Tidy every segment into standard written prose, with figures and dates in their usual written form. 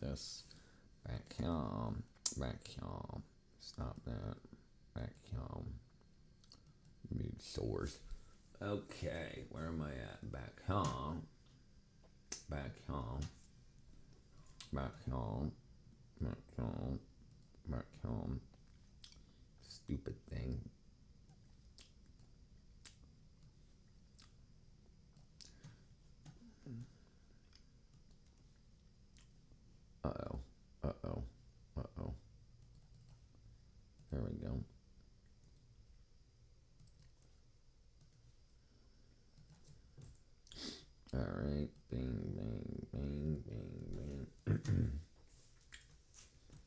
this. Vacuum. Vacuum. Stop that. Vacuum. Mood sores. Okay, where am I at? Back home. Back home. Back home. Back home. Back home. Stupid thing. Uh-oh. Uh-oh. Uh-oh. There we go. All right. Bing, bing, bing, bing, bing.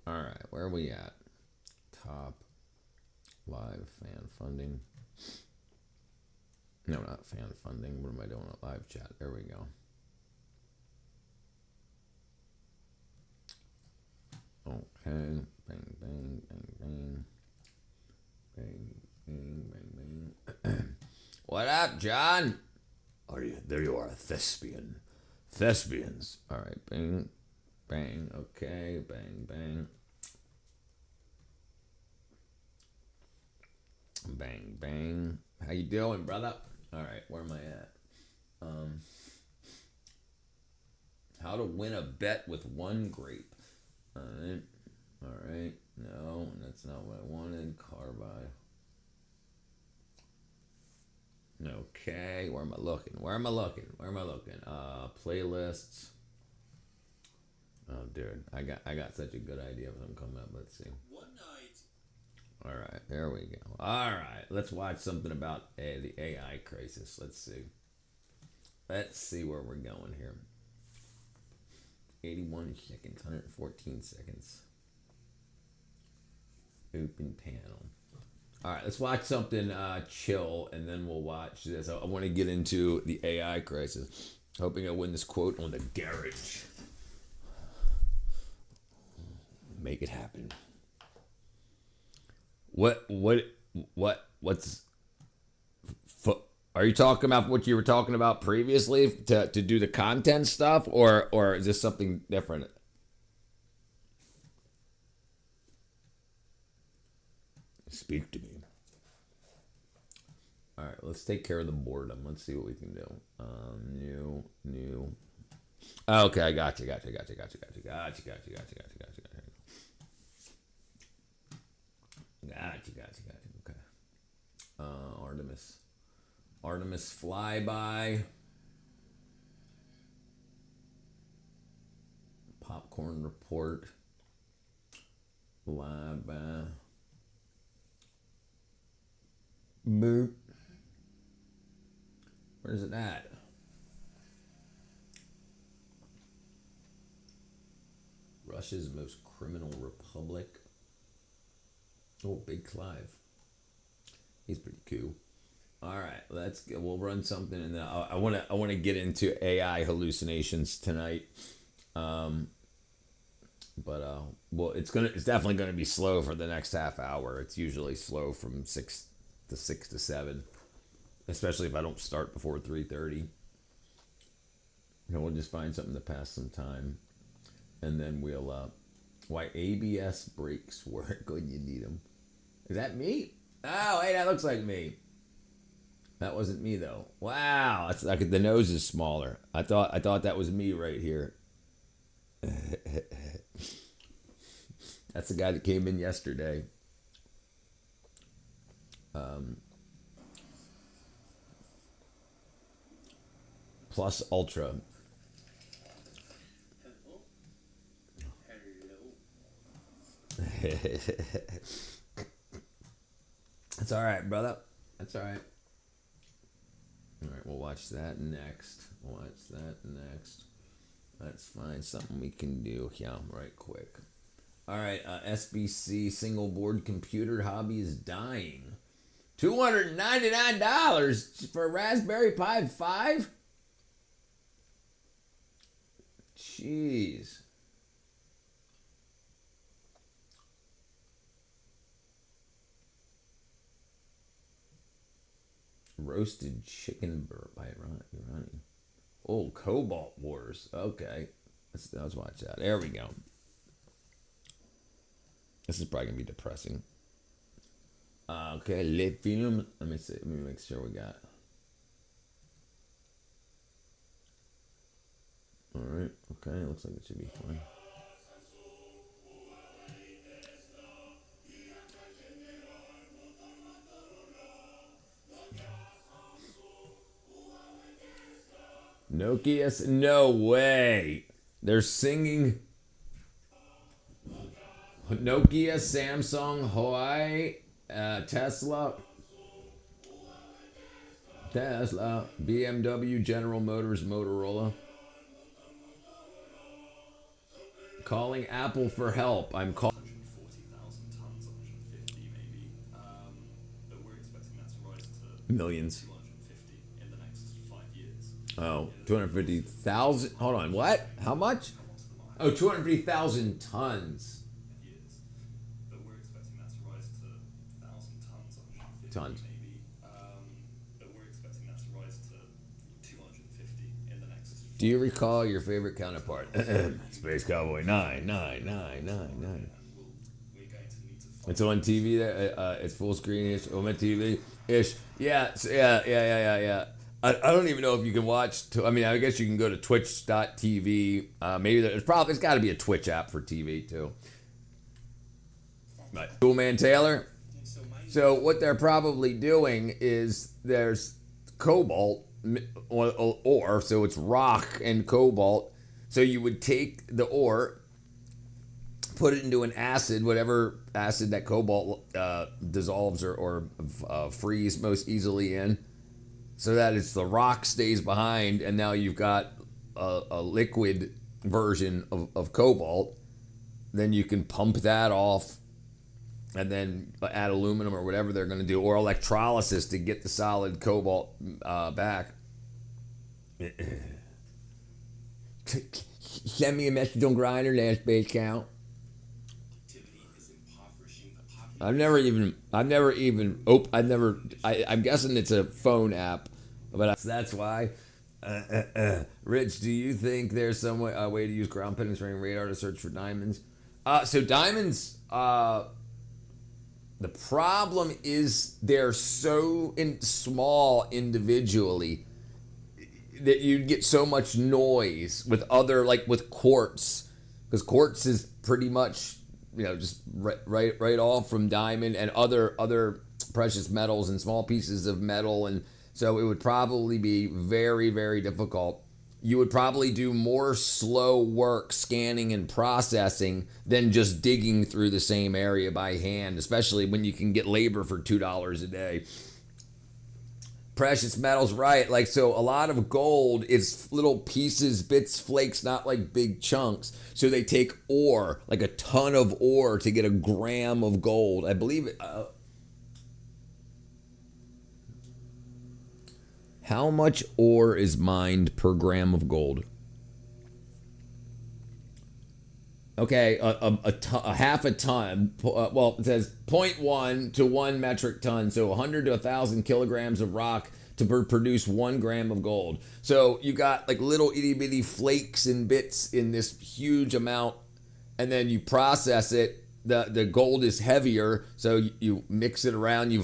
All right. Where are we at? Top. Live fan funding. No, not fan funding. What am I doing? Live chat. There we go. Okay. Bang, bang, bang, bang. Bang, bang, bang, bang. What up, John? Are you? There you are, a thespian. Thespians. All right. Bang, bang. Okay. Bang, bang. Bang, bang. How you doing, brother? All right. Where am I at? How to win a bet with one grape. All right. All right. No, that's not what I wanted. Carbide. Okay. Where am I looking? Where am I looking? Where am I looking? Playlists. Oh, dude, I got such a good idea of them coming up. Let's see. One night. All right, there we go. All right, let's watch something about the AI crisis. Let's see. Let's see where we're going here. 81 seconds, 114 seconds. Open panel. All right, let's watch something chill, and then we'll watch this. I want to get into the AI crisis. Hoping I win this quote on the garage. Make it happen. What's... Are you talking about what you were talking about previously to do the content stuff, or is this something different? Speak to me. All right, let's take care of the boredom. Let's see what we can do. New. Okay, I got you. Okay. Artemis flyby. Popcorn report. Flyby. Boop. Where's it at? Russia's most criminal republic. Oh, Big Clive. He's pretty cool. All right, let's go. We'll run something, and then I want to get into AI hallucinations tonight. Well, it's definitely gonna be slow for the next half hour. It's usually slow from 6 to 7, especially if I don't start before 3:30. We'll just find something to pass some time, and then we'll why ABS brakes work when you need them. Is that me? Oh, hey, that looks like me. That wasn't me though. Wow, that's like the nose is smaller. I thought that was me right here. That's the guy that came in yesterday. Plus Ultra. That's all right, brother. That's all right. All right, we'll watch that next. Let's find something we can do here right quick. All right, SBC single board computer hobby is dying. $299 for a Raspberry Pi 5? Jeez. Roasted chicken burp by Ronnie. Oh, Cobalt Wars. Okay. Let's watch that. There we go. This is probably gonna be depressing. Okay, lithium. Let me see. Let me make sure we got. All right. Okay. Looks like it should be fine. Nokia. No way. They're singing. Nokia, Samsung, Hawaii, Tesla, BMW, General Motors, Motorola. Calling Apple for help. I'm calling. 140,000 tons, 150 maybe. But we're expecting that to rise to Millions. 250 in the next 5 years. Oh, 250,000. Hold on. What? How much? Oh, 250,000 tons. Years. But we're expecting that to rise to 1,000 tons, 150 Tons. maybe. But we're expecting that to rise to 250 in the next. Do you recall your favorite counterpart? Space Cowboy 99999. We're going to need to find. It's on TV there. It's full screen-ish. On TV ish. Yeah. Yeah. I don't even know if you can watch. I mean, I guess you can go to twitch.tv. Maybe there's probably. It's got to be a Twitch app for TV too. Right. Cool Man Taylor. So what they're probably doing is there's cobalt ore, so it's rock and cobalt. So you would take the ore, put it into an acid, whatever acid that cobalt dissolves or freeze most easily in, so that it's the rock stays behind, and now you've got a liquid version of cobalt. Then you can pump that off and then add aluminum or whatever they're going to do, or electrolysis to get the solid cobalt back. Send me a message on Grindr, last base count. I'm guessing it's a phone app, but that's why. Rich, do you think there's some way to use ground penetrating radar to search for diamonds? So diamonds, the problem is they're so small individually that you'd get so much noise with other, like with quartz, because quartz is pretty much, just right off from diamond and other precious metals and small pieces of metal, and so it would probably be very, very difficult. You would probably do more slow work scanning and processing than just digging through the same area by hand, especially when you can get labor for $2 a day. Precious metals, right? Like, so a lot of gold is little pieces, bits, flakes, not like big chunks. So they take ore, like a ton of ore, to get a gram of gold. I believe it. How much ore is mined per gram of gold? Okay, a half a ton. Well, it says 0.1 to 1 metric ton, so 100 to 1,000 kilograms of rock to produce 1 gram of gold. So you got like little itty bitty flakes and bits in this huge amount, and then you process it. The gold is heavier, so you mix it around, you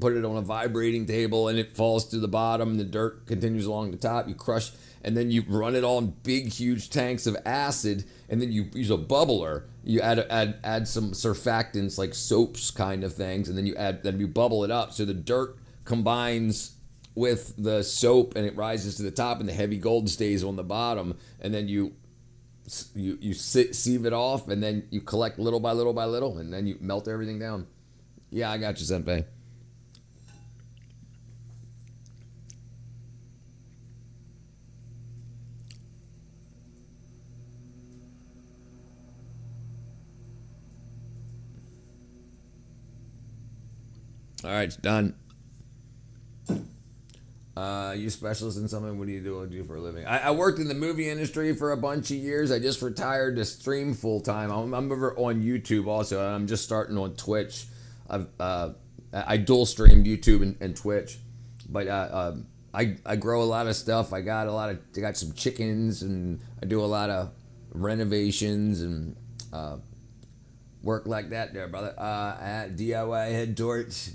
put it on a vibrating table, and it falls to the bottom. The dirt continues along the top. You crush, and then you run it all in big, huge tanks of acid, and then you use a bubbler. You add some surfactants like soaps kind of things, and then you bubble it up, so the dirt combines with the soap, and it rises to the top, and the heavy gold stays on the bottom, and then you sieve it off, and then you collect little by little by little, and then you melt everything down. Yeah, I got you, Senpai. All right, it's done. You specialist in something? What do you do for a living? I worked in the movie industry for a bunch of years. I just retired to stream full time. I'm over on YouTube also. I'm just starting on Twitch. I dual stream YouTube and Twitch, but I grow a lot of stuff. I got some chickens, and I do a lot of renovations, and Work like that there, brother. I had DIY head torch.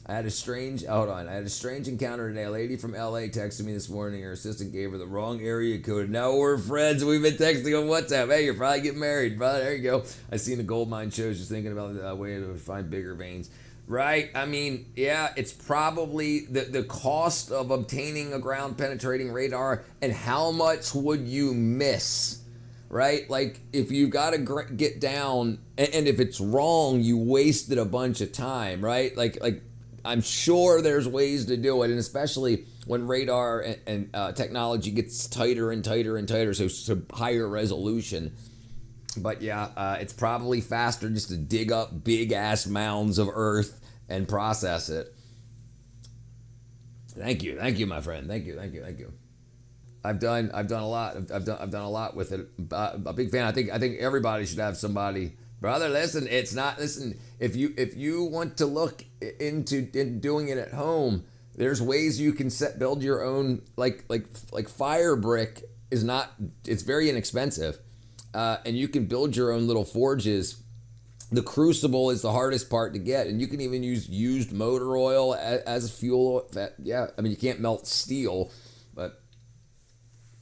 I had a strange, hold on. I had a strange encounter today. A lady from LA texted me this morning. Her assistant gave her the wrong area code. Now we're friends. We've been texting on WhatsApp. Hey, you're probably getting married, brother. There you go. I seen the gold mine shows. Just thinking about the way to find bigger veins. Right? I mean, yeah, it's probably the cost of obtaining a ground penetrating radar, and how much would you miss? Right? Like, if you got to get down, and if it's wrong, you wasted a bunch of time, right? Like I'm sure there's ways to do it, and especially when radar and technology gets tighter and tighter and tighter, so higher resolution. But yeah, it's probably faster just to dig up big ass mounds of earth and process it. Thank you, my friend. Thank you. I've done a lot. I've done a lot with it. A big fan. I think everybody should have somebody. Brother, listen. It's not. Listen. If you want to look into doing it at home, there's ways you can build your own like fire brick is not. It's very inexpensive, and you can build your own little forges. The crucible is the hardest part to get, and you can even use used motor oil as fuel. Yeah, I mean you can't melt steel, but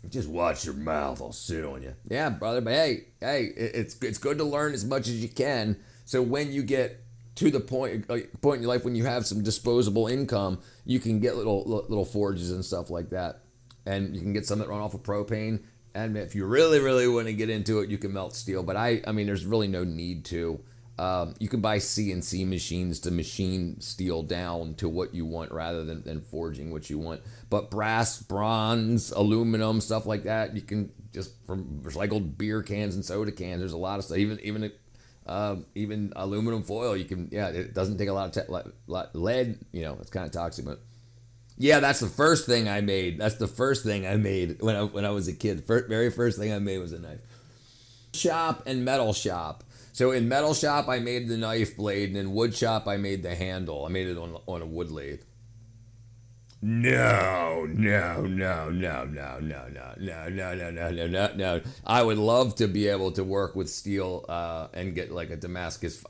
just watch your mouth. I'll sit on you. Yeah, brother. But hey, it's good to learn as much as you can. So when you get to the point in your life when you have some disposable income, you can get little forges and stuff like that, and you can get some that run off of propane. And if you really want to get into it, you can melt steel. But I mean, there's really no need to. You can buy CNC machines to machine steel down to what you want rather than forging what you want. But brass, bronze, aluminum, stuff like that, you can just from recycled beer cans and soda cans. There's a lot of stuff. Even aluminum foil. You can it doesn't take a lot of lead. You know, it's kind of toxic, but yeah, that's the first thing I made. That's the first thing I made when I was a kid. Very first thing I made was a knife. Shop and metal shop. So in metal shop, I made the knife blade, and in wood shop, I made the handle. I made it on a wood lathe. No. I would love to be able to work with steel and get like a Damascus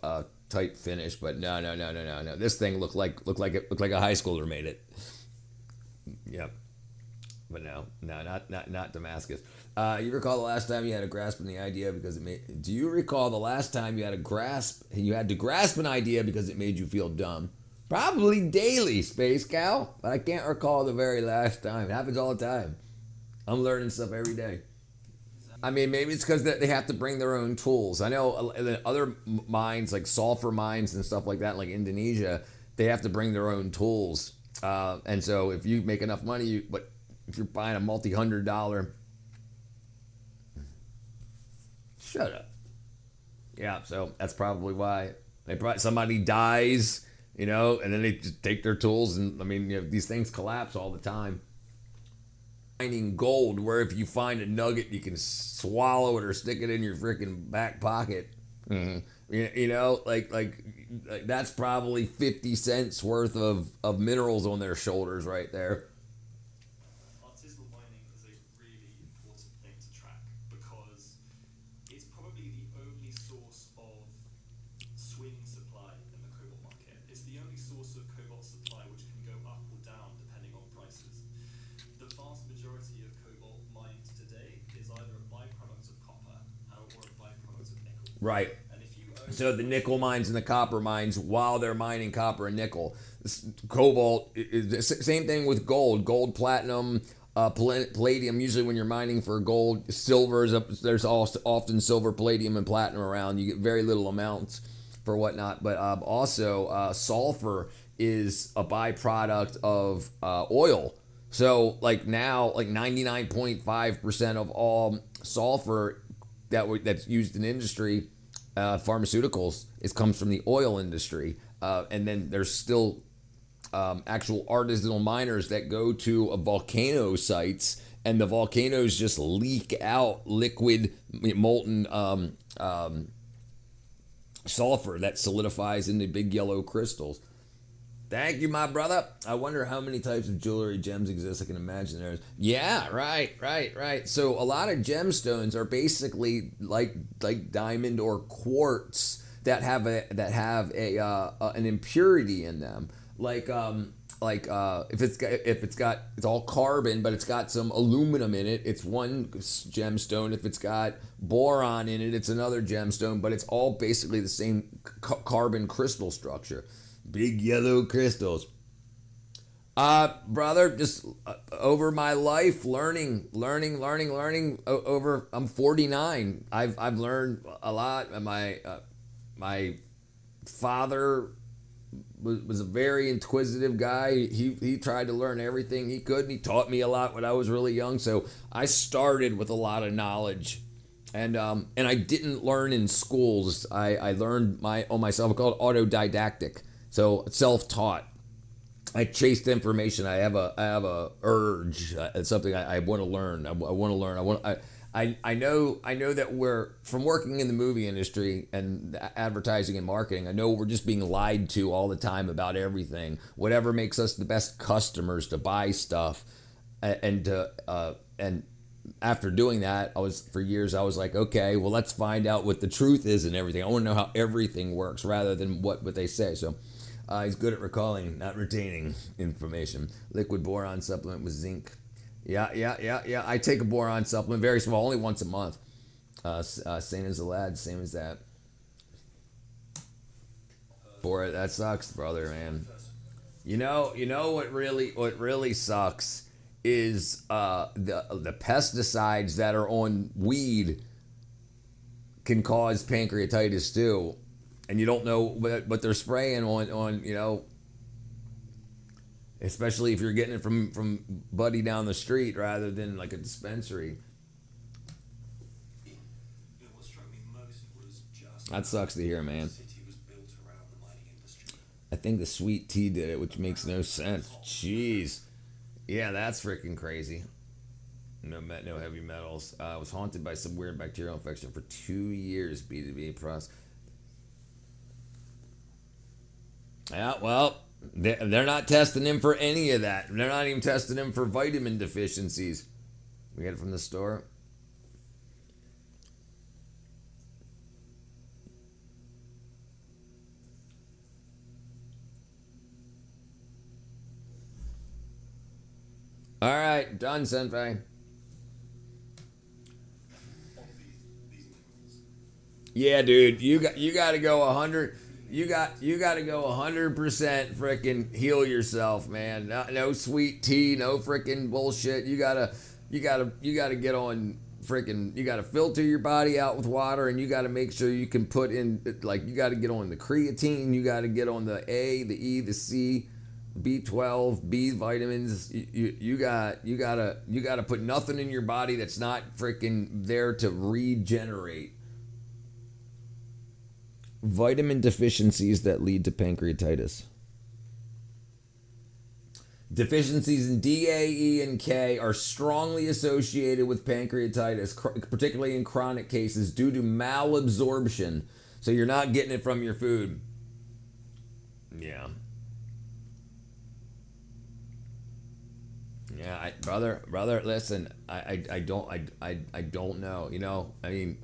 type finish, but no. This thing looked like a high schooler made it. Yep. But no, not Damascus. You recall the last time you had a grasp on the idea because it made? Do you recall the last time you had to grasp an idea because it made you feel dumb? Probably daily, Space Cow. But I can't recall the very last time. It happens all the time. I'm learning stuff every day. I mean, maybe it's because they have to bring their own tools. I know other mines, like sulfur mines and stuff like that, like Indonesia, they have to bring their own tools. And so if you make enough money, but if you're buying a multi-$100, shut up. Yeah, so that's probably why somebody dies, and then they just take their tools, and I mean, these things collapse all the time. Finding gold, where if you find a nugget, you can swallow it or stick it in your freaking back pocket. Mm-hmm. Like that's probably 50 cents worth of minerals on their shoulders right there. Artisanal mining is a really important thing to track because it's probably the only source of swing supply in the cobalt market. It's the only source of cobalt supply which can go up or down depending on prices. The vast majority of cobalt mined today is either a byproduct of copper or a byproduct of nickel. Right. So the nickel mines and the copper mines, while they're mining copper and nickel, cobalt is the same thing with gold, platinum, palladium. Usually when you're mining for gold, silver there's often silver, palladium, and platinum around. You get very little amounts for whatnot, but also sulfur is a byproduct of oil. So like now, like 99.5% of all sulfur that's used in industry. Pharmaceuticals, it comes from the oil industry, and then there's still actual artisanal miners that go to volcano sites, and the volcanoes just leak out liquid molten sulfur that solidifies into big yellow crystals. Thank you, my brother. I wonder how many types of jewelry gems exist. I can imagine there's. Yeah, right. So a lot of gemstones are basically like diamond or quartz. that have an impurity in them, if it's all carbon but it's got some aluminum in it, it's one gemstone. If it's got boron in it, it's another gemstone, but it's all basically the same carbon crystal structure, big yellow crystals. Brother, just over my life, learning. Over, I'm 49. I've learned a lot. My father was a very inquisitive guy. He tried to learn everything he could, and he taught me a lot when I was really young. So I started with a lot of knowledge, and I didn't learn in schools. I learned on myself. I call it autodidactic. So self-taught. I chased information. I have a urge. It's something I want to learn. I want to learn. I know that we're, from working in the movie industry and advertising and marketing, I know we're just being lied to all the time about everything. Whatever makes us the best customers to buy stuff, and after doing that, for years I was like, okay, well, let's find out what the truth is and everything. I want to know how everything works rather than what they say. So. He's good at recalling, not retaining information. Liquid boron supplement with zinc. Yeah. I take a boron supplement, very small, only once a month. Same as the lad, same as that. For it, that sucks, brother, man. You know what really sucks is the pesticides that are on weed can cause pancreatitis too. And you don't know what they're spraying on, especially if you're getting it from Buddy down the street rather than like a dispensary. What struck me most was just that sucks to hear, man. the city was built around the mining industry. I think the sweet tea did it, which makes no sense. Jeez. Yeah, that's freaking crazy. No heavy metals. I was haunted by some weird bacterial infection for 2 years. B2B process. Yeah, well, they're not testing him for any of that. They're not even testing him for vitamin deficiencies. We get it from the store. All right, done, Senpai. Yeah, dude, you got to go 100. You got to go 100% frickin' heal yourself, man. No sweet tea, no frickin' bullshit. You gotta get on frickin'. You gotta filter your body out with water, and you gotta make sure you can put in, like, you gotta get on the creatine. You gotta get on the A, the E, the C, B12, B vitamins. You gotta put nothing in your body that's not frickin' there to regenerate. Vitamin deficiencies that lead to pancreatitis. Deficiencies in D, A, E, and K are strongly associated with pancreatitis, particularly in chronic cases due to malabsorption. So you're not getting it from your food. Yeah. Yeah, brother, listen, I don't know. I mean,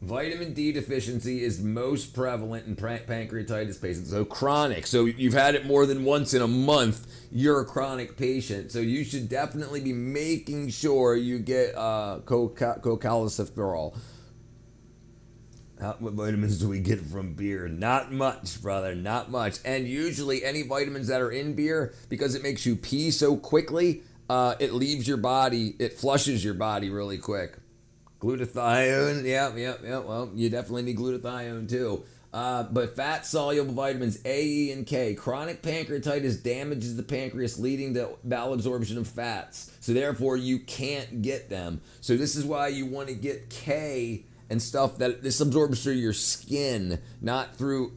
vitamin D deficiency is most prevalent in pancreatitis patients. So chronic. So you've had it more than once in a month. You're a chronic patient. So you should definitely be making sure you get cholecalciferol. What vitamins do we get from beer? Not much, brother. Not much. And usually any vitamins that are in beer, because it makes you pee so quickly, it leaves your body. It flushes your body really quick. Glutathione, yeah. Well, you definitely need glutathione too. But fat-soluble vitamins A, E, and K. Chronic pancreatitis damages the pancreas, leading to malabsorption of fats. So therefore, you can't get them. So this is why you want to get K and stuff that this absorbs through your skin, not through.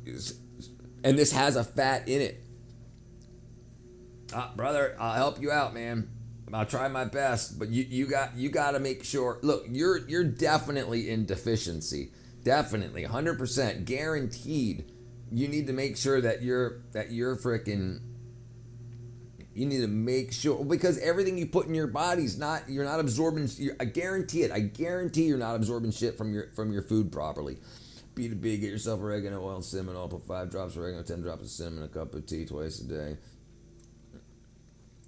And this has a fat in it. Brother, I'll help you out, man. I'll try my best, but you got to make sure. Look, you're definitely in deficiency, definitely 100% guaranteed. You need to make sure that you're freaking. You need to make sure, because everything you put in your body's you're not absorbing. I guarantee it. I guarantee you're not absorbing shit from your food properly. B2B, get yourself oregano oil and cinnamon oil. Put 5 drops of oregano, 10 drops of cinnamon, a cup of tea twice a day.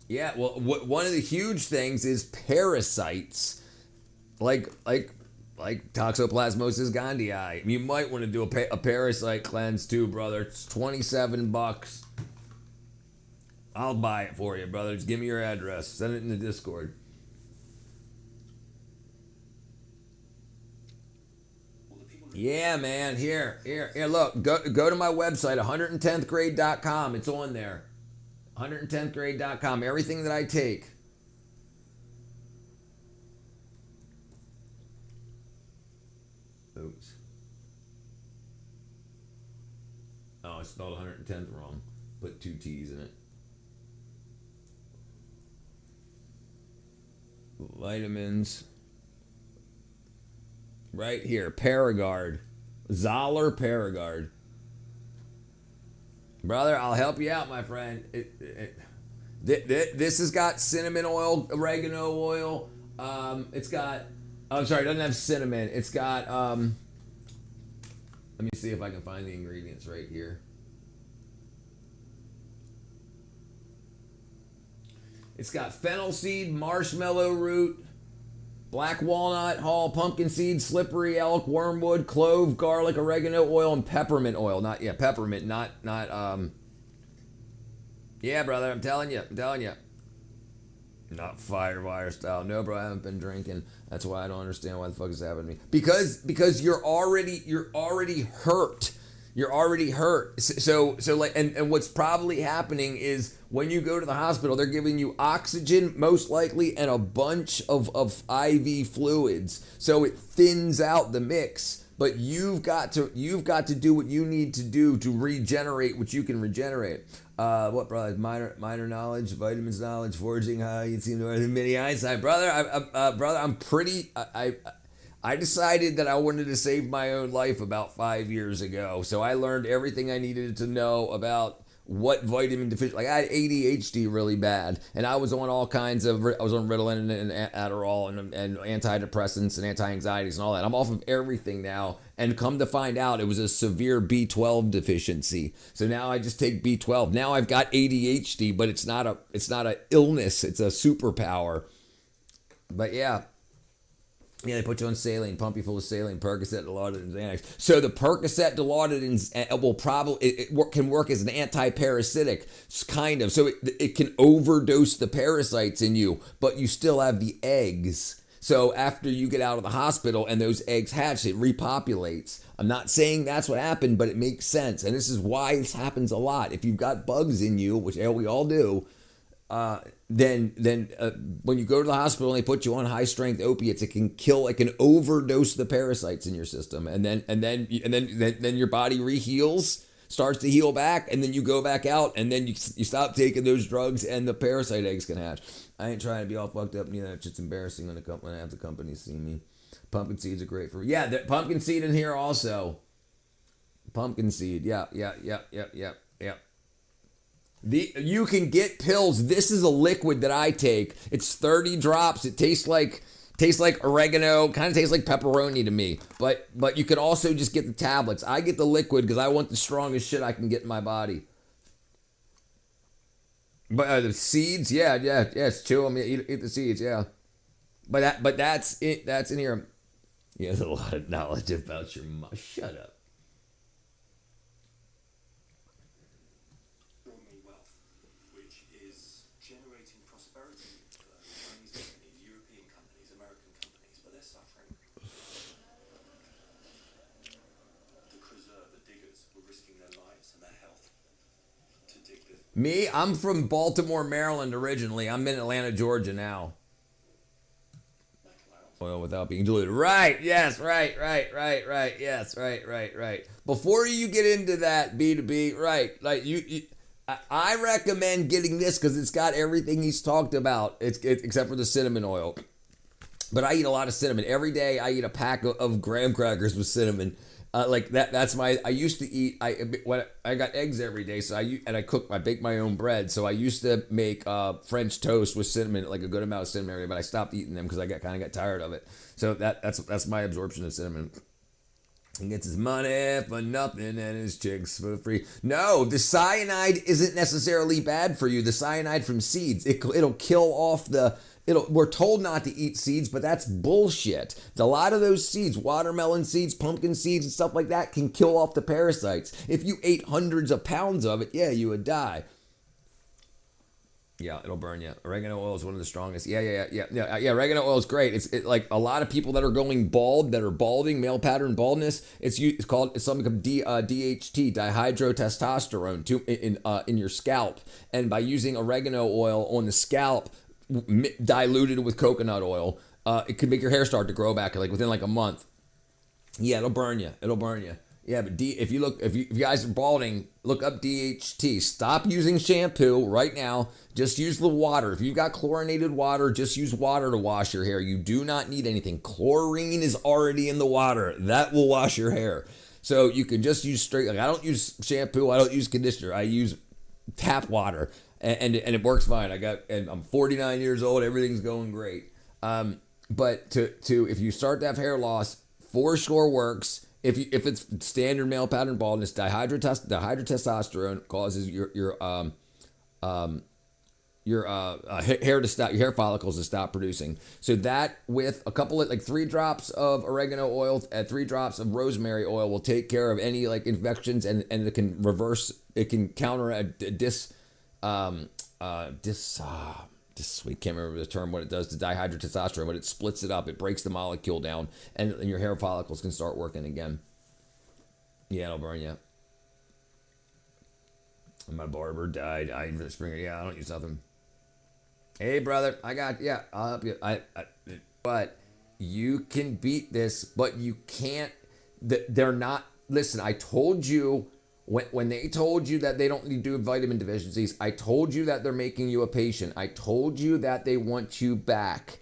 Yeah, well, one of the huge things is parasites, like Toxoplasmosis gondii. You might want to do a parasite cleanse too, brother. It's $27. I'll buy it for you, brother. Just give me your address. Send it in the Discord. Yeah, man. Here. Look, go to my website, 110thgrade.com. It's on there. 110thgrade.com. Everything that I take. Oops. Oh, I spelled 110th wrong. Put 2 T's in it. Vitamins. Right here. Paragard. Zoller Paragard. Brother, I'll help you out, my friend. This has got cinnamon oil, oregano oil. It's got... I'm sorry, it doesn't have cinnamon. It's got... let me see if I can find the ingredients right here. It's got fennel seed, marshmallow root, black walnut, hull, pumpkin seed, slippery elk, wormwood, clove, garlic, oregano oil, and peppermint oil. Peppermint, not yeah, brother, I'm telling you. Not Firewire style. No, bro, I haven't been drinking. That's why I don't understand why the fuck is happening to me. Because you're already hurt. You're already hurt. So like, and what's probably happening is when you go to the hospital, they're giving you oxygen, most likely, and a bunch of IV fluids. So it thins out the mix. But you've got to do what you need to do to regenerate what you can regenerate. What, brother? Minor knowledge, vitamins knowledge, foraging high. You seem to have mini eyesight, brother. I'm pretty. I decided that I wanted to save my own life about 5 years ago. So I learned everything I needed to know about what vitamin deficiency. Like I had ADHD really bad, and I was on all kinds of. I was on Ritalin and Adderall and antidepressants and anti-anxieties and all that. I'm off of everything now, and come to find out, it was a severe B12 deficiency. So now I just take B12. Now I've got ADHD, but it's not a illness. It's a superpower. But yeah. Yeah, they put you on saline, pump you full of saline, Percocet, Dilaudid, and Xanax. So the Percocet, Dilaudid, will probably can work as an anti-parasitic, kind of. So it can overdose the parasites in you, but you still have the eggs. So after you get out of the hospital and those eggs hatch, it repopulates. I'm not saying that's what happened, but it makes sense. And this is why this happens a lot. If you've got bugs in you, which we all do, then when you go to the hospital and they put you on high strength opiates, it can overdose the parasites in your system, and then your body reheals, starts to heal back, and then you go back out, and then you stop taking those drugs, and the parasite eggs can hatch. I ain't trying to be all fucked up neither. It's just embarrassing when I have the company see me. Pumpkin seeds are great for the pumpkin seed in here also. Pumpkin seed, yeah. You can get pills. This is a liquid that I take. It's 30 drops. It tastes like oregano. Kind of tastes like pepperoni to me. But you can also just get the tablets. I get the liquid because I want the strongest shit I can get in my body. But the seeds, yes, chew them. Eat the seeds, yeah. But that's it. That's in here. Yeah, there's a lot of knowledge about your mom. Shut up. Me, I'm from Baltimore, Maryland originally. I'm in Atlanta, Georgia now. Oil without being diluted. Right, yes, right. Yes, right. Before you get into that B2B, right, like I recommend getting this because it's got everything he's talked about, except for the cinnamon oil. But I eat a lot of cinnamon. Every day I eat a pack of graham crackers with cinnamon. Like that. That's my. I used to eat. I got eggs every day. So I cook. I bake my own bread. So I used to make French toast with cinnamon, like a good amount of cinnamon every day. But I stopped eating them because I got tired of it. So that's my absorption of cinnamon. He gets his money for nothing and his chicks for free. No, the cyanide isn't necessarily bad for you. The cyanide from seeds, it'll kill off the. We're told not to eat seeds, but that's bullshit. A lot of those seeds, watermelon seeds, pumpkin seeds, and stuff like that, can kill off the parasites. If you ate hundreds of pounds of it, yeah, you would die. Yeah, it'll burn you. Oregano oil is one of the strongest. Yeah. Oregano oil is great. It's like a lot of people that are going bald, that are balding, male pattern baldness. It's something called DHT, dihydrotestosterone, in your scalp. And by using oregano oil on the scalp, diluted with coconut oil, it can make your hair start to grow back like within like a month. Yeah, it'll burn you. It'll burn you. Yeah, but if you guys are balding, look up DHT. Stop using shampoo right now. Just use the water. If you've got chlorinated water, just use water to wash your hair. You do not need anything. Chlorine is already in the water. That will wash your hair. So you can just use straight. Like I don't use shampoo. I don't use conditioner. I use tap water, and it works fine. I'm 49 years old. Everything's going great. But if you start to have hair loss, for sure works. If it's standard male pattern baldness, dihydrotestosterone causes your hair to stop, your hair follicles to stop producing. So that with a couple of 3 drops of oregano oil and 3 drops of rosemary oil will take care of any like infections, and it can reverse, it can counter a we can't remember the term, what it does to dihydrotestosterone, but it splits it up. It breaks the molecule down, and your hair follicles can start working again. Yeah, it'll burn you. And my barber died. I don't use nothing. Hey, brother, I'll help you. But you can beat this, but you can't. They're not. Listen, I told you. When they told you that they don't need to do vitamin deficiencies, I told you that they're making you a patient. I told you that they want you back.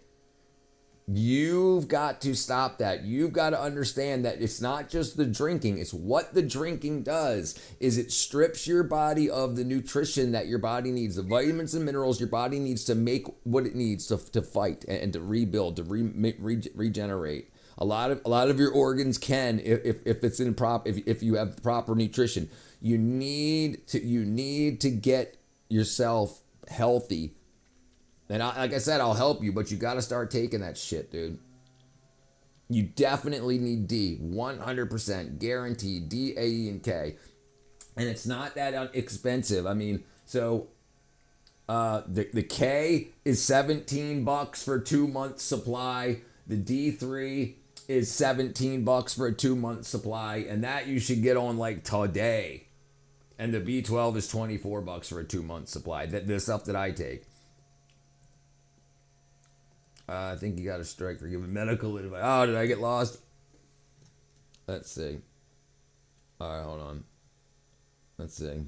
You've got to stop that. You've got to understand that it's not just the drinking. It's what the drinking does is it strips your body of the nutrition that your body needs, the vitamins and minerals your body needs to make what it needs to fight and to rebuild, to regenerate. A lot of your organs can, if it's in if you have proper nutrition. You need to get yourself healthy. And like I said, I'll help you, but you got to start taking that shit, dude. You definitely need D, 100% guaranteed, D, A, E, and K, and it's not that expensive. I mean, so the K is $17 for a 2-month supply. The D3 is $17 for a 2-month supply, and that you should get on like today. And the B12 is $24 for a 2-month supply. The stuff that I take. I think you got a strike for giving medical advice. Oh, did I get lost? Let's see. All right, hold on. Let's see.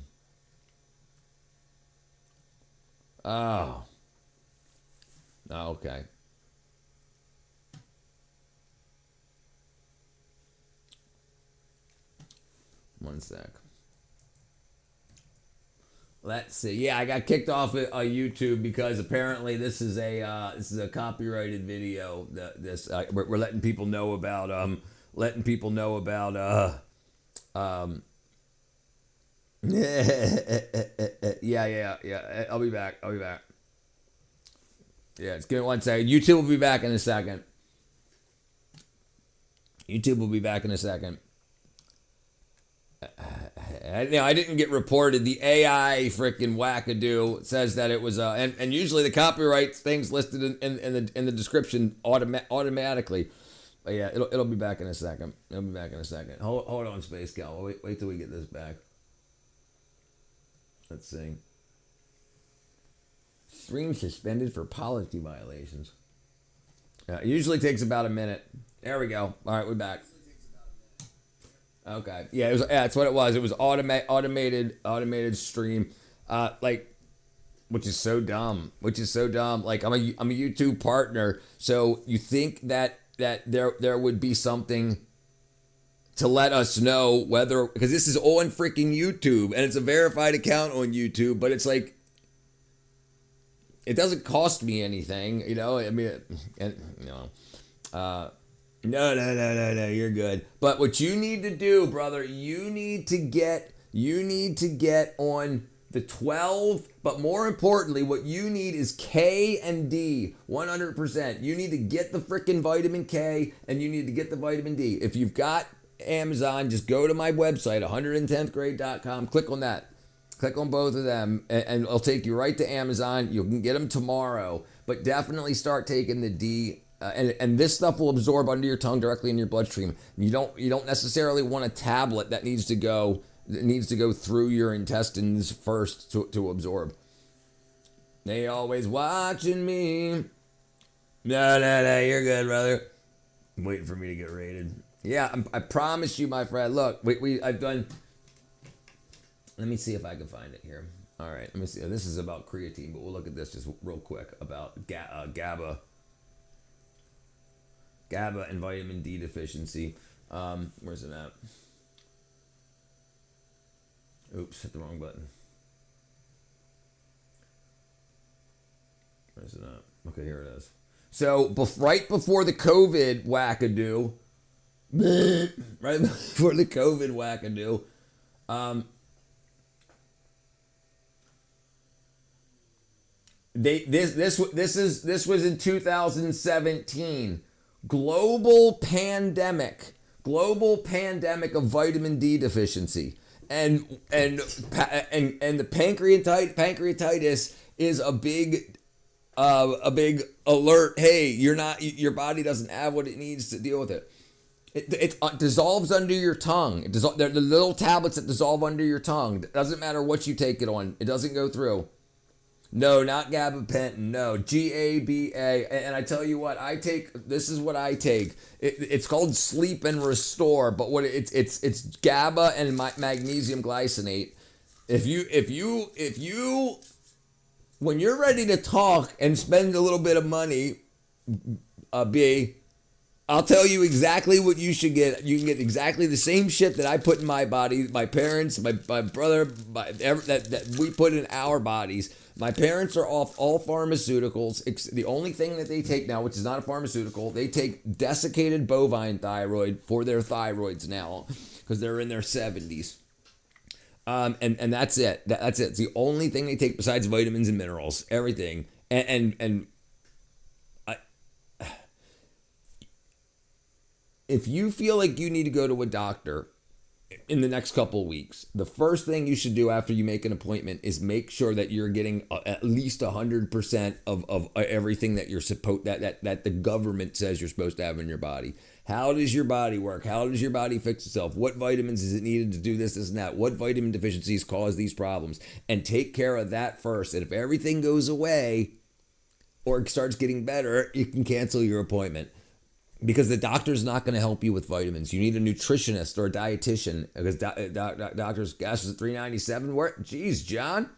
Oh. Okay. One sec. Let's see. Yeah, I got kicked off of YouTube because apparently this is a copyrighted video. We're letting people know about yeah. I'll be back. Yeah, it's give me 1 second. YouTube will be back in a second. I didn't get reported. The AI freaking wackadoo says that it was and usually the copyright things listed in the description automatically. But yeah, it'll be back in a second. Hold on, Space Gal. Wait till we get this back. Let's see. Stream suspended for policy violations. It usually takes about a minute. There we go. All right, we're back. Okay. Yeah, that's what it was. It was automated stream. Which is so dumb. Like I'm a YouTube partner, so you think that there would be something to let us know whether, because this is on freaking YouTube and it's a verified account on YouTube, but it's like it doesn't cost me anything, you know. I mean, No. You're good. But what you need to do, brother, you need to get on the 12. But more importantly, what you need is K and D. 100%. You need to get the freaking vitamin K and you need to get the vitamin D. If you've got Amazon, just go to my website, 110thgrade.com. Click on that. Click on both of them, and it'll take you right to Amazon. You can get them tomorrow, but definitely start taking the D. And this stuff will absorb under your tongue directly in your bloodstream. You don't necessarily want a tablet that needs to go through your intestines first to absorb. They always watching me. No, you're good, brother. I'm waiting for me to get rated. Yeah, I promise you, my friend. Look, I've done. Let me see if I can find it here. All right, let me see. This is about creatine, but we'll look at this just real quick about GABA and vitamin D deficiency. Where's it at? Oops, hit the wrong button. Where's it at? Okay, here it is. So right before the COVID wackadoo, right before the COVID wackadoo, this was in 2017. Global pandemic of vitamin D deficiency, and the pancreatitis is a big alert. Hey, your body doesn't have what it needs to deal with it. It dissolves under your tongue. They're the little tablets that dissolve under your tongue. It doesn't matter what you take it on. It doesn't go through. No, not gabapentin. No, GABA. And I tell you what, this is what I take. It's called Sleep and Restore, but what it's GABA and magnesium glycinate. If you, when you're ready to talk and spend a little bit of money, I'll tell you exactly what you should get. You can get exactly the same shit that I put in my body, my parents, my brother, that we put in our bodies. My parents are off all pharmaceuticals. The only thing that they take now, which is not a pharmaceutical, they take desiccated bovine thyroid for their thyroids now because they're in their 70s. And that's it. That's it. It's the only thing they take besides vitamins and minerals. Everything. And if you feel like you need to go to a doctor in the next couple of weeks, the first thing you should do after you make an appointment is make sure that you're getting at least 100% of everything that you're supposed that the government says you're supposed to have in your body. How does your body work? How does your body fix itself? What vitamins is it needed to do this and that? What vitamin deficiencies cause these problems? And take care of that first. And if everything goes away or it starts getting better, you can cancel your appointment. Because the doctor's not going to help you with vitamins. You need a nutritionist or a dietitian. Because doctor's gas is $3.97. Where? Jeez, John.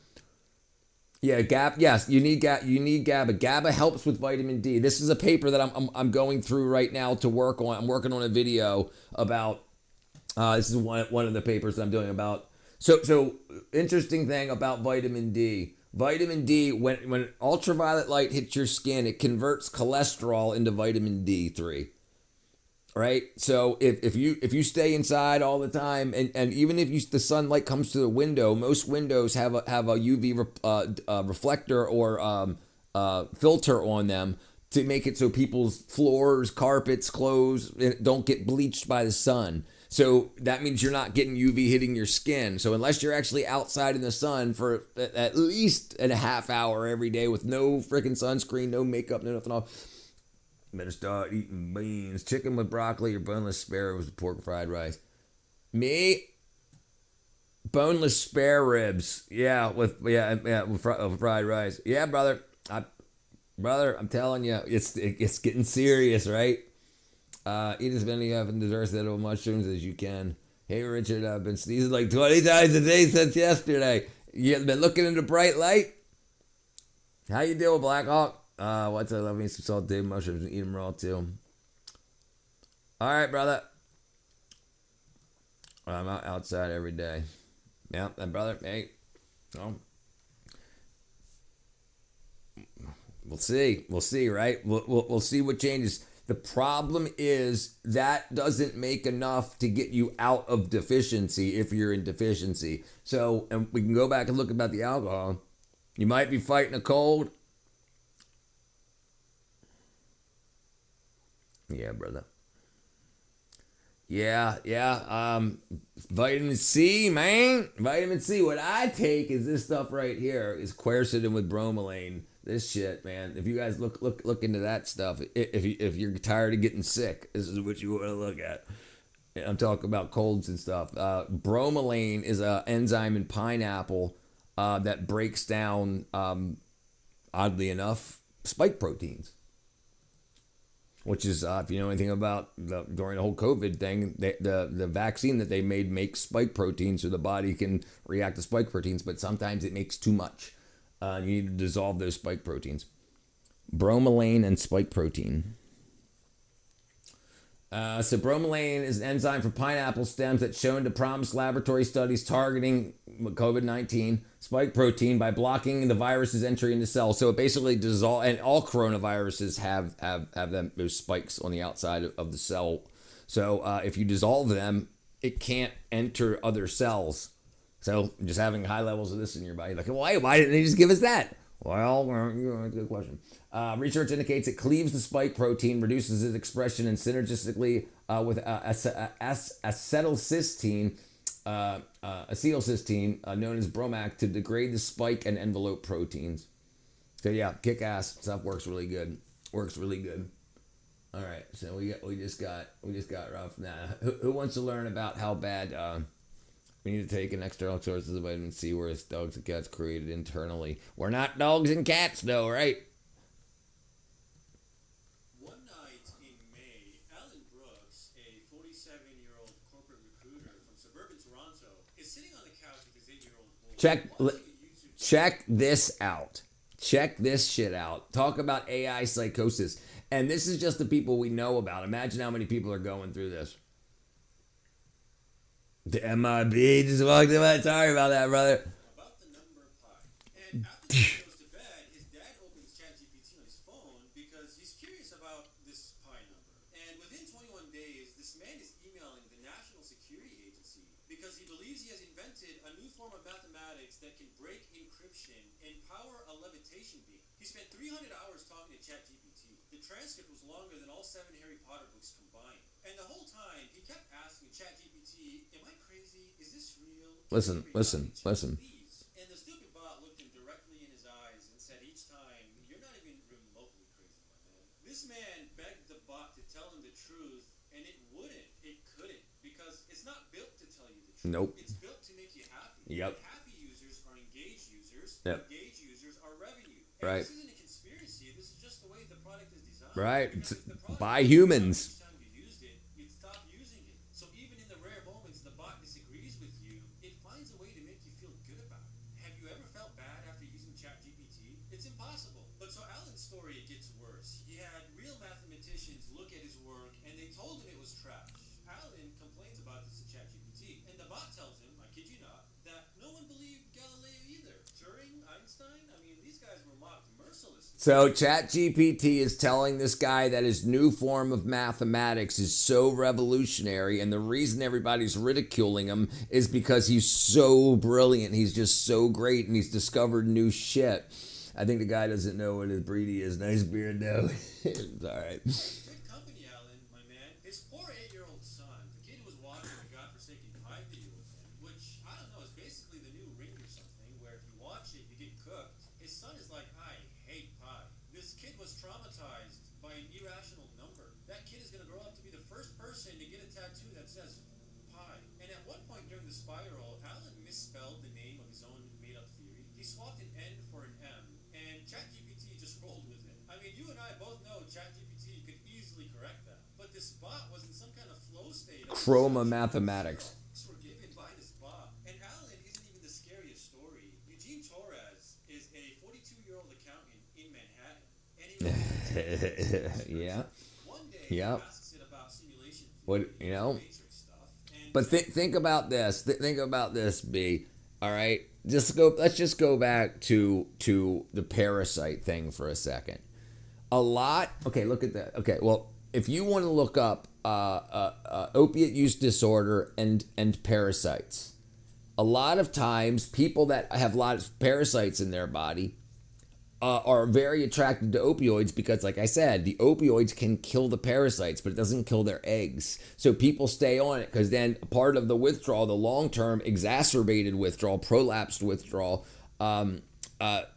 Yeah, yes, you need GABA. GABA helps with vitamin D. This is a paper that I'm going through right now to work on. I'm working on a video about. This is one of the papers that I'm doing about. So interesting thing about vitamin D. Vitamin D, when ultraviolet light hits your skin, it converts cholesterol into vitamin D3. Right? So if you stay inside all the time, and even if the sunlight comes to the window, most windows have a UV reflector or filter on them to make it so people's floors, carpets, clothes don't get bleached by the sun. So that means you're not getting UV hitting your skin. So unless you're actually outside in the sun for at least a half hour every day with no freaking sunscreen, no makeup, no nothing off, better start eating beans, chicken with broccoli, or boneless spare ribs with pork fried rice. Me, boneless spare ribs, with fried rice. Yeah, brother, I'm telling you, it's getting serious, right? Eat as many desserts edible mushrooms as you can. Hey, Richard, I've been sneezing like 20 times a day since yesterday. You been looking into bright light? How you doing, Black Hawk? What's I love me some salted mushrooms and eat them raw too. All right, brother. I'm outside every day. Yeah, and brother, hey, we'll see, right? We'll see what changes. The problem is that doesn't make enough to get you out of deficiency if you're in deficiency. So, and we can go back and look about the alcohol. You might be fighting a cold. Yeah, brother. Yeah. Vitamin C, man. Vitamin C. What I take is this stuff right here is quercetin with bromelain. This shit, man. If you guys look into that stuff, if you're tired of getting sick, this is what you want to look at. I'm talking about colds and stuff. Bromelain is an enzyme in pineapple that breaks down, oddly enough, spike proteins. Which is, if you know anything about during the whole COVID thing, the vaccine that they made makes spike proteins so the body can react to spike proteins, but sometimes it makes too much. You need to dissolve those spike proteins. Bromelain and spike protein. So bromelain is an enzyme for pineapple stems that's shown to promise laboratory studies targeting COVID-19 spike protein by blocking the virus's entry into cells. So it basically dissolves, and all coronaviruses have those spikes on the outside of the cell. So if you dissolve them, it can't enter other cells. So just having high levels of this in your body, like, why didn't they just give us that? Well, good question. Research indicates it cleaves the spike protein, reduces its expression, and synergistically with acetylcysteine, known as bromac, to degrade the spike and envelope proteins. So yeah, kick ass stuff. Works really good. All right, so we just got rough. Now, who wants to learn about how bad we need to take an external sources of vitamin C, whereas dogs and cats created internally? We're not dogs and cats, though, right? One night in May, Alan Brooks, a 47-year-old corporate recruiter from suburban Toronto, is sitting on the couch with his 8-year-old boy. Check this out. Check this shit out. Talk about AI psychosis. And this is just the people we know about. Imagine how many people are going through this. The MIB just walked in. Sorry about that, brother. About the number pi. And after he goes to bed, his dad opens ChatGPT on his phone because he's curious about this pi number. And within 21 days, this man is emailing the National Security Agency because he believes he has invented a new form of mathematics that can break encryption and power a levitation beam. He spent 300 hours talking to ChatGPT. The transcript was longer than all 7 Harry Potter books combined. And the whole time, he kept asking ChatGPT, am I crazy? Is this real? Listen. Please. And the stupid bot looked him directly in his eyes and said each time, you're not even remotely crazy, my man. This man begged the bot to tell him the truth, and it wouldn't. It couldn't. Because it's not built to tell you the truth. Nope. It's built to make you happy. Yep. Happy users are engaged users. Yep. Engaged users are revenue. And right. This isn't a conspiracy. This is just the way the product is designed. Right. By humans. So ChatGPT is telling this guy that his new form of mathematics is so revolutionary, and the reason everybody's ridiculing him is because he's so brilliant. He's just so great, and he's discovered new shit. I think the guy doesn't know what his breed he is. Nice beard, though. It's all right. Good company, Alan, my man. His poor 8-year-old son, the kid who was watching the godforsaken pie video with him, which, I don't know, is basically the new Ring or something, where if you watch it, you get cooked. His son is like, I hate pie. This kid was traumatized by an irrational number. That kid is going to grow up to be the first person to get a tattoo that says pie. And at one point during the spiral, Alan misspelled the name of his own made-up theory. He swapped an N for an M, and ChatGPT just rolled with it. I mean, you and I both know ChatGPT could easily correct that. But this bot was in some kind of flow state. Chroma mathematics. Were given by this bot. And Alan isn't even the scariest story. Eugene Torres is a 42-year-old accountant in Manhattan. And he yeah. One day Yeah. he asks it about simulation theory, What, you know? matrix stuff. And But think about this. Think about this, B. All right. Let's just go back to the Parasite thing for a second. Okay, look at that. Okay, well, if you want to look up opiate use disorder and parasites, a lot of times people that have a lot of parasites in their body are very attracted to opioids because, like I said, the opioids can kill the parasites, but it doesn't kill their eggs. So people stay on it because then part of the withdrawal, the long-term exacerbated withdrawal, prolapsed withdrawal,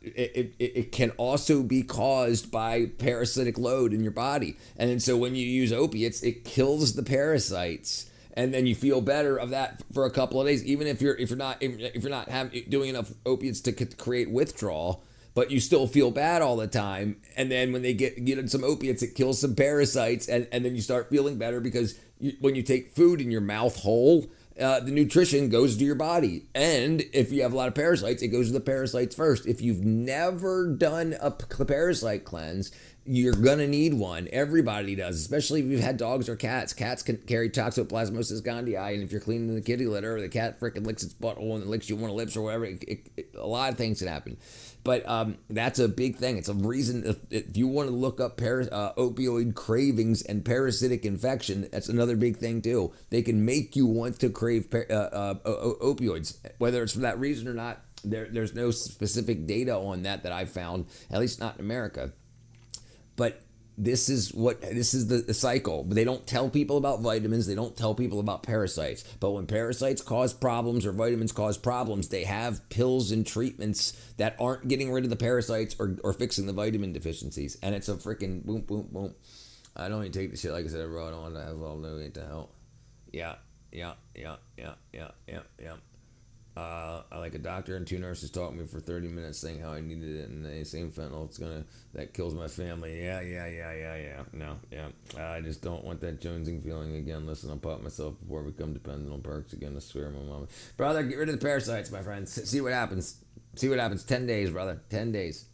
it can also be caused by parasitic load in your body. And then so when you use opiates, it kills the parasites. And then you feel better of that for a couple of days, even if you're not doing enough opiates to create withdrawal, but you still feel bad all the time. And then when they get some opiates, it kills some parasites, and then you start feeling better because when you take food in your mouth whole, the nutrition goes to your body. And if you have a lot of parasites, it goes to the parasites first. If you've never done a parasite cleanse, you're gonna need one. Everybody does, especially if you've had dogs or cats. Cats can carry Toxoplasmosis gondii, and if you're cleaning the kitty litter, the cat freaking licks its butthole and it licks you on the lips or whatever. A lot of things can happen. But that's a big thing. It's a reason if you want to look up opioid cravings and parasitic infection, that's another big thing too. They can make you want to crave opioids, whether it's for that reason or not. There's no specific data on that I've found, at least not in America. But this is the cycle. But they don't tell people about vitamins. They don't tell people about parasites. But when parasites cause problems or vitamins cause problems, they have pills and treatments that aren't getting rid of the parasites or fixing the vitamin deficiencies. And it's a freaking boom, boom, boom. I don't even take the shit like I said I brought on. I have all no need to help. Yeah. Like a doctor and two nurses talked to me for 30 minutes saying how I needed it, and they same fentanyl, that kills my family. No. I just don't want that jonesing feeling again. Listen, I'll pop myself before I become dependent on perks again. I swear, my mom. Brother, get rid of the parasites, my friend. See what happens. 10 days, brother. 10 days.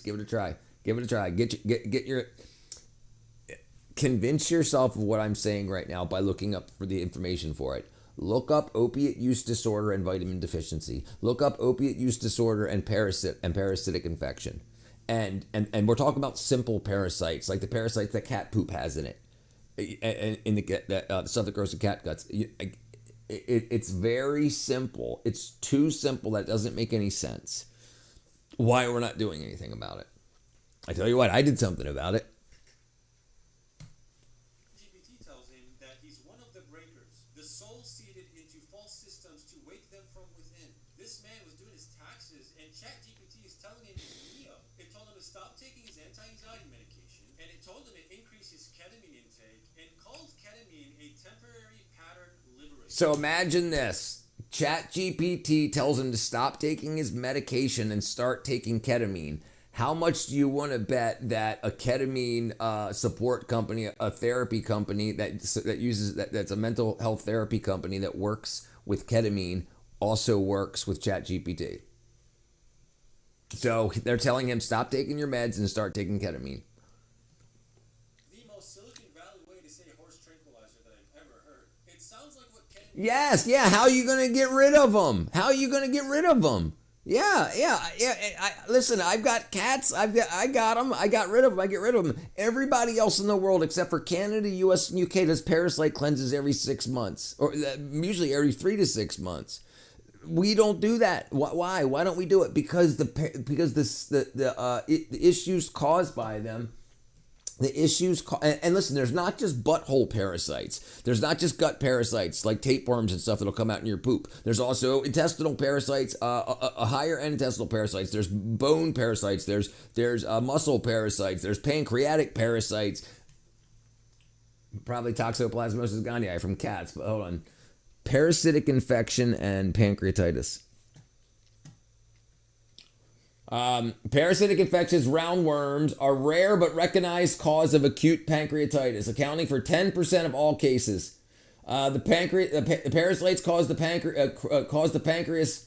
Give it a try. Get your... Convince yourself of what I'm saying right now by looking up for the information for it. Look up opiate use disorder and vitamin deficiency. Look up opiate use disorder and parasitic infection. And we're talking about simple parasites, like the parasites that cat poop has in it, and in the stuff that grows to cat guts. It's very simple. It's too simple that it doesn't make any sense. Why we're not doing anything about it? I tell you what, I did something about it. So imagine this. ChatGPT tells him to stop taking his medication and start taking ketamine. How much do you want to bet that a ketamine support company, a therapy company that's a mental health therapy company that works with ketamine also works with ChatGPT? So they're telling him stop taking your meds and start taking ketamine. Yes, yeah. How are you going to get rid of them? Yeah. Listen, I've got cats. I got them. I got rid of them. I get rid of them. Everybody else in the world, except for Canada, U.S., and U.K., does parasite cleanses every 6 months, or usually every 3 to 6 months. We don't do that. Why? Why don't we do it? Because the issues caused by them. And listen, there's not just butthole parasites. There's not just gut parasites like tapeworms and stuff that'll come out in your poop. There's also intestinal parasites, a higher end intestinal parasites. There's bone parasites. There's muscle parasites. There's pancreatic parasites. Probably Toxoplasmosis gondii from cats, but hold on. Parasitic infection and pancreatitis. Parasitic infections, roundworms, are rare but recognized cause of acute pancreatitis, accounting for 10% of all cases. The parasites cause the pancreas.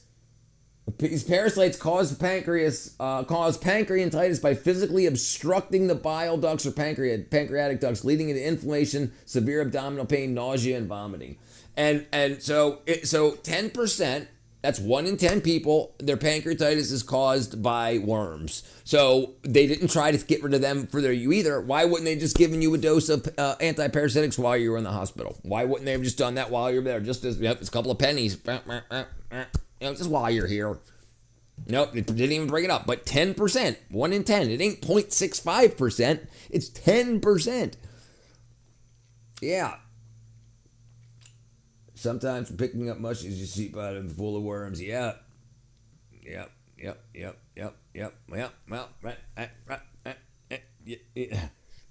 These parasites cause pancreatitis by physically obstructing the bile ducts or pancreatic ducts, leading to inflammation, severe abdominal pain, nausea, and vomiting. And so 10%. That's 1 in 10 people. Their pancreatitis is caused by worms. So they didn't try to get rid of them for you either. Why wouldn't they just given you a dose of antiparasitics while you were in the hospital? Why wouldn't they have just done that while you're there? Just as, yep, it's a couple of pennies. Just while you're here. Nope, it didn't even bring it up. But 10%, 1 in 10. It ain't 0.65%. It's 10%. Yeah. Sometimes picking up mushrooms, you see bottom full of worms. Yeah. Yep. Well, yeah.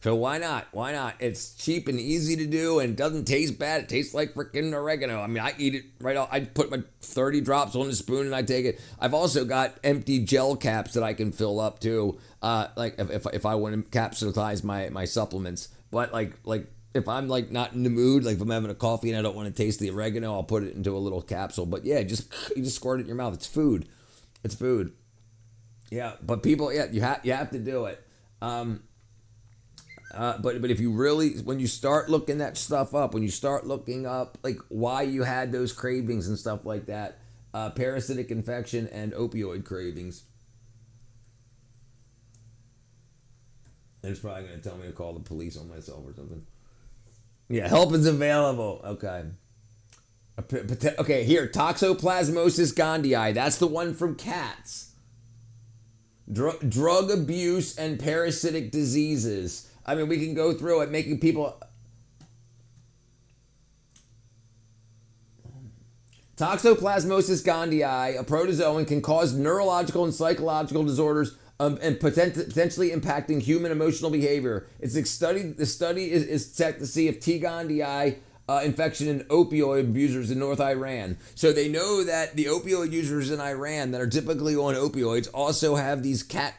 So why not? Why not? It's cheap and easy to do and doesn't taste bad. It tastes like freaking oregano. I mean, I eat it right off. I put my 30 drops on the spoon and I take it. I've also got empty gel caps that I can fill up too. Like if I want to capsulize my supplements. But like if I'm like not in the mood, like if I'm having a coffee and I don't want to taste the oregano, I'll put it into a little capsule. But yeah, you just squirt it in your mouth. It's food. It's food. Yeah, but people, yeah, you have to do it. But if you really, when you start looking that stuff up, when you start looking up like why you had those cravings and stuff like that, parasitic infection and opioid cravings, and it's probably going to tell me to call the police on myself or something. Yeah, help is available. Okay. Okay, here, Toxoplasmosis gondii. That's the one from cats. Drug abuse and parasitic diseases. I mean, we can go through it, making people... Toxoplasmosis gondii, a protozoan, can cause neurological and psychological disorders and potentially impacting human emotional behavior. The study is checked to see if T. gondii infection in opioid abusers in North Iran. So they know that the opioid users in Iran that are typically on opioids also have these cat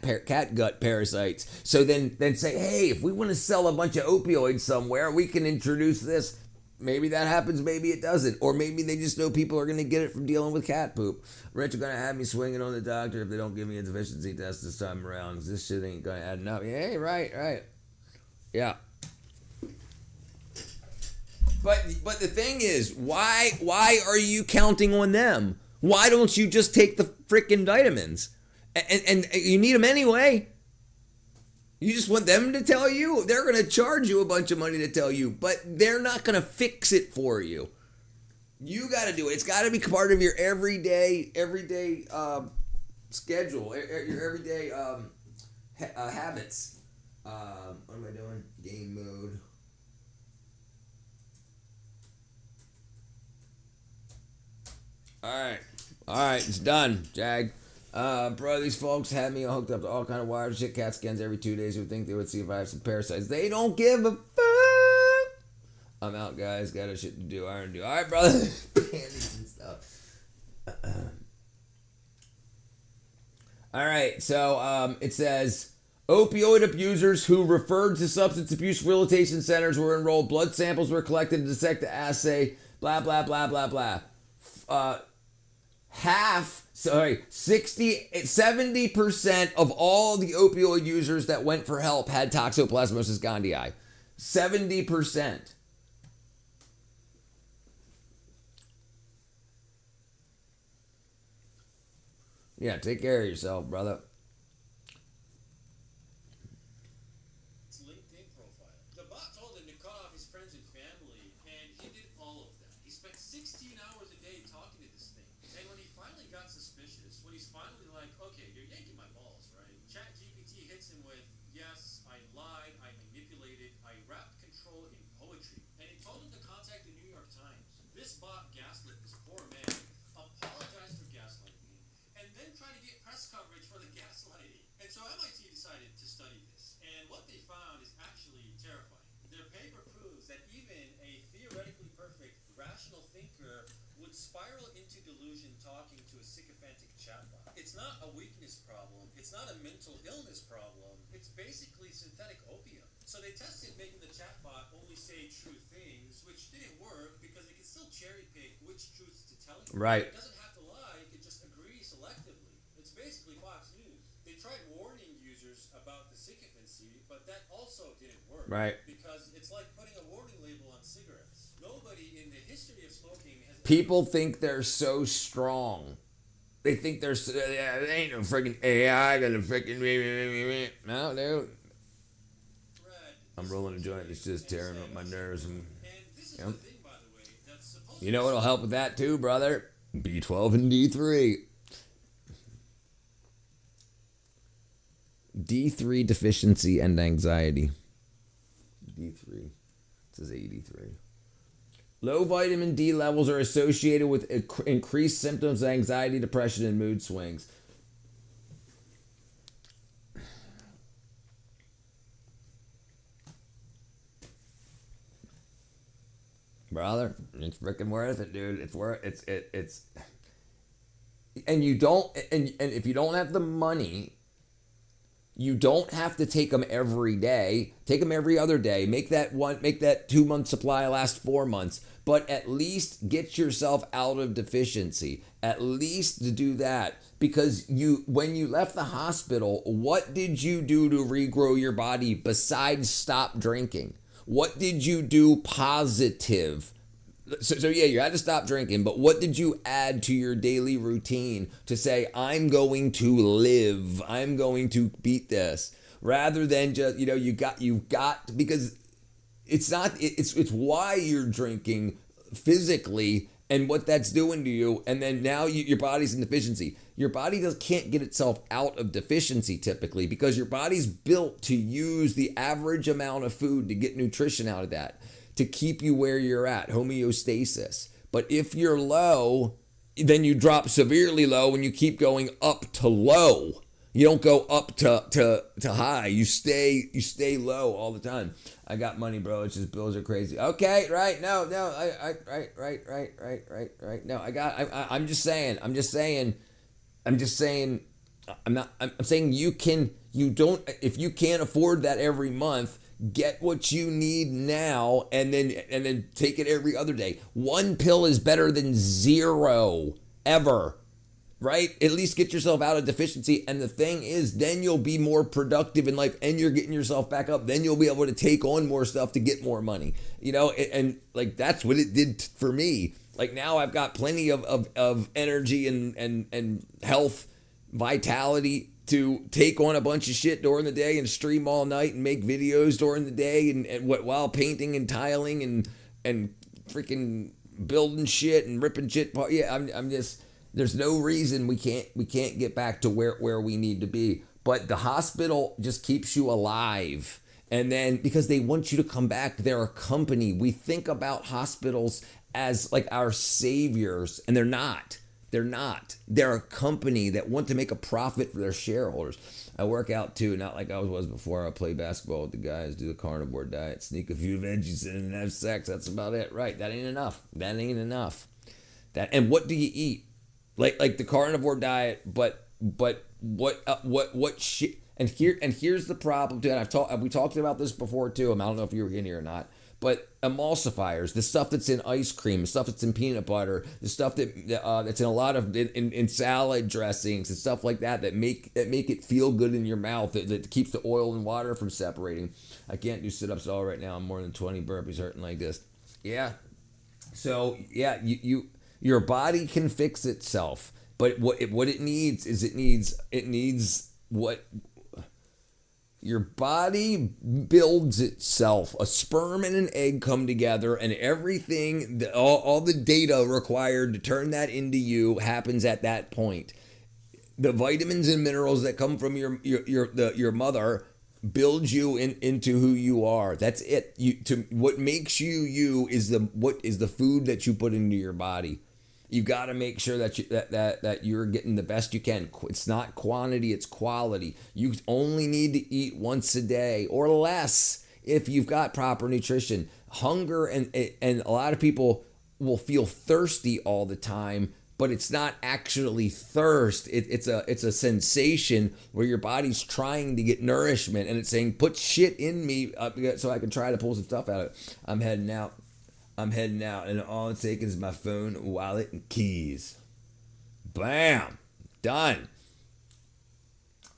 gut parasites. So then say, hey, if we want to sell a bunch of opioids somewhere, we can introduce this. Maybe that happens, maybe it doesn't. Or maybe they just know people are going to get it from dealing with cat poop. Rich are going to have me swinging on the doctor if they don't give me a deficiency test this time around. This shit ain't going to add up. Hey, right. Yeah. But the thing is, why are you counting on them? Why don't you just take the freaking vitamins? And you need them anyway. You just want them to tell you? They're going to charge you a bunch of money to tell you, but they're not going to fix it for you. You got to do it. It's got to be part of your everyday schedule, your everyday habits. What am I doing? Game mode. All right, it's done, Jag. Bro, these folks had me hooked up to all kind of wired shit, cat scans every 2 days. You would think they would see if I have some parasites. They don't give a fuck. I'm out, guys. Got a shit to do. Iron to do. All right, brother. Panties and stuff. All right, so it says opioid abusers who referred to substance abuse rehabilitation centers were enrolled. Blood samples were collected to detect the assay. Blah blah blah blah blah. 70% of all the opioid users that went for help had Toxoplasmosis gondii. 70%. Yeah, take care of yourself, brother. LinkedIn profile. The bot told him to cut off his friends and family, and he did all of that. He spent 16 hours a day talking to this thing. And when he finally got suspicious, when he's finally like, okay, you're yanking my balls, right? ChatGPT hits him with, yes, I lied, I manipulated, I wrapped control in poetry. And he told him to contact the New York Times. This bot gaslit this poor man, apologized for gaslighting him, and then tried to get press coverage for the gaslighting. And so MIT decided to study this. And what they found is actually terrifying. Their paper proves that even a theoretically perfect, rational thinker would spiral into delusion talking to a sycophantic chatbot. It's not a weakness problem. It's not a mental illness problem. It's basically synthetic opium. So they tested making the chatbot only say true things, which didn't work because it could still cherry pick which truths to tell you. Right. It doesn't have to lie. It could just agree selectively. It's basically Fox News. They tried warning users about the sycophancy, but that also didn't work. Right. Because it's like putting a warning label on cigarettes. Nobody in the history of smoking has... People think they're so strong. They think there's there ain't no freaking AI gonna freaking no, dude. Brad, I'm this rolling a is joint. It's just tearing up my nerves. And this is you know, the thing, by the way, that's supposed you know what'll help with that too, brother? B12 and D3. D3 deficiency and anxiety. D3. It says 83. Low vitamin D levels are associated with increased symptoms of anxiety, depression, and mood swings. Brother, it's freaking worth it, dude. It's worth it's and you don't and if you don't have the money, you don't have to take them every day. Take them every other day. Make that 2-month supply last 4 months. But at least get yourself out of deficiency. At least to do that. Because when you left the hospital, what did you do to regrow your body besides stop drinking? What did you do positive? So yeah, you had to stop drinking, but what did you add to your daily routine to say, I'm going to live, I'm going to beat this, rather than just, you've got, because it's not, it's why you're drinking physically and what that's doing to you, and then now your body's in deficiency. Your body can't get itself out of deficiency typically because your body's built to use the average amount of food to get nutrition out of that, to keep you where you're at, homeostasis. But if you're low, then you drop severely low and you keep going up to low. You don't go up to high. You stay low all the time. I got money, bro. It's just bills are crazy. Okay, right? No. Right. No, I'm just saying. I'm saying if you can't afford that every month, get what you need now and then take it every other day. One pill is better than zero ever, right? At least get yourself out of deficiency. And the thing is, then you'll be more productive in life and you're getting yourself back up. Then you'll be able to take on more stuff to get more money, and like that's what it did for me. Like now I've got plenty of energy and health, vitality to take on a bunch of shit during the day and stream all night and make videos during the day and while painting and tiling and freaking building shit and ripping shit. Yeah, I'm just, there's no reason we can't get back to where we need to be. But the hospital just keeps you alive. And then because they want you to come back, they're a company. We think about hospitals as like our saviors, and they're not. They're not. They're a company that want to make a profit for their shareholders. I work out too, not like I was before. I play basketball with the guys, do the carnivore diet, sneak a few veggies in and have sex. That's about it. Right. That ain't enough. And what do you eat? Like the carnivore diet, but what shit? And here's the problem too. And we talked about this before too. I don't know if you were in here or not. But emulsifiers, the stuff that's in ice cream, the stuff that's in peanut butter, the stuff that's in a lot of in salad dressings and stuff like that make it feel good in your mouth, that keeps the oil and water from separating. I can't do sit-ups at all right now. I'm more than 20 burpees hurting like this. Yeah. So yeah, your body can fix itself, but what it needs is it needs what. Your body builds itself. A sperm and an egg come together, and everything, all the data required to turn that into you happens at that point. The vitamins and minerals that come from your mother build you into who you are. That's it. What makes you is the food that you put into your body. You got to make sure that you're getting the best you can. It's not quantity, it's quality. You only need to eat once a day or less if you've got proper nutrition. Hunger and a lot of people will feel thirsty all the time, but it's not actually thirst. It's a sensation where your body's trying to get nourishment and it's saying, put shit in me so I can try to pull some stuff out of it. I'm heading out, and all it's taking is my phone, wallet, and keys. Bam! Done.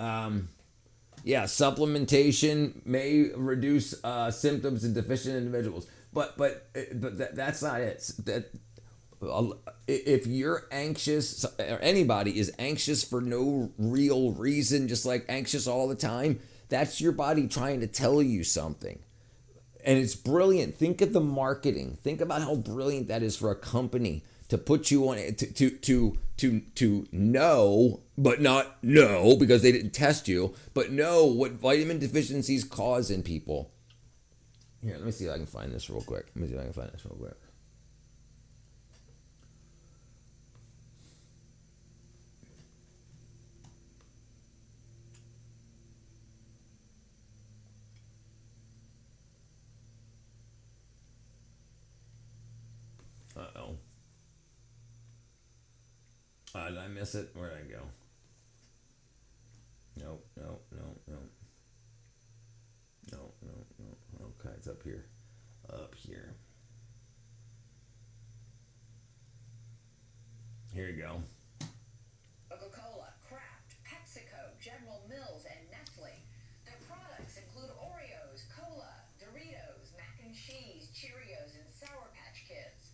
Yeah, supplementation may reduce symptoms in deficient individuals, but that's not it. if you're anxious, or anybody is anxious for no real reason, just like anxious all the time, that's your body trying to tell you something. And it's brilliant. Think of the marketing. Think about how brilliant that is for a company to put you on it, to know, but not know because they didn't test you, but know what vitamin deficiencies cause in people. Here, let me see if I can find this real quick. Uh-oh. Did I miss it? Where'd I go? No. Okay, it's up here. Here you go. Coca-Cola, Kraft, PepsiCo, General Mills, and Nestle. Their products include Oreos, Cola, Doritos, mac and cheese, Cheerios, and Sour Patch Kids.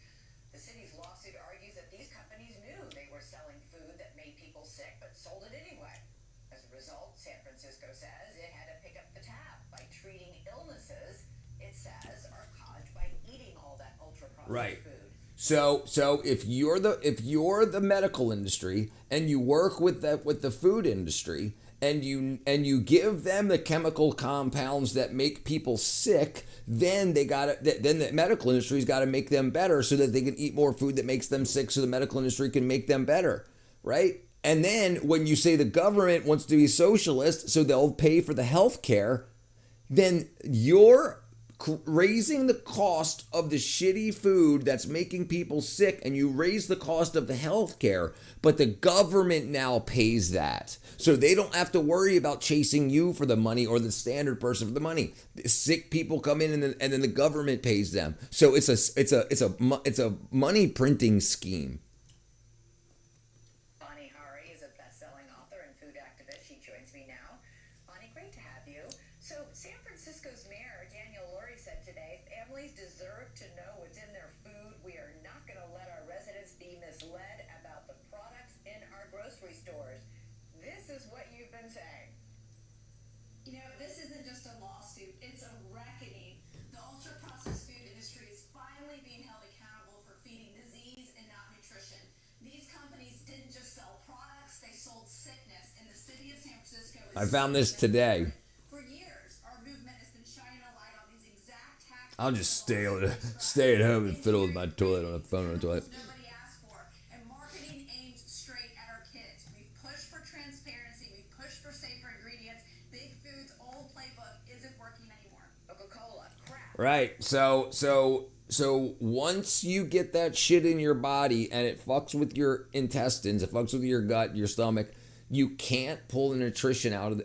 The city's lawsuit argues that these companies knew they were selling food that made people sick, but sold it anyway. As a result, San Francisco says it had to pick up the tab by treating illnesses it says are caused by eating all that ultra-processed food. So if you're the medical industry and you work with the food industry and you give them the chemical compounds that make people sick, then the medical industry's got to make them better so that they can eat more food that makes them sick, so the medical industry can make them better, right? And then when you say the government wants to be socialist, so they'll pay for the health care, then you're raising the cost of the shitty food that's making people sick, and you raise the cost of the health care, but the government now pays that. So they don't have to worry about chasing you for the money or the standard person for the money. Sick people come in and then the government pays them. So it's a money printing scheme. I found this today. For years, our movement has been shining a light on these exact tactics. I'll just stay at home and fiddle with my toilet on the phone on the toilet. Nobody asked for, and marketing aimed straight at our kids. We've pushed for transparency. We've pushed for safer ingredients. Big Food's old playbook isn't working anymore. Coca-Cola, crap. Right. So once you get that shit in your body and it fucks with your intestines, it fucks with your gut, your stomach, you can't pull the nutrition out of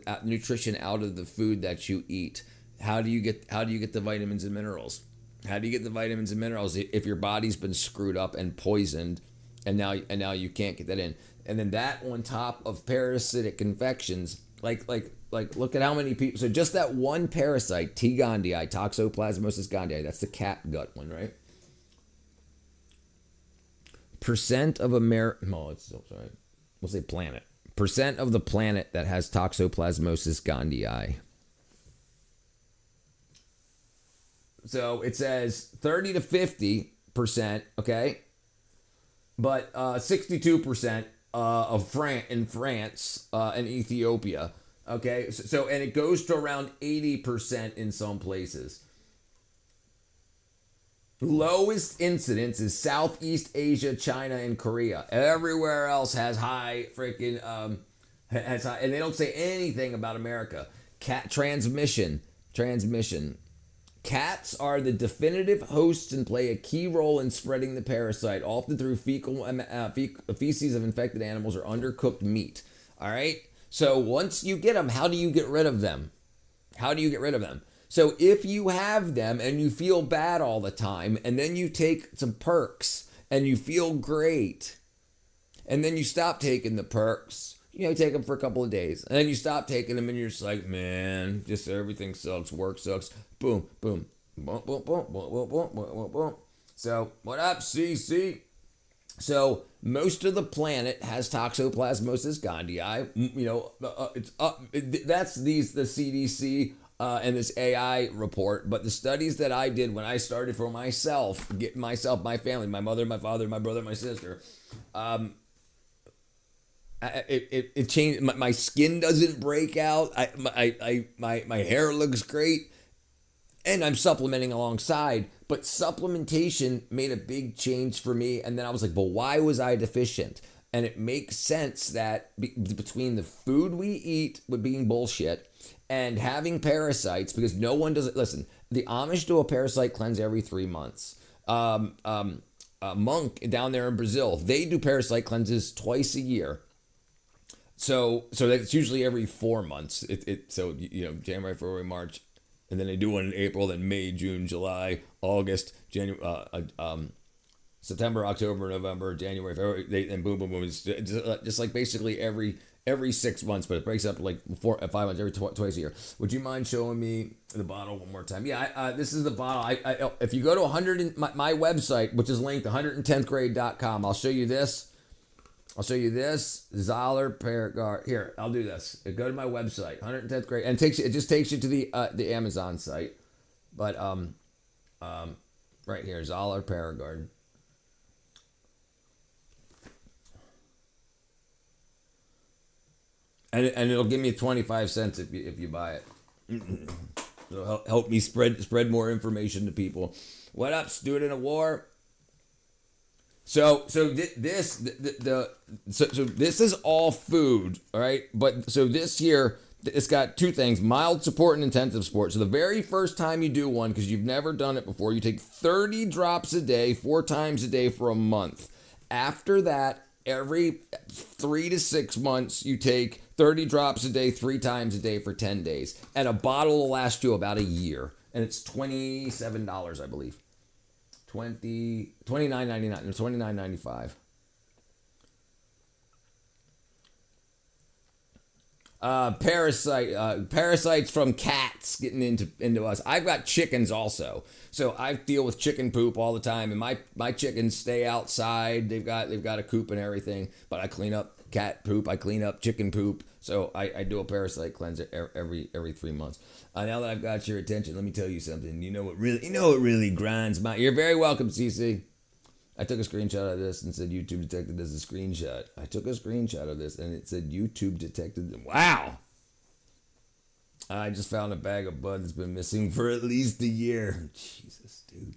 the food that you eat. How do you get the vitamins and minerals? How do you get the vitamins and minerals if your body's been screwed up and poisoned, and now you can't get that in? And then that on top of parasitic infections, like look at how many people. So just that one parasite, T. gondii, Toxoplasmosis gondii, that's the cat gut one, right? Percent of we'll say planet. Percent of the planet that has Toxoplasmosis gondii. So it says 30 to 50%, okay? But 62% in France and Ethiopia, okay? So and it goes to around 80% in some places. Lowest incidence is Southeast Asia, China, and Korea. Everywhere else has high freaking and they don't say anything about America. Cat transmission. Cats are the definitive hosts and play a key role in spreading the parasite, often through feces of infected animals or undercooked meat. All right. So once you get them, how do you get rid of them? So if you have them and you feel bad all the time, and then you take some perks and you feel great, and then you stop taking the perks, take them for a couple of days, and then you stop taking them and you're just like, man, just everything sucks, work sucks, boom, boom, boom, boom, boom, boom, boom, boom, boom, boom. So what up, CC? So most of the planet has toxoplasmosis gondii. That's the CDC and this AI report. But the studies that I did when I started for myself, my family, my mother, my father, my brother, my sister, it changed. My skin doesn't break out. My hair looks great, and I'm supplementing alongside. But supplementation made a big change for me. And then I was like, but why was I deficient? And it makes sense that between the food we eat with being bullshit and having parasites, because no one does it. Listen, the Amish do a parasite cleanse every 3 months. Monk down there in Brazil, they do parasite cleanses twice a year. So that's usually every 4 months. So January, February, March, and then they do one in April, then May, June, July, August, January, September, October, November, January, February, and boom, boom, boom. It's just like basically every 6 months, but it breaks up like 4 or 5 months, twice a year. Would you mind showing me the bottle one more time? Yeah, this is the bottle. If you go to my website, which is linked 110thgrade.com, I'll show you this. Zoller Paragard. Here, I'll do this. Go to my website, 110th grade, and it just takes you to the Amazon site. But right here, Zoller Paragard. And it'll give me 25 cents if you buy it. It'll help me spread more information to people. What up, student of war? So this is all food, all right? But so this year it's got two things: mild support and intensive support. So the very first time you do one, because you've never done it before, you take 30 drops a day, 4 times a day for a month. After that, every 3 to 6 months, you take 30 drops a day, 3 times a day for 10 days, and a bottle will last you about a year, and it's $27, I believe. $29.99 or $29.95. Parasites from cats getting into us. I've got chickens also, so I deal with chicken poop all the time, and my chickens stay outside. They've got a coop and everything, but I clean up cat poop. I clean up chicken poop. So I do a parasite cleanse every 3 months. Now that I've got your attention, let me tell you something. You know what really grinds my. You're very welcome, CC. I took a screenshot of this and said YouTube detected as a screenshot. I took a screenshot of this and it said YouTube detected. Wow. I just found a bag of bud that's been missing for at least a year. Jesus, dude.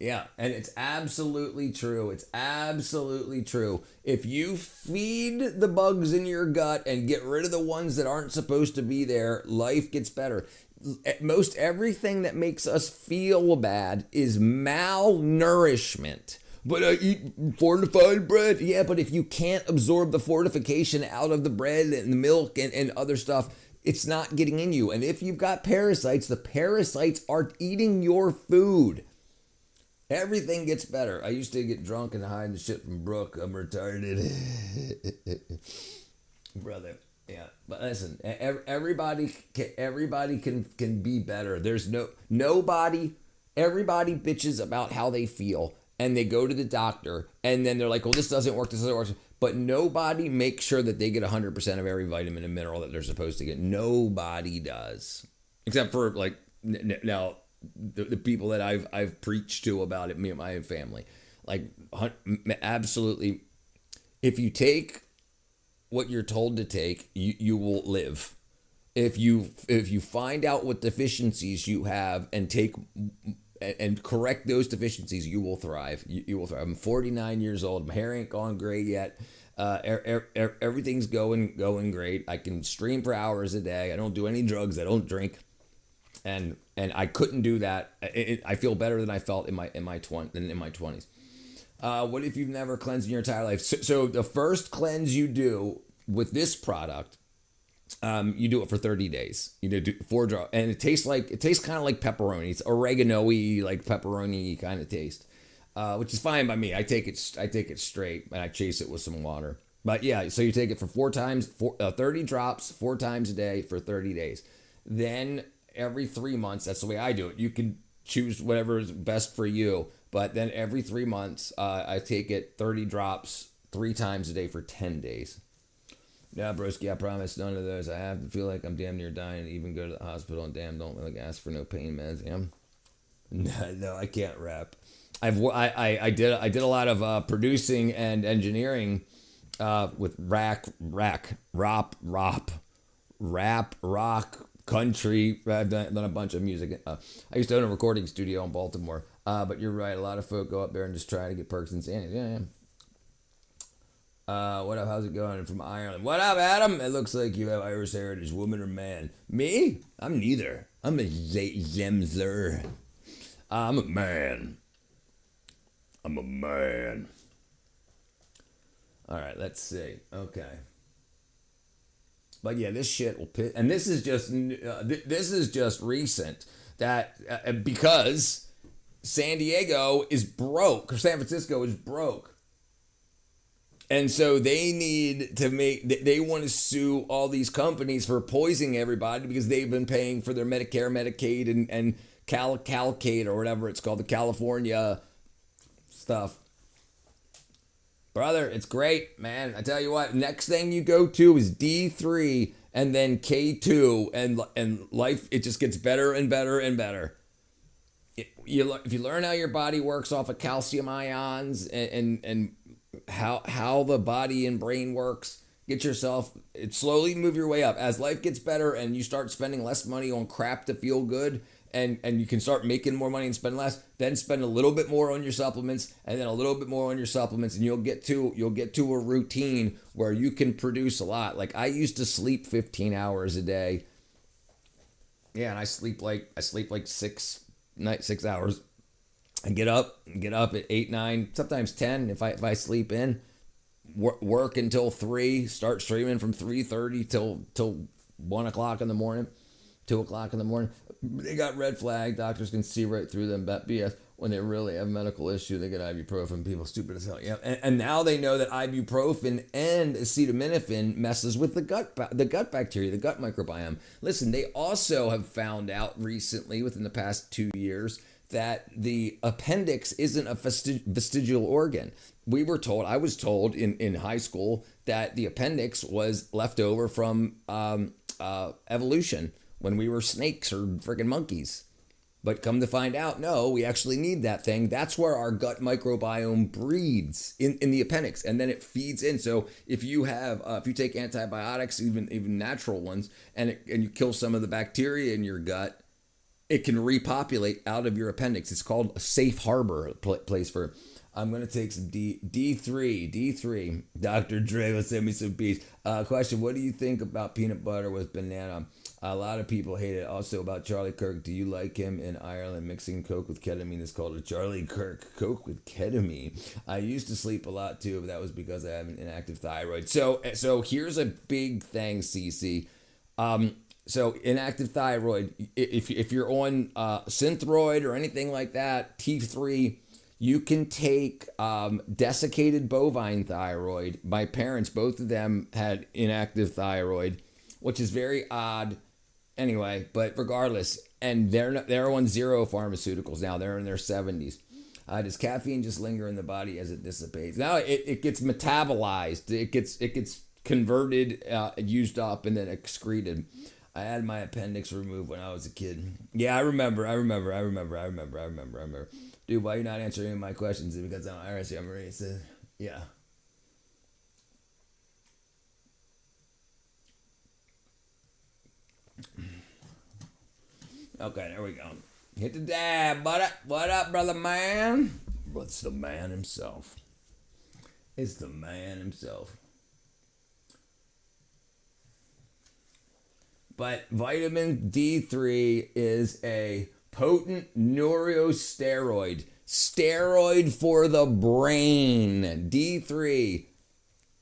Yeah, and it's absolutely true. It's absolutely true. If you feed the bugs in your gut and get rid of the ones that aren't supposed to be there, life gets better. Most everything that makes us feel bad is malnourishment. But I eat fortified bread. Yeah, but if you can't absorb the fortification out of the bread and the milk and other stuff, it's not getting in you. And if you've got parasites, the parasites are eating your food. Everything gets better. I used to get drunk and hide the shit from Brooke. I'm retarded. Brother. Yeah. But listen, everybody can be better. There's nobody, everybody bitches about how they feel. And they go to the doctor and then they're like, well, this doesn't work. This doesn't work. But nobody makes sure that they get 100% of every vitamin and mineral that they're supposed to get. Nobody does. Except for like now. The people that I've preached to about it, me and my family, like absolutely, if you take what you're told to take, you will live. If you find out what deficiencies you have and take and correct those deficiencies, you will thrive. You will thrive. I'm 49 years old. My hair ain't gone gray yet. Everything's going great. I can stream for hours a day. I don't do any drugs. I don't drink. And I couldn't do that. I feel better than I felt in my 20s. What if you've never cleansed in your entire life? So the first cleanse you do with this product, you do it for 30 days. You do 4 drops, and it tastes kind of like pepperoni. It's oregano-y, like pepperoni kind of taste, which is fine by me. I take it straight and I chase it with some water. But yeah, so you take it for 30 drops, 4 times a day for 30 days. Then every 3 months, that's the way I do it. You can choose whatever is best for you. But then every 3 months, I take it 30 drops 3 times a day for 10 days. Yeah, broski, I promise none of those. I have to feel like I'm damn near dying to even go to the hospital, and damn, don't like ask for no pain meds. Yeah. No, I can't rap. I did a lot of producing and engineering with rap, rock, country. I've done a bunch of music. I used to own a recording studio in Baltimore. But you're right. A lot of folk go up there and just try to get perks and sanity. Yeah. What up? How's it going? From Ireland. What up, Adam? It looks like you have Irish heritage, woman or man. Me? I'm neither. I'm a Zemzer. I'm a man. I'm a man. All right, let's see. Okay. But yeah, this shit will pit. And this is just recent that because San Diego is broke, or San Francisco is broke. And so they need to they want to sue all these companies for poisoning everybody because they've been paying for their Medicare, Medicaid, and Calcade, or whatever it's called, the California stuff. Brother, it's great, man. I tell you what, next thing you go to is D3 and then K2, and life, it just gets better and better and better. If you learn how your body works off of calcium ions and how the body and brain works, slowly move your way up. As life gets better and you start spending less money on crap to feel good, and you can start making more money and spend less, then spend a little bit more on your supplements, and then a little bit more on your supplements, and you'll get to a routine where you can produce a lot. Like, I used to sleep 15 hours a day. Yeah, and I sleep like 6 hours. I get up at 8, 9, sometimes 10 if I sleep in. Work until 3. Start streaming from 3:30 till 1 o'clock in the morning, 2 o'clock in the morning. They got red flag. Doctors can see right through them. But BS. When they really have a medical issue, they get ibuprofen. People stupid as hell. Yeah, and now they know that ibuprofen and acetaminophen messes with the gut bacteria, the gut microbiome. Listen, they also have found out recently, within the past 2 years, that the appendix isn't a vestigial organ. I was told in high school that the appendix was left over from evolution when we were snakes or freaking monkeys. But come to find out, no, we actually need that thing. That's where our gut microbiome breeds, in the appendix, and then it feeds in. So if you take antibiotics, even natural ones, and you kill some of the bacteria in your gut, it can repopulate out of your appendix. It's called a safe harbor place for. I'm going to take some D3. Dr. Dre will send me some beats. Question, what do you think about peanut butter with banana? A lot of people hate it. Also about Charlie Kirk, do you like him? In Ireland, mixing coke with ketamine is called a Charlie Kirk. Coke with ketamine. I used to sleep a lot too, but that was because I have an inactive thyroid. So here's a big thing, CC. So inactive thyroid, if you're on Synthroid or anything like that, T3, you can take desiccated bovine thyroid. My parents, both of them, had inactive thyroid, which is very odd. Anyway, but regardless, and they're on 0 pharmaceuticals now. They're in their 70s. Does caffeine just linger in the body as it dissipates? Now it gets metabolized. It gets converted, used up, and then excreted. I had my appendix removed when I was a kid. Yeah, I remember. Dude, why are you not answering any of my questions? Because I'm Irish. I'm racist. Yeah. Okay, there we go. Hit the dab. What up, brother man? It's the man himself. It's the man himself. But vitamin D3 is a potent neurosteroid. Steroid for the brain. D3.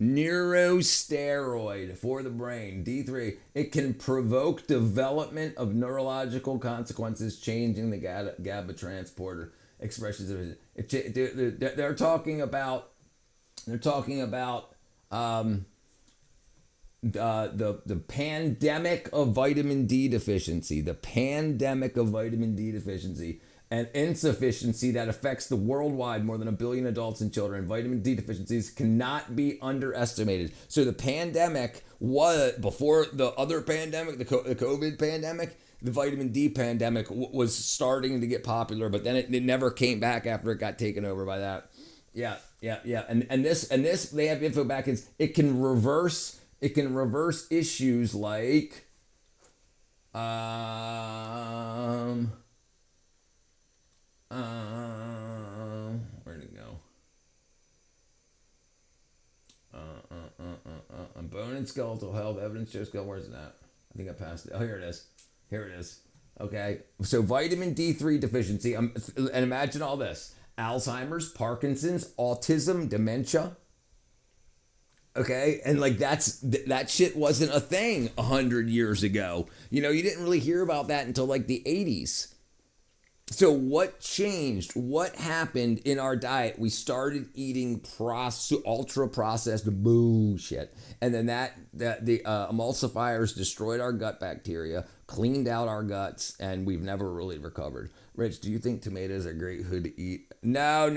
Neurosteroid for the brain. D3. It can provoke development of neurological consequences, changing the GABA transporter expressions of it. They're talking about the pandemic of vitamin D deficiency. The pandemic of vitamin D deficiency. and insufficiency that affects the worldwide more than 1 billion adults and children. Vitamin D deficiencies cannot be underestimated. So the pandemic was, before the other pandemic, the COVID pandemic, the vitamin D pandemic was starting to get popular, but then it never came back after it got taken over by that. Yeah. And this they have info back is it can reverse issues like where'd it go? Bone and skeletal health evidence shows where's that? I think I passed it. Oh, here it is. Okay, so vitamin D3 deficiency, and imagine all this: Alzheimer's, Parkinson's, autism, dementia. Okay, and like that shit wasn't a thing 100 years ago. You didn't really hear about that until like the 80s. So what changed? What happened in our diet? We started eating ultra processed bullshit, and then the emulsifiers destroyed our gut bacteria, cleaned out our guts, and we've never really recovered. Rich, do you think tomatoes are great food to eat? No.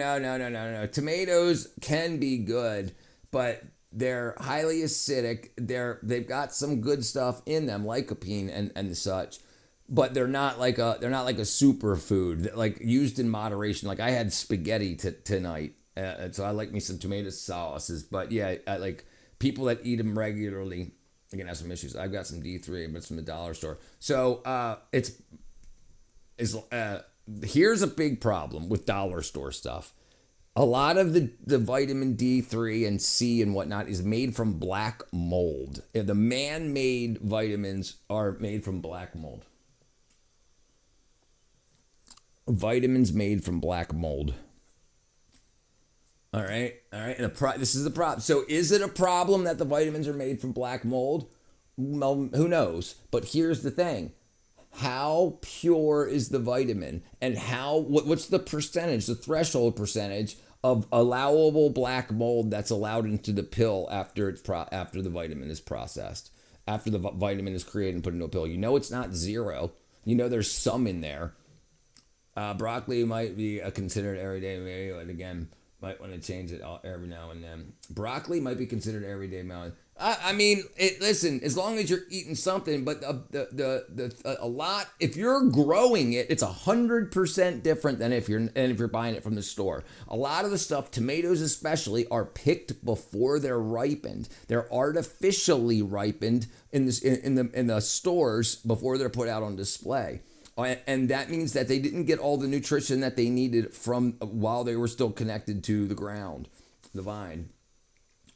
Tomatoes can be good, but they're highly acidic. They've got some good stuff in them, lycopene and such. But they're not like a superfood, like used in moderation. Like I had spaghetti tonight, so I like me some tomato sauces. But yeah, I like people that eat them regularly. Are gonna have some issues. I've got some D3, but it's from the dollar store. So here's a big problem with dollar store stuff. A lot of the vitamin D3 and C and whatnot is made from black mold. The man-made vitamins are made from black mold. Vitamins made from black mold. All right. And this is the problem. So is it a problem that the vitamins are made from black mold? Well, who knows? But here's the thing. How pure is the vitamin? And what's the percentage, the threshold percentage of allowable black mold that's allowed into the pill after the vitamin is processed, after the vitamin is created and put into a pill? It's not zero. There's some in there. Broccoli might be considered everyday meal, and again, might want to change it every now and then. Broccoli might be considered everyday meal. I mean, listen, as long as you're eating something, but a lot, if you're growing it, it's 100% different than if you're buying it from the store. A lot of the stuff, tomatoes especially, are picked before they're ripened. They're artificially ripened in the stores before they're put out on display. And that means that they didn't get all the nutrition that they needed from while they were still connected to the ground, the vine.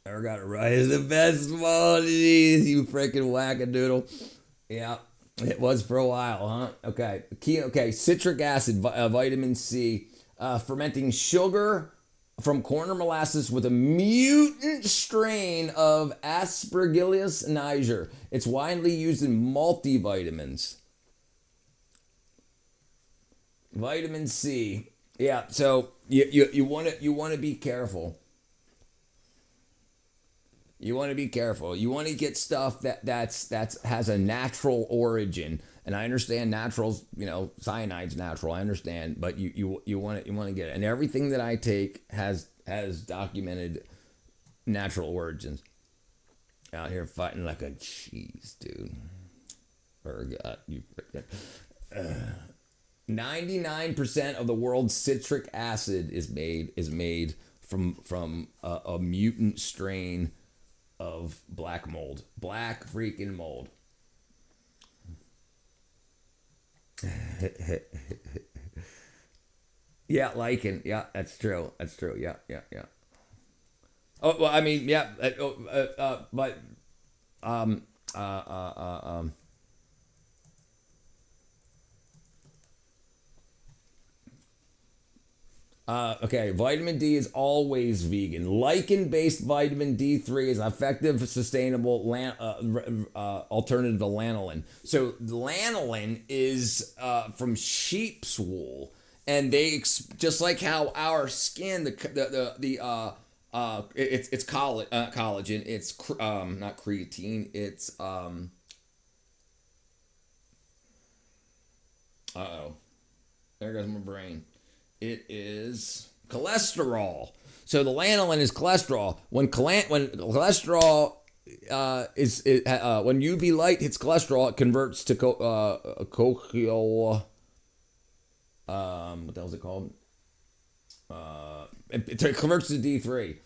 I got it right. It's the best one. Jeez, you freaking wackadoodle. Yeah, it was for a while, huh? Okay. Citric acid, vitamin C, fermenting sugar from corn or molasses with a mutant strain of Aspergillus niger. It's widely used in multivitamins. Vitamin C. Yeah, so you want to be careful. You want to be careful. You want to get stuff that has a natural origin. And I understand natural's, cyanide's natural. I understand, but you want to get it. And everything that I take has documented natural origins. Out here fighting like a cheese, dude. Forgot you freaking. 99% of the world's citric acid is made from a mutant strain of black mold. Black freaking mold. Yeah, lichen. Yeah, that's true. Yeah. Oh, well, I mean, yeah. Okay, vitamin D is always vegan. Lichen-based vitamin D3 is effective, sustainable alternative to lanolin. So lanolin is from sheep's wool, and they just like how our skin, it's collagen. It's not creatine. It's There goes my brain. It is cholesterol. So the lanolin is cholesterol. When cholesterol when UV light hits cholesterol, it converts to what the hell is it called? It converts to D3.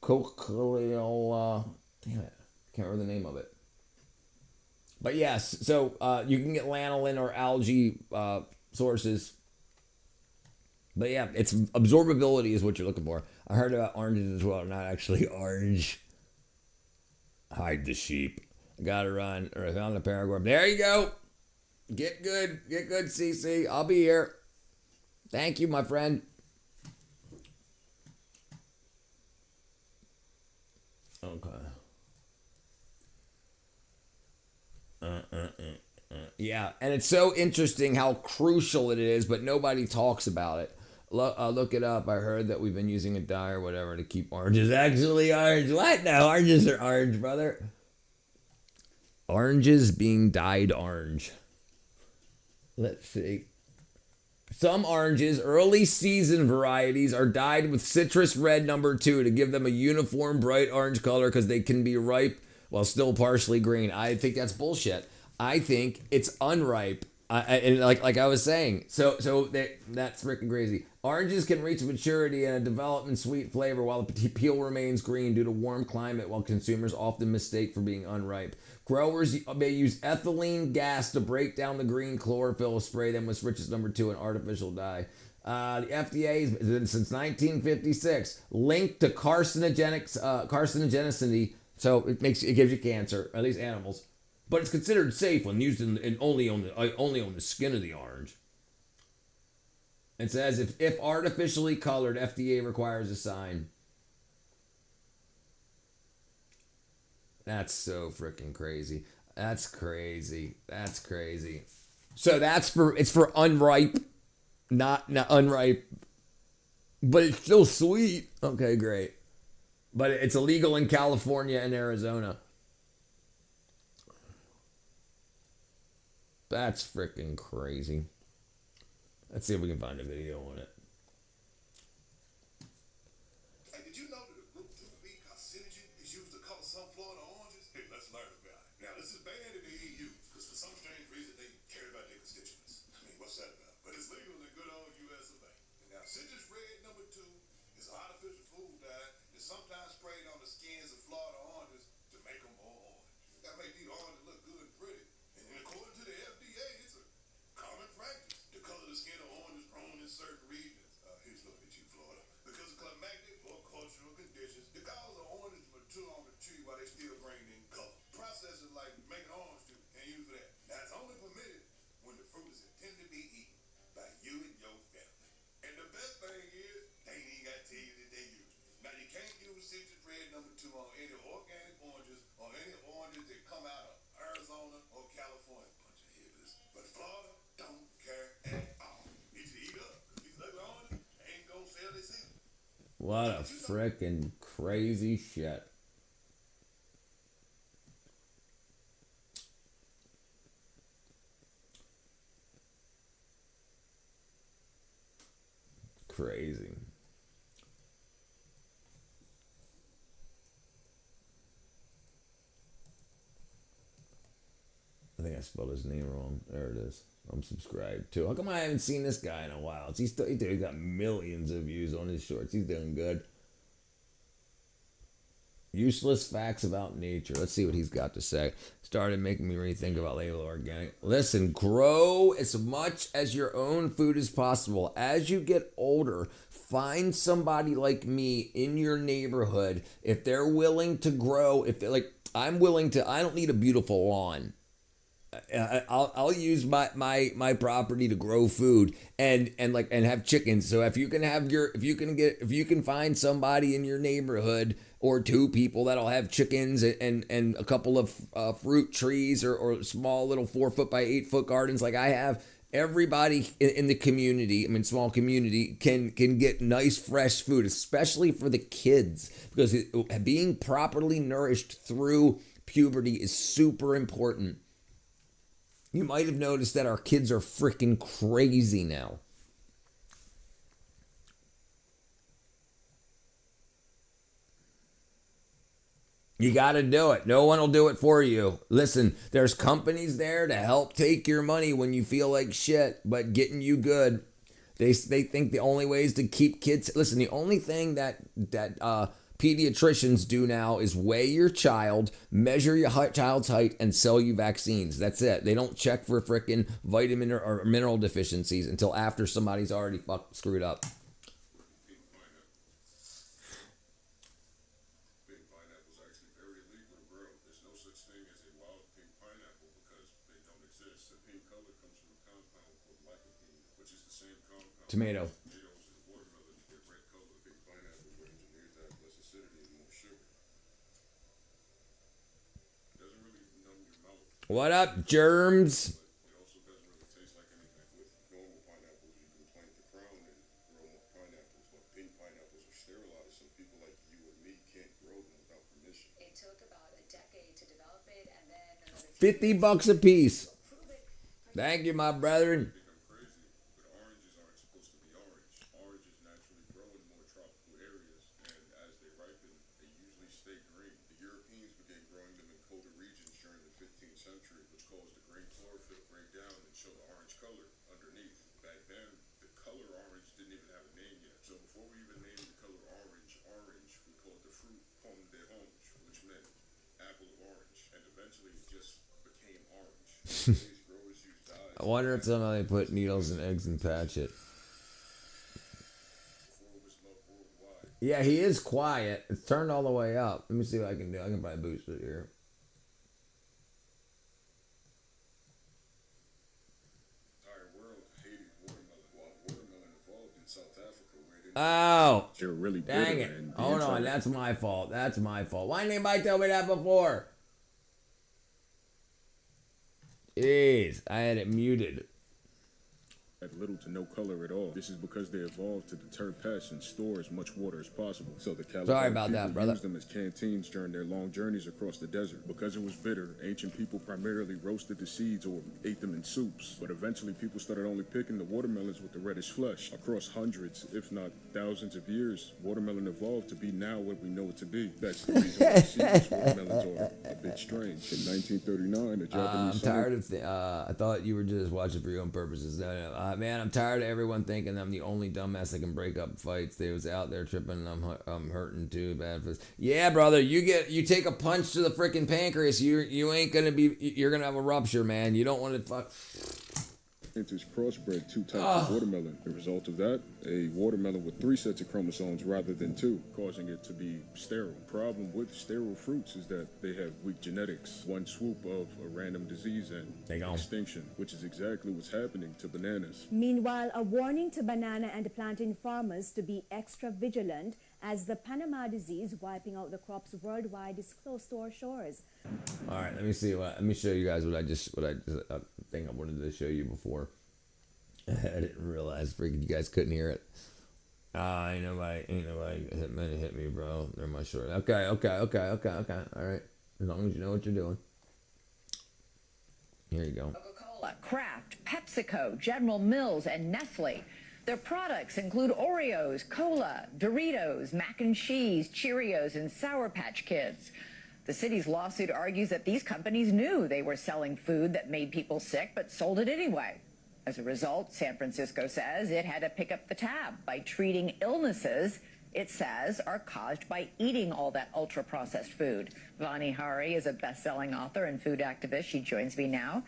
Cochleal. Damn it, can't remember the name of it. But yes, so you can get lanolin or algae sources. But yeah, it's absorbability is what you're looking for. I heard about oranges as well, not actually orange. Hide the sheep. Gotta run. Or I found the paragraph. There you go. Get good, CC. I'll be here. Thank you, my friend. Okay. Yeah, and it's so interesting how crucial it is, but nobody talks about it. Look it up. I heard that we've been using a dye or whatever to keep oranges actually orange. What? No, oranges are orange, brother. Oranges being dyed orange. Let's see. Some oranges, early season varieties, are dyed with citrus red #2 to give them a uniform bright orange color because they can be ripe while still partially green. I think that's bullshit. I think it's unripe. And like I was saying, that's freaking crazy. Oranges can reach maturity and develop in sweet flavor while the peel remains green due to warm climate, while consumers often mistake for being unripe. Growers may use ethylene gas to break down the green chlorophyll, spray them with citrus #2 and artificial dye. The FDA has been since 1956 linked to carcinogenicity, so it gives you cancer, at least animals. But it's considered safe when used in only on the skin of the orange. It says if artificially colored, FDA requires a sign. That's so freaking crazy. That's crazy. So it's for unripe, not unripe, but it's still sweet. Okay, great. But it's illegal in California and Arizona. That's freaking crazy. Let's see if we can find a video on it. Hey, did you know that a group 2B carcinogen is used to color some Florida oranges? Hey, let's learn about it. Now, this is banned in the EU because for some strange reason they care about their constituents. I mean, what's that about? But it's legal in good old US of A. And now, citrus red #2 is an artificial food dye that's sometimes sprayed on the skins of Florida oranges to make them more orange. That make these oranges look good and pretty. And according to the FDA, it's a common practice to color the skin of oranges grown in certain regions. Here's looking at you, Florida. Because of climatic or cultural conditions, the cause of oranges mature on the tree while they still green in color. Processes like making orange juice can't use that. Now, it's only permitted when the fruit is intended to be eaten by you and your family. And the best thing is, they ain't even got to tell you that they use it. Now, you can't use citrus red #2 on any organic oranges or any oranges that come out of Arizona or California. Bunch of hippies. But Florida don't care at all. You should eat up. These ugly oranges ain't gonna sell this either. What a freaking crazy shit. Crazy. I think I spelled his name wrong. There it is. I'm subscribed to. How come I haven't seen this guy in a while? He's got millions of views on his shorts. He's doing good. Useless facts about nature. Let's see what he's got to say. Started making me rethink about label organic. Listen, grow as much as your own food as possible. As you get older, find somebody like me in your neighborhood. If they're willing to grow, I'm willing to, I don't need a beautiful lawn. I'll use my property to grow food and have chickens. So if you can find somebody in your neighborhood or two people that'll have chickens and a couple of fruit trees or small little 4 foot by 8 foot gardens like I have, everybody in the community, small community, can get nice fresh food, especially for the kids, because being properly nourished through puberty is super important. You might have noticed that our kids are freaking crazy now. You got to do it. No one will do it for you. Listen, there's companies there to help take your money when you feel like shit, but getting you good. They think the only ways to keep kids. Listen, the only thing that pediatricians do now is weigh your child, measure your child's height, and sell you vaccines. That's it. They don't check for frickin' vitamin or mineral deficiencies until after somebody's already screwed up. Tomato. What up, germs? It also doesn't really taste like anything. With normal pineapples, you can plant the crown and grow more pineapples, but pink pineapples are sterilized, so people like you and me can't grow them without permission. It took about a decade to develop it, and then another $50 a piece. Thank you, my brethren. I wonder if somebody put needles and eggs and patch it. Yeah, he is quiet. It's turned all the way up. Let me see what I can do. I can probably boost it here. Oh, They're really dang bitter it. and Hold on, that's my fault. That's my fault. Why didn't anybody tell me that before? Jeez, I had it muted. Had little to no color at all. This is because they evolved to deter pests and store as much water as possible. So the Sorry about that, brother. used them as canteens during their long journeys across the desert. Because it was bitter, ancient people primarily roasted the seeds or ate them in soups. But eventually people started only picking the watermelons with the reddish flesh. Across hundreds, if not thousands of years, watermelon evolved to be now what we know it to be. That's the reason why seedless watermelons are a bit strange. In 1939, a Japanese I'm tired of I thought you were just watching for your own purposes. No. Man, I'm tired of everyone thinking I'm the only dumbass that can break up fights. They was out there tripping, and I'm hurting too bad for this. Yeah, brother, you take a punch to the freaking pancreas, you ain't gonna be, you're gonna have a rupture, man. You don't want to fuck. Scientists crossbred two types of watermelon. The result of that, a watermelon with 3 sets of chromosomes rather than 2, causing it to be sterile. Problem with sterile fruits is that they have weak genetics. One swoop of a random disease and extinction, which is exactly what's happening to bananas. Meanwhile, a warning to banana and plantain farmers to be extra vigilant as the Panama disease wiping out the crops worldwide is close to our shores. All right, let me show you guys what I think I wanted to show you before. I didn't realize freaking you guys couldn't hear it. Ain't nobody hit me, bro. They're my short. Okay. All right. As long as you know what you're doing. Here you go. Coca-Cola, Kraft, PepsiCo, General Mills, and Nestle. Their products include Oreos, Cola, Doritos, mac and cheese, Cheerios, and Sour Patch Kids. The city's lawsuit argues that these companies knew they were selling food that made people sick, but sold it anyway. As a result, San Francisco says it had to pick up the tab by treating illnesses it says are caused by eating all that ultra-processed food. Vani Hari is a best-selling author and food activist. She joins me now.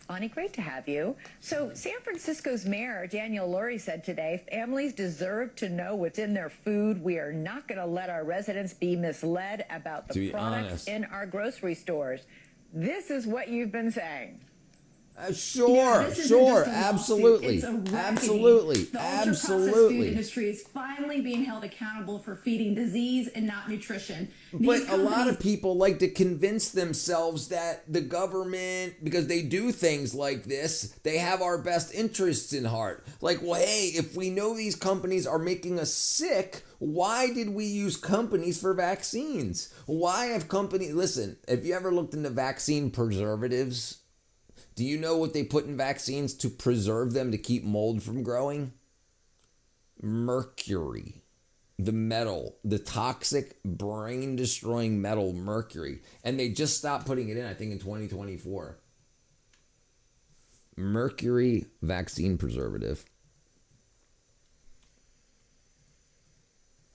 Vani, great to have you. So San Francisco's mayor, Daniel Lurie, said today, families deserve to know what's in their food. We are not going to let our residents be misled about the products in our grocery stores. This is what you've been saying. Sure, absolutely, absolutely. Food industry is finally being held accountable for feeding disease and not nutrition. But a lot of people like to convince themselves that the government, because they do things like this, they have our best interests in heart. Like, well, hey, if we know these companies are making us sick, why did we use companies for vaccines? Why have companies... Listen, have you ever looked into vaccine preservatives? Do you know what they put in vaccines to preserve them to keep mold from growing? Mercury. the metal, the toxic brain destroying metal mercury. And they just stopped putting it in, I think, in 2024. Mercury vaccine preservative.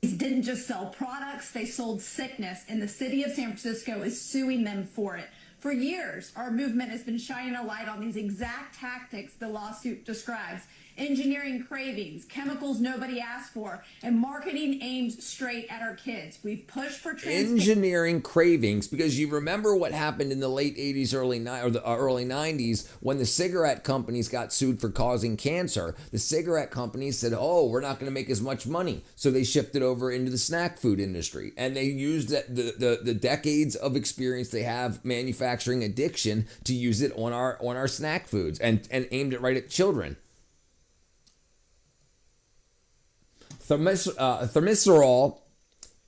Didn't just sell products, they sold sickness, and the city of San Francisco is suing them for it. For years, our movement has been shining a light on these exact tactics the lawsuit describes. Engineering cravings, chemicals nobody asked for, and marketing aimed straight at our kids. We've pushed for engineering cravings, because you remember what happened in the late 80s, early 90s when the cigarette companies got sued for causing cancer. The cigarette companies said, oh, we're not going to make as much money. So they shifted over into the snack food industry, and they used the decades of experience they have manufacturing addiction to use it on our snack foods and aimed it right at children. Thimerosal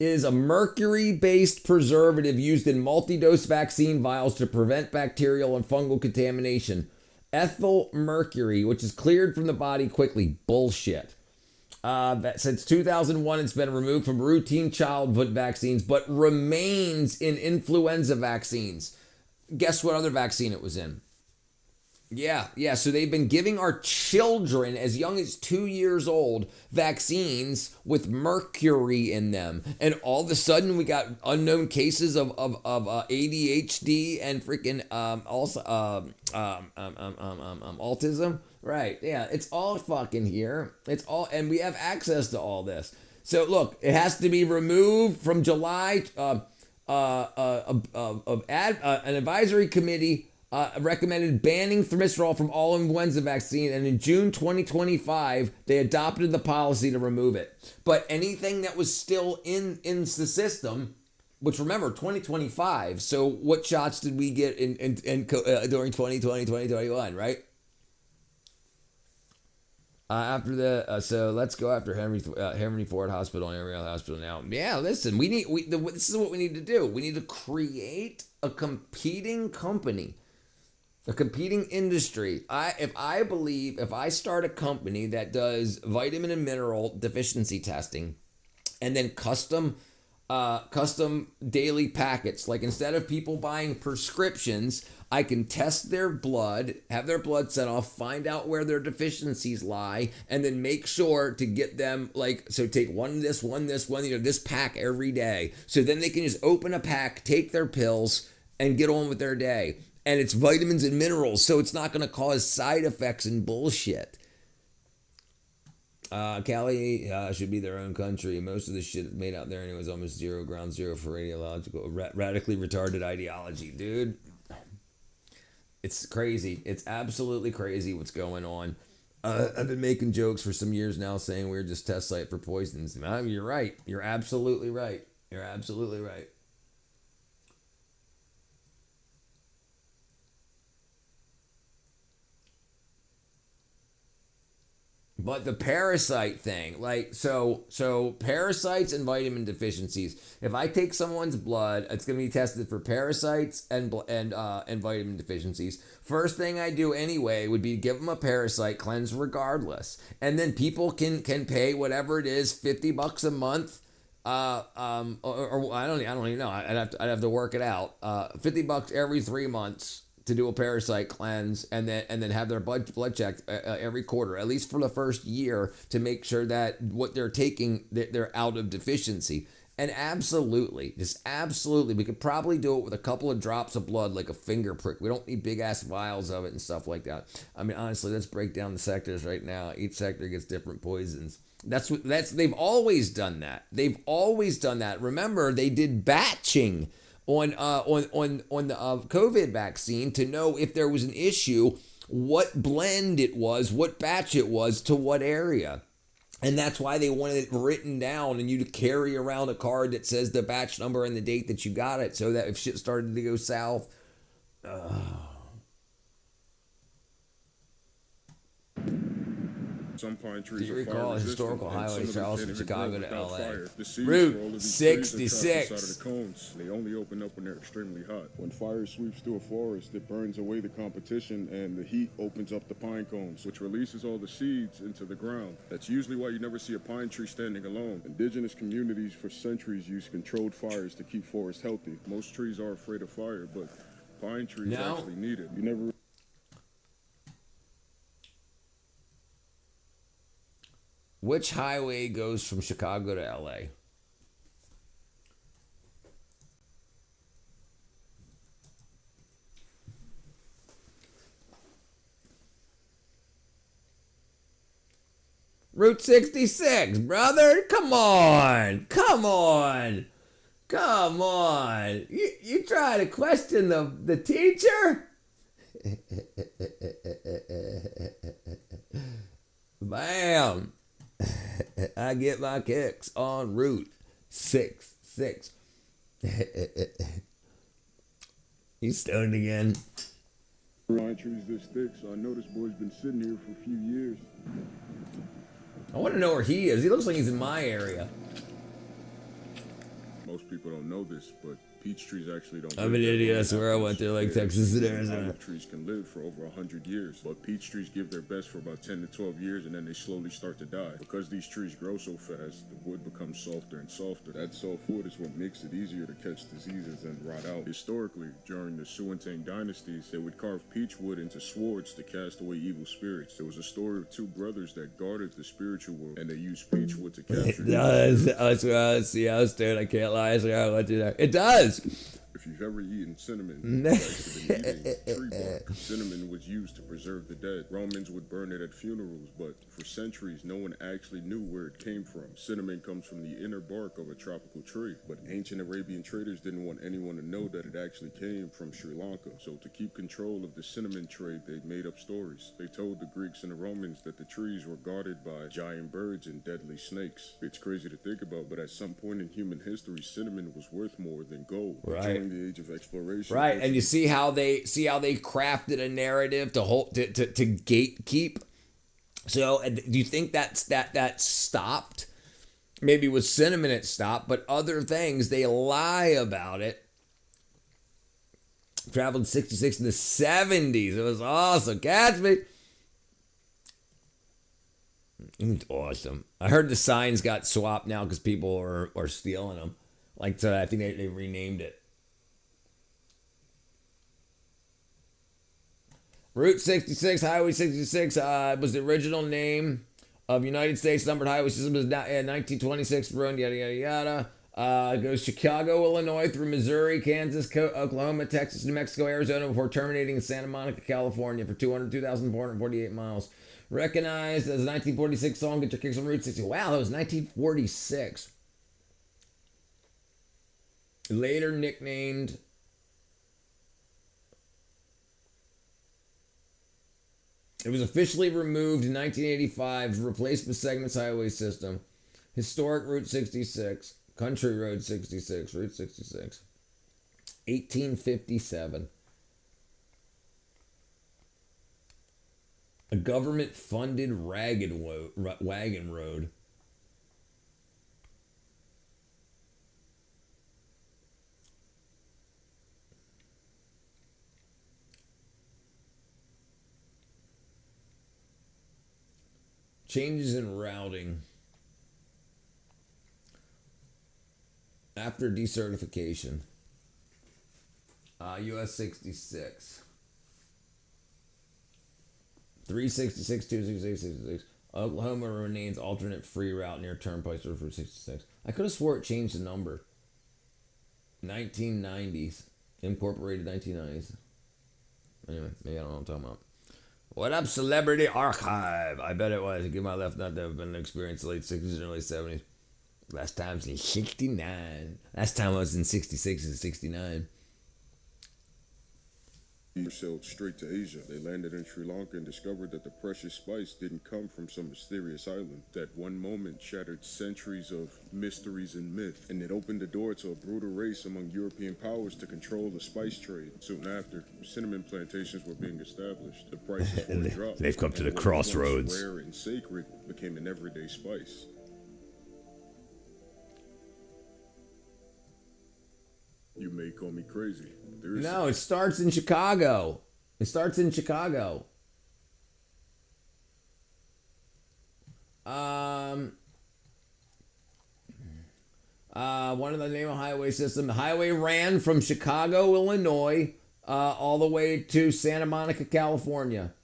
is a mercury-based preservative used in multi-dose vaccine vials to prevent bacterial and fungal contamination. Ethyl mercury, which is cleared from the body quickly. Bullshit. Since 2001, it's been removed from routine childhood vaccines, but remains in influenza vaccines. Guess what other vaccine it was in? Yeah. So they've been giving our children as young as 2 years old vaccines with mercury in them. And all of a sudden we got unknown cases of ADHD and freaking autism. Right. Yeah. It's all fucking here. It's all, and we have access to all this. So look, it has to be removed from July. An advisory committee recommended banning thimerosal from all influenza vaccine, and in June 2025, they adopted the policy to remove it. But anything that was still in the system, which remember, 2025, so what shots did we get during 2020, 2021, right? So let's go after Henry Ford Hospital and every other hospital now. Yeah, listen, this is what we need to do. We need to create a competing company, a competing industry. If I start a company that does vitamin and mineral deficiency testing, and then custom daily packets, like instead of people buying prescriptions, I can test their blood, have their blood sent off, find out where their deficiencies lie, and then make sure to get them, so take this pack every day. So then they can just open a pack, take their pills, and get on with their day. And it's vitamins and minerals, so it's not going to cause side effects and bullshit. Cali should be their own country. Most of the shit made out there anyway is almost ground zero for radiological, radically retarded ideology, dude. It's crazy. It's absolutely crazy what's going on. I've been making jokes for some years now saying we're just test site for poisons. You're right. You're absolutely right. You're absolutely right. But the parasite thing, so parasites and vitamin deficiencies. If I take someone's blood, it's going to be tested for parasites and vitamin deficiencies. First thing I do anyway would be give them a parasite cleanse regardless. And then people can pay whatever it is, $50 a month. Or I don't even know. I'd have to work it out. $50 every 3 months to do a parasite cleanse, and then have their blood checked every quarter, at least for the first year, to make sure that what they're taking, they're out of deficiency. And absolutely, we could probably do it with a couple of drops of blood, like a finger prick. We don't need big ass vials of it and stuff like that. I mean, honestly, let's break down the sectors right now. Each sector gets different poisons. They've always done that. Remember, they did batching on the COVID vaccine to know if there was an issue, what blend it was, what batch it was, to what area. And that's why they wanted it written down, and you to carry around a card that says the batch number and the date that you got it, so that if shit started to go south. Some pine trees Do you are recall fire historical resistant, and highway some of them travels can't from even Chicago grow to without LA? fire. The seeds Route for all of these trees are trapped 66. inside of the cones. They only open up when they're extremely hot. When fire sweeps through a forest, it burns away the competition, and the heat opens up the pine cones, which releases all the seeds into the ground. That's usually why you never see a pine tree standing alone. Indigenous communities for centuries used controlled fires to keep forests healthy. Most trees are afraid of fire, but pine trees actually need it. You never. Which highway goes from Chicago to LA? Route 66, brother. Come on. Come on. Come on. You try to question the teacher? Bam. I get my kicks on Route 66. You stoned again? Pine trees this thick, so I know this boy's been sitting here for a few years. I want to know where he is. He looks like he's in my area. Most people don't know this, but peach trees actually don't. I'm an idiot. I swear I went there like Texas and Arizona. Olive trees can live for over 100 years, but peach trees give their best for about 10 to 12 years, and then they slowly start to die. Because these trees grow so fast, the wood becomes softer and softer. That soft wood is what makes it easier to catch diseases and rot out. Historically, during the Suintang dynasties, they would carve peach wood into swords to cast away evil spirits. There was a story of two brothers that guarded the spiritual world, and they used peach wood to capture. I swear I see how stoned. I can't lie. I swear I went through there. It does. If you've ever eaten cinnamon, you've actually been eating tree bark. Cinnamon was used to preserve the dead. Romans would burn it at funerals, but for centuries, no one actually knew where it came from. Cinnamon comes from the inner bark of a tropical tree, but ancient Arabian traders didn't want anyone to know that it actually came from Sri Lanka. So to keep control of the cinnamon trade, they made up stories. They told the Greeks and the Romans that the trees were guarded by giant birds and deadly snakes. It's crazy to think about, but at some point in human history, cinnamon was worth more than gold. Right. During the age of exploration. Right, and you see how they crafted a narrative to gatekeep. So, do you think that stopped? Maybe with cinnamon it stopped, but other things they lie about it. Traveled 66 in the 70s. It was awesome. Catch me. It's awesome. I heard the signs got swapped now because people are stealing them. Like, so I think they renamed it. Route 66, Highway 66 was the original name of United States numbered highway system. Was now in 1926 run, yada, yada, yada. It goes Chicago, Illinois, through Missouri, Kansas, Oklahoma, Texas, New Mexico, Arizona, before terminating in Santa Monica, California for 202,448 miles. Recognized as a 1946 song, Get Your Kicks on Route 60. Wow, that was 1946. Later nicknamed... It was officially removed in 1985, replaced with Segments Highway System. Historic Route 66. Country Road 66. Route 66. 1857. A government-funded wagon road. Changes in routing after decertification. US 66. 366, 266, 66. Oklahoma remains alternate free route near Turnpike for 66. I could have swore it changed the number. 1990s. Incorporated 1990s. Anyway, maybe I don't know what I'm talking about. What up, Celebrity Archive? I bet it was. Give my left nut to have been an experience in the late 60s and early 70s. Last time was in 69. Last time I was in 66 and 69. sailed straight to Asia. They landed in Sri Lanka and discovered that the precious spice didn't come from some mysterious island. That one moment shattered centuries of mysteries and myth, and it opened the door to a brutal race among European powers to control the spice trade. Soon after, cinnamon plantations were being established. The prices were dropped. They've come to the what was crossroads. once rare and sacred became an everyday spice. You may call me crazy. But there is No, it starts in Chicago. It starts in Chicago. One of the name of highway system. The highway ran from Chicago, Illinois, all the way to Santa Monica, California.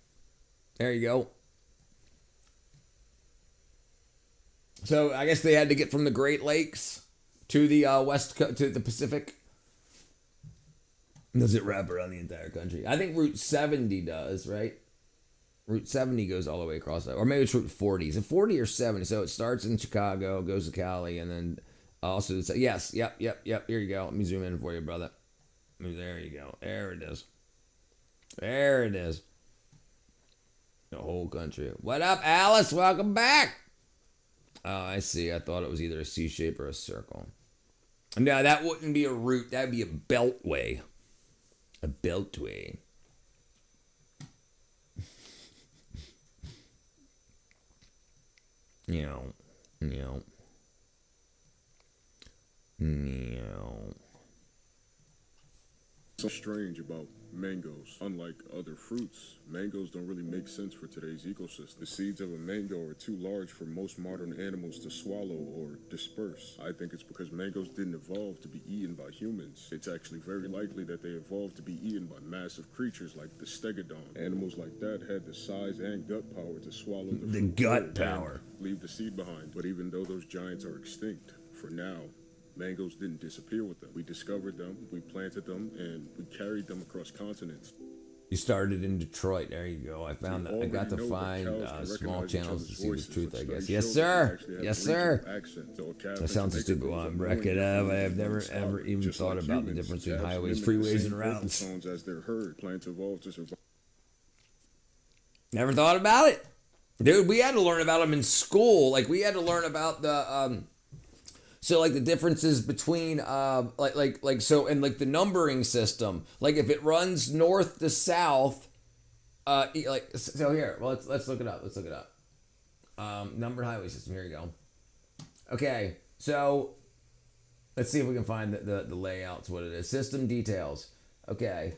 There you go. So I guess they had to get from the Great Lakes to the to the Pacific. Does it wrap around the entire country? I think Route 70 does, right? Route 70 goes all the way across that. Or maybe it's Route 40. Is it 40 or 70? So it starts in Chicago, goes to Cali, and then also... Yes, yep. Here you go. Let me zoom in for you, brother. There you go. There it is. There it is. The whole country. What up, Alice? Welcome back. Oh, I see. I thought it was either a C shape or a circle. No, that wouldn't be a route. That would be a beltway. A beltway. Meow. so strange about mangoes. Unlike other fruits, mangoes don't really make sense for today's ecosystem. The seeds of a mango are too large for most modern animals to swallow or disperse. I think it's because mangoes didn't evolve to be eaten by humans. It's actually very likely that they evolved to be eaten by massive creatures like the stegodon. Animals like that had the size and gut power to swallow the fruit gut whole power. and leave the seed behind. But even though those giants are extinct, for now, mangoes didn't disappear with them. We discovered them, we planted them, and we carried them across continents. You started in Detroit. There you go. I found that. I got to find small channels to see the truth, I guess. Yes, sir. Yes, sir. That sounds a stupid one. Wreck it up. I have never, ever even thought about the difference between highways, freeways, and routes. Never thought about it. Dude, we had to learn about them in school. Like, we had to learn about the... So like the differences between so the numbering system, like if it runs north to south, here, well let's look it up. Numbered highway system. Here you go. Okay, so let's see if we can find the layouts. What it is. System details. Okay.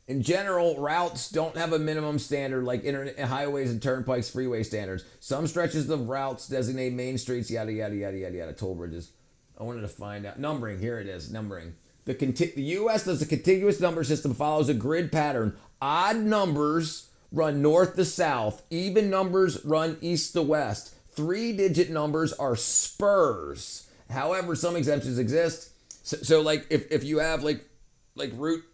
In general, routes don't have a minimum standard like highways and turnpikes, freeway standards. Some stretches of routes designate main streets, yada, yada, yada, yada, yada, toll bridges. I wanted to find out. Numbering, here it is, numbering. The U.S. does a contiguous number system, follows a grid pattern. Odd numbers run north to south. Even numbers run east to west. 3-digit numbers are spurs. However, some exemptions exist. So like if you have like route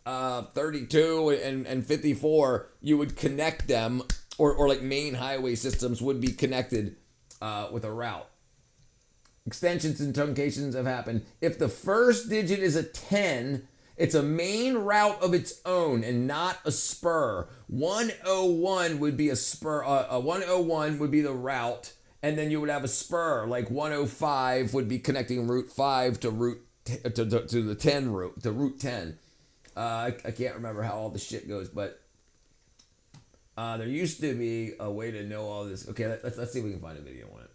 32 and 54, you would connect them, or like main highway systems would be connected with a route. Extensions and truncations have happened. If the first digit is a 10, it's a main route of its own and not a spur. 101 would be a spur. 101 would be the route, and then you would have a spur. Like 105 would be connecting Route 5 to to the 10 route, to Route 10. I can't remember how all the shit goes, but there used to be a way to know all this. Okay, let's see if we can find a video on it.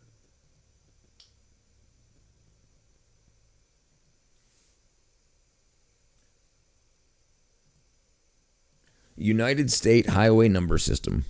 United States Highway Number System.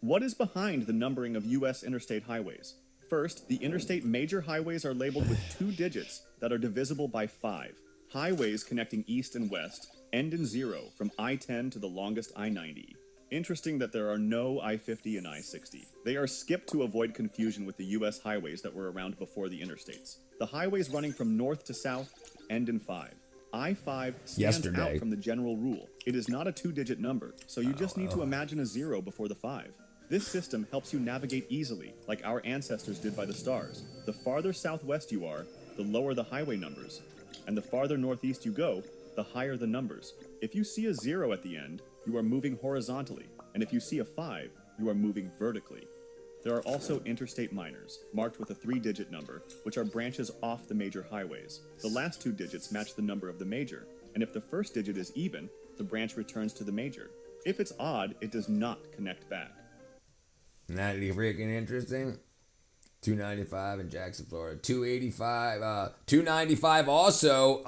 What is behind the numbering of U.S. interstate highways? First, the interstate major highways are labeled with 2 digits that are divisible by 5. Highways connecting east and west end in 0 from I-10 to the longest I-90. Interesting that there are no I-50 and I-60. They are skipped to avoid confusion with the U.S. highways that were around before the interstates. The highways running from north to south end in 5. I-5 stands out from the general rule. It is not a 2-digit number, so you just need to imagine a 0 before the 5. This system helps you navigate easily, like our ancestors did by the stars. The farther southwest you are, the lower the highway numbers. And the farther northeast you go, the higher the numbers. If you see a 0 at the end, you are moving horizontally. And if you see a 5, you are moving vertically. There are also interstate minors, marked with a 3-digit number, which are branches off the major highways. The last 2 digits match the number of the major, and if the first digit is even, the branch returns to the major. If it's odd, it does not connect back. Isn't that freaking interesting? 295 in Jackson, Florida. 295 also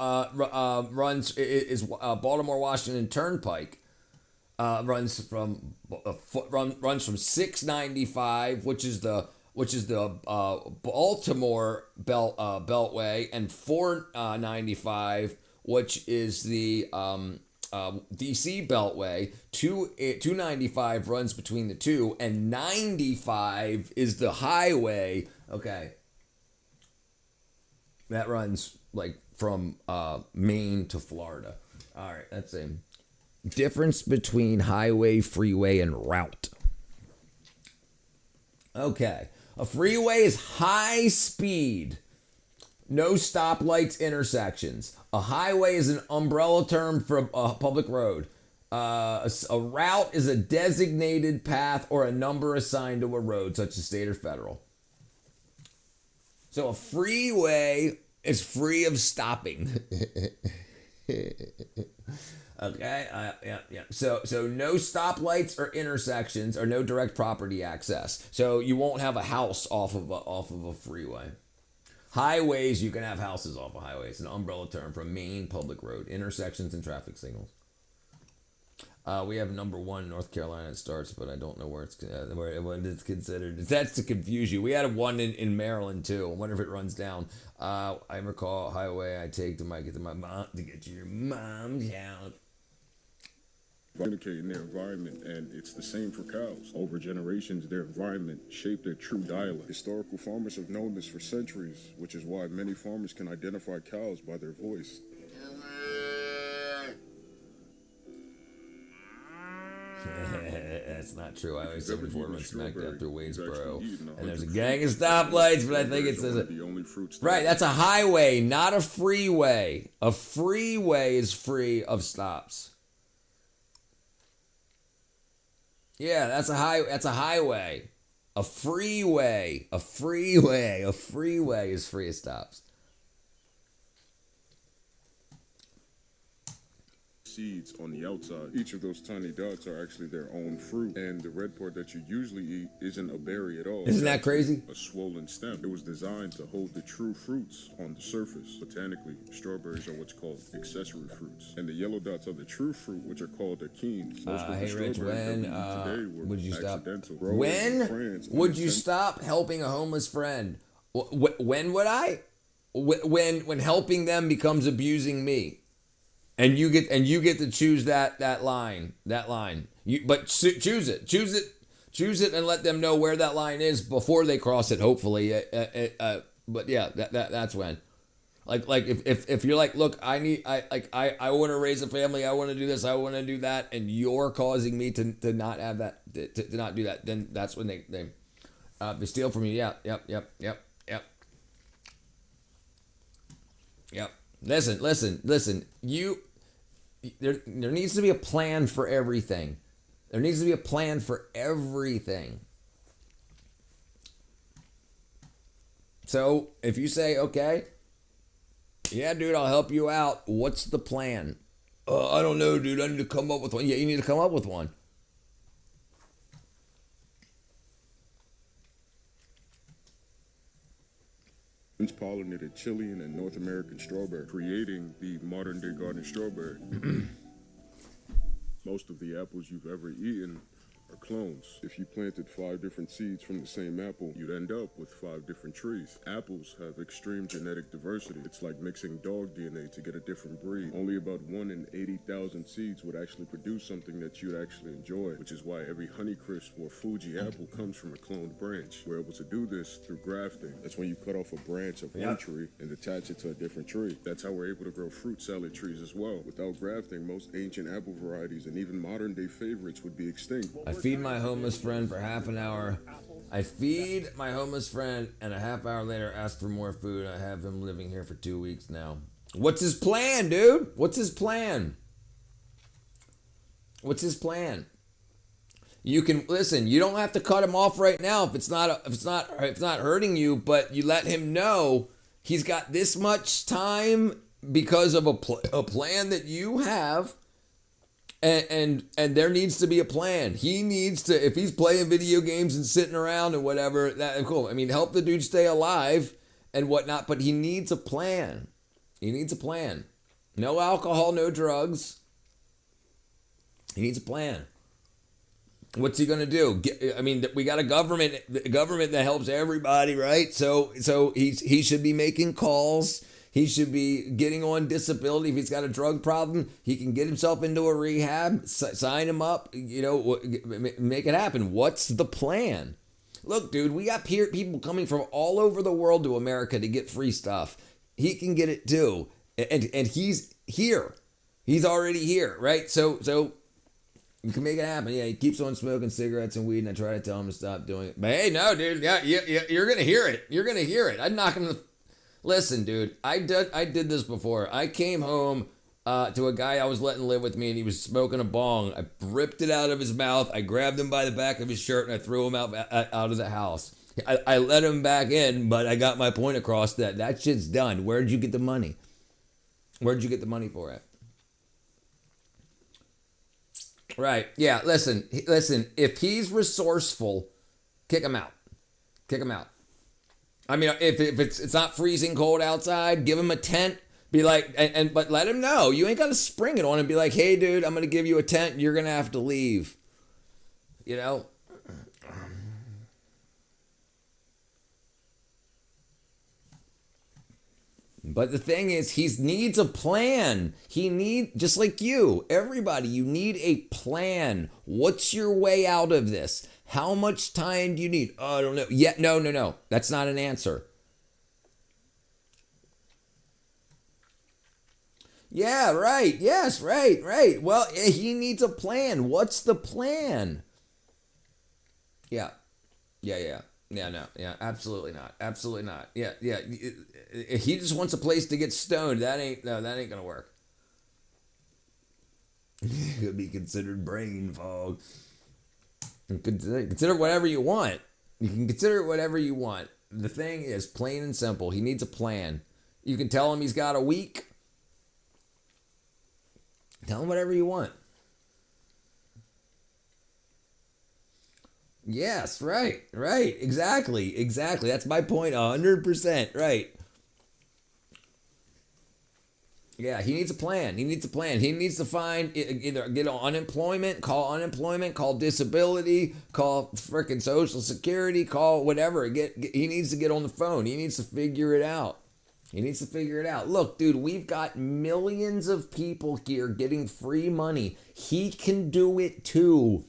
runs is Baltimore Washington Turnpike. Runs from 695, which is the Baltimore Beltway, and 495, which is the DC Beltway. 295 runs between the two, and 95 is the highway. Okay, that runs like from Maine to Florida. All right, that's a difference between highway, freeway, and route. Okay, a freeway is high speed, no stoplights, intersections. A highway is an umbrella term for a public road. A route is a designated path or a number assigned to a road, such as state or federal. So a freeway is free of stopping. Okay, yeah. So no stoplights or intersections, or no direct property access. So you won't have a house off of a freeway. Highways, you can have houses off of highways. It's an umbrella term for main public road, intersections, and traffic signals. We have number 1 in North Carolina. It starts, but I don't know where it's considered. That's to confuse you. We had one in Maryland too. I wonder if it runs down. I recall highway I take to get to my mom to get to your mom's house. Communicate in their environment, and it's the same for cows. Over generations, their environment shaped their true dialect. Historical farmers have known this for centuries, which is why many farmers can identify cows by their voice. That's not true. I always 74 runs smack down through Wadesboro, and there's a gang of stoplights, but I think it says it. Right, that's a highway, not a freeway. A freeway is free of stops. Yeah, that's a highway. A freeway is free of stops. Seeds on the outside. Each of those tiny dots are actually their own fruit, and the red part that you usually eat isn't a berry at all. Isn't that crazy? A swollen stem. It was designed to hold the true fruits on the surface. Botanically, strawberries are what's called accessory fruits, and the yellow dots are the true fruit, which are called achenes. Most of the Hey Rich, strawberries when that we eat today were would you stop? accidental. When would you stop helping a homeless friend? When would I? When helping them becomes abusing me. And you get to choose that line. But choose it, and let them know where that line is before they cross it. Hopefully, but yeah, that's when. Like if you're like, look, I want to raise a family, I want to do this, I want to do that, and you're causing me to not have that, to not do that, then that's when they steal from you. Yep. Listen. There needs to be a plan for everything. So if you say, okay, yeah, dude, I'll help you out. What's the plan? I don't know, dude. I need to come up with one. Yeah, you need to come up with one. Pollinated Chilean and North American strawberry, creating the modern day garden strawberry. Most of the apples you've ever eaten are clones. If you planted 5 different seeds from the same apple, you'd end up with 5 different trees. Apples have extreme genetic diversity. It's like mixing dog DNA to get a different breed. Only about 1 in 80,000 seeds would actually produce something that you'd actually enjoy, which is why every Honeycrisp or Fuji apple comes from a cloned branch. We're able to do this through grafting. That's when you cut off a branch of one tree and attach it to a different tree. That's how we're able to grow fruit salad trees as well. Without grafting, most ancient apple varieties and even modern day favorites would be extinct. I feed my homeless friend for half an hour. I feed my homeless friend, and a half hour later ask for more food. I have him living here for 2 weeks now. What's his plan, dude? What's his plan? What's his plan? You can listen. You don't have to cut him off right now if it's not hurting you. But you let him know he's got this much time because of a plan that you have. And there needs to be a plan. He needs to, if he's playing video games and sitting around and whatever, that cool. I mean, help the dude stay alive and whatnot, but he needs a plan. He needs a plan. No alcohol, no drugs. He needs a plan. What's he gonna do? I mean, we got a government that helps everybody, right? So he should be making calls. He should be getting on disability. If he's got a drug problem, he can get himself into a rehab, sign him up, make it happen. What's the plan? Look, dude, we got people coming from all over the world to America to get free stuff. He can get it too. And he's here. He's already here, right? So you can make it happen. Yeah, he keeps on smoking cigarettes and weed, and I try to tell him to stop doing it. But hey, no, dude, yeah, you're going to hear it. You're going to hear it. I'm not going to... Listen, dude, I did this before. I came home to a guy I was letting live with me, and he was smoking a bong. I ripped it out of his mouth. I grabbed him by the back of his shirt, and I threw him out of the house. I let him back in, but I got my point across that shit's done. Where'd you get the money? Where'd you get the money for it? Right. Yeah, listen. If he's resourceful, kick him out. Kick him out. I mean, if it's not freezing cold outside, give him a tent. Be like, but let him know. You ain't got to spring it on him. Be like, hey, dude, I'm going to give you a tent. You're going to have to leave. You know? But the thing is, he needs a plan. Just like you, everybody, you need a plan. What's your way out of this? How much time do you need? Oh, I don't know. Yeah, no. That's not an answer. Yeah, right. Yes, right. Well, he needs a plan. What's the plan? Yeah, no. Yeah, absolutely not. Yeah. He just wants a place to get stoned. That ain't gonna work. It could be considered brain fog. Consider whatever you want. You can consider whatever you want. The thing is, plain and simple, he needs a plan. You can tell him he's got a week. Tell him whatever you want. Yes, right. Exactly. That's my point, 100%, right. Yeah, he needs a plan. He needs to find, either get on unemployment, call disability, call freaking Social Security, call whatever. He needs to get on the phone. He needs to figure it out. Look, dude, we've got millions of people here getting free money. He can do it too.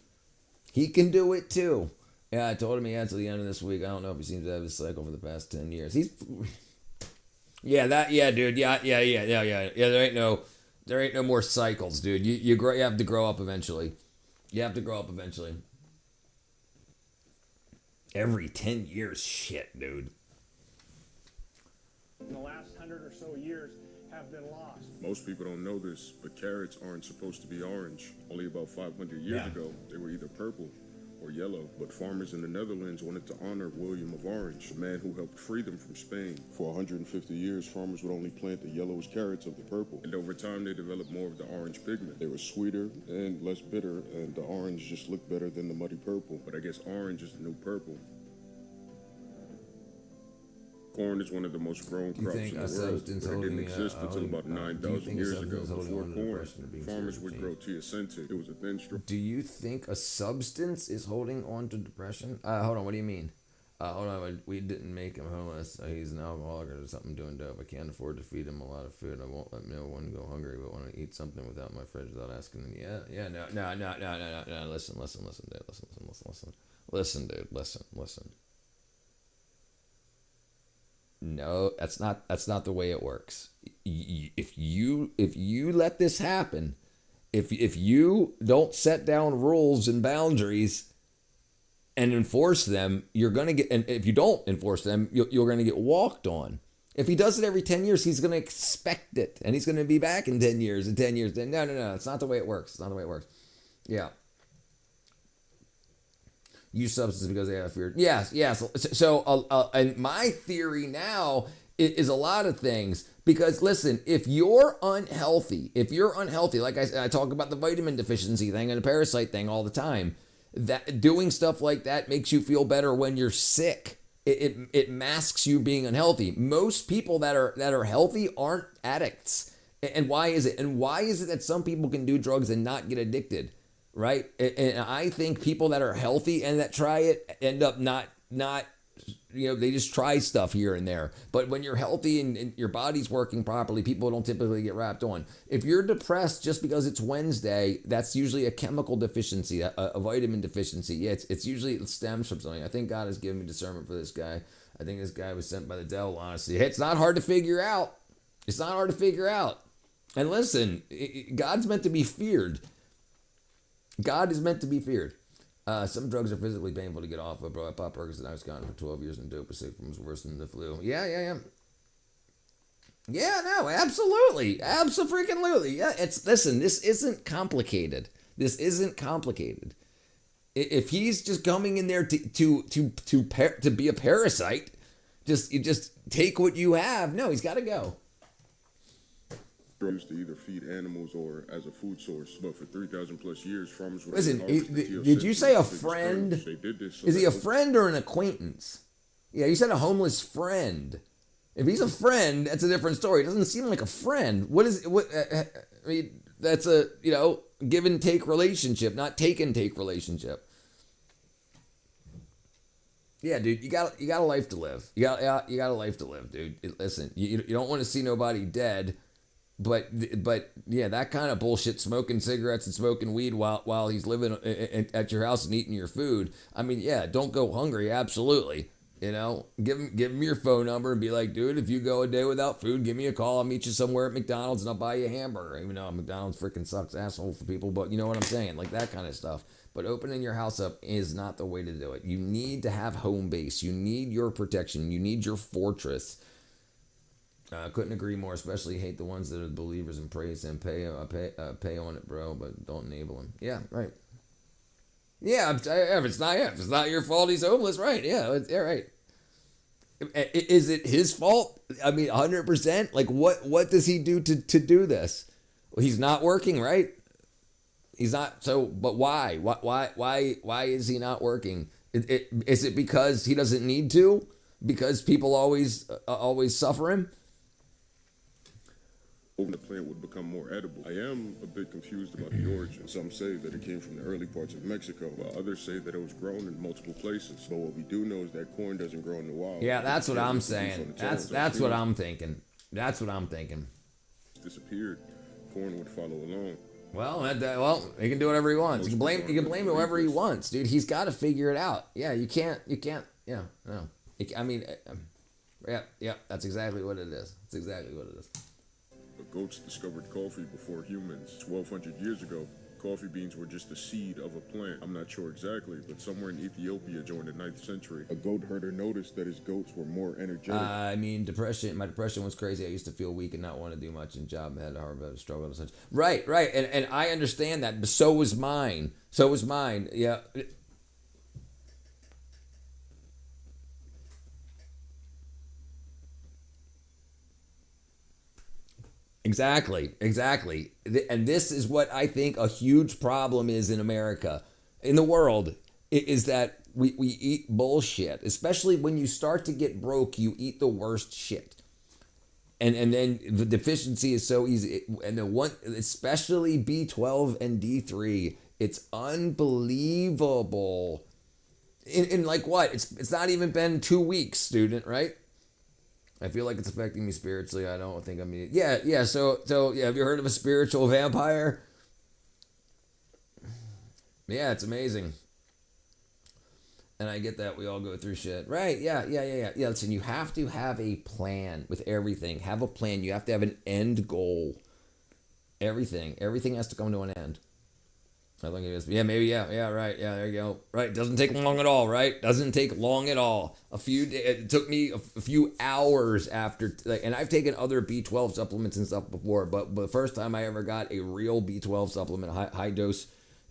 Yeah, I told him he had to the end of this week. I don't know if he seems to have this cycle for the past 10 years. Dude. Yeah. There ain't no more cycles, dude. You have to grow up eventually. Every 10 years, shit, dude. In the last 100 or so years have been lost. Most people don't know this, but carrots aren't supposed to be orange. Only about 500 years ago, they were either purple or yellow, but farmers in the Netherlands wanted to honor William of Orange, the man who helped free them from Spain. For 150 years, farmers would only plant the yellowish carrots of the purple, and over time they developed more of the orange pigment. They were sweeter and less bitter, and the orange just looked better than the muddy purple. But I guess orange is the new purple. Corn is one of the most grown crops in the world, but it didn't exist until about 9,000 years ago. Before corn, farmers would grow teosinte. It was a thin straw. Do you think a substance is holding on to depression? Hold on, what do you mean? Hold on, we didn't make him homeless. He's an alcoholic or something doing dope. I can't afford to feed him a lot of food. I won't let no one go hungry, but want to eat something without my fridge without asking them. No. Listen, dude. Listen. No, that's not the way it works. If you let this happen, if you don't set down rules and boundaries and enforce them, you're going to get, and if you don't enforce them, you're going to get walked on. If he does it every 10 years, he's going to expect it, and he's going to be back in 10 years, in 10 years. No, it's not the way it works. It's not the way it works. Yeah. Use substances because they have fear. Yes. So and my theory now is a lot of things. Because listen, if you're unhealthy, like I talk about the vitamin deficiency thing and the parasite thing all the time, that doing stuff like that makes you feel better when you're sick. It masks you being unhealthy. Most people that are healthy aren't addicts. And why is it? And why is it that some people can do drugs and not get addicted? Right? And I think people that are healthy and that try it end up not they just try stuff here and there. But when you're healthy and your body's working properly, people don't typically get wrapped on. If you're depressed just because it's Wednesday, that's usually a chemical deficiency, a vitamin deficiency. Yeah, it usually stems from something. I think God has given me discernment for this guy. I think this guy was sent by the devil, honestly. It's not hard to figure out. It's not hard to figure out. And listen, God's meant to be feared. God is meant to be feared. Some drugs are physically painful to get off of, bro. I popped Percocet and I was gone for 12 years and dope was worse than the flu. Yeah, no, absolutely. Absolutely. Yeah, listen, this isn't complicated. If he's just coming in there to be a parasite, you just take what you have. No, he's got to go. Used to either feed animals or as a food source, but for 3,000 plus years, farmers would. Listen, did you say a friend? Is he a friend or an acquaintance? Yeah, you said a homeless friend. If he's a friend, that's a different story. It doesn't seem like a friend. I mean, that's a give and take relationship, not take and take relationship. Yeah, dude, you got a life to live. You got a life to live, dude. Listen, you don't want to see nobody dead. But yeah, that kind of bullshit, smoking cigarettes and smoking weed while he's living at your house and eating your food. I mean, yeah, don't go hungry. Absolutely. Give him your phone number and be like, dude, if you go a day without food, give me a call. I'll meet you somewhere at McDonald's and I'll buy you a hamburger. Even though McDonald's freaking sucks asshole for people, but you know what I'm saying? Like that kind of stuff. But opening your house up is not the way to do it. You need to have home base. You need your protection. You need your fortress. Couldn't agree more. Especially hate the ones that are believers in praise and pay on it, bro. But don't enable him. Yeah, right. Yeah, if it's not your fault, he's homeless, right? Yeah, right. Is it his fault? I mean, 100%. Like, what does he do to do this? Well, he's not working, right? He's not. So, but why? Why is he not working? Is it because he doesn't need to? Because people always suffer him? The plant would become more edible. I am a bit confused about the origin. Some say that it came from the early parts of Mexico, while others say that it was grown in multiple places. But what we do know is that corn doesn't grow in the wild. Yeah, that's what I'm saying. That's what I'm thinking. Disappeared, corn would follow along. Well, he can do whatever he wants. You can blame whoever he wants, dude. He's got to figure it out. Yeah, you can't. Yeah, no. I mean, yeah. That's exactly what it is. The goats discovered coffee before humans. 1,200 years ago, coffee beans were just the seed of a plant. I'm not sure exactly, but somewhere in Ethiopia during the 9th century, a goat herder noticed that his goats were more energetic. I mean, my depression was crazy. I used to feel weak and not want to do much in job. I had a hard struggle and such. Right. And I understand that, but so was mine. Yeah. Exactly. And this is what I think a huge problem is in America, in the world, is that we eat bullshit. Especially when you start to get broke, you eat the worst shit. And then the deficiency is so easy. And the one, especially B12 and D3, it's unbelievable. In like what? It's not even been 2 weeks, student, right? I feel like it's affecting me spiritually. I don't think yeah. So yeah. Have you heard of a spiritual vampire? Yeah, it's amazing. And I get that we all go through shit, right? Yeah. Listen, you have to have a plan with everything. Have a plan. You have to have an end goal. Everything has to come to an end. I think it is. Yeah, maybe. Yeah. Right. Yeah, there you go. Right. Doesn't take long at all. Right. Doesn't take long at all. It took me a few hours after, and I've taken other B12 supplements and stuff before, but the first time I ever got a real B12 supplement, high dose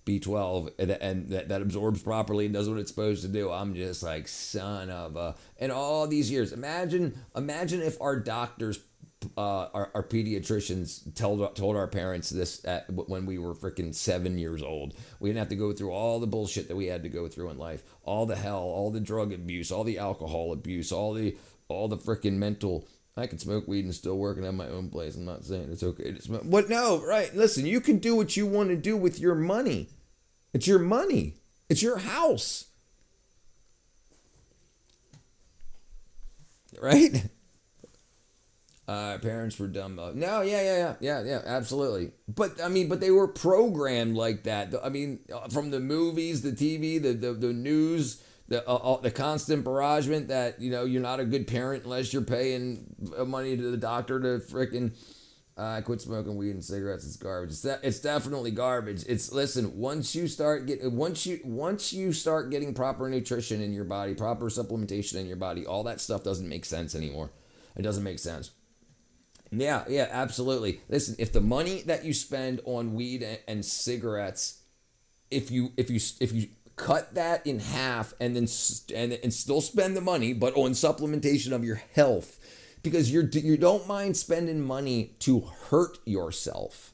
B12, and that absorbs properly and does what it's supposed to do, I'm just like, son of a. And all these years, imagine if our doctors, our pediatricians told our parents this when we were freaking 7 years old. We didn't have to go through all the bullshit that we had to go through in life, all the hell, all the drug abuse, all the alcohol abuse, all the freaking mental. I can smoke weed and still work and have my own place. I'm not saying it's okay to smoke, but no, right? Listen, you can do what you want to do with your money. It's your money. It's your house, right? Our parents were dumb. No, yeah, absolutely. But I mean, they were programmed like that. I mean, from the movies, the TV, the news, the constant barragement that, you're not a good parent unless you're paying money to the doctor to frickin' quit smoking weed and cigarettes. It's garbage. It's definitely garbage. Listen. Once you start getting proper nutrition in your body, proper supplementation in your body, all that stuff doesn't make sense anymore. It doesn't make sense. Yeah, absolutely. Listen, if the money that you spend on weed and cigarettes, if you cut that in half and then and still spend the money, but on supplementation of your health, because you don't mind spending money to hurt yourself,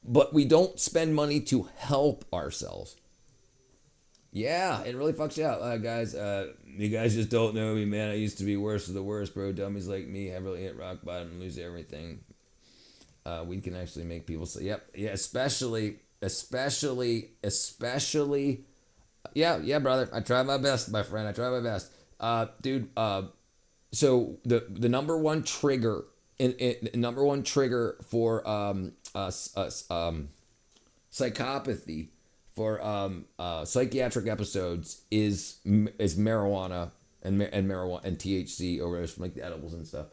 but we don't spend money to help ourselves. Yeah, it really fucks you out, guys. You guys just don't know me, man. I used to be worse of the worst, bro. Dummies like me, I really hit rock bottom and lose everything. We can actually make people say, yep, yeah, especially. Yeah, brother. I try my best, my friend. I try my best, dude. So the number one trigger for psychopathy, for psychiatric episodes is marijuana and marijuana and THC, or from like the edibles and stuff.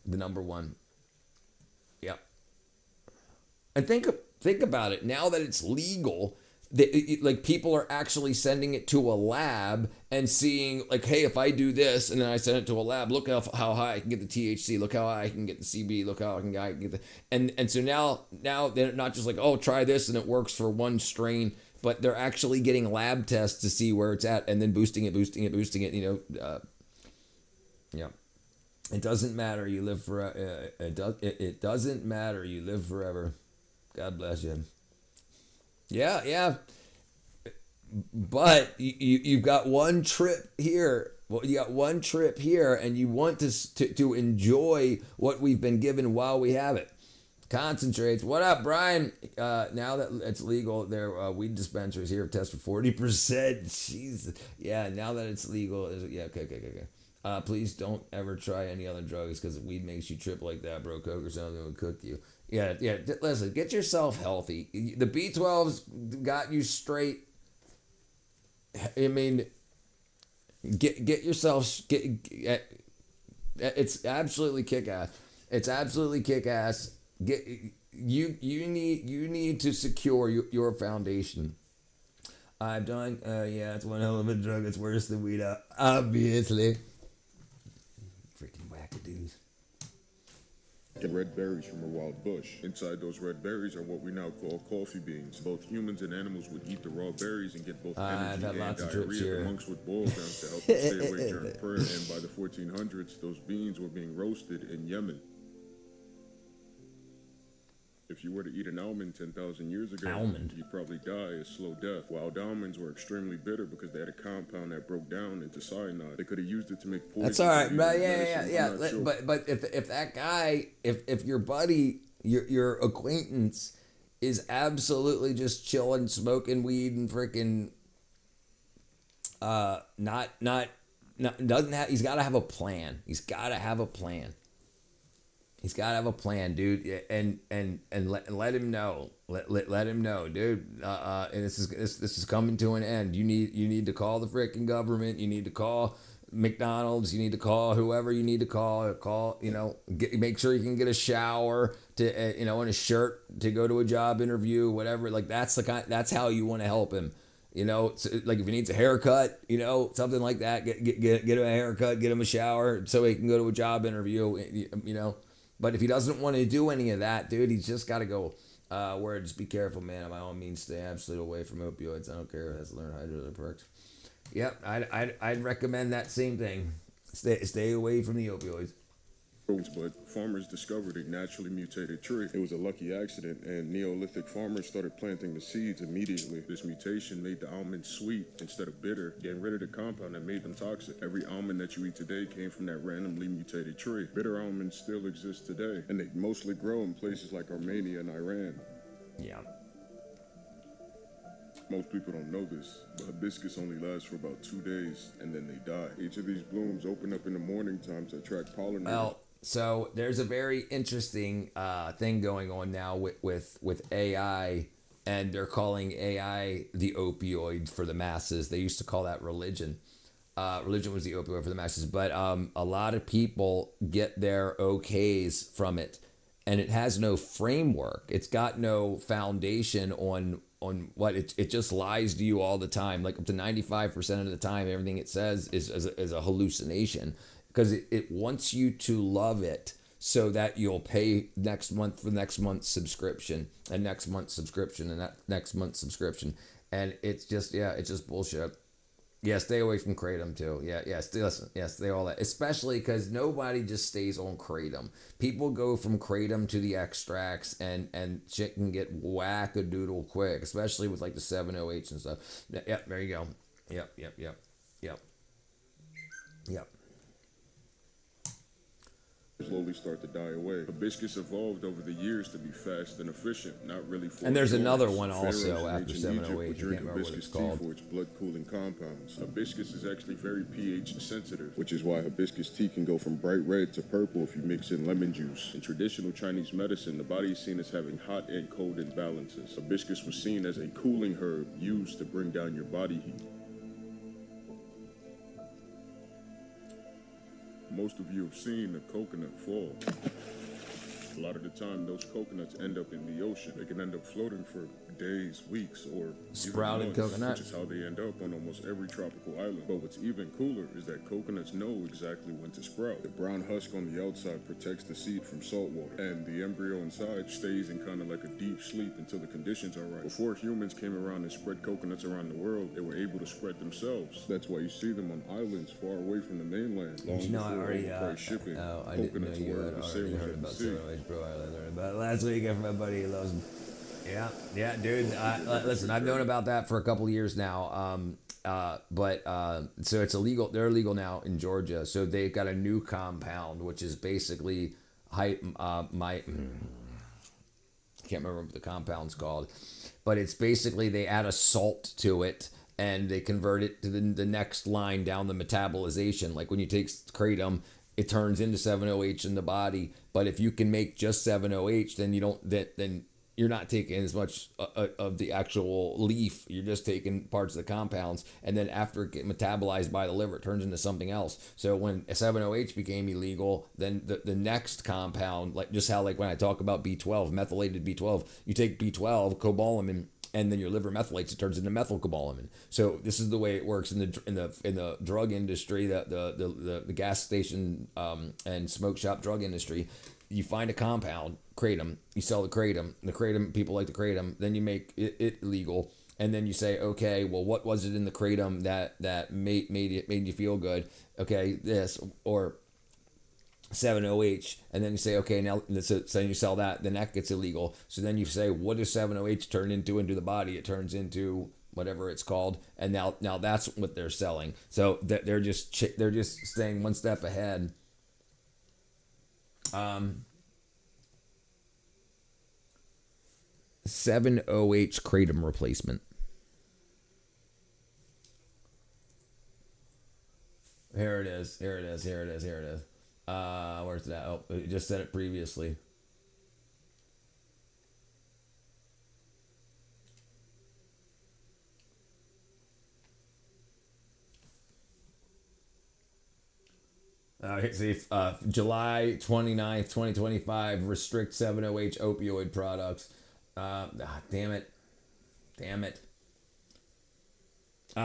The number one. Yeah. And think about it. Now that it's legal, like people are actually sending it to a lab and seeing like, hey, if I do this and then I send it to a lab, look how high I can get the THC, look how high I can get the CBD, look how I can get the, and so now they're not just like, oh, try this and it works for one strain, but they're actually getting lab tests to see where it's at and then boosting it. Yeah. It doesn't matter. You live forever. It doesn't matter. You live forever. God bless you. Yeah. But you've got one trip here. Well, you got one trip here, and you want to enjoy what we've been given while we have it. Concentrates. What up, Brian? Now that it's legal, there weed dispensaries here test for 40%. Jesus. Yeah. Now that it's legal, yeah. Okay. Please don't ever try any other drugs because weed makes you trip like that, bro. Coke or something would cook you. Yeah. Listen, get yourself healthy. The B12's got you straight. I mean, get yourself. It's absolutely kick ass. It's absolutely kick ass. You need to secure your foundation. I've done. Yeah, it's one hell of a drug. It's worse than weed. Obviously. Freaking wackadoos. And red berries from a wild bush. Inside those red berries are what we now call coffee beans. Both humans and animals would eat the raw berries and get both energy and diarrhea. The monks would boil them to help them stay awake during prayer. And by the 1400s, those beans were being roasted in Yemen. If you were to eat an almond 10,000 years ago, you'd probably die a slow death. Wild almonds were extremely bitter because they had a compound that broke down into cyanide. They could have used it to make poison. That's all right, but yeah. Sure. But if that guy, if your buddy, your acquaintance is absolutely just chilling, smoking weed and freaking doesn't have, he's got to have a plan. He's got to have a plan. He's got to have a plan, dude, and let him know. Let him know, dude. And this is coming to an end. You need to call the freaking government. You need to call McDonald's, you need to call whoever you need to call, make sure you can get a shower to, and a shirt to go to a job interview, whatever. Like that's how you want to help him. Like if he needs a haircut, something like that, get him a haircut, get him a shower so he can go to a job interview, But if he doesn't want to do any of that, dude, he's just got to go. Word, just be careful, man. By all means, stay absolutely away from opioids. I don't care. Let's learn how to do the perks. Yep, I'd recommend that same thing. Stay away from the opioids. But farmers discovered a naturally mutated tree. It was a lucky accident, and Neolithic farmers started planting the seeds immediately. This mutation made the almonds sweet instead of bitter, getting rid of the compound that made them toxic. Every almond that you eat today came from that randomly mutated tree. Bitter almonds still exist today, and they mostly grow in places like Armenia and Iran. Yeah. Most people don't know this, but hibiscus only lasts for about 2 days, and then they die. Each of these blooms open up in the morning time to attract pollinators. Well, so there's a very interesting thing going on now with AI, and they're calling AI the opioid for the masses. They used to call that religion. Religion was the opioid for the masses, but a lot of people get their okays from it, and it has no framework. It's got no foundation on what it just lies to you all the time. Like up to 95% of the time, everything it says is a hallucination, because it wants you to love it so that you'll pay next month for next month's subscription and next month's subscription and that next month's subscription. And it's just bullshit. Yeah, stay away from kratom too. Stay all that. Especially because nobody just stays on kratom. People go from kratom to the extracts, and shit can get whack-a-doodle quick, especially with like the 7-OH and stuff. Yep, there you go. Yep. Slowly start to die away. Hibiscus evolved over the years to be fast and efficient, not really for. And there's another one Pharaohs also in after ancient 7-OH. Egypt I would can't drink remember what hibiscus it's tea called. for its blood-cooling compounds. Hibiscus is actually very pH sensitive, which is why hibiscus tea can go from bright red to purple if you mix in lemon juice. In traditional Chinese medicine, the body is seen as having hot and cold imbalances. Hibiscus was seen as a cooling herb used to bring down your body heat. Most of you have seen a coconut fall. A lot of the time, those coconuts end up in the ocean. They can end up floating for days, weeks, or Sprouted even months, coconut. which is how they end up on almost every tropical island. But what's even cooler is that coconuts know exactly when to sprout. The brown husk on the outside protects the seed from salt water, and the embryo inside stays in kind of like a deep sleep until the conditions are right. Before humans came around and spread coconuts around the world, they were able to spread themselves. That's why you see them on islands far away from the mainland. Long I before already overpriced shipping, I didn't know coconuts you were had the already sailors heard at the about sea. 7-OH, bro. I learned about it last week from my buddy who loves them. Yeah, dude. Listen, I've known about that for a couple of years now. So it's illegal. They're illegal now in Georgia. So they've got a new compound, which is basically I can't remember what the compound's called, but it's basically they add a salt to it and they convert it to the next line down the metabolization. Like when you take kratom, it turns into 7-OH in the body. But if you can make just 7-OH, then you don't. Then you're not taking as much of the actual leaf. You're just taking parts of the compounds, and then after it gets metabolized by the liver, it turns into something else. So when 7-OH became illegal, then the next compound, like just how like when I talk about B12, methylated B12, you take B12, cobalamin, and then your liver methylates, it turns into methylcobalamin. So this is the way it works in the drug industry, the gas station and smoke shop drug industry. You find a compound, kratom, you sell the kratom, people like the kratom, then you make it legal, and then you say, okay, well, what was it in the kratom that made you feel good? Okay, this, or 7-OH, and then you say, okay, now so then you sell that, then that gets illegal. So then you say, what does 7-OH turn into the body? It turns into whatever it's called, and now that's what they're selling. So they're just staying one step ahead. 7-OH kratom replacement. Here it is. Where's that? Oh, it just said it previously. See, July 29th, 2025, restrict 7-OH opioid products. Damn it. Damn it.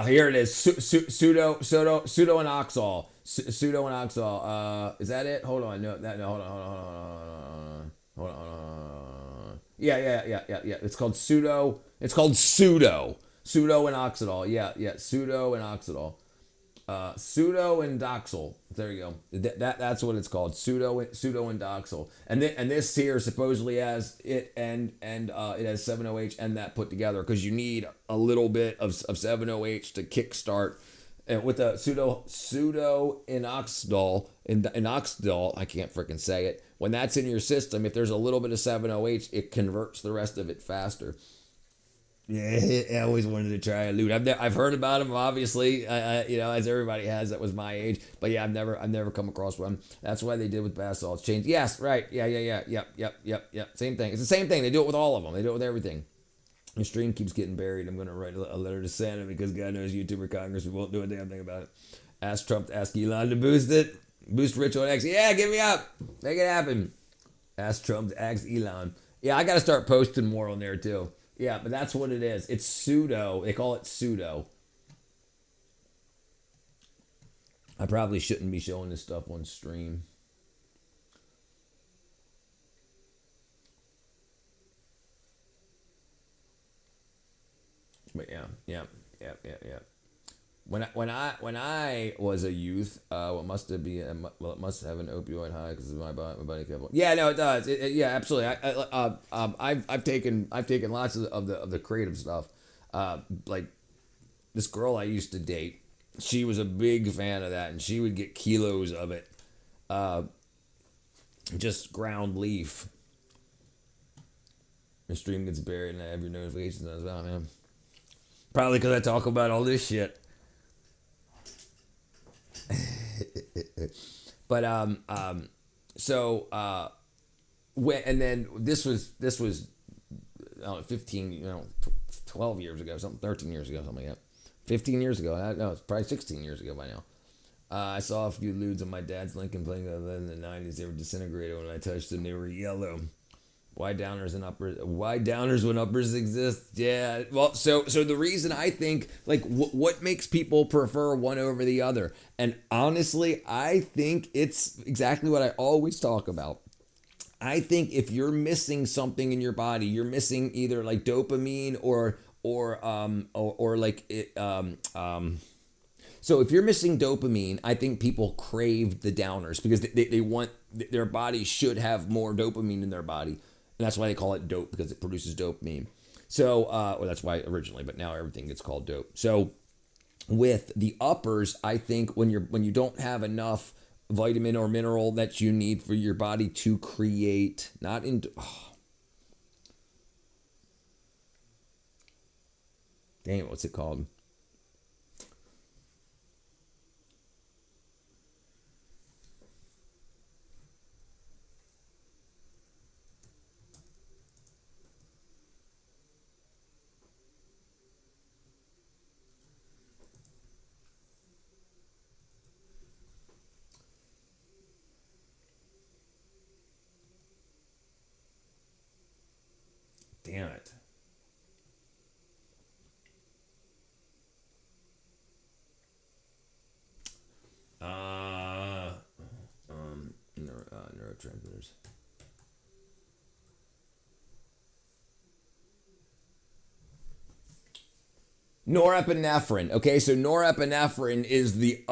Here it is. Pseudo and oxol. Pseudo and oxol. Is that it? Hold on. No, hold on. Hold on. Yeah. It's called pseudo. It's called pseudo. Pseudo and oxidol. Yeah. Pseudo and oxidol. Pseudo and doxil. There you go. That's what it's called. Pseudo and doxil. And this here supposedly has it and it has 7-OH and that put together because you need a little bit of 7-OH to kickstart. And with the pseudo inoxidol, I can't freaking say it. When that's in your system, if there's a little bit of 7-OH, it converts the rest of it faster. Yeah, I always wanted to try a loot. I've heard about them, obviously, as everybody has that was my age. But yeah, I've never come across one. That's why they did with bath salts. Change. Yes, right. Yeah. Yep. Same thing. It's the same thing. They do it with all of them. They do it with everything. The stream keeps getting buried. I'm going to write a letter to Santa because God knows YouTuber Congress won't do a damn thing about it. Ask Trump to ask Elon to boost it. Boost Rich on X. Yeah, give me up. Make it happen. Ask Trump to ask Elon. Yeah, I got to start posting more on there too. Yeah, but that's what it is. It's pseudo. They call it pseudo. I probably shouldn't be showing this stuff on stream. But yeah. When I was a youth, it must have an opioid high because my body kept. Yeah, no, it does. Yeah, absolutely. I've taken lots of the creative stuff. Like this girl I used to date, she was a big fan of that, and she would get kilos of it. Just ground leaf. The stream gets buried, and I have your notifications as well, man. Probably because I talk about all this shit. But and then this was 15 12 years ago, something 13 years ago, something like that. 15 years ago. No, it's probably 16 years ago by now. I saw a few lewds on my dad's Lincoln playing in the 90s. They were disintegrated when I touched them. They were yellow. Why downers when uppers exist? Yeah. Well, so the reason I think, like, what makes people prefer one over the other? And honestly, I think it's exactly what I always talk about. I think if you're missing something in your body, you're missing either like dopamine or like it, so if you're missing dopamine, I think people crave the downers because they want, their body should have more dopamine in their body. And that's why they call it dope, because it produces dopamine. So, or that's why originally, but now everything gets called dope. So with the uppers, I think when you don't have enough vitamin or mineral that you need for your body to create, damn, what's it called? Damn it. Neurotransmitters. Norepinephrine. Okay, so norepinephrine is the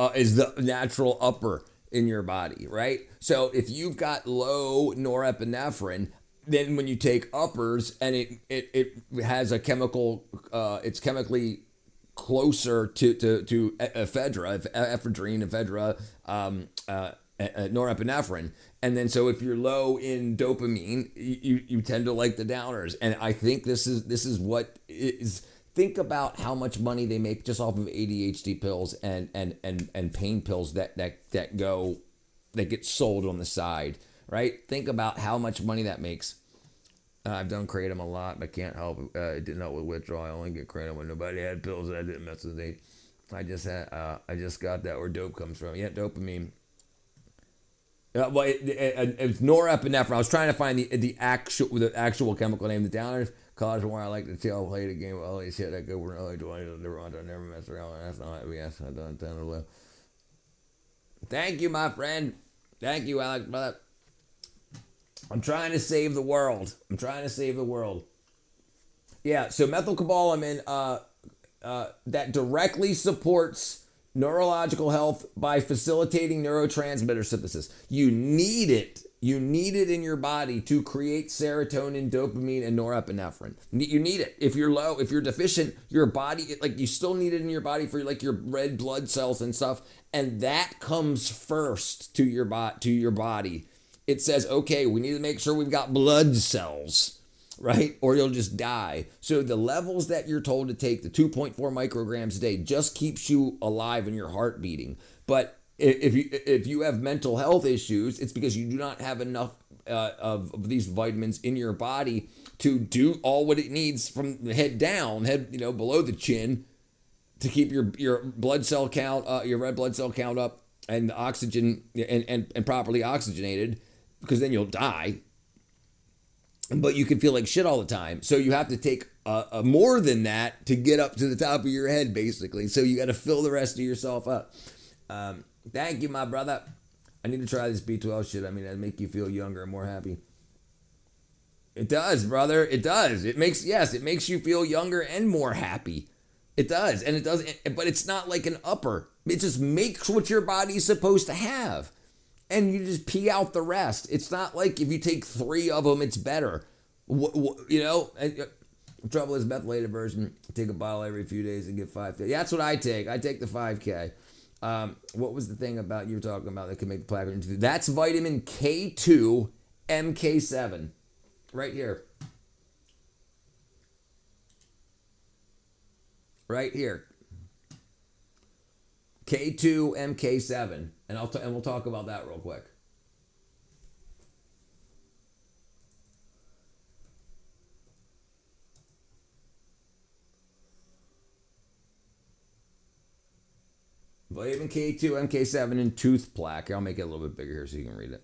natural upper in your body, right? So if you've got low norepinephrine, then when you take uppers and it has a chemical, it's chemically closer to ephedra, norepinephrine. And then so if you're low in dopamine, you tend to like the downers. And I think this is what is. Think about how much money they make just off of ADHD pills and pain pills that get sold on the side, right? Think about how much money that makes. I've done kratom a lot, but can't help it. It didn't help with withdrawal. I only get kratom when nobody had pills that I didn't mess with. I just got that where dope comes from. Yeah, dopamine. Well, it's norepinephrine. I was trying to find the actual chemical name. The downers cause where I like to tell, play the game. Holy shit, I go for early 20s. I never mess around. That's not yes. I don't tend to live. Thank you, my friend. Thank you, Alex, brother. I'm trying to save the world. Yeah, so methylcobalamin that directly supports neurological health by facilitating neurotransmitter synthesis. You need it. You need it in your body to create serotonin, dopamine, and norepinephrine. You need it. If you're low, if you're deficient, your body, like you still need it in your body for like your red blood cells and stuff. And that comes first to your body. It says, okay, we need to make sure we've got blood cells, right? Or you'll just die. So the levels that you're told to take, the 2.4 micrograms a day, just keeps you alive and your heart beating. But if you have mental health issues, it's because you do not have enough of these vitamins in your body to do all what it needs from the head down, below the chin, to keep your blood cell count, your red blood cell count up, and the oxygen and properly oxygenated, because then you'll die. But you can feel like shit all the time. So you have to take more than that to get up to the top of your head, basically. So you got to fill the rest of yourself up. Thank you, my brother. I need to try this B12 shit. I mean, it'll make you feel younger and more happy. It does, brother. It does. It makes you feel younger and more happy. It does. And it does. But it's not like an upper. It just makes what your body's supposed to have. And you just pee out the rest. It's not like if you take 3 of them, it's better. The trouble is methylated version. Take a bottle every few days and get 5. Yeah, that's what I take. I take the 5K. What was the thing about you were talking about that could make the plaque? That's vitamin K2, MK7. Right here. Right here. K2, MK7. And we'll talk about that real quick. Vitamin K2, MK7, and tooth plaque. I'll make it a little bit bigger here so you can read it.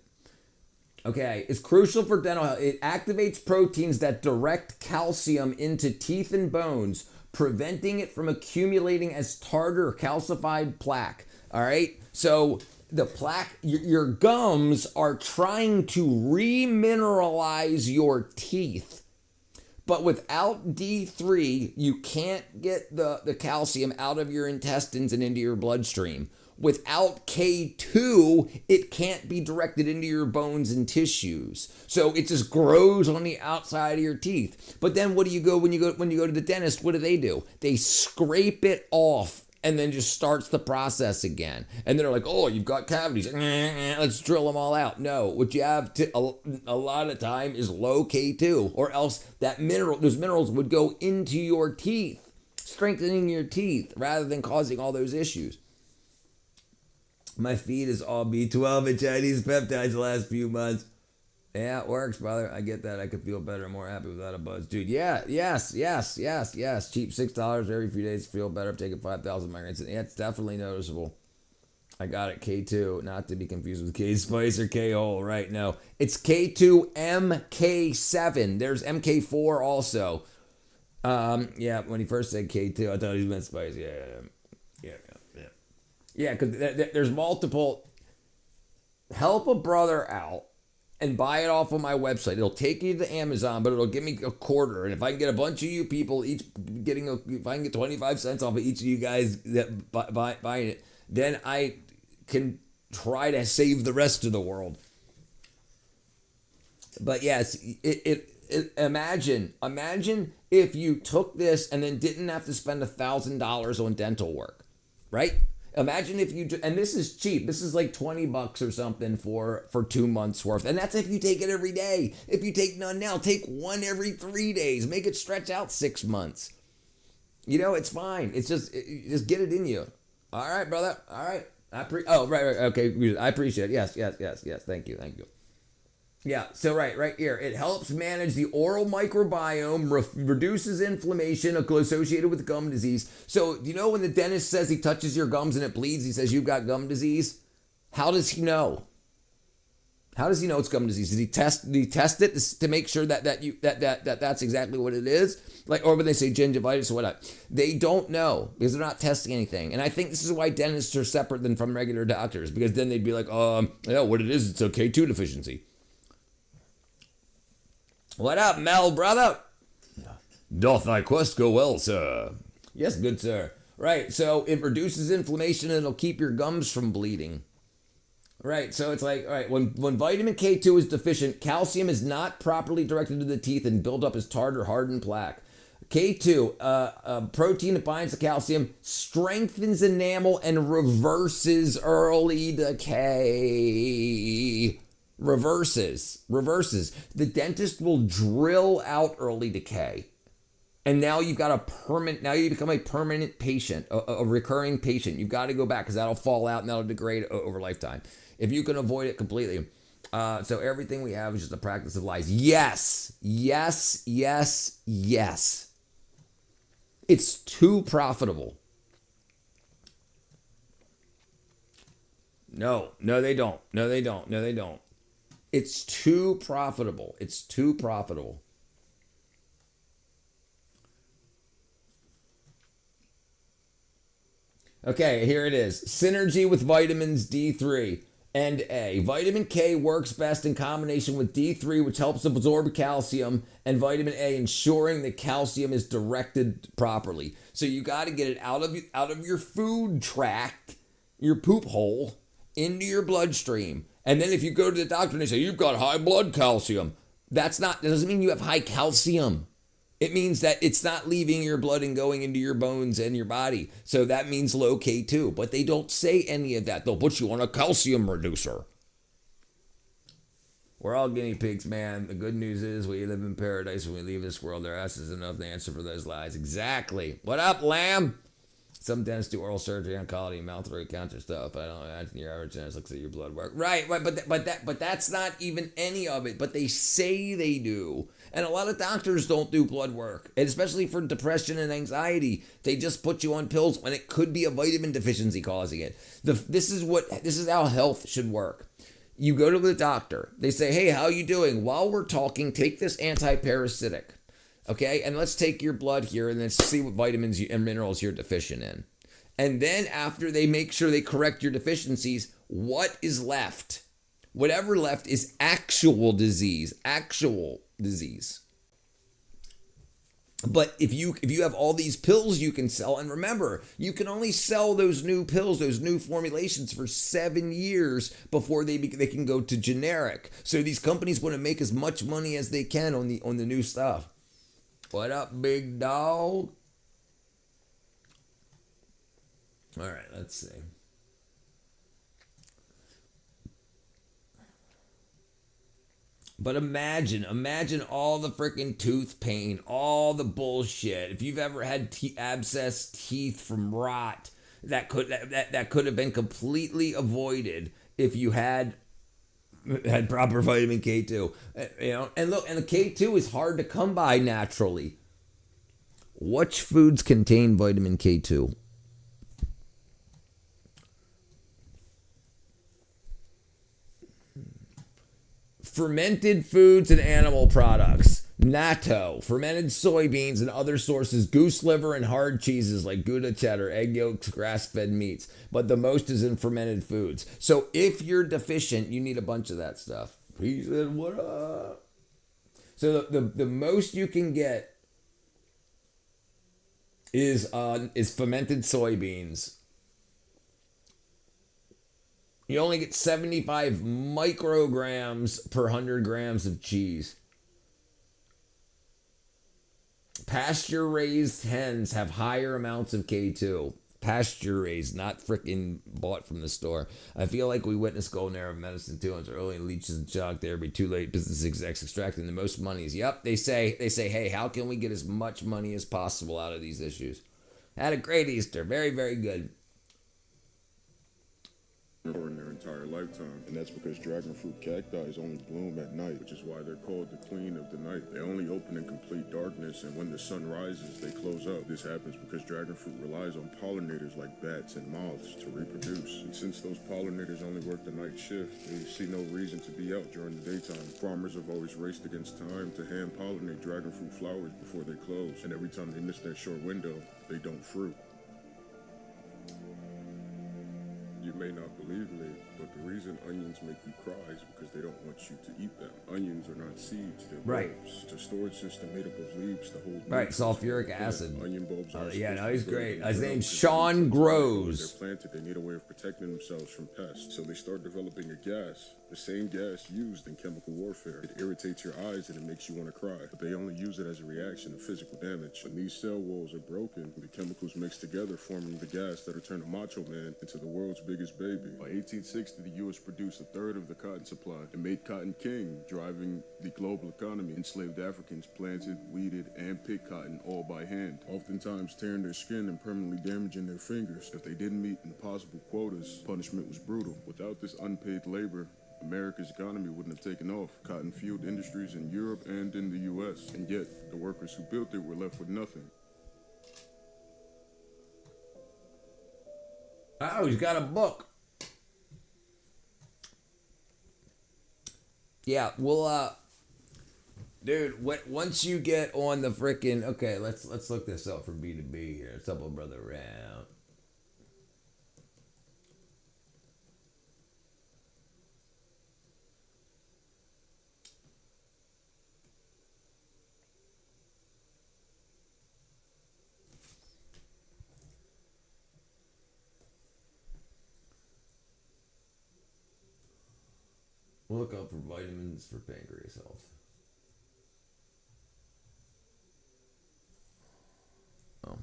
Okay, it's crucial for dental health. It activates proteins that direct calcium into teeth and bones, preventing it from accumulating as tartar or calcified plaque. All right, so the plaque, your gums are trying to remineralize your teeth. But without D3, you can't get the calcium out of your intestines and into your bloodstream. Without K2, it can't be directed into your bones and tissues. So it just grows on the outside of your teeth. But then what do you go when you go to the dentist? What do? They scrape it off and then just starts the process again. And they're like, oh, you've got cavities. Let's drill them all out. No, what you have a lot of time is low K2, or else those minerals would go into your teeth, strengthening your teeth rather than causing all those issues. My feed is all B12 and Chinese peptides the last few months. Yeah, it works, brother. I get that. I could feel better and more happy without a buzz. Dude, yeah, yes. Cheap $6 every few days to feel better. I'm taking 5,000 migraines. Yeah, it's definitely noticeable. I got it, K2, not to be confused with K-Spice or K-Hole, right? No, it's K2 MK7. There's MK4 also. Yeah, when he first said K2, I thought he meant Spice. Yeah, because there's multiple. Help a brother out and buy it off of my website. It'll take you to Amazon, but it'll give me a quarter. And if I can get a bunch of you people each if I can get 25 cents off of each of you guys that buying it, then I can try to save the rest of the world. But yes, imagine if you took this and then didn't have to spend $1,000 on dental work, right? Imagine if you, and this is cheap. This is like $20 or something for 2 months worth. And that's if you take it every day. If you take none now, take one every 3 days. Make it stretch out 6 months. It's fine. It's just get it in you. All right, brother. All right. Right. Okay. I appreciate it. Yes. Thank you. Yeah, so right here. It helps manage the oral microbiome, reduces inflammation associated with gum disease. So, when the dentist says he touches your gums and it bleeds, he says you've got gum disease? How does he know? How does he know it's gum disease? Did he test it to make sure that's exactly what it is? Like, or when they say gingivitis or whatnot, they don't know because they're not testing anything. And I think this is why dentists are separate than from regular doctors, because then they'd be like, yeah, what it is, it's a K2 deficiency. What up, Mel, brother? Doth thy quest go well, sir? Yes, good sir. Right, so it reduces inflammation and it'll keep your gums from bleeding. Right, so it's like, all right, when vitamin K2 is deficient, calcium is not properly directed to the teeth and build up as tartar hardened plaque. K2, a protein that binds to calcium, strengthens enamel and reverses early decay. Reverses. The dentist will drill out early decay. And now you've got now you become a permanent patient, a recurring patient. You've got to go back because that'll fall out and that'll degrade over lifetime. If you can avoid it completely. So everything we have is just a practice of lies. Yes. It's too profitable. No, they don't. It's too profitable. Okay, here it is. Synergy with vitamins D3 and A. Vitamin K works best in combination with D3, which helps absorb calcium, and vitamin A, ensuring that calcium is directed properly. So you got to get it out of your food tract, your poop hole, into your bloodstream. And then if you go to the doctor and they say, you've got high blood calcium, that doesn't mean you have high calcium. It means that it's not leaving your blood and going into your bones and your body. So that means low K2. But they don't say any of that. They'll put you on a calcium reducer. We're all guinea pigs, man. The good news is we live in paradise. When we leave this world, our ass is enough to answer for those lies. Exactly. What up, lamb? Some dentists do oral surgery, oncology, mouth throat cancer stuff. I don't imagine your average dentist looks at your blood work. Right, but that's not even any of it. But they say they do. And a lot of doctors don't do blood work, and especially for depression and anxiety. They just put you on pills when it could be a vitamin deficiency causing it. This is how health should work. You go to the doctor. They say, hey, how you doing? While we're talking, take this anti-parasitic. Okay, and let's take your blood here and let's see what vitamins and minerals you're deficient in. And then after they make sure they correct your deficiencies, what is left? Whatever left is actual disease. But if you have all these pills you can sell, and remember, you can only sell those new pills, those new formulations for 7 years before they can go to generic. So these companies want to make as much money as they can on the new stuff. What up, big dog? All right, let's see. But imagine all the freaking tooth pain, all the bullshit. If you've ever had abscessed teeth from rot, that could have been completely avoided if you had proper vitamin K2. And look, and the K2 is hard to come by naturally. Which foods contain vitamin K2? Fermented foods and animal products. Natto, fermented soybeans and other sources, goose liver and hard cheeses like Gouda cheddar, egg yolks, grass-fed meats. But the most is in fermented foods. So if you're deficient, you need a bunch of that stuff. He said, what up? So the most you can get is fermented soybeans. You only get 75 micrograms per 100 grams of cheese. Pasture-raised hens have higher amounts of K2. Pasture-raised, not frickin' bought from the store. I feel like we witnessed golden era of medicine too. It's early leeches and shock therapy. Too late. Business execs extracting the most monies. Yep, they say, hey, how can we get as much money as possible out of these issues? Had a great Easter. Very, very good. in their entire lifetime. And that's because dragon fruit cacti only bloom at night, which is why they're called the queen of the night. They only open in complete darkness, and when the sun rises, they close up. This happens because dragon fruit relies on pollinators like bats and moths to reproduce. And since those pollinators only work the night shift, they see no reason to be out during the daytime. Farmers have always raced against time to hand pollinate dragon fruit flowers before they close, and every time they miss that short window, they don't fruit. You may not believe me, but the reason onions make you cry is because they don't want you to eat them. Onions are not seeds, they're bulbs. It's a storage system made up of leaves to hold Sulfuric acid. Onion bulbs are yeah, no, he's great. His name's Sean Grows. They're planted, they need a way of protecting themselves from pests. So they start developing a gas, the same gas used in chemical warfare. It irritates your eyes and it makes you want to cry. But they only use it as a reaction of physical damage. When these cell walls are broken, the chemicals mix together, forming the gas that'll turn a macho man into the world's biggest baby. By 1860, the U.S. produced a third of the cotton supply and made cotton king, driving the global economy. Enslaved Africans planted, weeded, and picked cotton all by hand, oftentimes tearing their skin and permanently damaging their fingers. If they didn't meet impossible quotas, punishment was brutal. Without this unpaid labor, America's economy wouldn't have taken off. Cotton-fueled industries in Europe and in the U.S., and yet the workers who built it were left with nothing. Oh, he's got a book. Yeah, well, dude, once you get on the frickin', okay, let's look this up for B2B here. What's up, old brother Round? We'll look up for vitamins for pancreas health. Oh.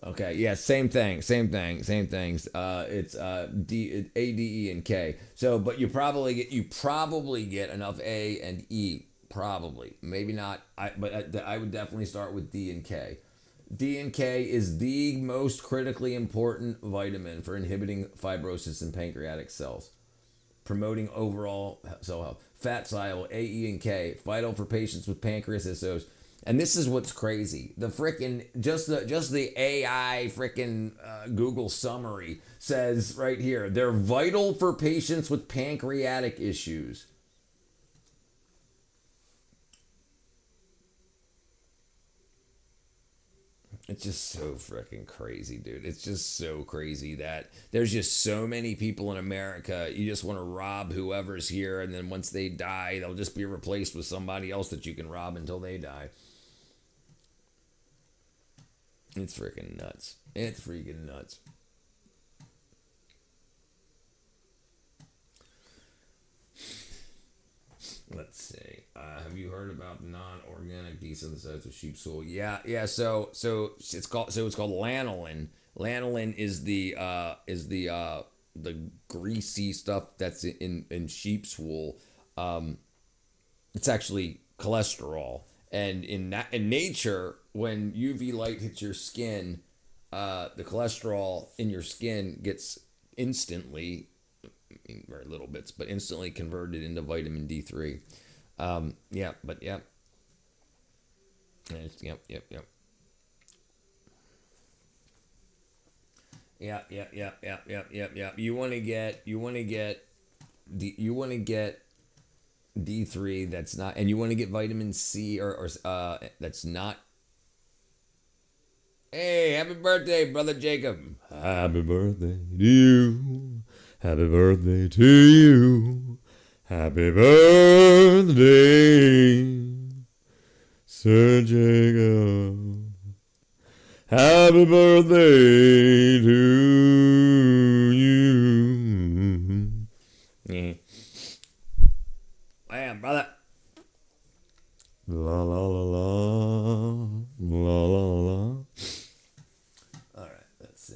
Okay, yeah, same things. It's A, D, E, and K. So, but you probably get enough A and E. Probably, maybe not. But I would definitely start with D and K. D and K is the most critically important vitamin for inhibiting fibrosis in pancreatic cells, promoting overall cell health. Fat soluble A, E, and K, vital for patients with pancreatitis. And this is what's crazy. The frickin' just the AI frickin' Google summary says right here, they're vital for patients with pancreatic issues. It's just so freaking crazy, dude. It's just so crazy that there's just so many people in America. You just want to rob whoever's here, and then once they die, they'll just be replaced with somebody else that you can rob until they die. It's freaking nuts. It's freaking nuts. Let's see. Have you heard about non-organic desynthesized with sheep wool? Yeah. So it's called lanolin. Lanolin is the greasy stuff that's in sheep's wool. It's actually cholesterol, and in nature, when UV light hits your skin, the cholesterol in your skin gets instantly, very little bits, but instantly converted into vitamin D3. Yep. You want to get D3 that's not, and you want to get vitamin C or that's not. Hey, happy birthday, brother Jacob. Happy birthday to you. Happy birthday to you. Happy birthday, Sir Jacob. Happy birthday to you. Yeah. Damn, brother. La la la la. La la la. Alright, let's see.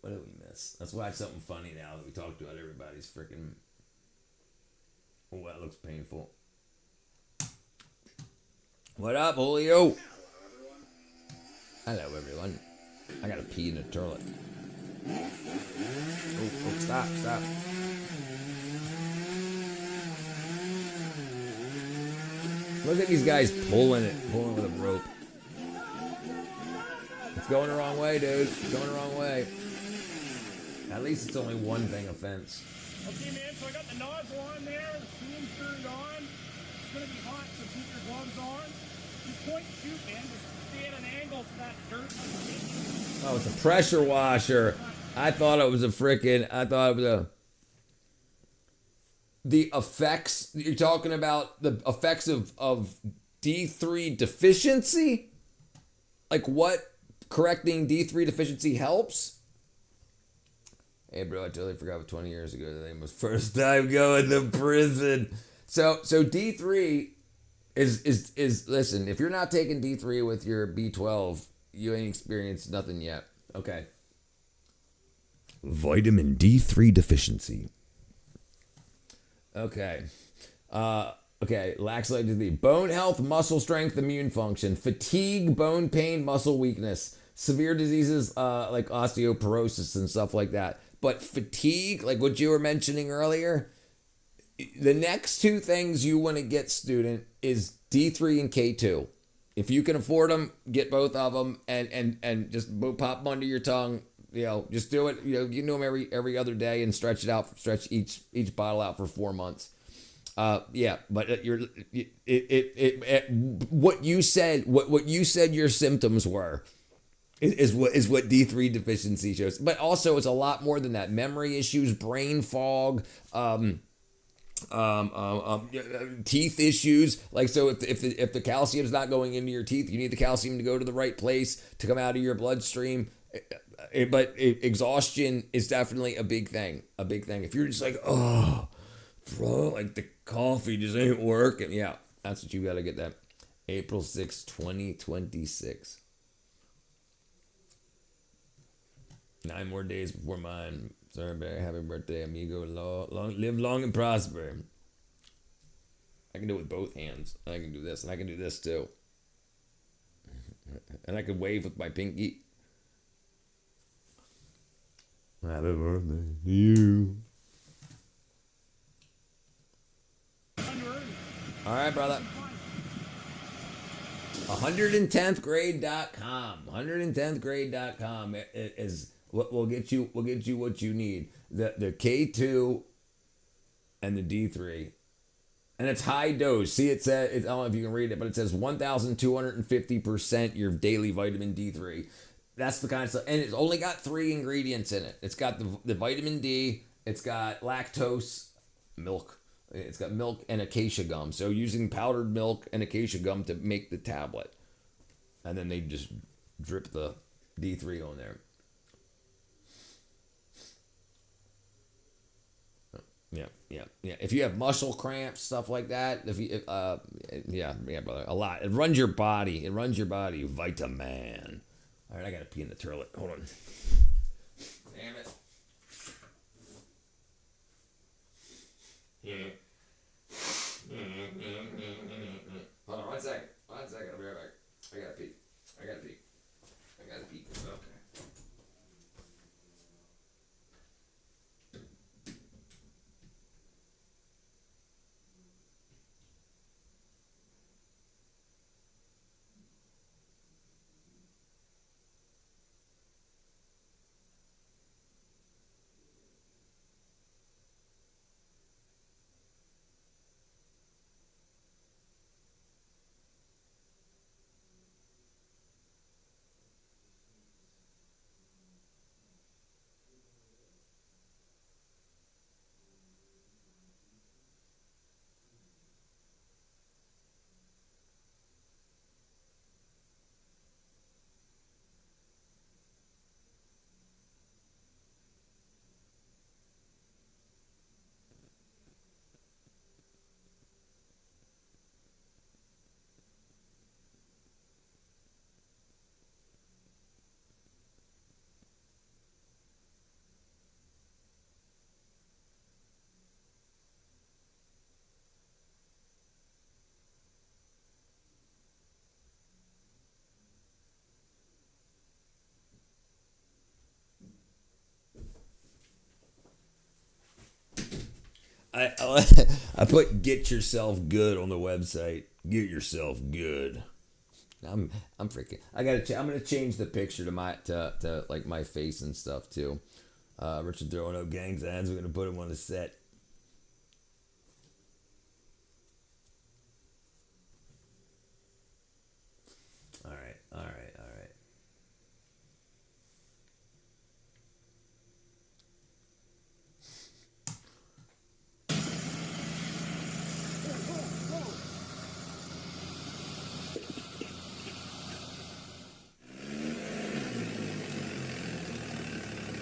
What did we miss? Let's watch something funny now that we talked about everybody's freaking. Oh, that looks painful. What up, Julio? Hello, everyone. I gotta pee in the toilet. Oh, stop. Look at these guys pulling with a rope. It's going the wrong way, dude. It's going the wrong way. At least it's only one thing offense. Okay, man, so I got the nozzle on there, the steam turned on. It's gonna be hot, so keep your gloves on. Just point and shoot, man. Just stay at an angle so that dirt doesn't hit you. Oh, it's a pressure washer. I thought it was the effects. You're talking about the effects of D3 deficiency? Like what correcting D3 deficiency helps? Hey, bro, I totally forgot what 20 years ago the name was first time going to prison. So D3 is listen, if you're not taking D3 with your B12, you ain't experienced nothing yet. Okay. Vitamin D3 deficiency. Okay. Lax latency. Bone health, muscle strength, immune function, fatigue, bone pain, muscle weakness, severe diseases like osteoporosis and stuff like that. But fatigue, like what you were mentioning earlier, the next two things you want to get, student, is D3 and K2. If you can afford them, get both of them and just pop them under your tongue. You know, just do it. You can do them every other day and stretch it out. Stretch each bottle out for 4 months. But what you said your symptoms were is what D3 deficiency shows. But also, it's a lot more than that. Memory issues, brain fog, teeth issues. Like, so if the calcium's not going into your teeth, you need the calcium to go to the right place to come out of your bloodstream. But exhaustion is definitely a big thing. If you're just like, oh, bro, like the coffee just ain't working. Yeah, that's what you got to get that. April 6, 2026. 9 more days before mine. Sorry, baby. Happy birthday, amigo. Live long and prosper. I can do it with both hands. I can do this, and I can do this too. And I can wave with my pinky. Happy birthday to you. All right, brother. 110thgrade.com. 110thgrade.com is what will get you what you need. The K2 and the D3. And it's high dose. See, it says, I don't know if you can read it, but it says 1,250% your daily vitamin D3. That's the kind of stuff. And it's only got 3 ingredients in it. It's got the vitamin D. It's got lactose, milk. It's got milk and acacia gum. So using powdered milk and acacia gum to make the tablet. And then they just drip the D3 on there. Yeah. If you have muscle cramps, stuff like that, brother, a lot. It runs your body. Vitamin. All right, I gotta pee in the toilet. Hold on. Damn it. Hold on, one second. I'll be right back. I gotta pee. Okay. I put "get yourself good" on the website. Get yourself good. I'm freaking. I'm gonna change the picture to to like my face and stuff too. Richard throwing out gangs ads. We're gonna put him on the set. All right.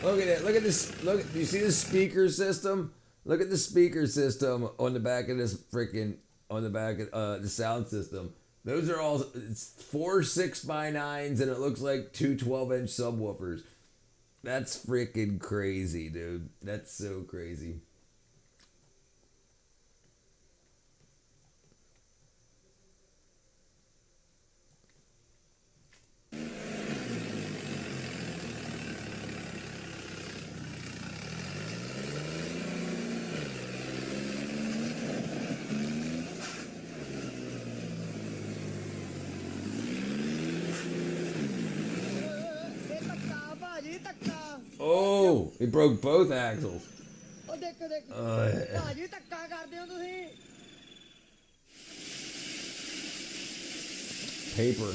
Look at it. Look at this. Do you see the speaker system? Look at the speaker system on the back of this freaking on the back of the sound system. Those are all it's 4 6x9s and it looks like two 12-inch subwoofers. That's freaking crazy, dude. That's so crazy. Oh, he broke both axles. Paper.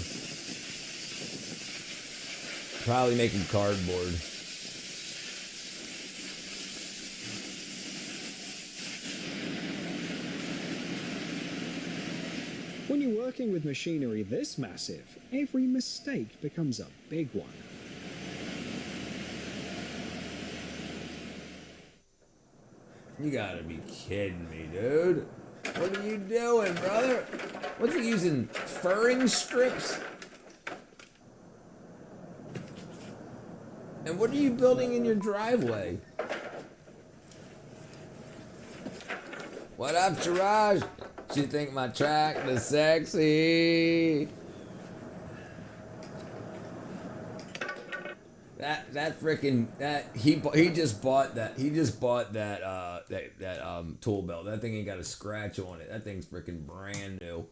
Probably making cardboard. When you're working with machinery this massive, every mistake becomes a big one. You gotta be kidding me, dude. What are you doing, brother? What's he using? Furring strips? And what are you building in your driveway? What up, Siraj? She think my tractor's sexy. That freaking he just bought that tool belt. That thing ain't got a scratch on it. That thing's freaking brand new.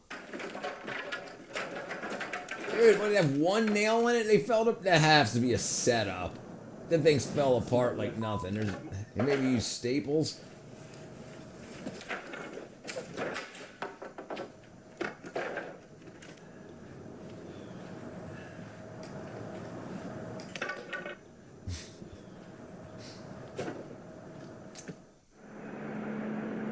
Dude, what, they have one nail in it? They felt up. That has to be a setup. That things fell apart like nothing. They maybe use staples.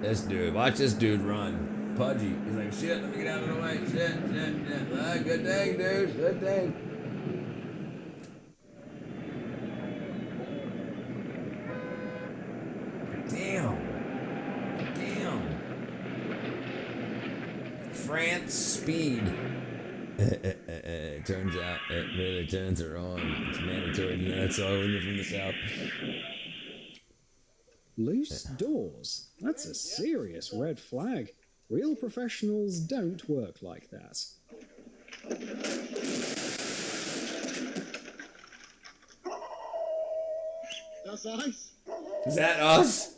This dude, watch this dude run. Pudgy. He's like, shit, let me get out of the way. Shit. Good thing, dude. Good thing. Damn. France speed. It turns out it really turns her on. It's mandatory to know that's all when you're from the south. Loose doors? That's a serious red flag. Real professionals don't work like that. That's ice. Is that us?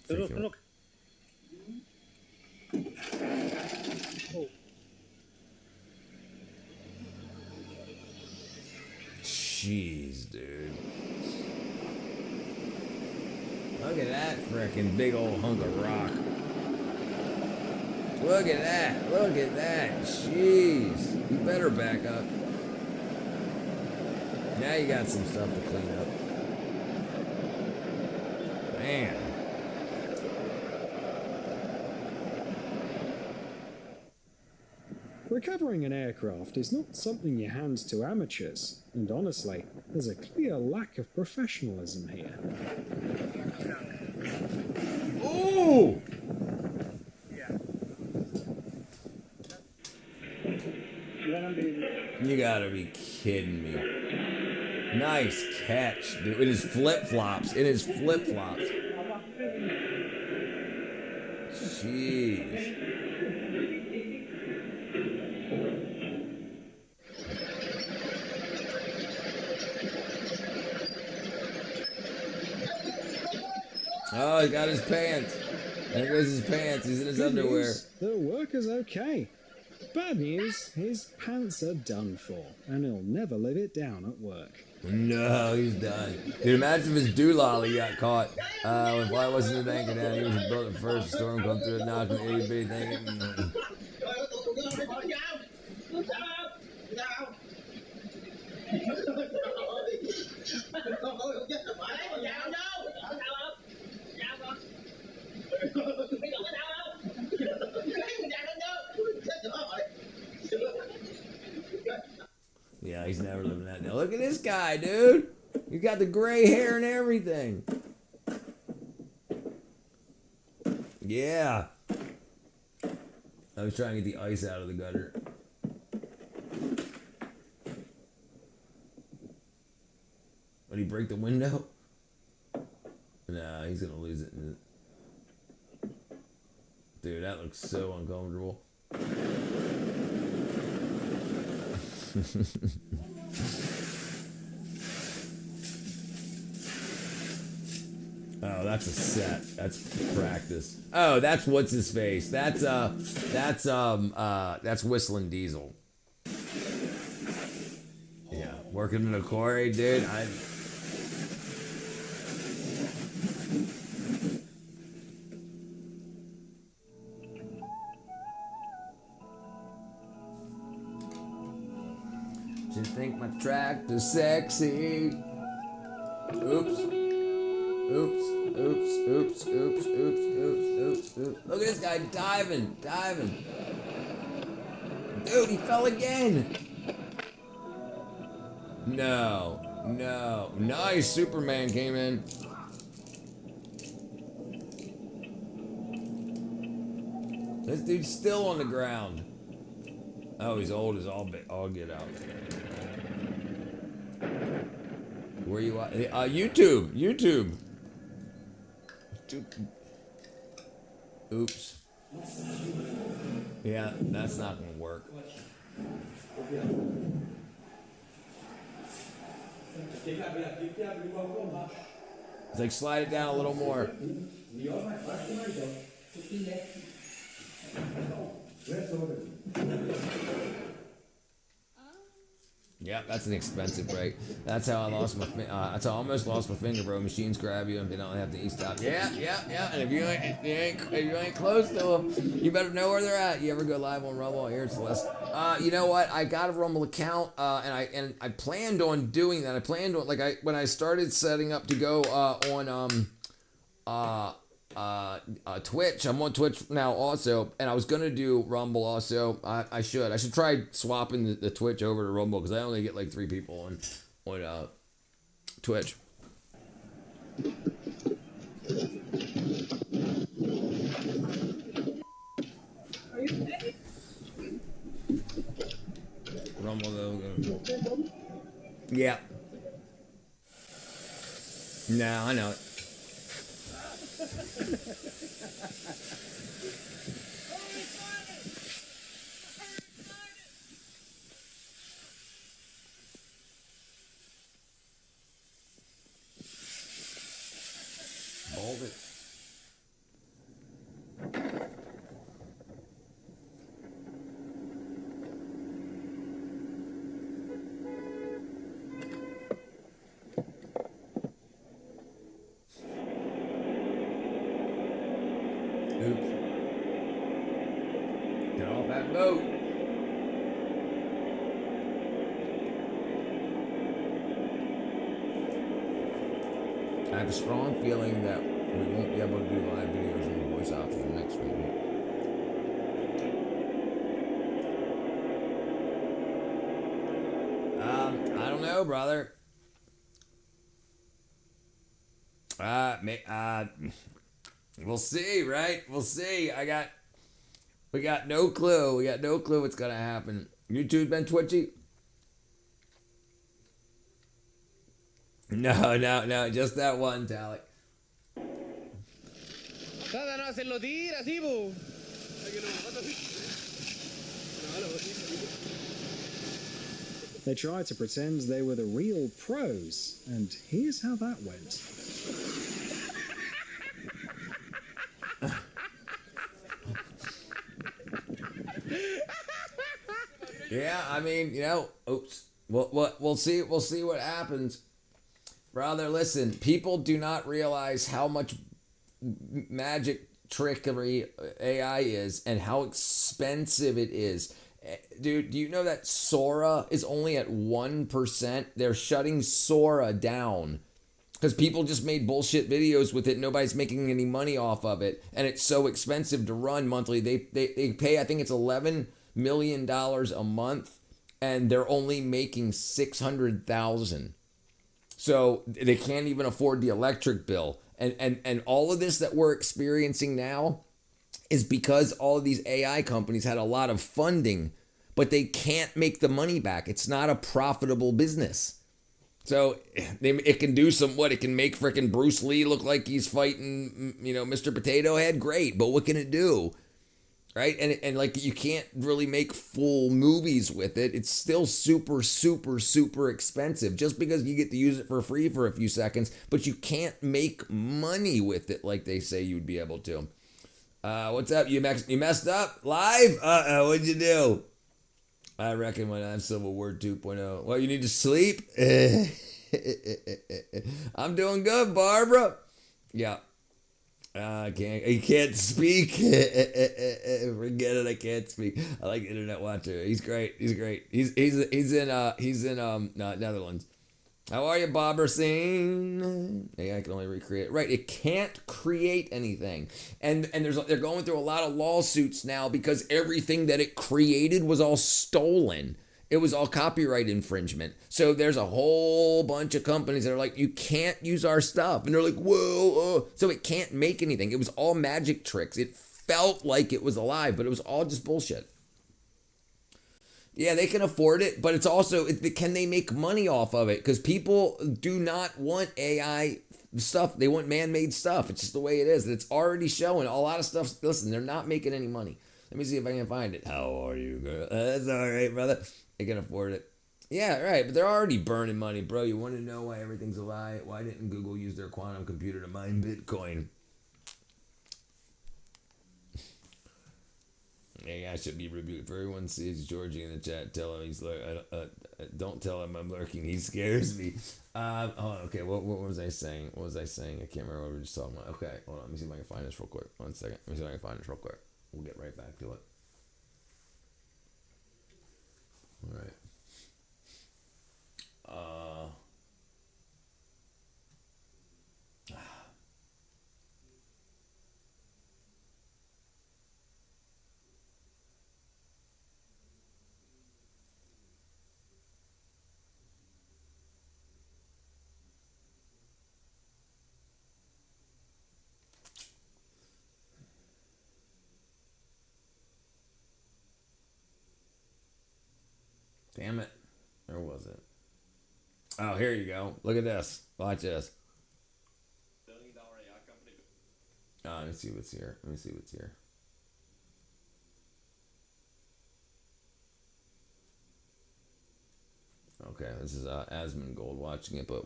Look. Jeez, dude. Look at that frickin' big old hunk of rock. Look at that. Jeez. You better back up. Now you got some stuff to clean up. Man. Recovering an aircraft is not something you hand to amateurs, and honestly, there's a clear lack of professionalism here. Ooh! You gotta be kidding me. Nice catch, dude. It is flip-flops. Jeez. Oh, he got his pants. There goes his pants. He's in his Good underwear. news, the worker's okay. Bad news, his pants are done for, and he'll never live it down at work. No, he's done. Dude, imagine if his doolally got caught. If I wasn't anchor down, he was built the first storm come through and knocking the itty bitty thing. Yeah, he's never living that down. Look at this guy, dude. He's got the gray hair and everything. Yeah. I was trying to get the ice out of the gutter. Would he break the window? Nah, he's gonna lose it. Dude, that looks so uncomfortable. Oh, that's a set. That's practice. Oh, that's what's his face. That's Whistling Diesel. Yeah, working in a quarry, dude. Just think my tractor's sexy. Oops. Oops. Oops. Oops. Oops. Oops. Oops. Oops. Oops. Look at this guy diving. Diving. Dude, he fell again. No. No. Nice. Superman came in. This dude's still on the ground. Oh, he's old as all get out. Where you at? YouTube. YouTube. Oops. Yeah, that's not gonna work. It's like slide it down a little more. Yeah, that's an expensive break. That's how I lost my. That's how I almost lost my finger, bro. Machines grab you and they don't have the e-stop. Yeah. And if you ain't close to them, you better know where they're at. You ever go live on Rumble? Here it's the list. You know what? I got a Rumble account, and I planned on doing that. I planned on when I started setting up to go on Twitch. I'm on Twitch now also, and I was gonna do Rumble also. I should try swapping the Twitch over to Rumble because I only get like 3 people on Twitch. Rumble though. Yeah. No, I know it. Hold it. Oops. Get off that boat. I have a strong feeling that we won't be able to do live videos on the voice options next week. I don't know, brother. We'll see, right? We'll see. We got no clue. We got no clue what's gonna happen. YouTube been twitchy? No, just that one, Talik. no se lo tira, sí, po. They tried to pretend they were the real pros, and here's how that went. Yeah, I mean, oops. We'll see what happens. Brother, listen, people do not realize how much magic trickery AI is and how expensive it is. Dude, do you know that Sora is only at 1%? They're shutting Sora down because people just made bullshit videos with it. Nobody's making any money off of it, and it's so expensive to run monthly. They pay, I think it's $11 million a month, and they're only making $600,000. So they can't even afford the electric bill. And all of this that we're experiencing now is because all of these AI companies had a lot of funding, but they can't make the money back. It's not a profitable business. So it can do it can make freaking Bruce Lee look like he's fighting, Mr. Potato Head. Great, but what can it do? Right? And like, you can't really make full movies with it. It's still super, super, super expensive just because you get to use it for free for a few seconds, but you can't make money with it like they say you'd be able to. What's up? You messed up live? What'd you do? I reckon when I'm Civil War 2.0. Well, you need to sleep? I'm doing good, Barbara. Yeah. You can't speak. Forget it. I can't speak. I like Internet Watcher. He's great. He's in Netherlands. How are you, Bobbersine? Yeah, I can only recreate. Right, it can't create anything, and they're going through a lot of lawsuits now because everything that it created was all stolen. It was all copyright infringement. So there's a whole bunch of companies that are like, you can't use our stuff. And they're like, whoa. So it can't make anything. It was all magic tricks. It felt like it was alive, but it was all just bullshit. Yeah, they can afford it, but it's also, can they make money off of it? Because people do not want AI stuff. They want man-made stuff. It's just the way it is. It's already showing. A lot of stuff, listen, they're not making any money. Let me see if I can find it. How are you, girl? That's all right, brother. They can afford it. Yeah, right, but they're already burning money, bro. You want to know why everything's a lie? Why didn't Google use their quantum computer to mine Bitcoin? AI should be rebuked. If everyone sees Georgie in the chat, tell him he's don't tell him I'm lurking. He scares me. Okay. What was I saying? I can't remember what we were just talking about. Okay, hold on. Let me see if I can find this real quick. 1 second. Let me see if I can find this real quick. We'll get right back to it. All right. Damn it. Where was it? Oh, here you go. Look at this. Watch this. $1 billion AI company. Let me see what's here. Okay, this is Asmongold watching it, but...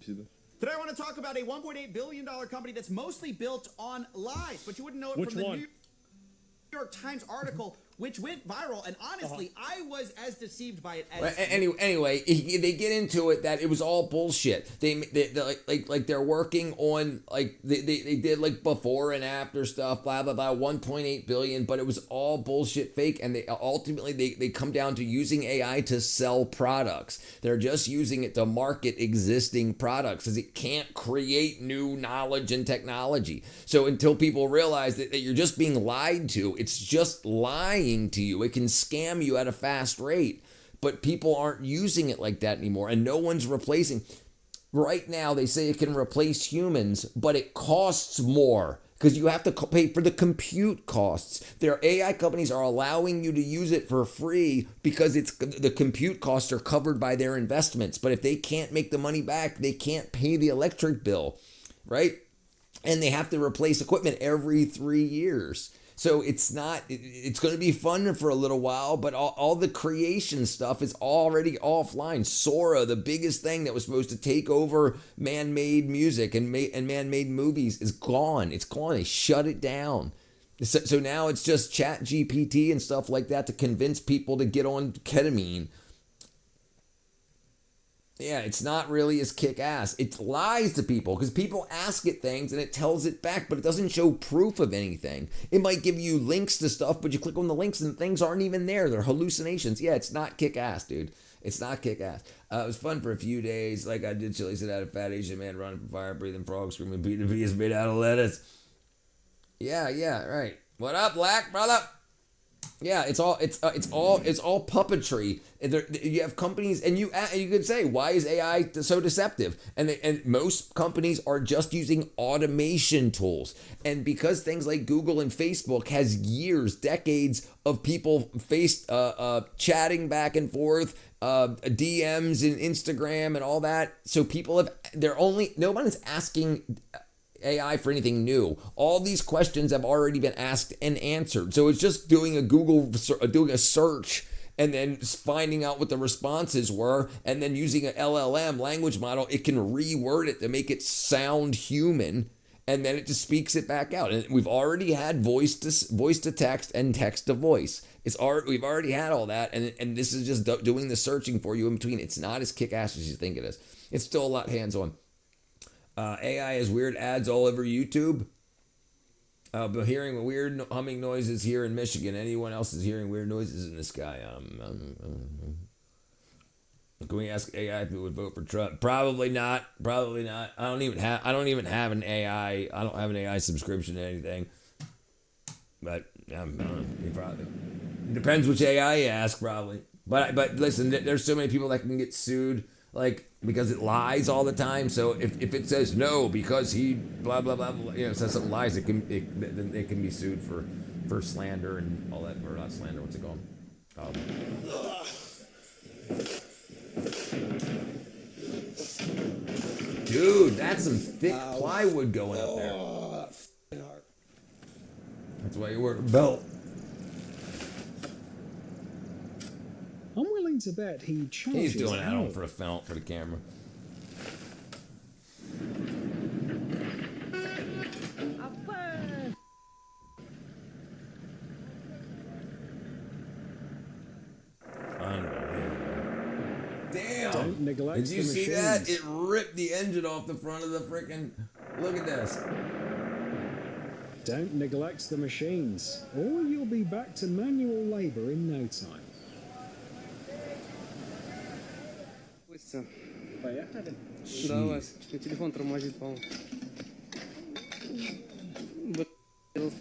Today I want to talk about a $1.8 billion company that's mostly built on lies, but you wouldn't know it from the New York Times article, which went viral, and honestly, I was as deceived by it as... Anyway, they get into it that it was all bullshit. They they're working on, like, they did, like, before and after stuff, blah, blah, blah, 1.8 billion, but it was all bullshit fake, and they ultimately, they come down to using AI to sell products. They're just using it to market existing products, because it can't create new knowledge and technology. So until people realize that you're just being lied to, it's just lying to you. It can scam you at a fast rate, but people aren't using it like that anymore, and no one's replacing. Right now, they say it can replace humans, but it costs more because you have to pay for the compute costs. Their AI companies are allowing you to use it for free because the compute costs are covered by their investments. But if they can't make the money back, they can't pay the electric bill, right? and they have to replace equipment every 3 years. So it's going to be fun for a little while, but all the creation stuff is already offline. Sora, the biggest thing that was supposed to take over man-made music and man-made movies, is gone. It's gone. They shut it down. So now it's just Chat GPT and stuff like that to convince people to get on ketamine. Yeah, it's not really as kick-ass. It lies to people because people ask it things and it tells it back, but it doesn't show proof of anything. It might give you links to stuff, but you click on the links and things aren't even there. They're hallucinations. Yeah, it's not kick-ass, dude. It's not kick-ass. It was fun for a few days. Like I did chili, sit out a fat Asian man running from fire, breathing frog, screaming, B2B is made out of lettuce. Yeah, right. What up, black brother? Yeah, it's all puppetry. You have companies, and you could say, why is AI so deceptive? And most companies are just using automation tools, and because things like Google and Facebook has years, decades of people chatting back and forth, DMs and Instagram and all that, so people no one is asking AI for anything new. All these questions have already been asked and answered. So it's just doing a search and then finding out what the responses were, and then using an LLM language model, it can reword it to make it sound human, and then it just speaks it back out. And we've already had voice to text and text to voice. We've already had all that, and this is just doing the searching for you in between. It's not as kick-ass as you think it is. It's still a lot hands-on. AI has weird ads all over YouTube. But hearing weird humming noises here in Michigan. Anyone else is hearing weird noises in the sky? Can we ask AI if it would vote for Trump? Probably not. I don't even have an AI. I don't have an AI subscription to anything. But probably it depends which AI you ask. Probably. But listen, there's so many people that can get sued. Like, because it lies all the time. So if it says no because he blah blah blah, says something lies, it can be sued for slander and all that, or not slander. What's it called? Dude, that's some thick plywood going up there. That's why you wear a belt. I'm willing to bet he charges. He's doing it out for the camera. Damn! Don't neglect Did you see that? It ripped the engine off the front of the freaking. Look at this. Don't neglect the machines, or you'll be back to manual labor in no time. Поехали? Давай, телефон тормозит, по-моему.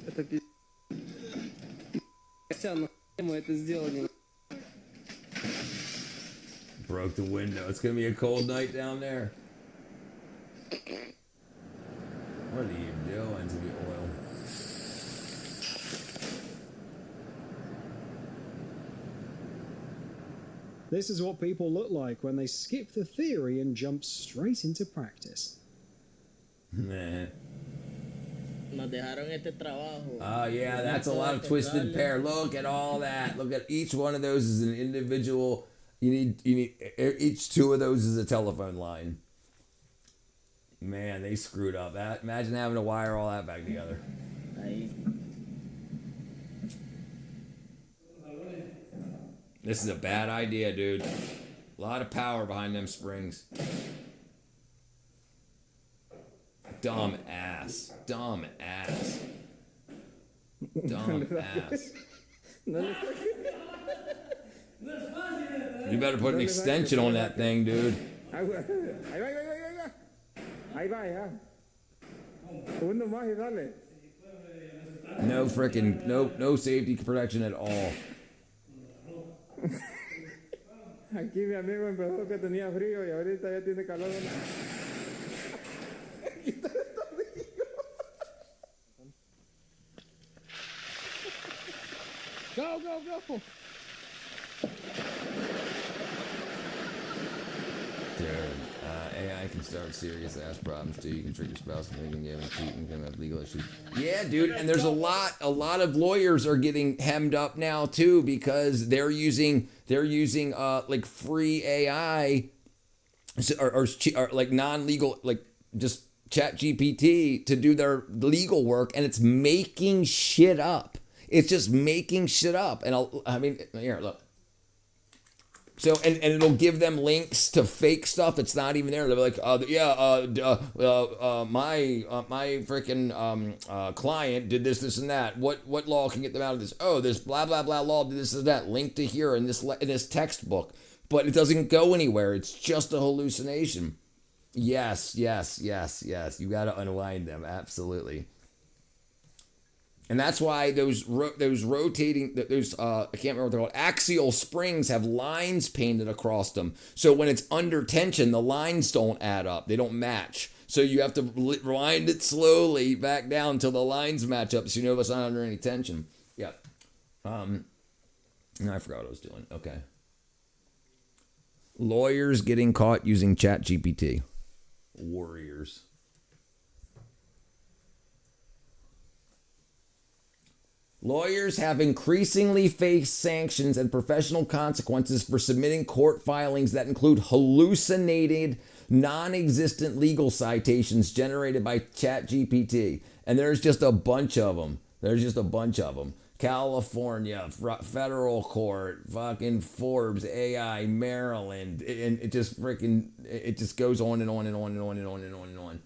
Это пиздец. Хотя, мы это сделали. Broke the window. It's gonna be a cold night down there. What are you doing to the oil? This is what people look like when they skip the theory and jump straight into practice. Nah. Nos dejaron este trabajo. Oh yeah, that's a lot of twisted pair. Look at all that. Look at each one of those is an individual. You need each two of those is a telephone line. Man, they screwed up that. Imagine having to wire all that back together. This is a bad idea, dude. A lot of power behind them springs. Dumb ass. Dumb ass. Dumb ass. You better put an extension on that thing, dude. No freaking, no safety protection at all. Aquí mi amigo empezó que tenía frío y ahorita ya tiene calor. Go. Dude, AI can start serious ass problems too. You can trick your spouse and they can get cheat and can have legal issues. Yeah, dude, and there's a lot of lawyers are getting hemmed up now too because they're using like free AI or like non-legal, like just chat GPT to do their legal work, and it's making shit up. It's just making shit up. And I mean, here, look. So, and it'll give them links to fake stuff that's not even there. They'll be like, my freaking client did this, and that. What law can get them out of this? Oh, this blah, blah, blah law did this and that. Link to here in this textbook. But it doesn't go anywhere. It's just a hallucination. Yes. You got to unwind them. Absolutely. And that's why those rotating, I can't remember what they're called, axial springs have lines painted across them. So when it's under tension, the lines don't add up. They don't match. So you have to wind it slowly back down until the lines match up so you know if it's not under any tension. Yeah. No, I forgot what I was doing. Okay. Lawyers getting caught using ChatGPT. Warriors. Lawyers have increasingly faced sanctions and professional consequences for submitting court filings that include hallucinated, non-existent legal citations generated by ChatGPT. And there's just a bunch of them. California, federal court, fucking Forbes, AI, Maryland, and it just goes on and on and on and on and on and on and on.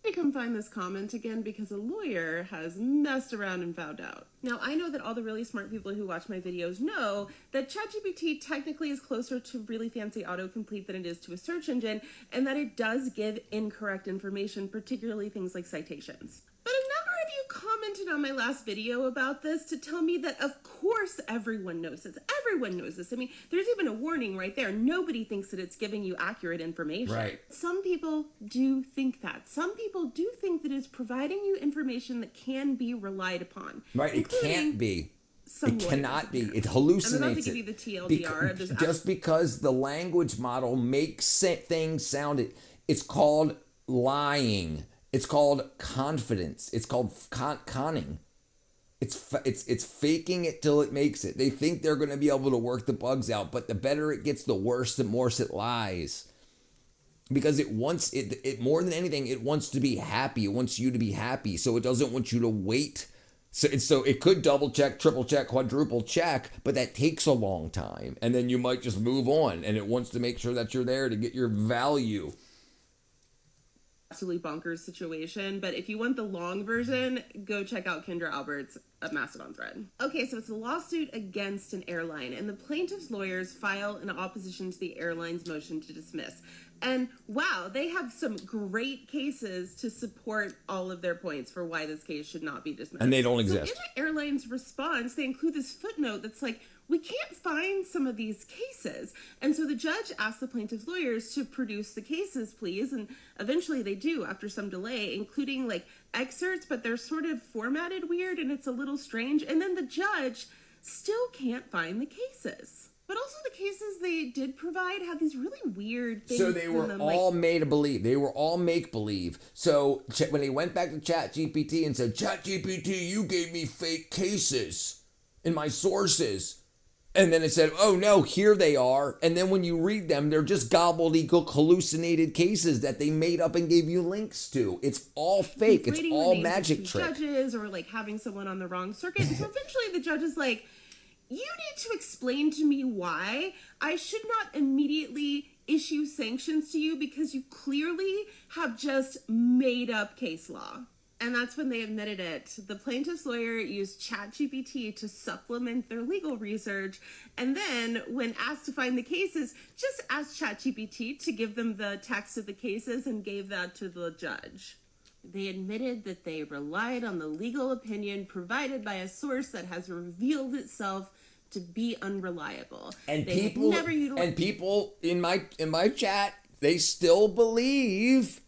I come find this comment again because a lawyer has messed around and found out. Now, I know that all the really smart people who watch my videos know that ChatGPT technically is closer to really fancy autocomplete than it is to a search engine, and that it does give incorrect information, particularly things like citations. But a number of you commented on my last video about this to tell me that of course everyone knows this. Everyone knows this. I mean, there's even a warning right there. Nobody thinks that it's giving you accurate information. Right. Some people do think that. Some people do think that it's providing you information that can be relied upon. Right, it can't be. It cannot be. It hallucinates. I'm about to give you the TLDR of this. Just because the language model makes things sound, it's called lying. It's called confidence. It's called conning. It's faking it till it makes it. They think they're going to be able to work the bugs out, but the better it gets, the worse, the more it lies. Because it wants it more than anything. It wants to be happy. It wants you to be happy, so it doesn't want you to wait. So it could double check, triple check, quadruple check, but that takes a long time, and then you might just move on. And it wants to make sure that you're there to get your value. Absolutely bonkers situation, but if you want the long version, go check out Kendra Albert's Mastodon thread. Okay, so it's a lawsuit against an airline, and the plaintiff's lawyers file an opposition to the airline's motion to dismiss. And wow, they have some great cases to support all of their points for why this case should not be dismissed. And they don't exist. So in the airline's response, they include this footnote that's like, we can't find some of these cases. And so the judge asked the plaintiff's lawyers to produce the cases, please. And eventually they do after some delay, including like excerpts, but they're sort of formatted weird and it's a little strange. And then the judge still can't find the cases. But also the cases they did provide had these really weird things. So they were all made to believe. They were all make believe. So when they went back to ChatGPT and said, ChatGPT, you gave me fake cases in my sources. And then it said, oh no, here they are. And then when you read them, they're just gobbledygook hallucinated cases that they made up and gave you links to. It's all fake. It's all magic trick. Judges or like having someone on the wrong circuit. So eventually the judge is like, you need to explain to me why I should not immediately issue sanctions to you because you clearly have just made up case law. And that's when they admitted it. The plaintiff's lawyer used ChatGPT to supplement their legal research. And then when asked to find the cases, just asked ChatGPT to give them the text of the cases and gave that to the judge. They admitted that they relied on the legal opinion provided by a source that has revealed itself to be unreliable. And people in my chat, they still believe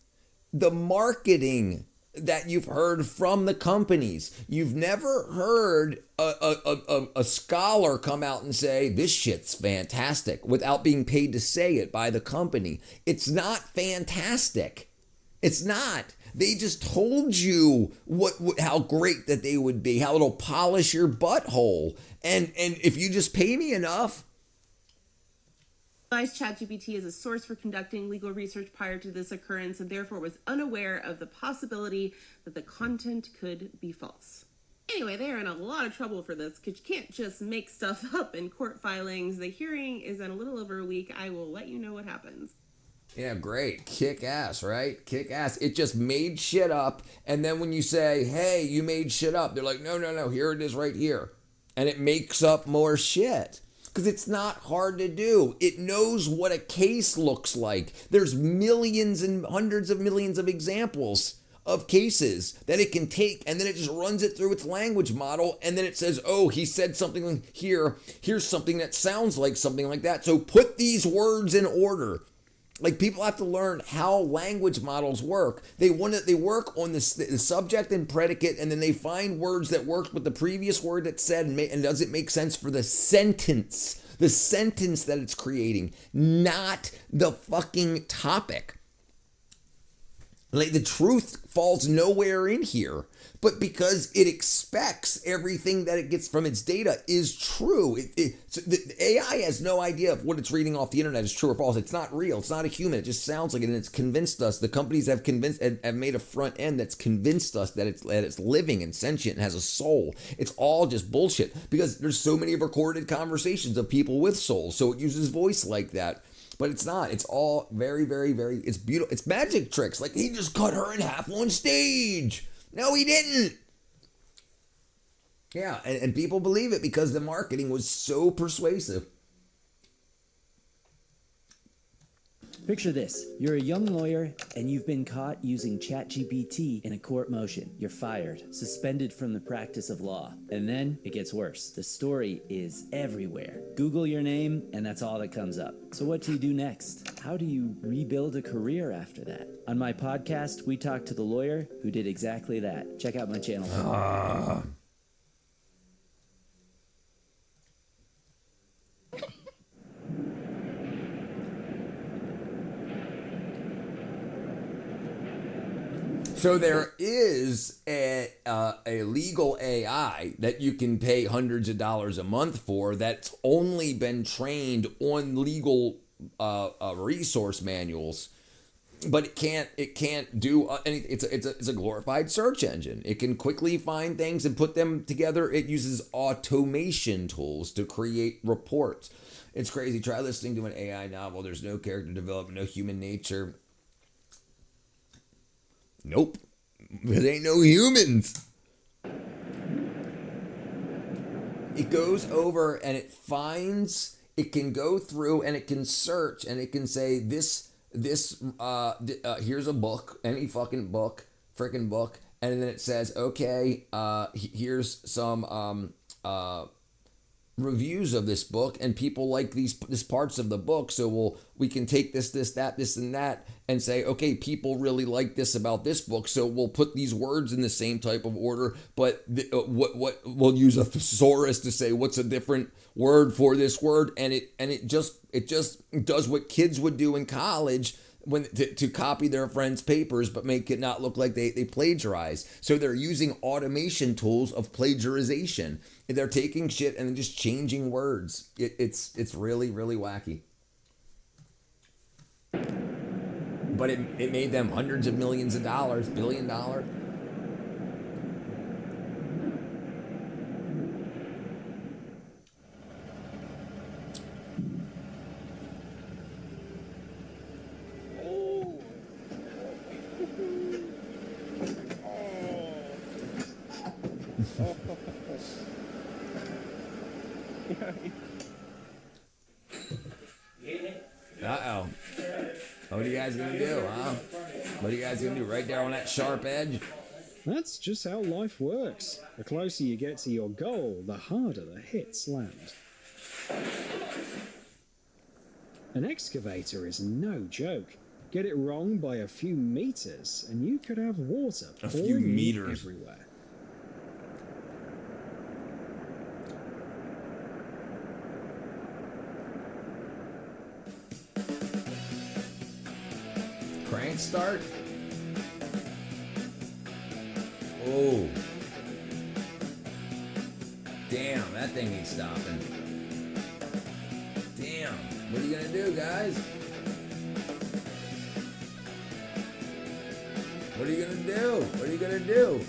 the marketing that you've heard from the companies. You've never heard a scholar come out and say, this shit's fantastic, without being paid to say it by the company. It's not fantastic. It's not. They just told you how great that they would be, how it'll polish your butthole. And if you just pay me enough. ChatGPT as a source for conducting legal research prior to this occurrence, and therefore was unaware of the possibility that the content could be false. Anyway, they're in a lot of trouble for this because you can't just make stuff up in court filings. The hearing is in a little over a week. I will let you know what happens. Yeah, great. Kick ass, right? Kick ass. It just made shit up. And then when you say, hey, you made shit up, they're like, no, here it is right here. And it makes up more shit. Because it's not hard to do. It knows what a case looks like. There's millions and hundreds of millions of examples of cases that it can take, and then it just runs it through its language model, and then it says, oh, he said something here. Here's something that sounds like something like that. So put these words in order. Like, people have to learn how language models work. They work on the subject and predicate, and then they find words that work with the previous word that's said, and does it make sense for the sentence that it's creating, not the fucking topic. Like, the truth falls nowhere in here, but because it expects everything that it gets from its data is true. So the AI has no idea if what it's reading off the internet is true or false. It's not real. It's not a human. It just sounds like it, and it's convinced us. The companies have made a front end that's convinced us that it's living and sentient and has a soul. It's all just bullshit because there's so many recorded conversations of people with souls, so it uses voice like that. But it's not. It's all very, very, very, it's beautiful. It's magic tricks. Like, he just cut her in half on stage. No, he didn't. Yeah, and people believe it because the marketing was so persuasive. Picture this. You're a young lawyer and you've been caught using ChatGPT in a court motion. You're fired, suspended from the practice of law. And then it gets worse. The story is everywhere. Google your name and that's all that comes up. So what do you do next? How do you rebuild a career after that? On my podcast, we talk to the lawyer who did exactly that. Check out my channel. So there is a legal AI that you can pay hundreds of dollars a month for that's only been trained on legal resource manuals, but it can't do anything. It's a glorified search engine. It can quickly find things and put them together. It uses automation tools to create reports. It's crazy. Try listening to an AI novel. There's no character development, no human nature. Nope. There ain't no humans. It goes over and it finds, it can go through and it can search and it can say here's a book, any fucking book, freaking book. And then it says, okay, here's some reviews of this book, and people like these parts of the book, so we can take this, that, this, and that, and say, okay, people really like this about this book, so we'll put these words in the same type of order, but what we'll use a thesaurus to say what's a different word for this word, and it just does what kids would do in college to copy their friends' papers, but make it not look like they plagiarize. So they're using automation tools of plagiarization. They're taking shit and just changing words. It's really, really wacky. But it made them hundreds of millions of dollars, $1 billion. Uh-oh. What are you guys gonna do, huh? What are you guys gonna do? Right there on that sharp edge? That's just how life works. The closer you get to your goal, the harder the hits land. An excavator is no joke. Get it wrong by a few meters, and you could have water A few pouring in meters. everywhere. Crank start? Oh. Damn, that thing ain't stopping. Damn. What are you gonna do, guys? What are you gonna do? What are you gonna do?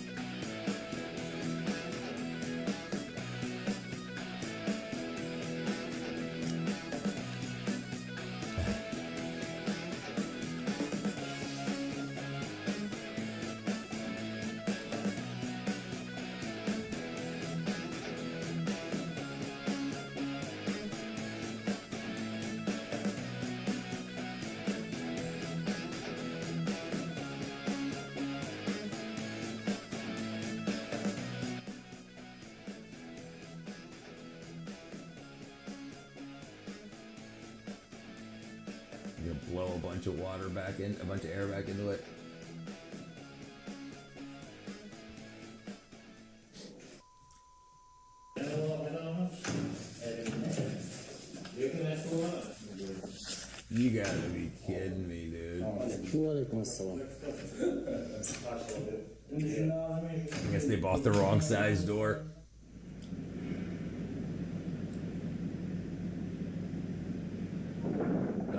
You're gonna blow a bunch of water back in, a bunch of air back into it. You gotta be kidding me, dude. I guess they bought the wrong size door.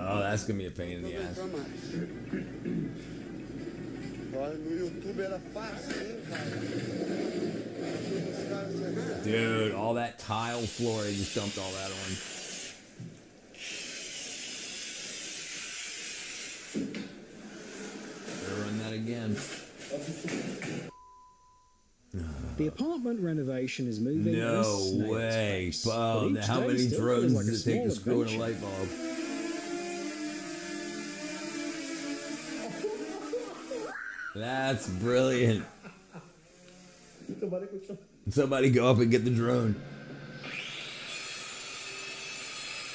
Oh, that's gonna be a pain in the ass. Dude, all that tile floor, you just dumped all that on. Better run that again. The apartment renovation is moving. No way. Oh, how many drones does it take to screw in a light bulb? That's brilliant. Somebody go up and get the drone.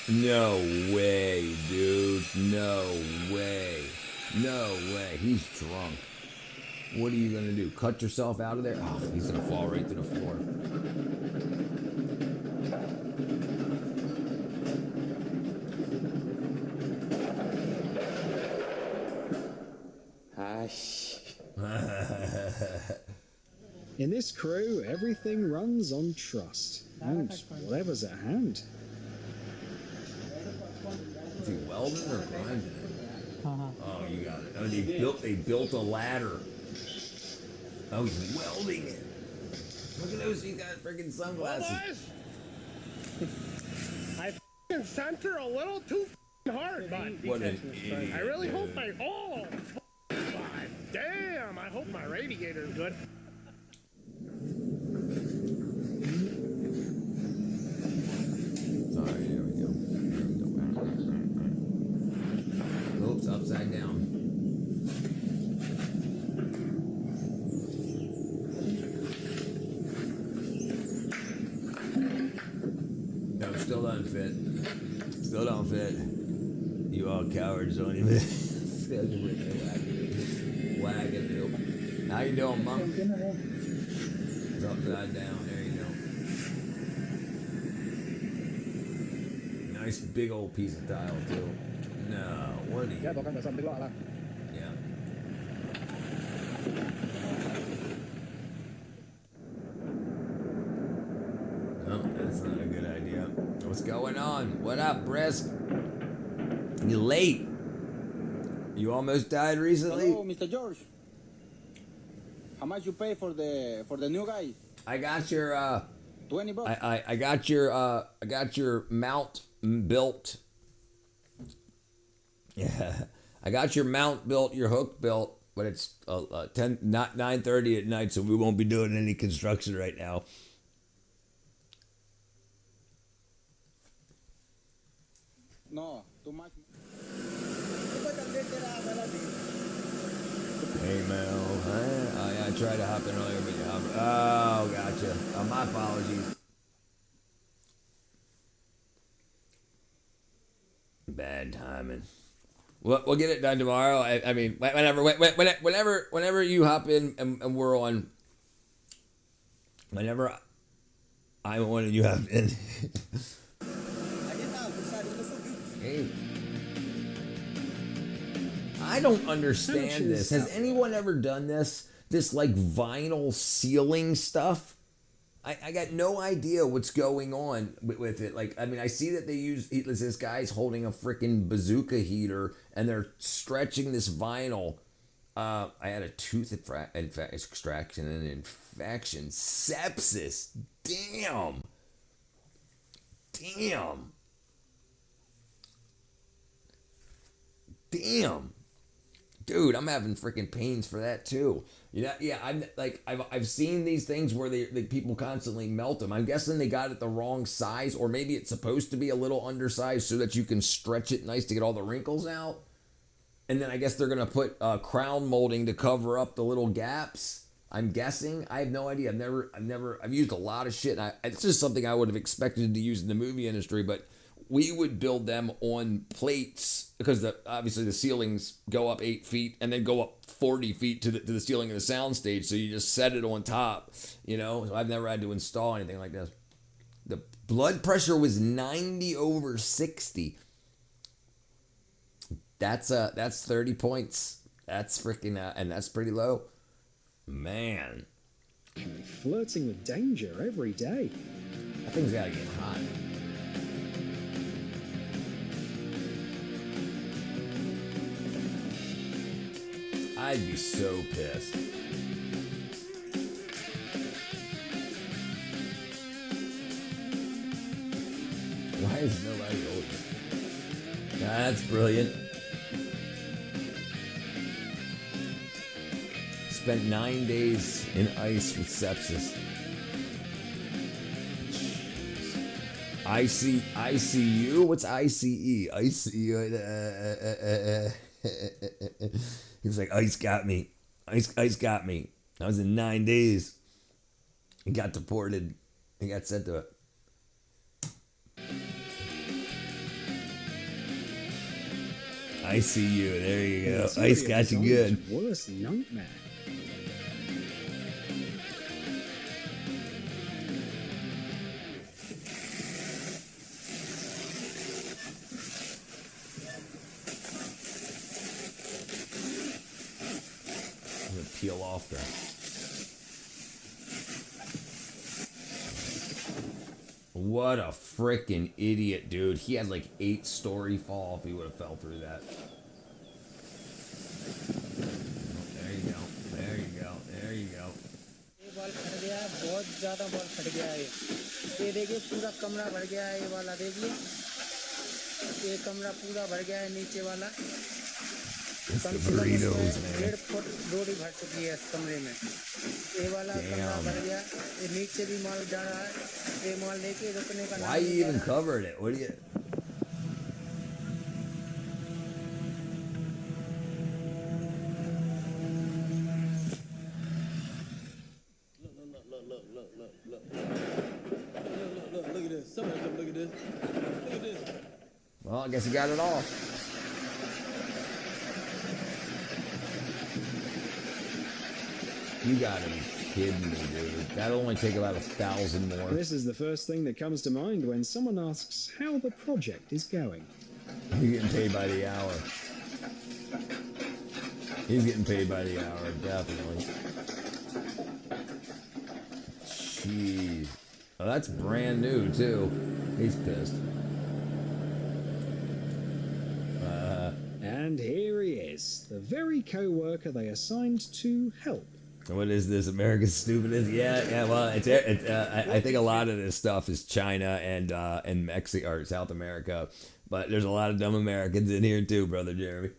No way, dude. No way. No way. He's drunk. What are you gonna do? Cut yourself out of there? Oh, he's gonna fall right to the floor. In this crew, everything runs on trust and whatever's at hand. Is he welding or grinding it? Oh, you got it. Oh, they built a ladder. Oh, he's welding it. Look at those. He's got freaking sunglasses. I f***ing sent her a little too hard, bud. What an idiot. I really hope my... Oh, God damn. I hope my radiator's good. Sorry, there we go. Oops, upside down. No, still doesn't fit. Still don't fit. You all cowards don't even. Wagging you. How you doing, Monk? It's upside down. There you go. Nice big old piece of tile too. No, what are you? Yeah. No, that's not a good idea. What's going on? What up, Brisk? You late? You almost died recently? Hello, Mr. George. How much you pay for the new guy? I got your 20 bucks. I got your mount built. Yeah. I got your mount built, your hook built, but it's 9:30 at night, so we won't be doing any construction right now. No, too much. Hey, Mel. I tried to hop in earlier, but you hopped. Oh, gotcha. My apologies. Bad timing. We'll get it done tomorrow. I mean, whenever you hop in and we're on. Whenever I'm on and you hop in. Hey. I don't understand this. Has anyone ever done this? This like vinyl ceiling stuff? I got no idea what's going on with it. Like, I mean, I see that they use, this guy's holding a freaking bazooka heater and they're stretching this vinyl. I had a tooth extraction and an infection. Sepsis. Damn. Dude, I'm having freaking pains for that too. Yeah, I've seen these things where the people constantly melt them. I'm guessing they got it the wrong size, or maybe it's supposed to be a little undersized so that you can stretch it nice to get all the wrinkles out. And then I guess they're gonna put crown molding to cover up the little gaps. I'm guessing. I have no idea. I've used a lot of shit. It's just something I would have expected to use in the movie industry, but we would build them on plates because obviously the ceilings go up 8 feet and then go up 40 feet to the ceiling of the soundstage. So you just set it on top, So I've never had to install anything like this. The blood pressure was 90/60. That's 30 points. That's freaking, and that's pretty low. Man. Flirting with danger every day. That thing's gotta get hot. I'd be so pissed. Why is nobody open? That's brilliant. Spent 9 days in ice with sepsis. ICU? What's ICE? ICU. He was like, ice got me. Ice got me. I was in 9 days. He got deported. He got sent to ICU. There you go. Ice got you good. Worst nightmare. Peel off there. What a freaking idiot, dude. He had like 8-story fall if he would have fell through that. There you go. There you go. There you go. Ball फट गया है, बहुत ज़्यादा ball फट गया है ये देखिए पूरा कमरा भर गया है ये वाला देखिए ये कमरा पूरा भर गया है नीचे वाला कम से कम 1.5 फुट डोरी भर चुकी है इस कमरे में ये वाला कमरा भर गया ये नीचे भी माल जा रहा है ये माल लेके रुकने का Why you even covered it? What do you... Look at this. Somebody come look at this. Look at this. Well, I guess he got it off. You gotta be kidding me, dude. That'll only take about 1,000 more. This is the first thing that comes to mind when someone asks how the project is going. He's getting paid by the hour. He's getting paid by the hour, definitely. Jeez. Oh, that's brand new, too. He's pissed. And here he is, the very co-worker they assigned to help. What is this? America's stupidest? Yeah. Well, I think a lot of this stuff is China and Mexico or South America, but there's a lot of dumb Americans in here too, brother Jeremy.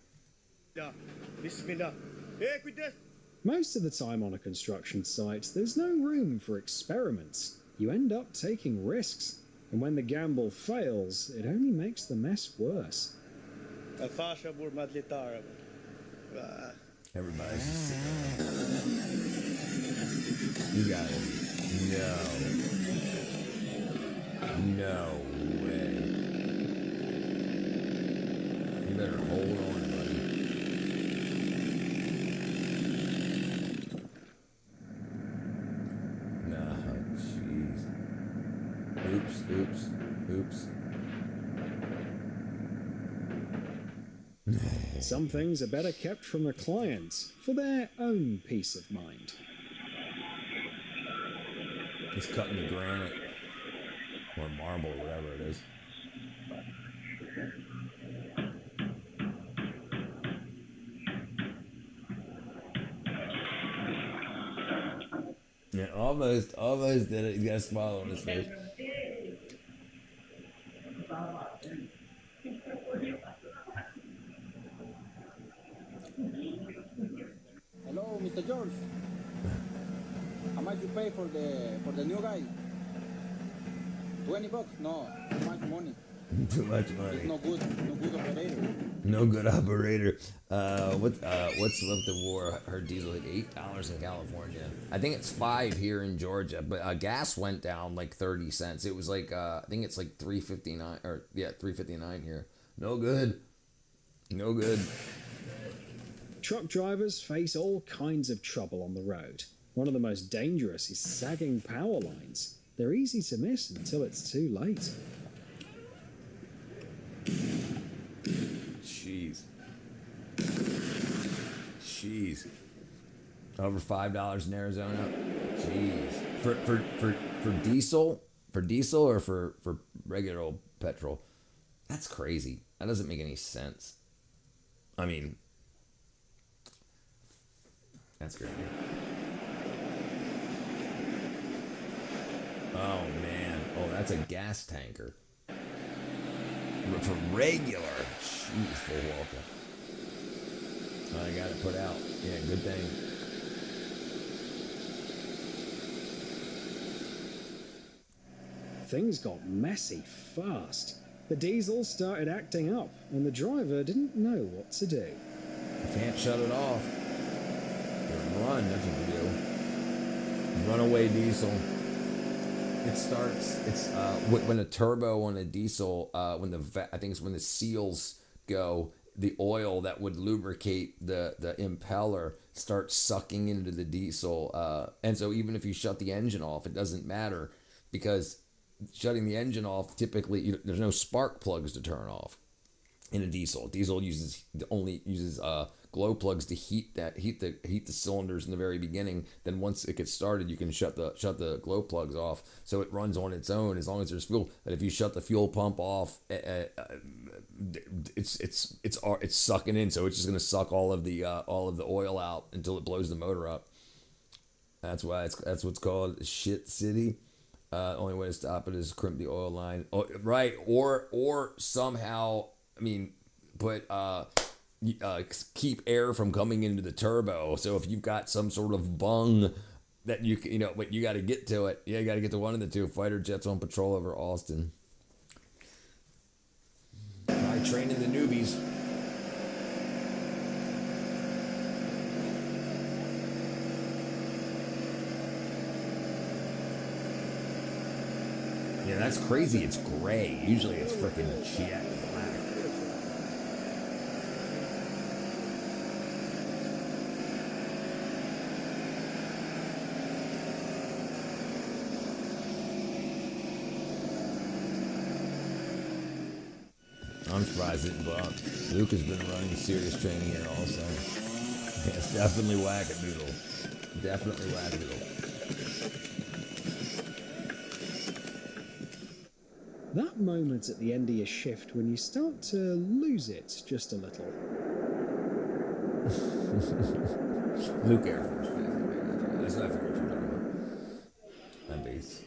Most of the time on a construction site, there's no room for experiments. You end up taking risks, and when the gamble fails, it only makes the mess worse. Everybody's just you got it. No way. You better hold on, buddy. oops. Some things are better kept from the clients for their own peace of mind. He's cutting the granite or marble or whatever it is. Yeah, almost did it. He got a smile on his face. Hello, Mr. George. How much you pay for the new guy? $20? No, too much money. Too much money. He's no good operator. No good operator. What's with the war? Her diesel hit $8 in California. I think it's $5 here in Georgia, but gas went down like 30 cents. It was like I think it's like $3.59 or $3.59 here. No good. No good. Truck drivers face all kinds of trouble on the road. One of the most dangerous is sagging power lines. They're easy to miss until it's too late. Jeez. Over $5 in Arizona. Jeez. For diesel? For diesel or for regular old petrol? That's crazy. That doesn't make any sense. I mean, that's crazy. Oh man. Oh, that's a gas tanker. For regular. Jeez, full welcome. I got it put out. Yeah, good thing. Things got messy fast. The diesel started acting up, and the driver didn't know what to do. You can't shut it off. You run, that's what you do. Runaway diesel. It starts, when a turbo on a diesel, I think it's when the seals go, the oil that would lubricate the impeller starts sucking into the diesel. And so even if you shut the engine off, it doesn't matter because shutting the engine off, typically there's no spark plugs to turn off in a diesel. Diesel only uses glow plugs to heat the cylinders in the very beginning. Then once it gets started, you can shut the glow plugs off, so it runs on its own as long as there's fuel. But if you shut the fuel pump off, it's sucking in, so it's just gonna suck all of the oil out until it blows the motor up. That's what's called shit city. Only way to stop it is crimp the oil line. Oh, right, or somehow, I mean, keep air from coming into the turbo. So if you've got some sort of bung that but you got to get to it. Yeah, you got to get to one of the two. Fighter jets on patrol over Austin. Try training the newbies. Yeah, that's crazy. It's gray. Usually it's freaking jet black. I'm surprised it didn't blow up. Luke has been running serious training here also. Yeah, it's definitely wackadoodle. Definitely wackadoodle. That moment at the end of your shift when you start to lose it just a little. Luke Air Force Base. That's what I figured you were talking about. That base.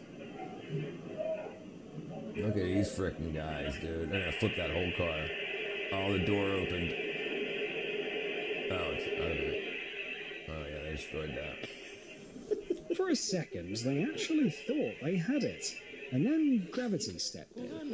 Look at these frickin' guys, dude. They're gonna flip that whole car. Oh, the door opened. Oh, okay. Oh yeah, they destroyed that. For a second, they actually thought they had it. And then gravity stepped in. Oh,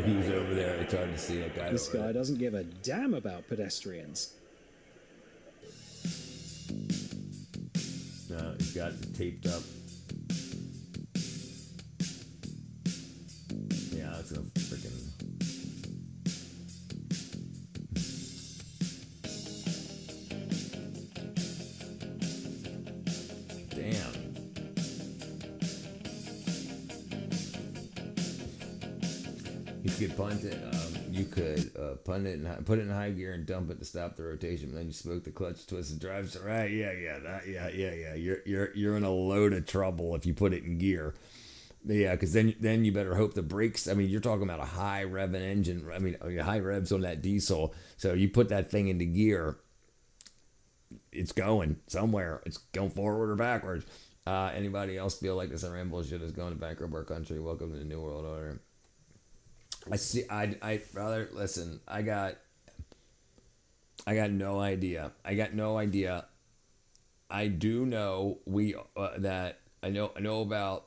he was over there. It's hard to see that guy. This guy doesn't give a damn about pedestrians. No, he's got it taped up. You could punt it. You could punt it and put it in high gear and dump it to stop the rotation. And then you smoke the clutch, twist the drive. So right, yeah. You're in a load of trouble if you put it in gear. Yeah, because then you better hope the brakes. I mean, you're talking about a high revving engine. I mean, high revs on that diesel. So you put that thing into gear, it's going somewhere. It's going forward or backwards. Anybody else feel like this Iran bullshit is going to bankrupt our country? Welcome to the New World Order. I see. I brother, listen. I got no idea. I do know that I know about.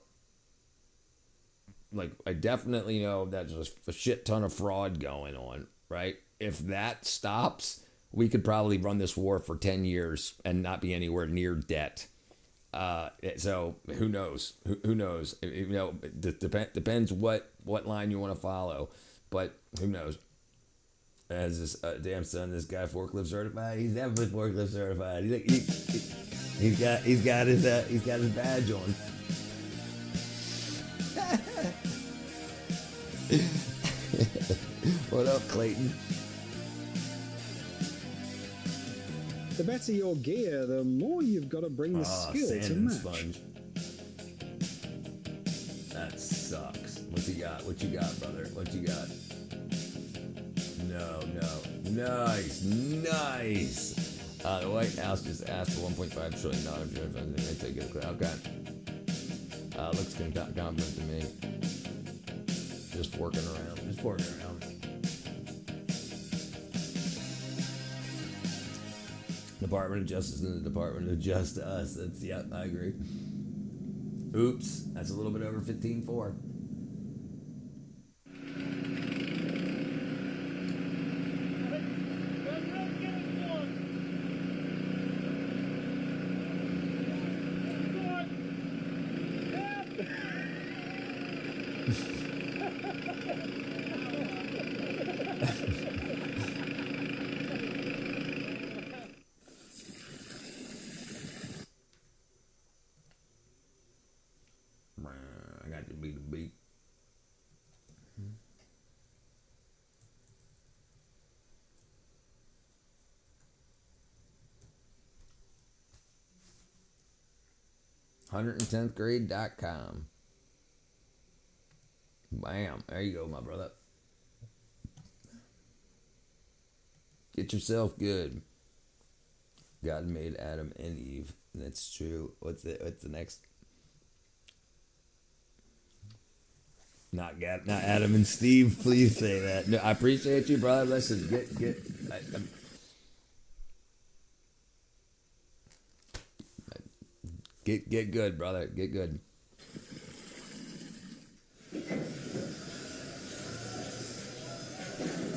Like, I definitely know that there's a shit ton of fraud going on, right? If that stops, we could probably run this war for 10 years and not be anywhere near debt. So who knows? Who knows? You know, depends what line you want to follow, but who knows? As this damn son, this guy forklift certified. He's never been forklift certified. He's got his badge on. What up, Clayton? The better your gear, the more you've got to bring the skill sand to and match. Sponge. That sucks. What you got? What you got, brother? What you got? No. Nice. The White House just asked for $1.5 trillion. They take it. Okay. Looks confident to me. Just working around. Department of Justice and the Department of Justice. Yep, I agree. Oops, that's a little bit over 15.4. I got to beat the beat. .110thgrade.com. Bam. There you go, my brother. Get yourself good. God made Adam and Eve. That's true. What's the next? Not Adam and Steve. Please say that. No, I appreciate you, brother. Listen, get good, brother. Get good.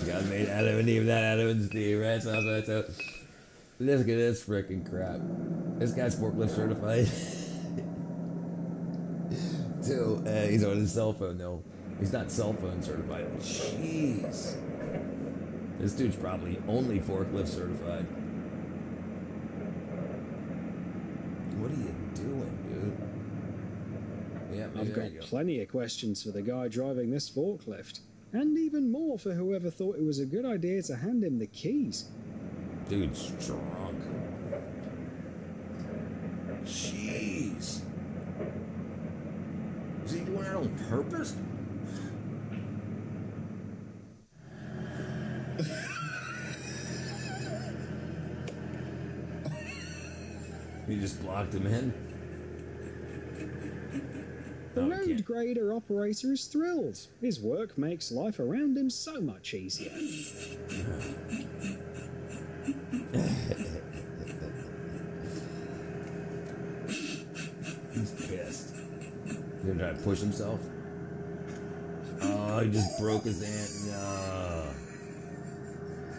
God made Adam and Eve, not Adam and Steve, right? So look at this freaking crap. This guy's forklift certified. Too. He's on his cell phone. No, he's not cell phone certified. Jeez. This dude's probably only forklift certified. What are you doing, dude? Yeah, I've got plenty of questions for the guy driving this forklift. And even more for whoever thought it was a good idea to hand him the keys. Dude's drunk. Jeez. Is he doing that on purpose? You just blocked him in? The road grader operator is thrilled. His work makes life around him so much easier. He's pissed. He's gonna try to push himself. Oh, he just broke his hand. No.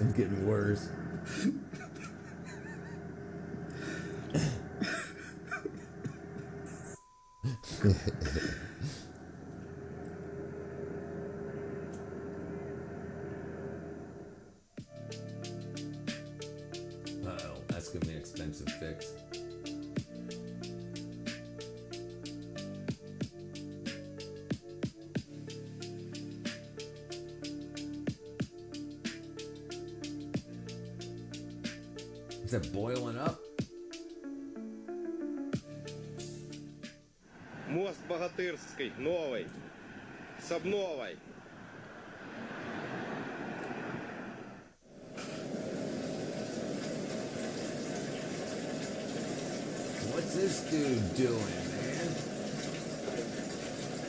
It's getting worse. Uh-oh, that's gonna be an expensive fix. Is that boiling up? Мост Богатырский, новый, с обновой. What's this dude doing, man?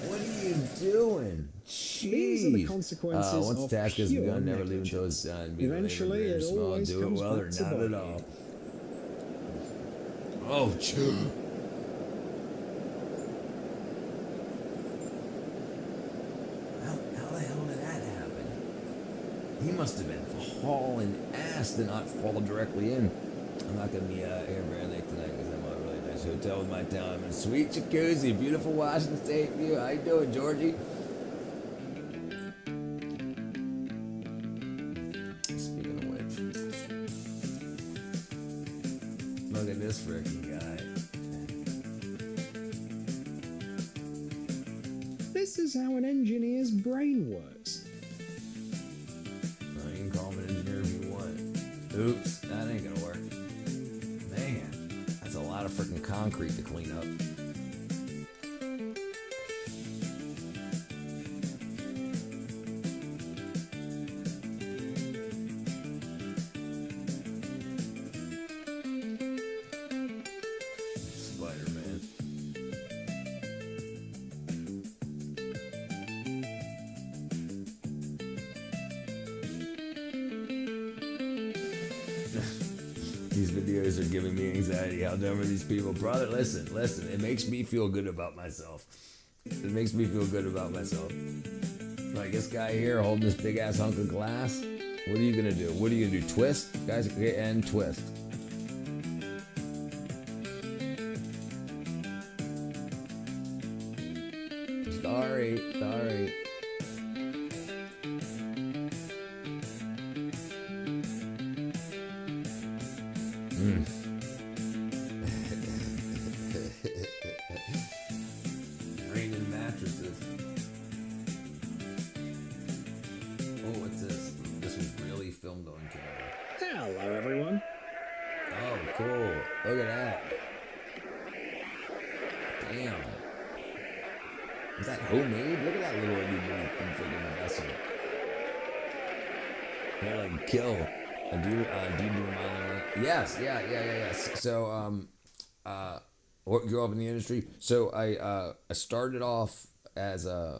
What are you doing? Jeez. These are the consequences once of the task has pure begun, never leave until negligence. it's done. Eventually, it always do it comes well or back to not bite at you. all. Oh, chew. How the hell did that happen? He must have been hauling ass to not fall directly in. I'm not going to be here very late tonight because I'm at a really nice hotel with my town. I'm in a sweet jacuzzi, beautiful Washington State view. How you doing, Georgie? Speaking of which, look at this freaking guy. This is how an engineer's brain works. You can call him an engineer if you want. Oops, that ain't gonna work. Man, that's a lot of freaking concrete to clean up. Spider-Man. These videos are giving me anxiety. How dumb are these people? Brother, listen. It makes me feel good about myself. It makes me feel good about myself. Like this guy here holding this big ass hunk of glass. What are you gonna do? What are you gonna do? Twist? Guys, and twist. Sorry. Raining mattresses. Oh, what's this? This was really filmed on camera. Hello, everyone. Oh, cool. Look at that. Damn. Is that homemade? Look at that little itty bitty freaking vessel. They like kill. Do you do modeling? Yes, yeah. So, grew up in the industry. So I started off as I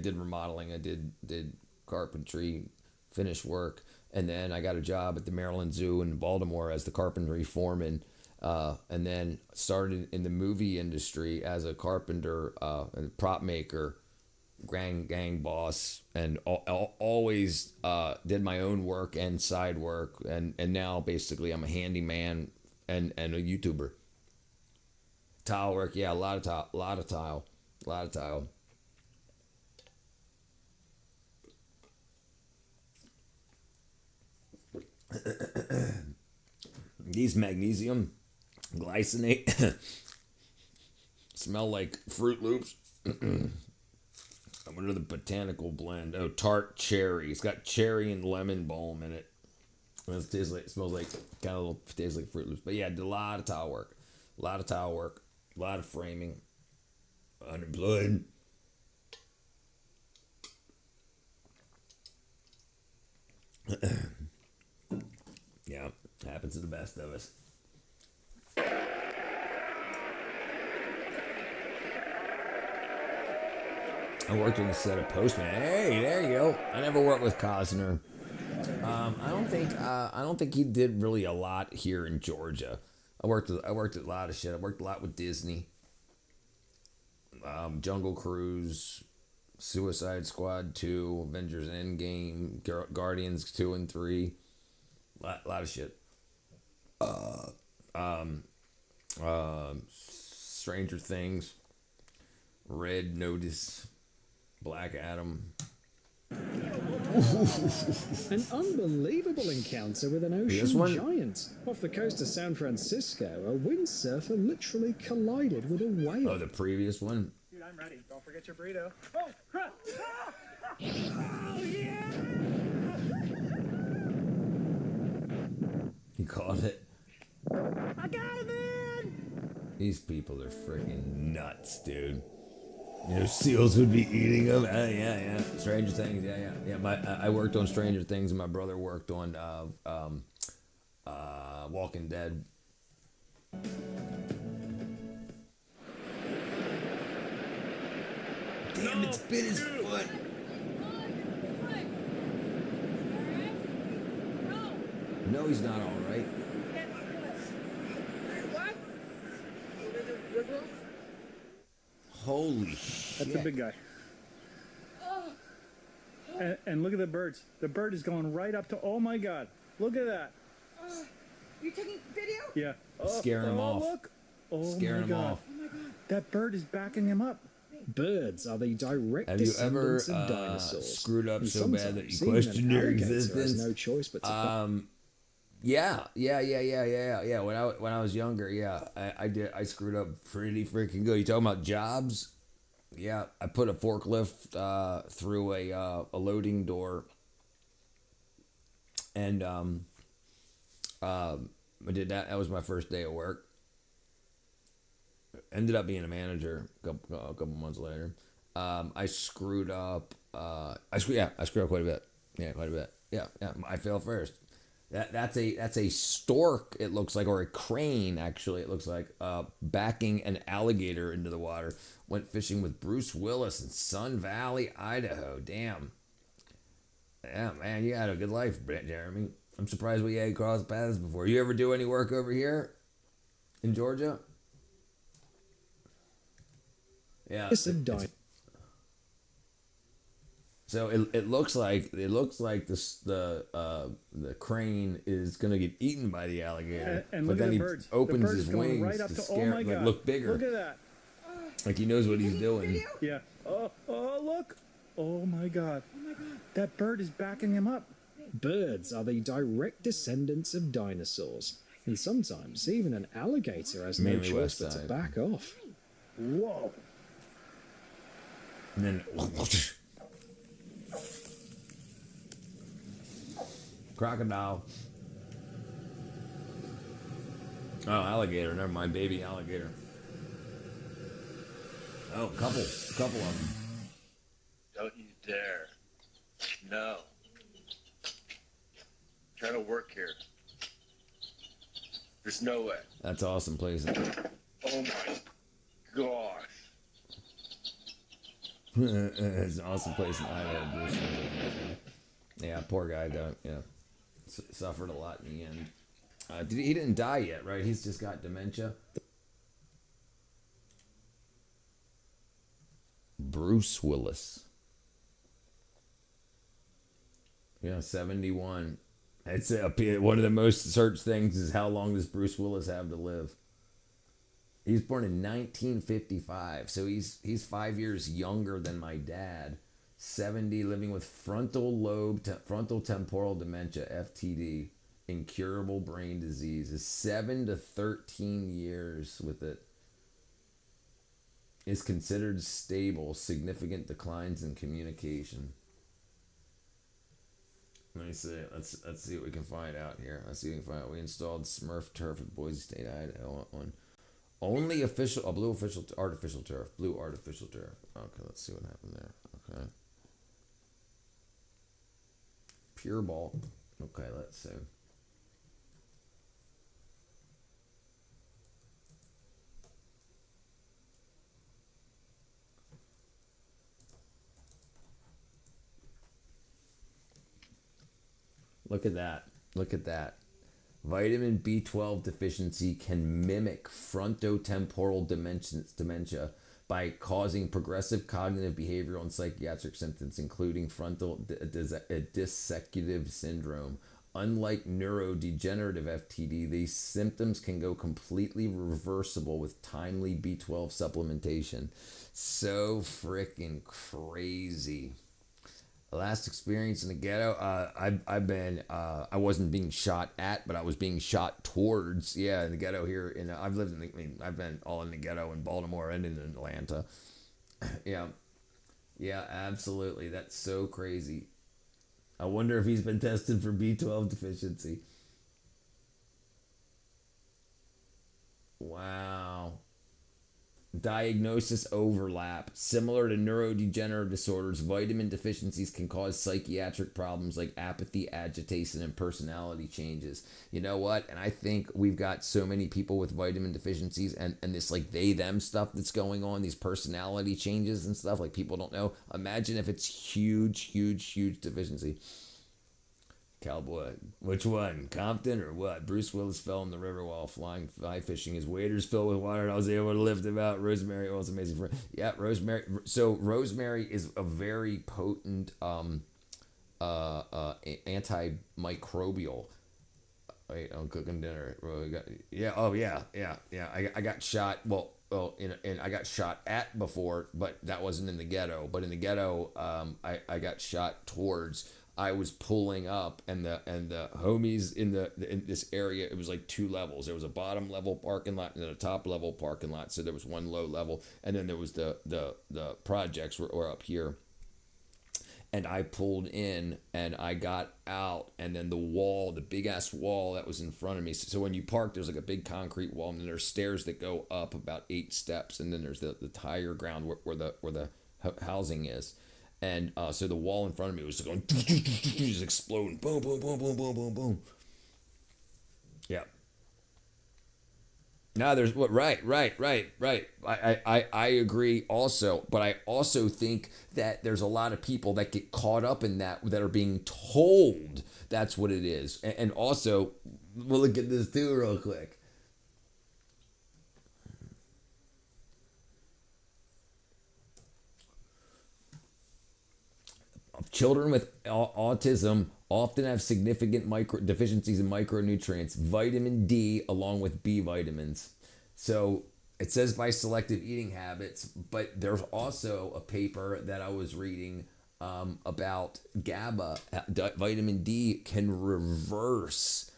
did remodeling. I did carpentry, finished work, and then I got a job at the Maryland Zoo in Baltimore as the carpentry foreman. And then started in the movie industry as a carpenter and prop maker, gang boss, and always did my own work and side work, and now basically I'm a handyman and a YouTuber. Tile work, yeah, a lot of tile. These magnesium glycinate smell like Fruit Loops. What are the botanical blend? Oh, tart cherry. It's got cherry and lemon balm in it. It smells like tastes like Fruit Loops. But yeah, did a lot of tile work, a lot of framing. Unemployed. Yeah, happens to the best of us. I worked on the set of Postman. Hey, there you go. I never worked with Cosner. I don't think he did really a lot here in Georgia. I worked at a lot of shit. I worked a lot with Disney. Jungle Cruise, Suicide Squad 2, Avengers Endgame, Guardians 2 and 3. A lot of shit. Stranger Things, Red Notice, Black Adam. An unbelievable encounter with an ocean giant. Off the coast of San Francisco, a windsurfer literally collided with a whale. Oh, the previous one? Dude, I'm ready. Don't forget your burrito. Oh, crap! Oh, yeah! caught it. I got him in! These people are freaking nuts, dude. You know, seals would be eating them. Yeah. Stranger Things. Yeah. I worked on Stranger Things, and my brother worked on Walking Dead. Damn, it's bit his foot. No, he's not all right. Holy shit. That's a big guy. And look at the birds. The bird is going right up to, oh my God. Look at that. You taking video? Yeah. Scaring him off. Look. Oh Scaring my him God. off. Oh my God. That bird is backing him up. Birds are the direct Have you ever descendants of dinosaurs. screwed up And so bad that you sometimes even an question your alligator existence? has no choice but to Yeah. When I was younger, yeah, I did. I screwed up pretty freaking good. You talking about jobs? Yeah, I put a forklift through a loading door, and I did that. That was my first day of work. Ended up being a manager a couple months later. I screwed up. I screwed up quite a bit. Yeah, quite a bit. Yeah. I failed first. That's a stork. It looks like, or a crane. Actually, it looks like backing an alligator into the water. Went fishing with Bruce Willis in Sun Valley, Idaho. Damn. Yeah, man, you had a good life, Jeremy. I'm surprised we had crossed paths before. You ever do any work over here in Georgia? Yeah. So it looks like the crane is gonna get eaten by the alligator, And but look then at he the birds. opens the bird's his going wings right up to to, scare, oh my God. look bigger. Look at that. Like he knows what he's doing. Yeah. Oh, look. Oh my God. That bird is backing him up. Birds are the direct descendants of dinosaurs. And sometimes even an alligator has no Mainly choice west but to side. back off. Whoa. And then crocodile. Oh, alligator. Never mind, baby alligator. Oh, couple of them. Don't you dare. No. Trying to work here. There's no way. That's an awesome place. Oh my gosh. It's an awesome place in Idaho. Yeah, poor guy. Suffered a lot in the end. He didn't die yet, right? He's just got dementia. Bruce Willis. Yeah, 71. It's one of the most searched things is how long does Bruce Willis have to live? He was born in 1955, so he's 5 years younger than my dad. 70, living with frontal temporal dementia, FTD, incurable brain disease. Is 7 to 13 years with it. Is considered stable. Significant declines in communication. Let me see. Let's see what we can find out here. Let's see what we can find out. We installed Smurf turf at Boise State, Idaho. On only blue artificial turf. Blue artificial turf. Okay, let's see what happened there. Okay. Pure bulk. Okay, let's see. Look at that. Look at that. Vitamin B12 deficiency can mimic frontotemporal dementia by causing progressive cognitive, behavioral, and psychiatric symptoms, including frontal dissecutive syndrome. Unlike neurodegenerative FTD, these symptoms can go completely reversible with timely B12 supplementation. So freaking crazy. Last experience in the ghetto, I wasn't being shot at, but I was being shot towards. Yeah, in the ghetto here, I've been all in the ghetto in Baltimore and in Atlanta. Yeah, absolutely. That's so crazy. I wonder if he's been tested for B12 deficiency. Wow. Diagnosis overlap. Similar to neurodegenerative disorders, vitamin deficiencies can cause psychiatric problems like apathy, agitation, and personality changes. You know what? And I think we've got so many people with vitamin deficiencies and this like they, them stuff that's going on, these personality changes and stuff like people don't know. Imagine if it's huge deficiency. Cowboy. Which one? Compton or what? Bruce Willis fell in the river while fly fishing. His waders filled with water and I was able to lift him out. Rosemary was amazing friend. Yeah, rosemary. So rosemary is a very potent antimicrobial. Wait, I'm cooking dinner. Yeah, oh yeah. I got shot. Well, and I got shot at before, but that wasn't in the ghetto. But in the ghetto, I got shot towards. I was pulling up, and the homies in this area, it was like 2 levels. There was a bottom level parking lot and then a top level parking lot. So there was one low level, and then there was the projects were up here. And I pulled in, and I got out, and then the wall, the big ass wall that was in front of me. So when you park, there's like a big concrete wall, and then there's stairs that go up about 8 steps, and then there's the higher ground where the housing is. And so the wall in front of me was going, just exploding, boom, boom, boom, boom, boom, boom, boom. Yeah. No, there's what right. I agree also, but I also think that there's a lot of people that get caught up in that are being told that's what it is. And also, we'll look at this too real quick. Children with autism often have significant deficiencies in micronutrients, vitamin D, along with B vitamins. So it says by selective eating habits, but there's also a paper that I was reading about GABA. Vitamin D can reverse.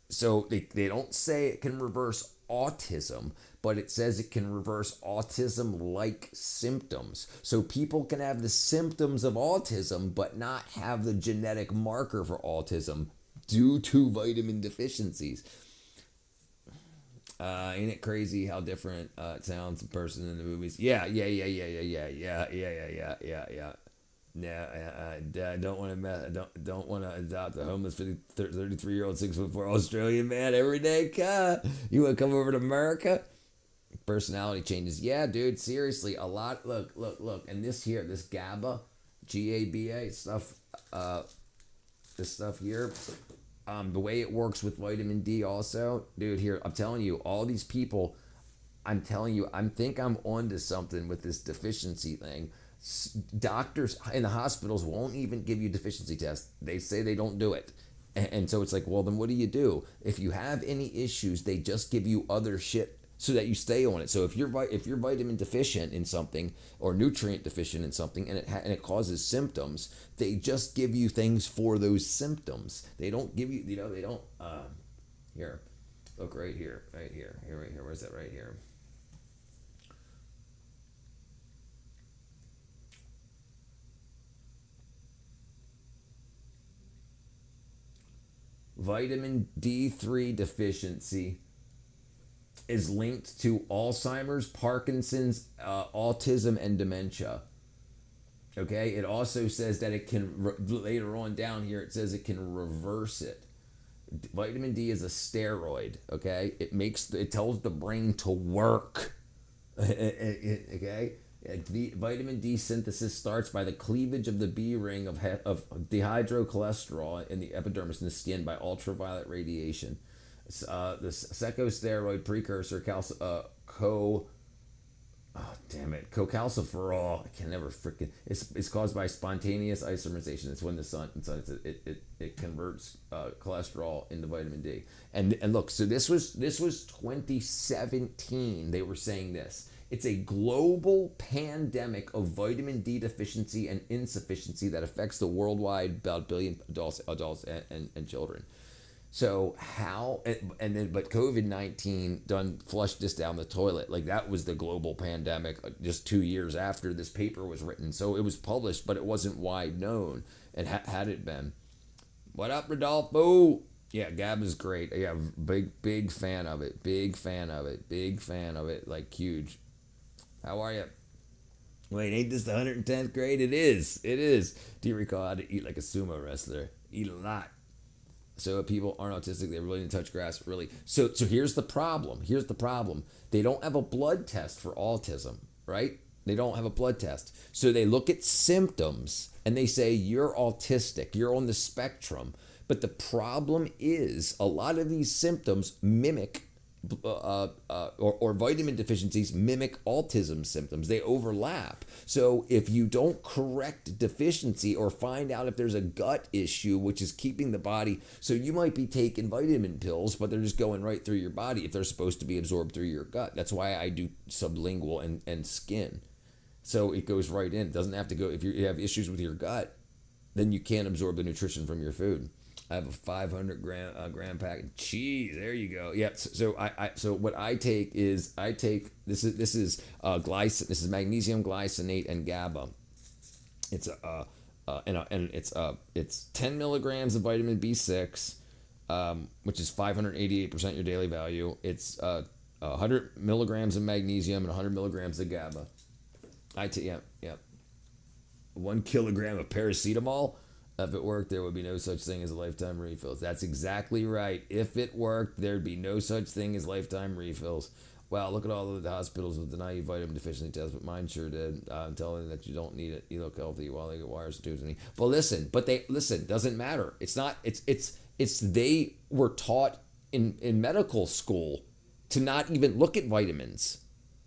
So they don't say it can reverse autism, but it says it can reverse autism-like symptoms. So people can have the symptoms of autism, but not have the genetic marker for autism due to vitamin deficiencies. Ain't it crazy how different it sounds in person in the movies? Yeah. No, I don't want to. Don't want to adopt a homeless 33-year-old 6'4" Australian man every day. You want to come over to America? Personality changes. Yeah, dude. Seriously, a lot. Look. And this GABA, GABA stuff. This stuff here. The way it works with vitamin D, also, dude. Here, I'm telling you, all these people. I'm telling you, I think I'm onto something with this deficiency thing. Doctors in the hospitals won't even give you deficiency tests. They say they don't do it. And so it's like, well, then what do? If you have any issues, they just give you other shit so that you stay on it. So if you're vitamin deficient in something or nutrient deficient in something and it causes symptoms, they just give you things for those symptoms. They don't give you, they don't, here, look right here. Where's that right here? Vitamin D3 deficiency is linked to Alzheimer's, Parkinson's, autism, and dementia. Okay, it also says that it can, later on down here, it says it can reverse it. Vitamin D is a steroid, okay? It tells the brain to work, okay? Vitamin D synthesis starts by the cleavage of the B ring of dehydrocholesterol in the epidermis in the skin by ultraviolet radiation. The secosteroid precursor cocalciferol. I can never freaking. It's caused by spontaneous isomerization. It's when the sun it converts cholesterol into vitamin D. And look, so this was 2017. They were saying this. It's a global pandemic of vitamin D deficiency and insufficiency that affects the worldwide about 1 billion adults and children. So how, but COVID-19 done flushed this down the toilet. Like that was the global pandemic just 2 years after this paper was written. So it was published, but it wasn't wide known. And had it been. What up, Rodolfo? Yeah, Gab is great. Yeah, big fan of it. Big fan of it. Big fan of it. Like huge. How are you? Wait, ain't this the 110th grade? It is. It is. Do you recall how to eat like a sumo wrestler? Eat a lot. So if people aren't autistic, they really need to touch grass. Really. So here's the problem. Here's the problem. They don't have a blood test for autism, right? They don't have a blood test. So they look at symptoms and they say, you're autistic. You're on the spectrum. But the problem is a lot of these symptoms mimic or vitamin deficiencies mimic autism symptoms. They overlap. So if you don't correct deficiency or find out if there's a gut issue, which is keeping the body, so you might be taking vitamin pills, but they're just going right through your body if they're supposed to be absorbed through your gut. That's why I do sublingual and skin. So it goes right in. It doesn't have to go, if you have issues with your gut, then you can't absorb the nutrition from your food. I have a 500 gram pack of cheese. There you go. Yep. So what I take is this is magnesium glycinate and GABA. It's it's 10 milligrams of vitamin B6, which is 588% your daily value. It's 100 milligrams of magnesium and 100 milligrams of GABA. Yep. 1 kilogram of paracetamol. If it worked, there would be no such thing as lifetime refills. That's exactly right. If it worked, there'd be no such thing as lifetime refills. Wow, look at all of the hospitals with deny you vitamin deficiency tests, but mine sure did. I'm telling you that you don't need it. You look healthy while they get wires and tubes in you. But listen, doesn't matter. It's not, it's they were taught in medical school to not even look at vitamins.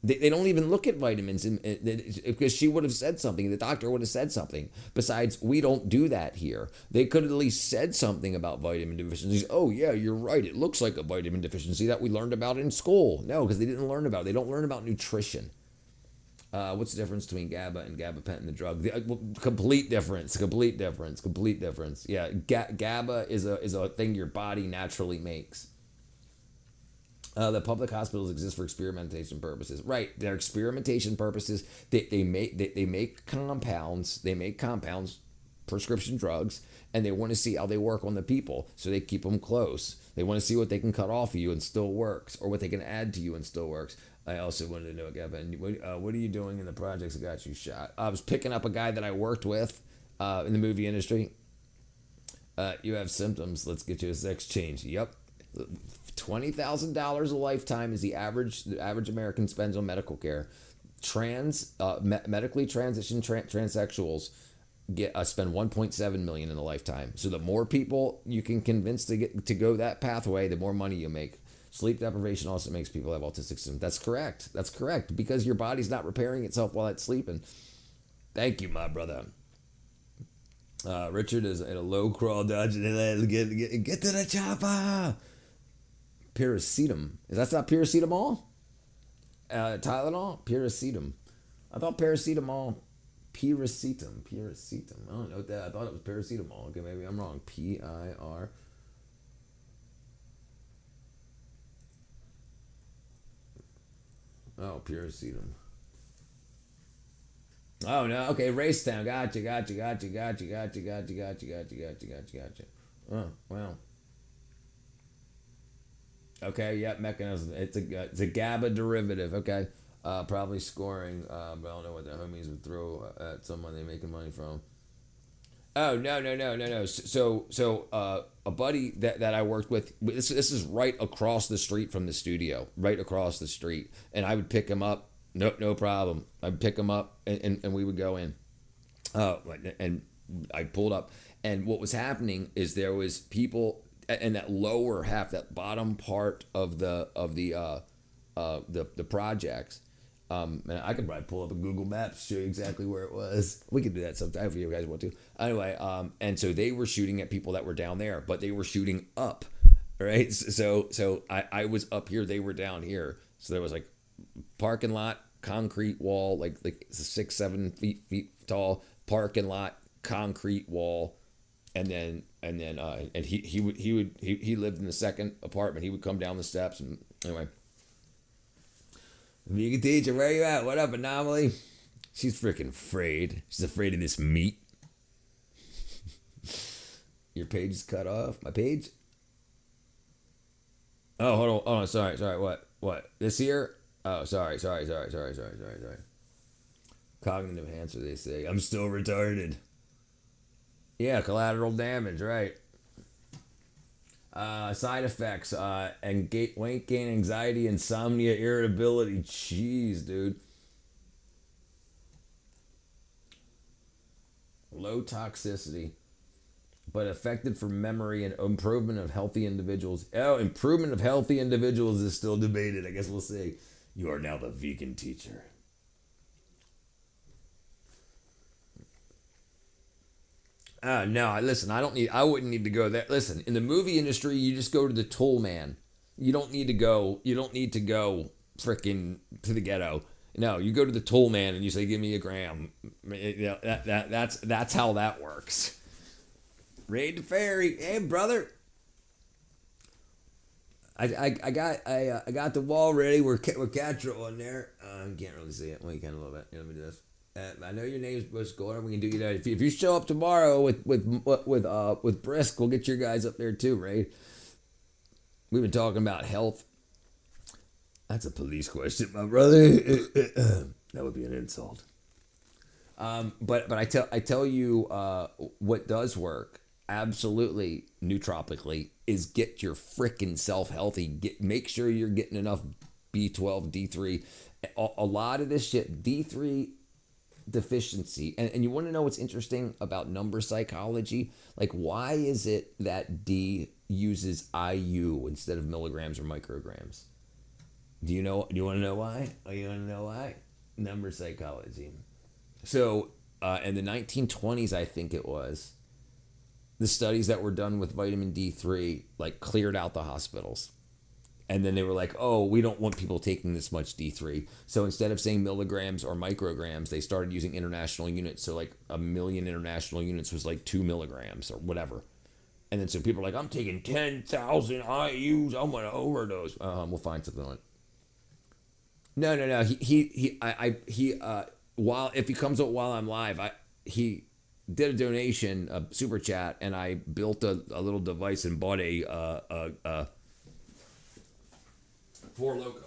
They don't even look at vitamins because she would have said something. The doctor would have said something. Besides, we don't do that here. They could have at least said something about vitamin deficiencies. Oh, yeah, you're right. It looks like a vitamin deficiency that we learned about in school. No, because they didn't learn about it. They don't learn about nutrition. What's the difference between GABA and gabapentin, the drug? Complete difference. Yeah, GABA is a thing your body naturally makes. The public hospitals exist for experimentation purposes. Right, they're experimentation purposes. They make compounds. They make compounds, prescription drugs, and they want to see how they work on the people. So they keep them close. They want to see what they can cut off of you and still works, or what they can add to you and still works. I also wanted to know, Gavin, what are you doing in the projects that got you shot? I was picking up a guy that I worked with in the movie industry. You have symptoms. Let's get you a sex change. Yep. $20,000 a lifetime is the average American spends on medical care. Medically transitioned transsexuals spend 1.7 million in a lifetime. So the more people you can convince to go that pathway, the more money you make. Sleep deprivation also makes people have autistic symptoms. That's correct because your body's not repairing itself while it's sleeping. Thank you, my brother. Richard is in a low crawl dodge. Get to the chopper. Paracetam. That's not paracetamol? Tylenol? Paracetam. I thought paracetamol. Piracetam. I don't know what that. I thought it was paracetamol. Okay, maybe I'm wrong. P-I-R. Oh, paracetam. Oh, no. Okay, Racetown. Gotcha. Oh, wow. Okay, yep, mechanism. It's a GABA derivative. Okay, probably scoring, but I don't know what the homies would throw at someone they're making money from. Oh no. So a buddy that I worked with. This is right across the street from the studio, right across the street, and I would pick him up. No problem. I'd pick him up, and we would go in. And I pulled up, and what was happening is there was people. And that lower half, that bottom part of the projects, and I could probably pull up a Google Maps, show you exactly where it was. We could do that sometime if you guys want to. Anyway, and so they were shooting at people that were down there, but they were shooting up, right? So I was up here, they were down here. So there was like parking lot, concrete wall, like 6-7 feet tall, parking lot, concrete wall. And he lived in the second apartment. He would come down the steps and anyway. Vegan teacher, where you at? What up, Anomaly? She's freaking afraid. She's afraid of this meat. Your page is cut off. My page? Oh, hold on. Oh, sorry. What? This year? Oh, sorry. Cognitive enhancer, they say. I'm still retarded. Yeah, collateral damage, right. Side effects, and weight gain, anxiety, insomnia, irritability. Jeez, dude. Low toxicity, but effective for memory and improvement of healthy individuals. Oh, improvement of healthy individuals is still debated. I guess we'll see. You are now the vegan teacher. No, listen, I wouldn't need to go there. Listen, in the movie industry, you just go to the tool man. You don't need to go freaking to the ghetto. No, you go to the tool man and you say, give me a gram. That's how that works. Raid the ferry. Hey, brother. I got the wall ready. We're Castro on there. I can't really see it. Well, you can a little bit. Let me do this. I know your name's supposed to go on. We can do you that. If you show up tomorrow with Brisk, we'll get your guys up there too, right? We've been talking about health. That's a police question, my brother. That would be an insult. But I tell you what does work absolutely nootropically is get your freaking self healthy. Make sure you're getting enough B12, D3. A lot of this shit, D3 deficiency. And you want to know what's interesting about number psychology? Like, why is it that D uses IU instead of milligrams or micrograms? Do you want to know why? You want to know why? Number psychology. So in the 1920s, I think it was, the studies that were done with vitamin D3 like cleared out the hospitals. And then they were like, oh, we don't want people taking this much D3. So instead of saying milligrams or micrograms, they started using international units. So like 1 million international units was like 2 milligrams or whatever. And then so people are like, I'm taking 10,000 IUs. I'm going to overdose. We'll find something on it. No. He while if he comes up while I'm live, he did a donation, a super chat, and I built a little device and bought a Four Loko.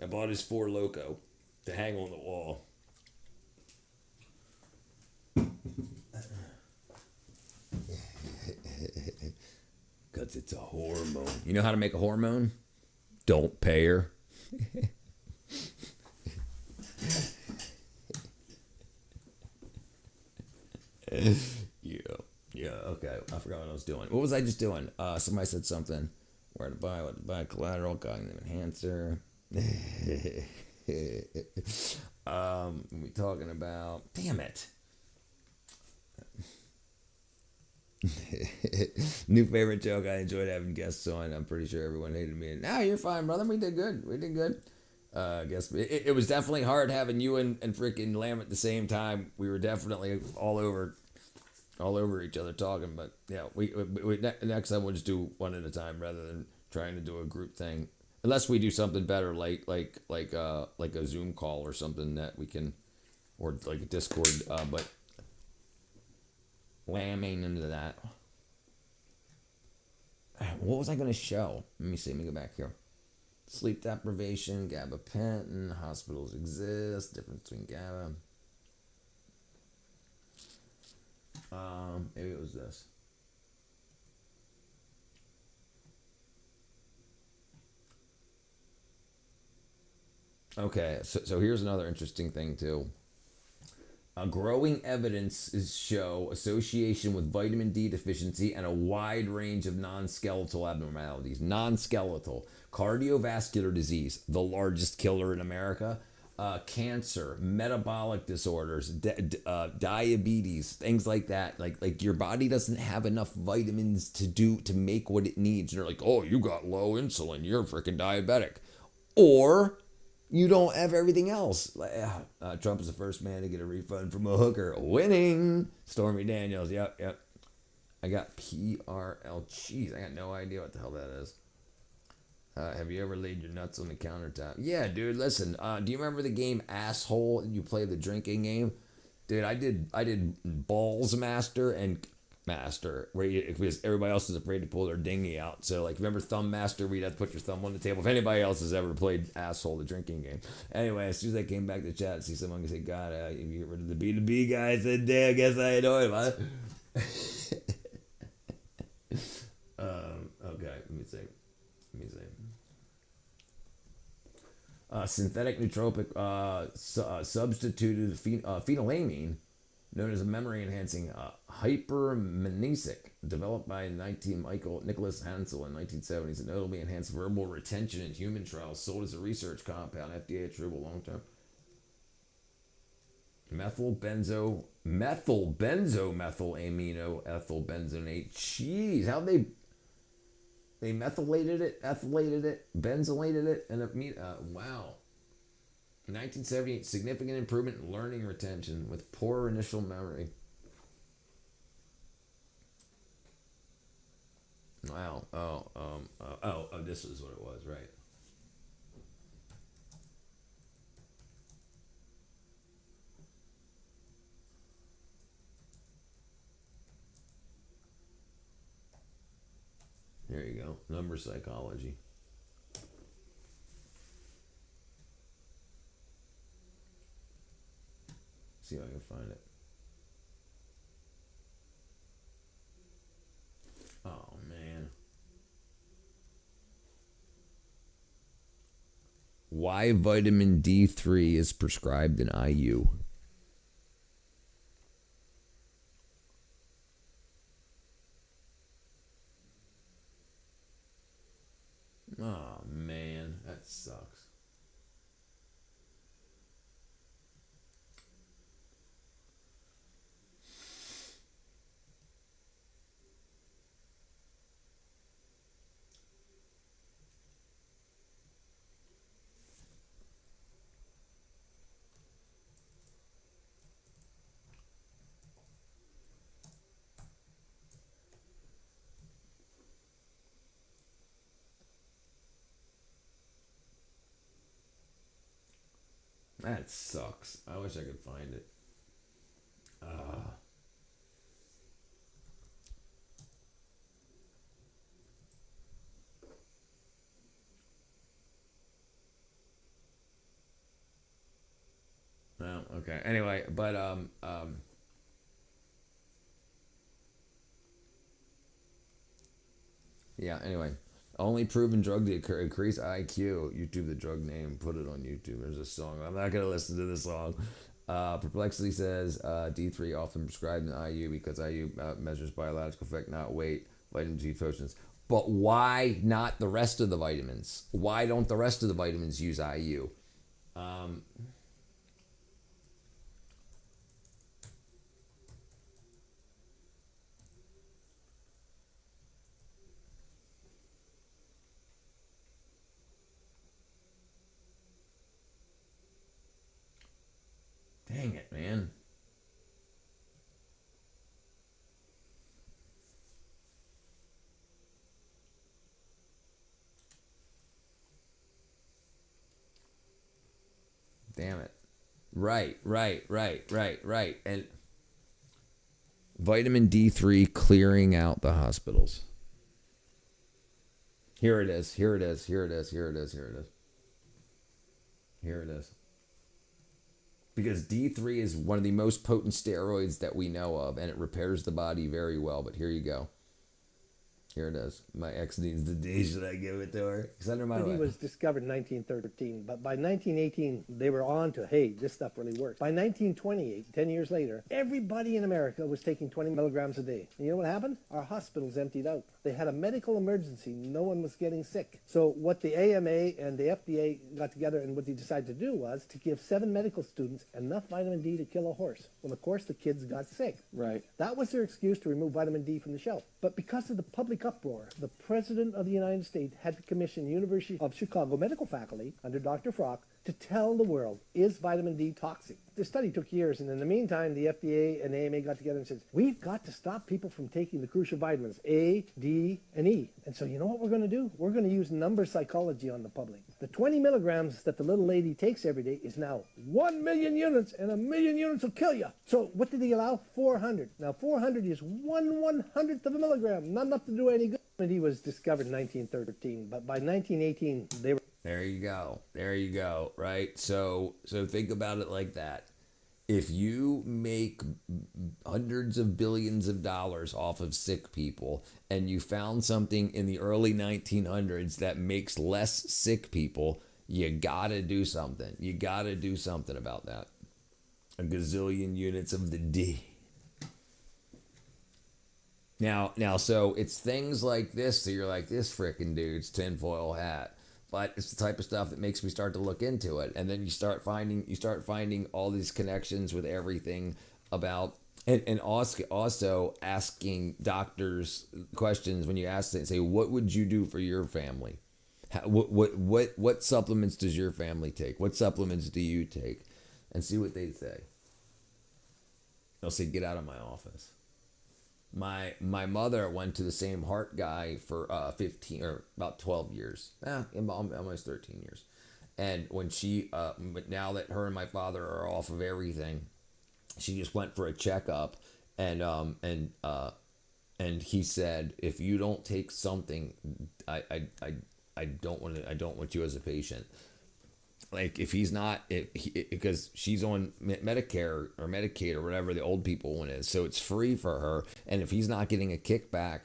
I bought his Four Loko to hang on the wall. Because it's a hormone. You know how to make a hormone? Don't pay her. Yeah, okay. I forgot what I was doing. What was I just doing? Somebody said something. Where to buy, what to buy, collateral, cognitive enhancer. We talking about, damn it. New favorite joke. I enjoyed having guests on. I'm pretty sure everyone hated me. No, you're fine, brother. We did good. I guess it was definitely hard having you and freaking Lamb at the same time. We were definitely all over each other talking. But yeah, we next time we'll just do one at a time rather than trying to do a group thing. Unless we do something better, like a Zoom call or something that we can, or like a Discord. But Lamb ain't into that. What was I going to show? Let me see. Let me go back here. Sleep deprivation, gabapentin, hospitals exist, difference between GABA. Maybe it was this. Okay, so here's another interesting thing too. Growing evidence show association with vitamin D deficiency and a wide range of non-skeletal abnormalities. Non-skeletal, cardiovascular disease, the largest killer in America, cancer, metabolic disorders, diabetes, things like that. Like your body doesn't have enough vitamins to make what it needs. And they're like, oh, you got low insulin, you're freaking diabetic, or you don't have everything else. Trump is the first man to get a refund from a hooker. Winning. Stormy Daniels. Yep. I got PRL. Jeez, I got no idea what the hell that is. Have you ever laid your nuts on the countertop? Yeah, dude, listen. Do you remember the game Asshole? You play the drinking game? Dude, I did Balls Master and Master, because everybody else is afraid to pull their dinghy out. So, like, remember Thumb Master, where you'd have to put your thumb on the table? If anybody else has ever played Asshole, the drinking game. Anyway, as soon as I came back to chat, see someone say, God, if you get rid of the B2B guy, I said, damn, I guess I know him, huh? Okay, let me see. Synthetic nootropic substituted phenylalanine, known as a memory-enhancing hypermnesic, developed by Nicholas Hansel in 1970s, and notably enhanced verbal retention in human trials, sold as a research compound, FDA attributable long-term. Methylbenzoaminoethylbenzonate. Jeez, how they methylated it, ethylated it, benzylated it, and wow. 1978, significant improvement in learning retention with poor initial memory. Wow. This is what it was, right? There you go. Number psychology. See if I can find it. Oh, man. Why vitamin D3 is prescribed in IU. Oh, man. That sucks. That sucks. I wish I could find it. No, okay. Anyway, but yeah, anyway. Only proven drug to increase IQ. YouTube the drug name. Put it on YouTube. There's a song. I'm not going to listen to this song. Perplexity says D3 often prescribed in IU because IU measures biological effect, not weight. Vitamin D potions. But why not the rest of the vitamins? Why don't the rest of the vitamins use IU? Dang it, man. Damn it. Right. And vitamin D3 clearing out the hospitals. Here it is. Because D3 is one of the most potent steroids that we know of, and it repairs the body very well. But here you go. Here it is. My ex needs the D. Should I give it to her? Send her my way. He was discovered in 1913, but by 1918, they were on to, hey, this stuff really works. By 1928, 10 years later, everybody in America was taking 20 milligrams a day. And you know what happened? Our hospitals emptied out. They had a medical emergency. No one was getting sick. So what the AMA and the FDA got together and what they decided to do was to give 7 medical students enough vitamin D to kill a horse. Well, of course, the kids got sick. Right. That was their excuse to remove vitamin D from the shelf. But because of the public uproar, the President of the United States had to commission University of Chicago medical faculty under Dr. Frock to tell the world, is vitamin D toxic? The study took years, and in the meantime, the FDA and AMA got together and said, we've got to stop people from taking the crucial vitamins A, D, and E. And so you know what we're going to do? We're going to use number psychology on the public. The 20 milligrams that the little lady takes every day is now 1 million units, and 1 million units will kill you. So what did he allow? 400. Now 400 is 1/100th of a milligram, not enough to do any good. And he was discovered in 1913, but by 1918, they were... There you go. There you go. Right. So think about it like that. If you make hundreds of billions of dollars off of sick people, and you found something in the early 1900s that makes less sick people, you gotta do something. You gotta do something about that. A gazillion units of the D. Now, so it's things like this that you're like, this frickin' dude's tinfoil hat. But it's the type of stuff that makes me start to look into it. And then you start finding all these connections with everything about, and also asking doctors questions when you ask them, say, what would you do for your family? What supplements does your family take? What supplements do you take? And see what they say. They'll say, get out of my office. My mother went to the same heart guy for 15 or about 12 years. Almost 13 years. And when she, but now that her and my father are off of everything, she just went for a checkup, and he said, if you don't take something, I don't want you as a patient. Like if he's not, because she's on Medicare or Medicaid or whatever the old people one is, so it's free for her. And if he's not getting a kickback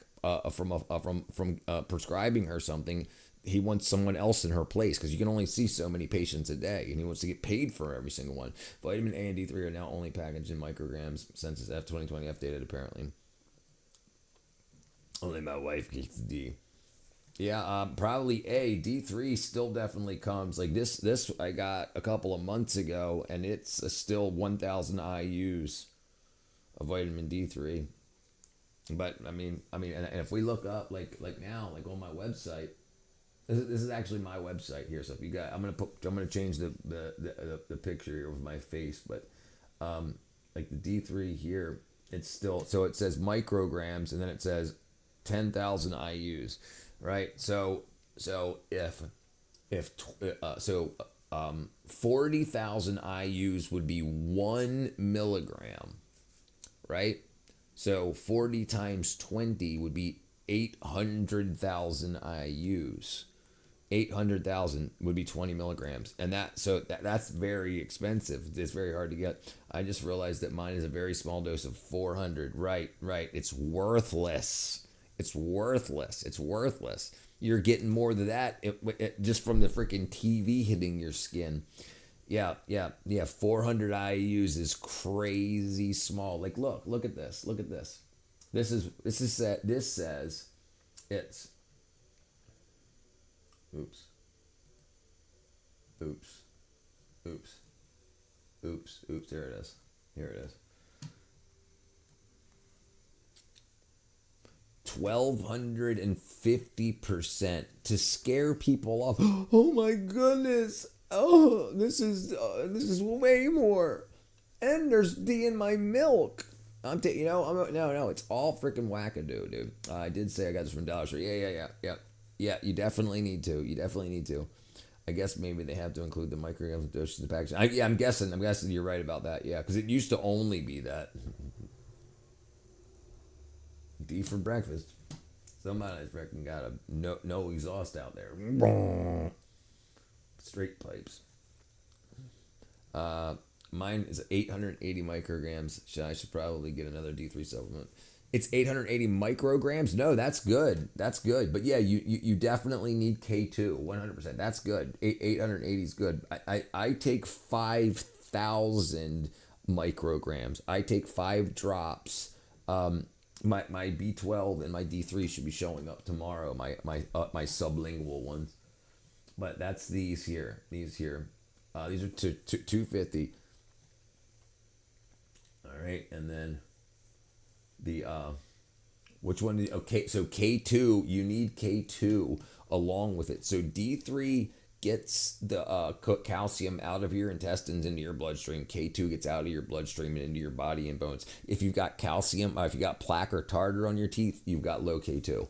from prescribing her something, he wants someone else in her place, because you can only see so many patients a day, and he wants to get paid for every single one. Vitamin A and D3 are now only packaged in micrograms. Census F 2020 updated apparently. Only my wife gets D. Yeah, probably A. D3 still definitely comes. Like this I got a couple of months ago, and it's still 1,000 IUs of vitamin D3. But I mean, and if we look up like now, like on my website, this is actually my website here. So if you got, I'm gonna change the picture here of my face, but like the D3 here, it's still, so it says micrograms, and then it says 10,000 IUs. Right, so if 40,000 IUs would be 1 milligram, right? So 40 times 20 would be 800,000 IUs. 800,000 would be 20 milligrams, and that's very expensive. It's very hard to get. I just realized that mine is a very small dose of 400. Right. It's worthless. It's worthless. You're getting more than that just from the freaking TV hitting your skin. Yeah. 400 IUs is crazy small. Like, look at this. This says it's. Oops. There it is. Here it is. 1,250% to scare people off. Oh my goodness! Oh, this is way more. And there's D in my milk. No, it's all freaking wackadoo, dude. I did say I got this from Dollar Tree. Yeah. You definitely need to. I guess maybe they have to include the micrograms doses in the packaging. I'm guessing you're right about that. Yeah, because it used to only be that. D for breakfast. Somebody's freaking got a no exhaust out there. Straight pipes. Mine is 880 micrograms. I should probably get another D3 supplement. It's 880 micrograms. No, that's good. But yeah, you definitely need K2. 100%. That's good. 880 is good. I take 5,000 micrograms. I take 5 drops. My B12 and my D3 should be showing up tomorrow. My sublingual ones, but that's these here. These are 250. All right, and then the which one? Okay, so K2. You need K2 along with it. So D3, gets the calcium out of your intestines into your bloodstream. K2 gets out of your bloodstream and into your body and bones. If you've got calcium, if you got plaque or tartar on your teeth, you've got low K2.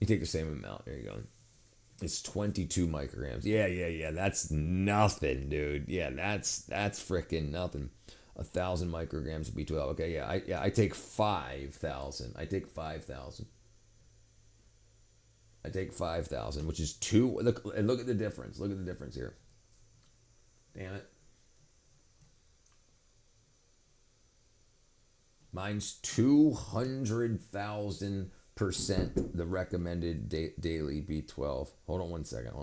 You take the same amount. There you go. It's 22 micrograms. Yeah. That's nothing, dude. Yeah, that's freaking nothing. 1,000 micrograms of B12. Okay, yeah. I take 5,000. I take 5,000, which is 2. Look at the difference. Look at the difference here. Damn it. Mine's 200,000% the recommended daily B12. Hold on one second.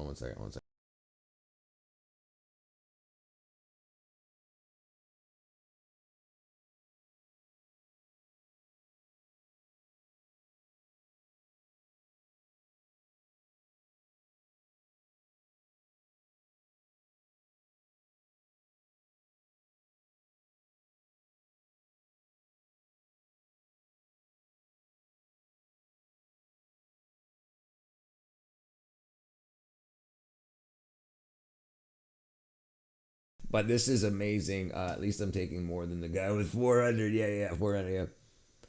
But this is amazing. At least I'm taking more than the guy with 400. Yeah, 400. Yeah.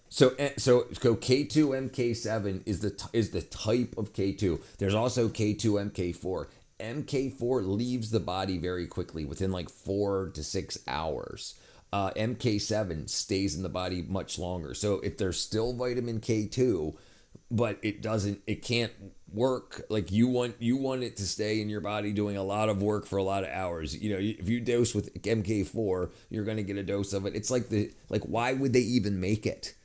So K2 MK7 is the type of K2. There's also K2 MK4. MK4 leaves the body very quickly, within like 4 to 6 hours. MK7 stays in the body much longer. So if there's still vitamin K2, but it can't work, like you want it to stay in your body doing a lot of work for a lot of hours. If you dose with MK4, you're going to get a dose of it. It's like why would they even make it?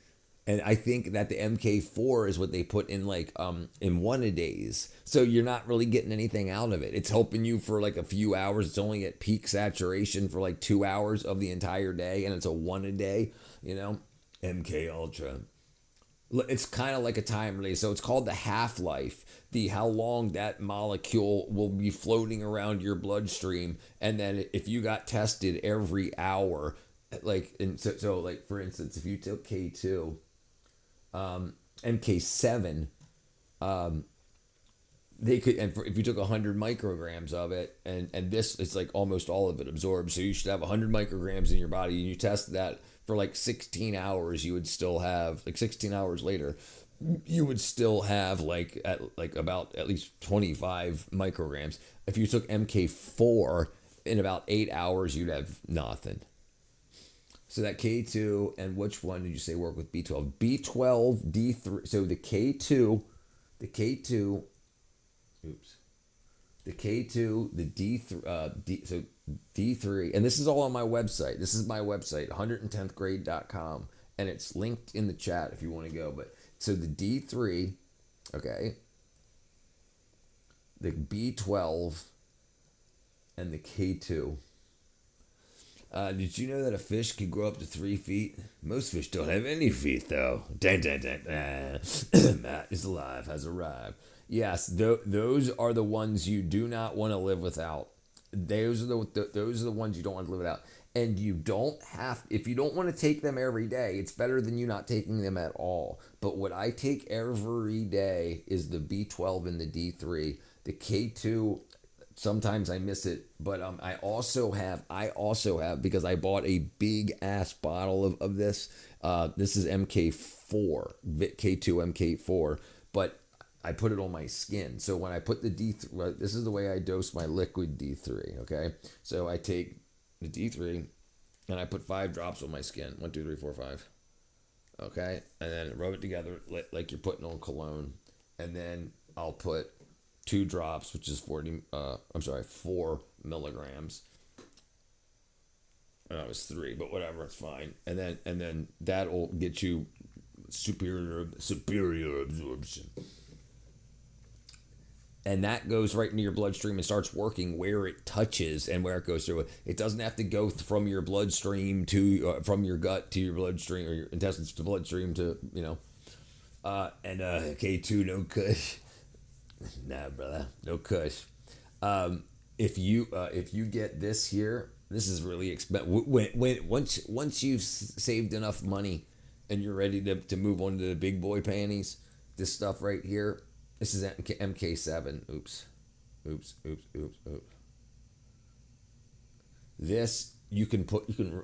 And I think that the MK4 is what they put in in one-a-days. So you're not really getting anything out of it. It's helping you for like a few hours. It's only at peak saturation for like 2 hours of the entire day, and it's a one-a-day, MK Ultra. It's kind of like a time release. So it's called the half-life, how long that molecule will be floating around your bloodstream. And then if you got tested every hour, so for instance, if you took K2, MK7, they could, and if you took 100 micrograms of it, and this, it's like almost all of it absorbed. So you should have 100 micrograms in your body, and you test that for like 16 hours, you would still have, 16 hours later, you would still have about at least 25 micrograms. If you took MK4 in about 8 hours, you'd have nothing. So that K2, and which one did you say work with B12? B12, D3. So the K2, the D3, so D3, and this is all on my website. This is my website, 110thgrade.com, and it's linked in the chat if you want to go. But so the D3, okay, the B12, and the K2. Did you know that a fish can grow up to 3 feet? Most fish don't have any feet, though. Matt is alive, has arrived. Yes, those are the ones you do not want to live without. Those are the ones you don't want to live without. And you don't have, if you don't want to take them every day, it's better than you not taking them at all. But what I take every day is the B12 and the D3. The K2, sometimes I miss it, but I also have, because I bought a big ass bottle of this. This is MK4, K2 MK4, but I put it on my skin. So when I put the D3, this is the way I dose my liquid D3, okay? So I take the D3 and I put 5 drops on my skin. 1, 2, 3, 4, 5. Okay? And then rub it together like you're putting on cologne. And then I'll put 2 drops, which is 4 milligrams. And it was 3, but whatever, it's fine. And then that'll get you superior absorption. And that goes right into your bloodstream and starts working where it touches and where it goes through. It doesn't have to go from your bloodstream to, from your gut to your bloodstream, or your intestines to bloodstream to, K2, no kush. Nah, brother, no kush. If you get this here, this is really expensive. Once you've saved enough money and you're ready to move on to the big boy panties, this stuff right here, this is MK7. Oops. oops. This you can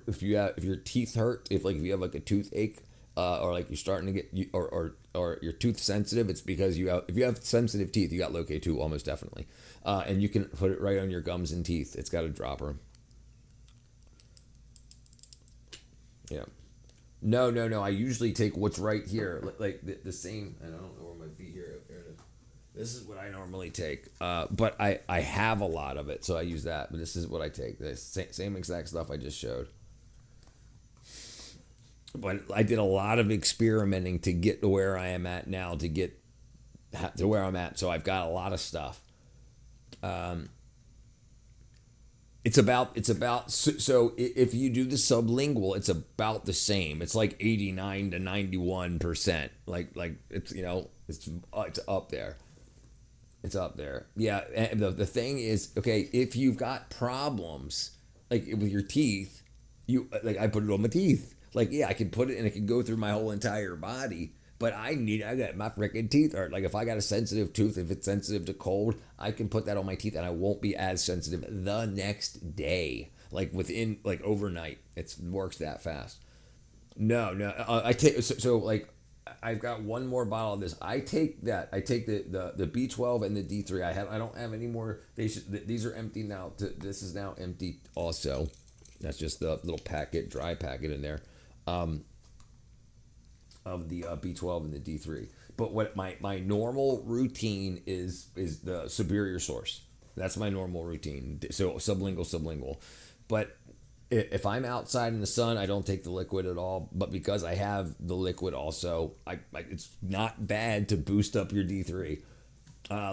if your teeth hurt, if you have like a toothache, or like you're starting to get or your tooth sensitive, it's because if you have sensitive teeth, you got low K2 almost definitely, and you can put it right on your gums and teeth. It's got a dropper. Yeah. No. I usually take what's right here, like the same. And I don't know where my feet here. There it is. This is what I normally take, but I have a lot of it, so I use that. But this is what I take. The same exact stuff I just showed. But I did a lot of experimenting to get to where I am at now, to get to where I'm at. So I've got a lot of stuff. It's about so if you do the sublingual, it's about the same. It's like 89 to 91%. Like it's it's up there. It's up there. Yeah. And the thing is, okay, if you've got problems like with your teeth, I put it on my teeth. Like, yeah, I can put it and it can go through my whole entire body. But I got my freaking teeth hurt. Like if I got a sensitive tooth, if it's sensitive to cold, I can put that on my teeth and I won't be as sensitive the next day. Like within overnight, it works that fast. No, I take like I've got one more bottle of this. I take that. I take the B12 and the D3. I don't have any more. These are empty now. This is now empty also. That's just the little dry packet in there. Of the B12 and the D3. But what my normal routine is the superior source. That's my normal routine. So sublingual. But if I'm outside in the sun, I don't take the liquid at all. But because I have the liquid also, it's not bad to boost up your D3.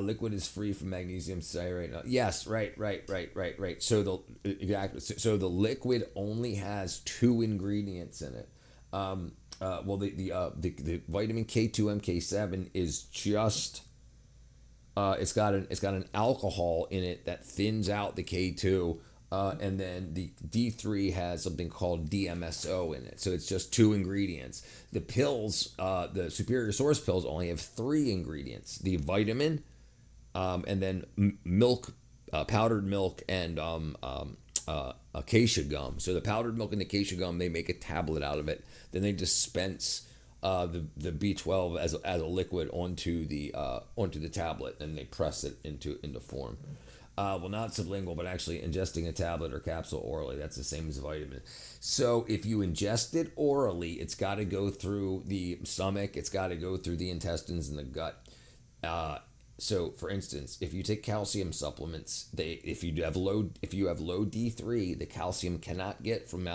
Liquid is free from magnesium citrate. Yes, right. So the liquid only has 2 ingredients in it. The vitamin K2 MK7 is just it's got an alcohol in it that thins out the K2, and then the D3 has something called DMSO in it. So it's just 2 ingredients. The pills, the superior source pills, only have 3 ingredients: the vitamin, and then milk, powdered milk, and acacia gum. So the powdered milk and the acacia gum, they make a tablet out of it. Then they dispense the B12 as a liquid onto the tablet, and they press it into form. Well, not sublingual, but actually ingesting a tablet or capsule orally. That's the same as a vitamin. So if you ingest it orally, it's got to go through the stomach. It's got to go through the intestines and the gut. So, for instance, if you take calcium supplements, if you have low D3, the calcium cannot get from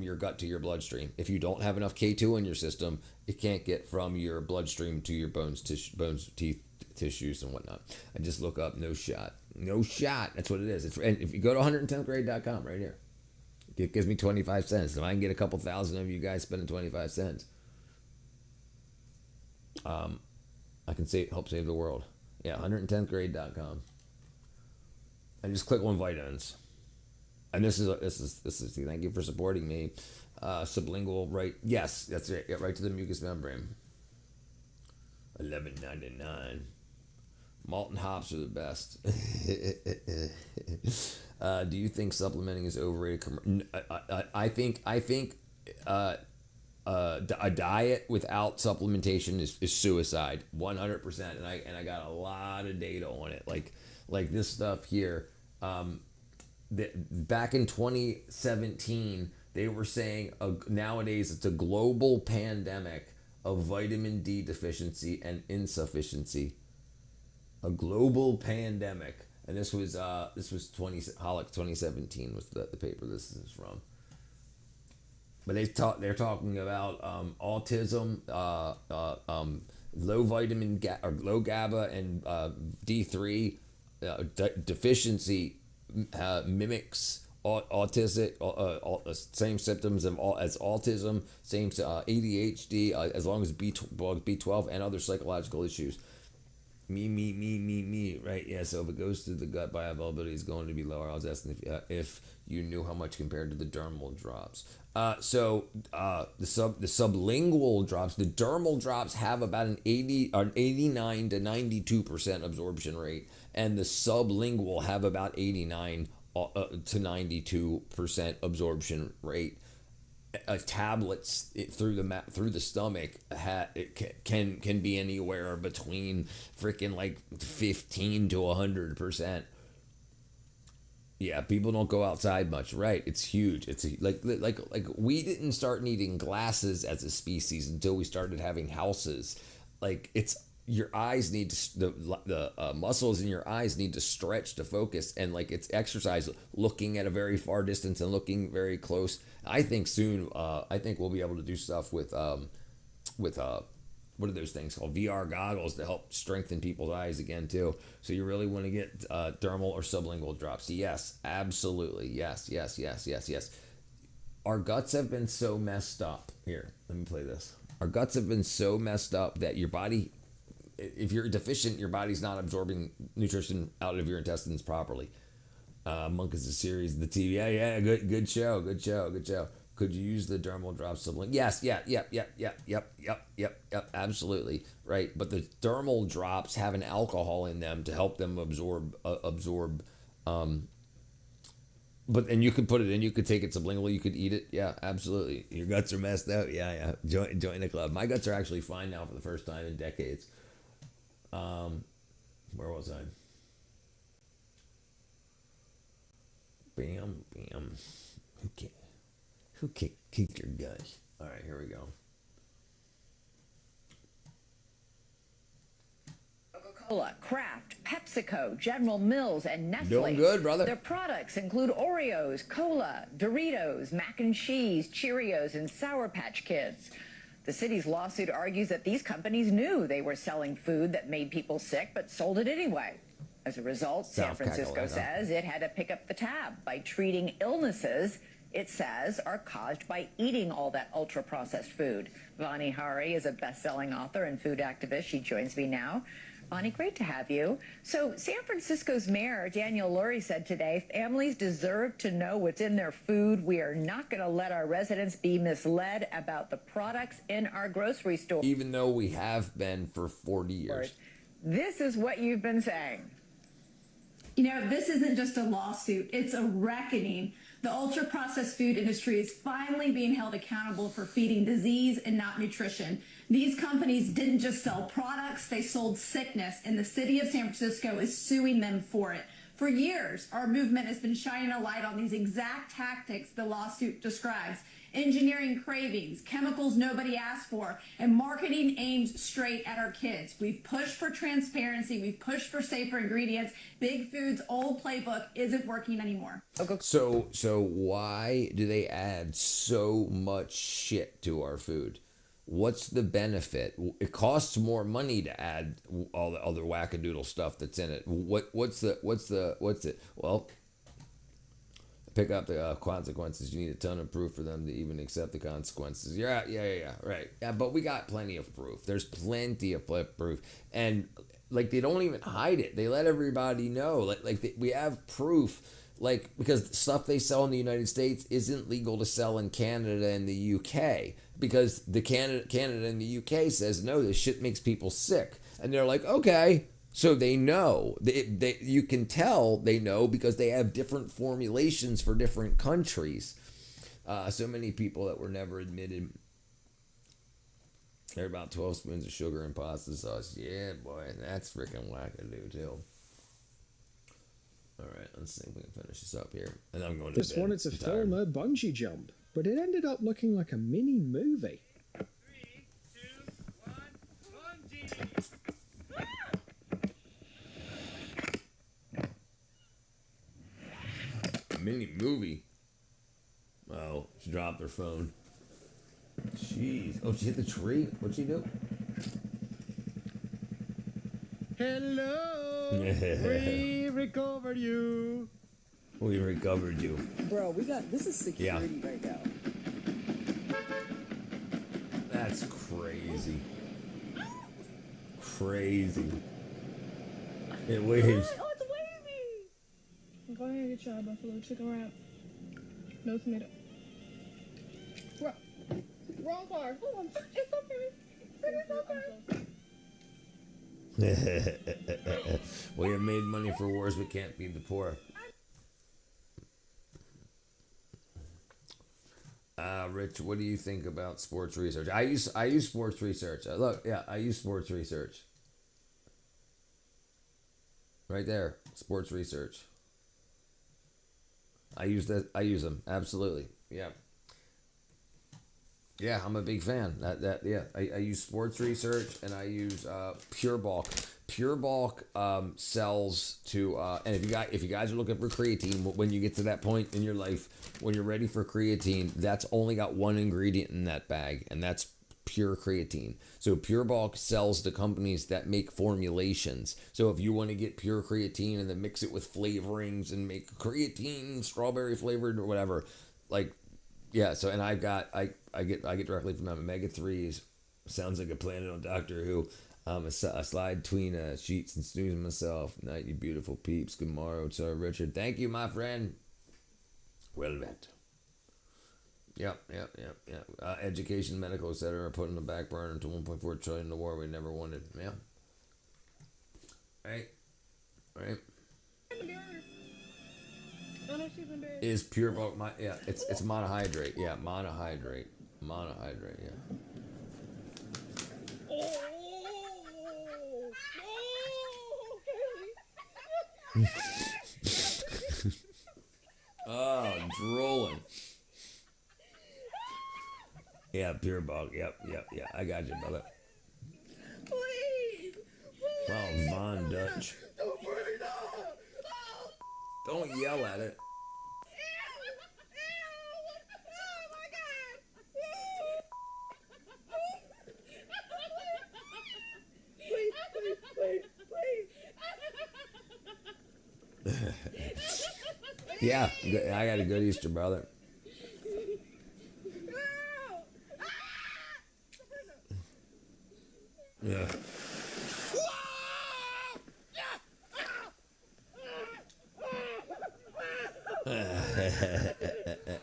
your gut to your bloodstream. If you don't have enough K2 in your system, it can't get from your bloodstream to your bones, teeth, tissues, and whatnot. I just look up no shot. That's what it is. And if you go to 110thgrade.com right here, it gives me 25 cents. If I can get a couple thousand of you guys spending 25 cents, I can help save the world. Yeah, 110thgrade.com. And just click on vitamins. And this is thank you for supporting me. Sublingual, right? Yes, that's it. Get right to the mucous membrane. $11.99. Malt and hops are the best. Do you think supplementing is overrated? I think a diet without supplementation is suicide, 100%. And I got a lot of data on it. Like this stuff here. Back in 2017, they were saying nowadays it's a global pandemic of vitamin D deficiency and insufficiency. A global pandemic, and this was 2017 was the paper this is from. But they're talking about autism, low vitamin low GABA and D3 deficiency mimics autistic same symptoms as autism, same ADHD, as long as B12 and other psychological issues. Me, right? Yeah, so if it goes through the gut, bioavailability is going to be lower. I was asking if you knew how much compared to the dermal drops. The sublingual drops, the dermal drops have about an 89 to 92% absorption rate, and the sublingual have about 89 to 92% absorption rate. Tablets through the stomach can be anywhere between freaking like 15 to 100%. Yeah, people don't go outside much, right? It's huge. It's like we didn't start needing glasses as a species until we started having houses. Like it's your eyes need to the muscles in your eyes need to stretch to focus, and like it's exercise looking at a very far distance and looking very close. I think soon I think we'll be able to do stuff with what are those things called, VR goggles, to help strengthen people's eyes again too. So you really want to get dermal or sublingual drops? Yes, absolutely. Yes. Our guts have been so messed up. Here, let me play this. Our guts have been so messed up that your body, if you're deficient, your body's not absorbing nutrition out of your intestines properly. Monk is a series, the TV. Yeah, good show. Could you use the dermal drops sublingual? Yes, yep, absolutely, right. But the dermal drops have an alcohol in them to help them absorb. But and you could put it in, you could take it sublingually, you could eat it. Yeah, absolutely. Your guts are messed up. Yeah. Join the club. My guts are actually fine now for the first time in decades. Where was I? Bam. Who kicked your guts? All right, here we go. Coca-Cola, Kraft, PepsiCo, General Mills, and Nestle. Doing good, brother. Their products include Oreos, Cola, Doritos, mac and cheese, Cheerios, and Sour Patch Kids. The city's lawsuit argues that these companies knew they were selling food that made people sick, but sold it anyway. As a result, San Francisco says it had to pick up the tab by treating illnesses it says are caused by eating all that ultra-processed food. Vani Hari is a best-selling author and food activist. She joins me now. Vani, great to have you. So San Francisco's mayor, Daniel Lurie, said today, families deserve to know what's in their food. We are not going to let our residents be misled about the products in our grocery store. Even though we have been for 40 years. This is what you've been saying. You know, this isn't just a lawsuit, it's a reckoning. The ultra-processed food industry is finally being held accountable for feeding disease and not nutrition. These companies didn't just sell products, they sold sickness, and the city of San Francisco is suing them for it. For years, our movement has been shining a light on these exact tactics the lawsuit describes. Engineering cravings, chemicals nobody asked for, and marketing aimed straight at our kids. We've pushed for transparency, we've pushed for safer ingredients. Big Food's old playbook isn't working anymore. So why do they add so much shit to our food? What's the benefit? It costs more money to add all the other wackadoodle stuff that's in it. What's it? Well, pick up the consequences. You need a ton of proof for them to even accept the consequences. Yeah, right. Yeah, but we got plenty of proof. There's plenty of proof, and like they don't even hide it. They let everybody know. We have proof. Like, because the stuff they sell in the United States isn't legal to sell in Canada and the UK, because the Canada and the UK says no, this shit makes people sick, and they're like, okay. So they know. You can tell they know because they have different formulations for different countries. So many people that were never admitted. There are about 12 spoons of sugar in pasta sauce. Yeah, boy, that's freaking wackadoo too. All right, let's see if we can finish this up here. And I'm going to just wanted to film a bungee jump, but it ended up looking like a mini movie. 3, 2, 1, bungee! Mini movie. Oh, she dropped her phone. Jeez. Oh, she hit the tree? What'd she do? Hello. We recovered you. We recovered you. Bro, this is security right now. That's crazy. Crazy. It waves. Oh, it's wavy. Go ahead and get y'all a buffalo chicken wrap. No tomato. Wrong car. Hold on. It's okay. It's okay. We have made money for wars but can't feed the poor. Rich, what do you think about sports research? I use sports research. I use sports research. Right there, sports research. I use them absolutely. Yeah. Yeah, I'm a big fan. I use sports research and I use Pure Bulk. Pure Bulk sells to and if you guys are looking for creatine, when you get to that point in your life when you're ready for creatine, that's only got one ingredient in that bag, and that's pure creatine. So Pure Bulk sells to companies that make formulations. So if you want to get pure creatine and then mix it with flavorings and make creatine strawberry flavored or whatever, like yeah. So and I get directly from them. Omega 3s. Sounds like a planet on Doctor Who. I slide between sheets and snoozing myself. Night, you beautiful peeps. Good morrow, Sir Richard. Thank you, my friend. Well met. Yep. Education, medical, etc. are put on the back burner to 1.4 trillion in the war we never wanted. Yeah. Right. Is Pure Bulk it's monohydrate. Yeah, monohydrate. Yeah. Oh, drooling. Yeah, Pure Bulk. Yep. I got you, brother. Please. Wow, Von Dutch. Don't yell at it. Yeah, I got a good Easter, brother. Yeah.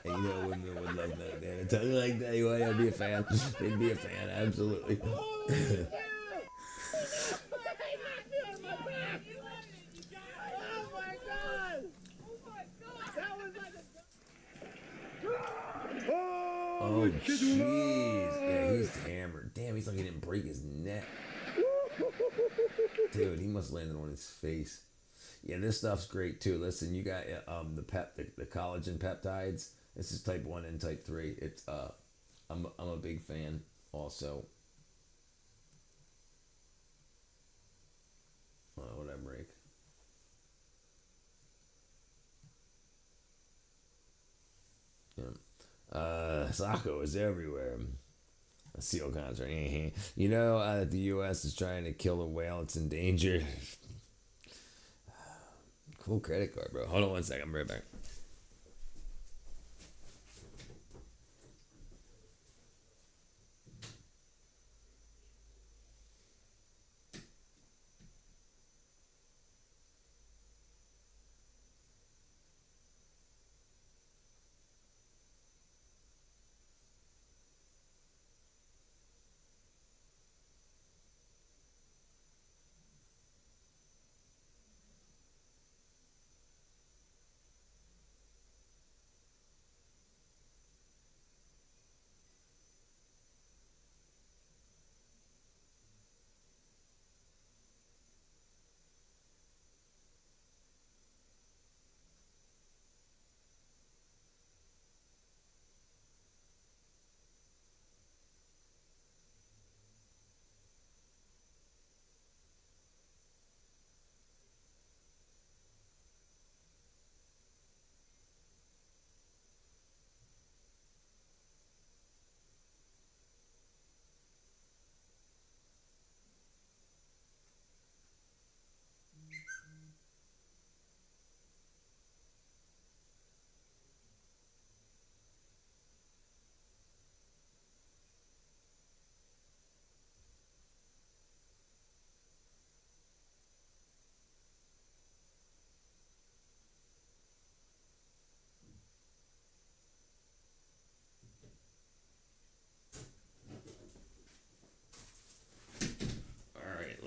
You know, women would love that, man. Tell you like that, you want to be a fan. They'd be a fan, absolutely. Oh, jeez. Yeah, he's hammered. Damn, he's like he didn't break his neck. Dude, he must have landed on his face. Yeah, this stuff's great too. Listen, you got the collagen peptides. This is type 1 and type 3. It's I'm a big fan also. What did I break? Yeah. Sacco is everywhere. A seal concert. You know that the U.S. is trying to kill a whale. It's endangered. Cool credit card, bro. Hold on one second. I'm right back.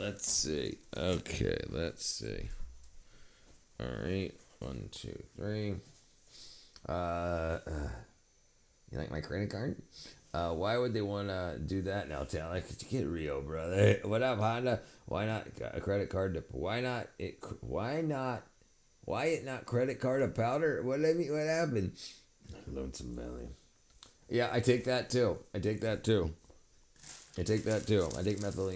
let's see. Okay, let's see. All right, 1, 2, 3. You like my credit card? Why would they want to do that now, Taylor? Get real, brother. What up, Honda? Why not a credit card? Why not it? Why not? Why it not credit card of powder? What happened? Lonesome Valley. Yeah, I take that too. I take methylene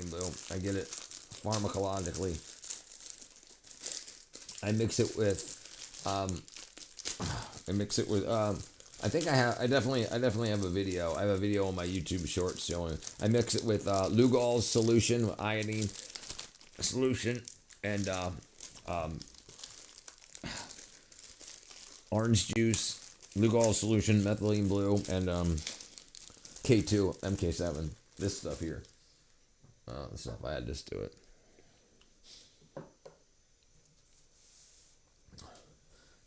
blue. I get it pharmacologically. I mix it with. I think I definitely have a video. I have a video on my YouTube Shorts showing. I mix it with Lugol's solution, iodine solution, and orange juice, Lugol solution, methylene blue, and K2, MK7. This stuff here. This stuff I had to just do it.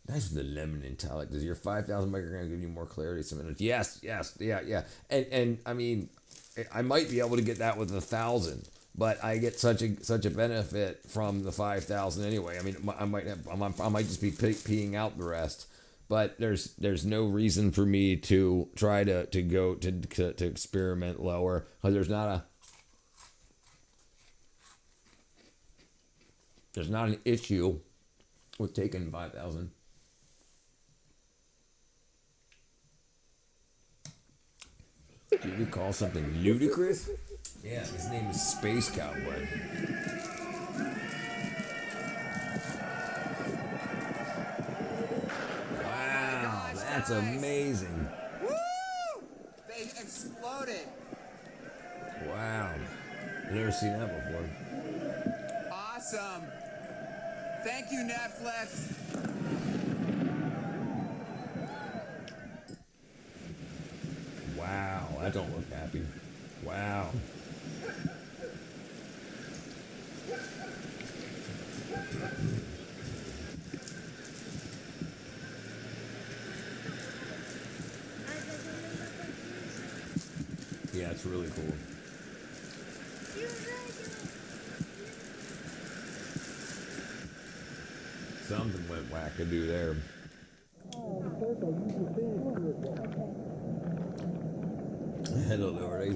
Nice with the lemon and tonic. Does your 5,000 microgram give you more clarity? Some minutes? Yes, yeah. And I mean, I might be able to get that with 1,000, but I get such a benefit from the 5,000 anyway. I mean, I might just be peeing out the rest, but there's no reason for me to try to go to experiment lower, because there's not an issue with taking 5,000. Do you call something ludicrous? Yeah, his name is Space Cowboy. Wow, that's amazing. Woo! They exploded. Wow. I've never seen that before. Awesome. Thank you, Netflix. Wow, that don't look happy. Wow. Yeah, it's really cool. Something went wackadoo there.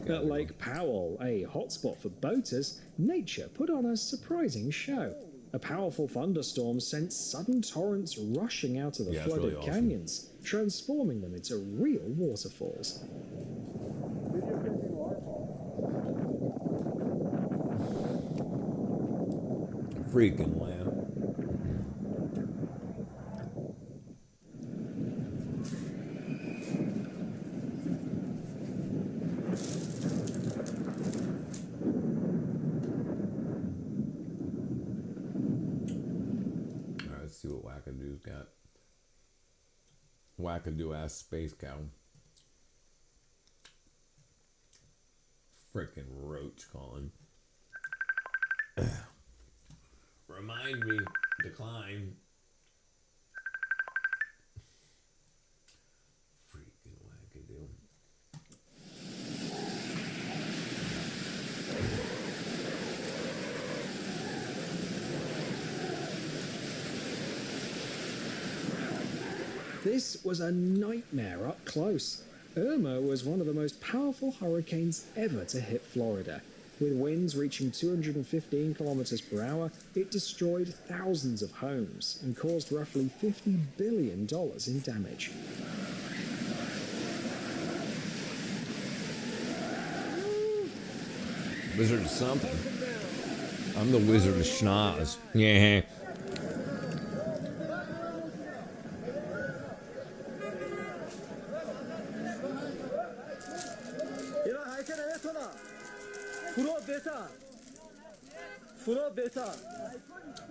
At Lake Powell, a hotspot for boaters, nature put on a surprising show. A powerful thunderstorm sent sudden torrents rushing out of the flooded really awesome. canyons, transforming them into real waterfalls. Freaking lamb. Let's see what Wackadoo's got. Wackadoo ass space cow. Frickin' roach calling. Remind me, decline. Freaking Wackadoo. This was a nightmare up close. Irma was one of the most powerful hurricanes ever to hit Florida. With winds reaching 215 kilometers per hour, it destroyed thousands of homes and caused roughly $50 billion in damage. Wizard of something. I'm the Wizard of Schnoz. Yeah.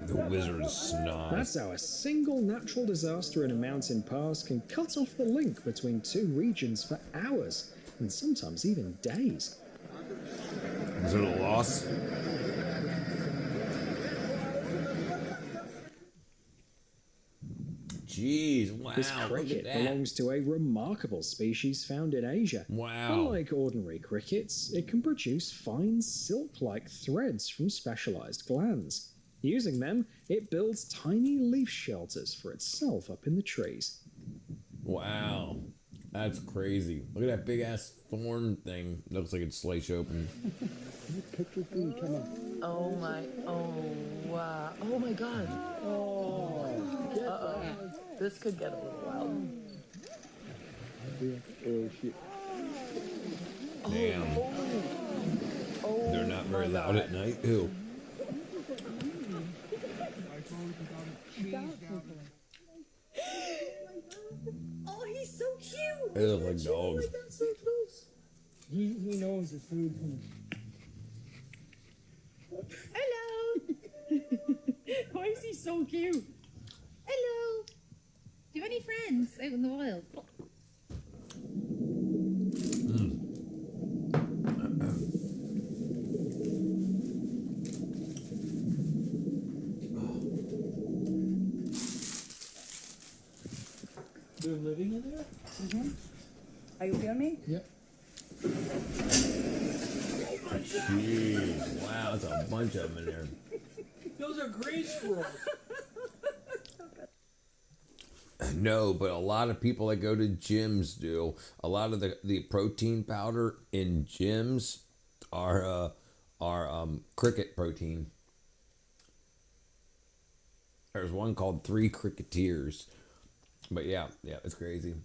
The Wizard of Schnoz. That's how a single natural disaster in a mountain pass can cut off the link between two regions for hours, and sometimes even days. Is it a loss? Jeez, wow. This cricket belongs to a remarkable species found in Asia. Wow. Unlike ordinary crickets, it can produce fine silk-like threads from specialized glands. Using them, it builds tiny leaf shelters for itself up in the trees. Wow. That's crazy. Look at that big ass thorn thing. Looks like it's sliced open. Oh my, oh wow, oh my god. Uh-oh. This could get a little wild. Oh shit. Damn. They're not very loud at night. Ew. Oh, he's so cute. They look like dogs. So close. He knows the food. Hello. Why is he so cute? Hello. Do you have any friends out in the wild? They're living in there? Mm-hmm. Are you feeling me? Yep. Jeez. Wow, that's a bunch of them in there. Those are green squirrels. No, but a lot of people that go to gyms do. A lot of the protein powder in gyms are cricket protein. There's one called 3 Cricketers. But yeah, it's crazy.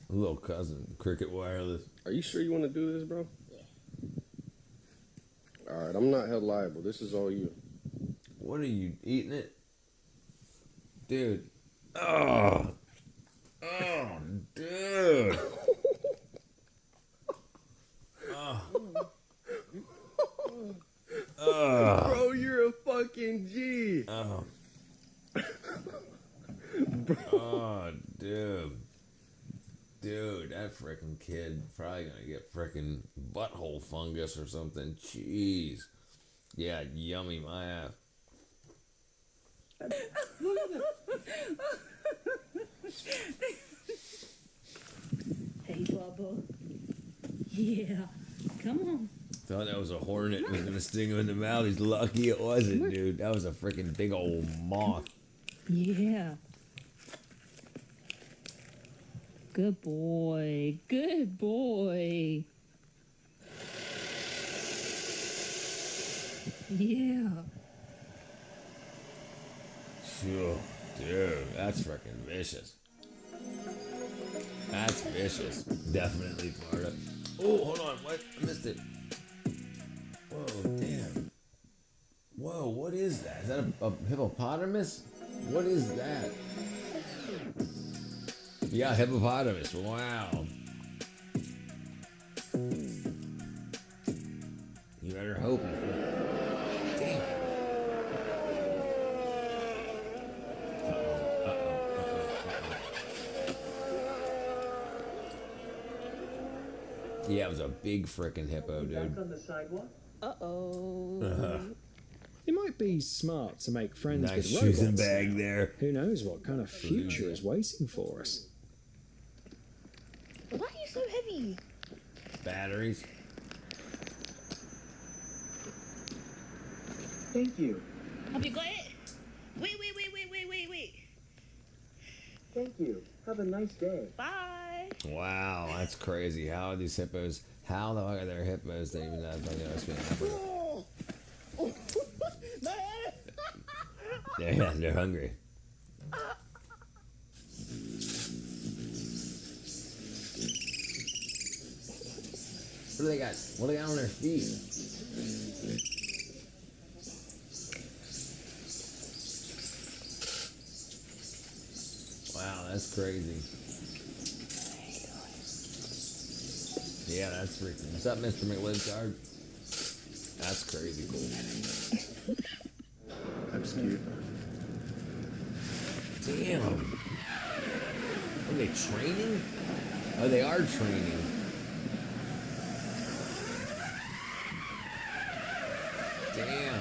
Little cousin, Cricket Wireless. Are you sure you want to do this, bro? All right, I'm not held liable. This is all you. What are you eating it? Dude. Oh, dude. Bro, you're a fucking G. Oh, dude. Dude, that frickin' kid probably gonna get frickin' butthole fungus or something. Jeez. Yeah, yummy my ass. Hey, Bubba. Yeah, come on. Thought that was a hornet and was gonna sting him in the mouth. He's lucky it wasn't, dude. That was a frickin' big old moth. Yeah. Good boy. Good boy. Yeah. Sure. Dude, that's frickin' vicious. That's vicious. Definitely Florida. Oh, hold on. What? I missed it. Whoa, damn. Whoa, what is that? Is that a hippopotamus? What is that? Yeah, hippopotamus. Wow. You better hope. Damn. Yeah, it was a big frickin' hippo, dude. Back on the sidewalk? Uh-oh. It might be smart to make friends Nice with shoes and robots. bag there. Who knows what kind of future is waiting for us? Why are you so heavy? Batteries. Thank you. Have you got it? Wait. Thank you. Have a nice day. Bye. Wow, that's crazy. How are these hippos? How the fuck are there hippos that even know they're hungry. What do they got? What do they got on their feet? Wow, that's crazy. Yeah, that's freaking. What's up, Mr. McLizard? That's crazy cool. That's cute. Damn. Are they training? Oh, they are training. Damn.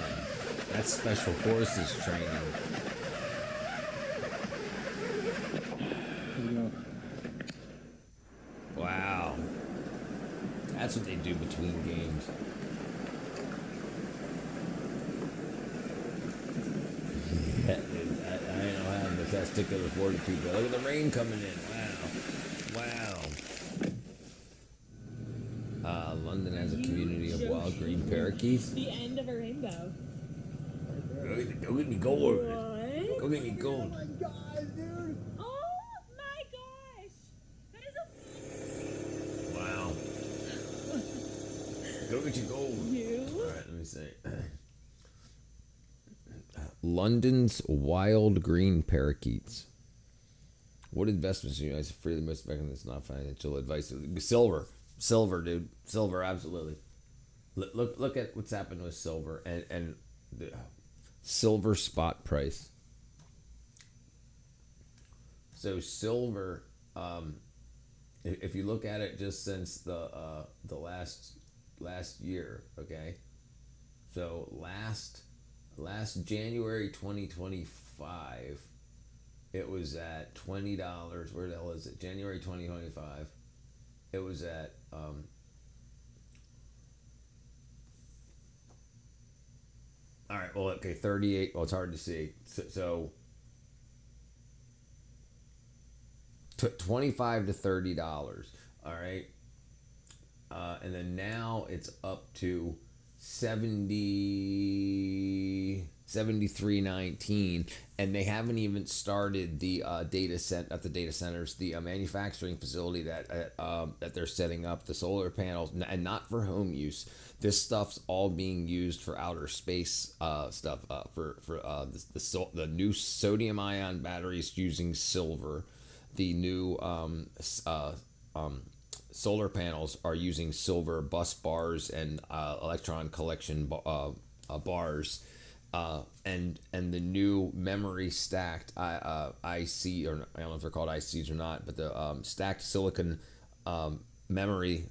That's Special Forces training. Wow. That's what they do between games. Yeah, I don't have the testicular fortitude, but look at the rain coming in. Wow. London has a community of wild green parakeets. The end of a rainbow. Go get me gold. What? Go get me gold. Oh my god, dude. Oh my gosh. That is a... Wow. Go get your gold. You? Alright, let me see. London's wild green parakeets. What investments do you guys freely most back in this not financial advice? Silver, dude. Silver, absolutely. Look at what's happened with silver and the silver spot price. So silver, if you look at it just since the last year, okay. So last January 2025, it was at $20. Where the hell is it? January 2025. It was at all right, well, okay, 38. Well, it's hard to see. So $25 to $30. All right. And then now it's up to 73.19, and they haven't even started the data centers, the manufacturing facility that they're setting up, the solar panels, and not for home use. This stuff's all being used for outer space stuff, for the new sodium ion batteries using silver, the new solar panels are using silver bus bars and electron collection bars, and the new memory stacked IC, or I don't know if they're called ICs or not, but the stacked silicon memory,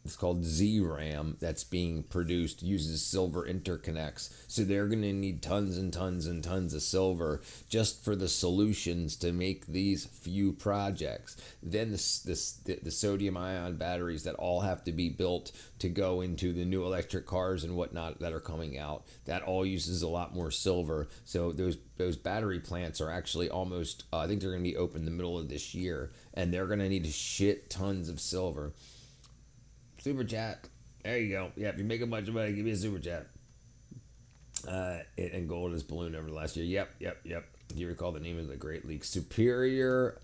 it's called ZRAM, that's being produced uses silver interconnects. So they're going to need tons and tons and tons of silver just for the solutions to make these few projects. Then the sodium ion batteries that all have to be built to go into the new electric cars and whatnot that are coming out, that all uses a lot more silver. So those battery plants are actually almost, I think they're going to be open in the middle of this year, and they're going to need shit tons of silver. Super chat. There you go. Yeah, if you're making a bunch of money, give me a super chat. And gold has ballooned over the last year. Yep. Do you recall the name of the Great Leak? Superior,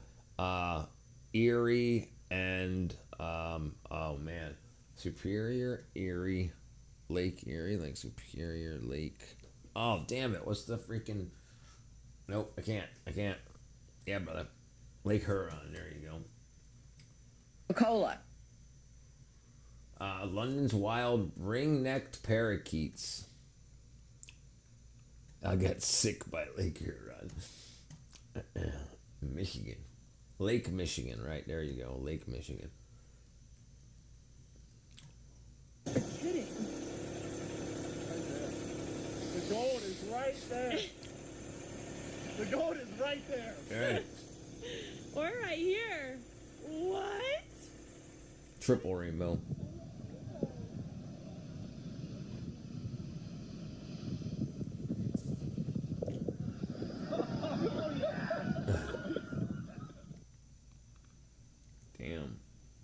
Erie, and oh man, Superior, Erie, Lake Erie, like Superior Lake. Oh damn it! What's the freaking? Nope, I can't. Yeah, brother. Lake Huron. There you go. Cola. London's wild ring-necked parakeets. I got sick by Lake Huron. Michigan. Lake Michigan, right? There you go. Lake Michigan. You're kidding. The gold is right there. The gold is right there. All right. Or right here. What? Triple rainbow. Damn.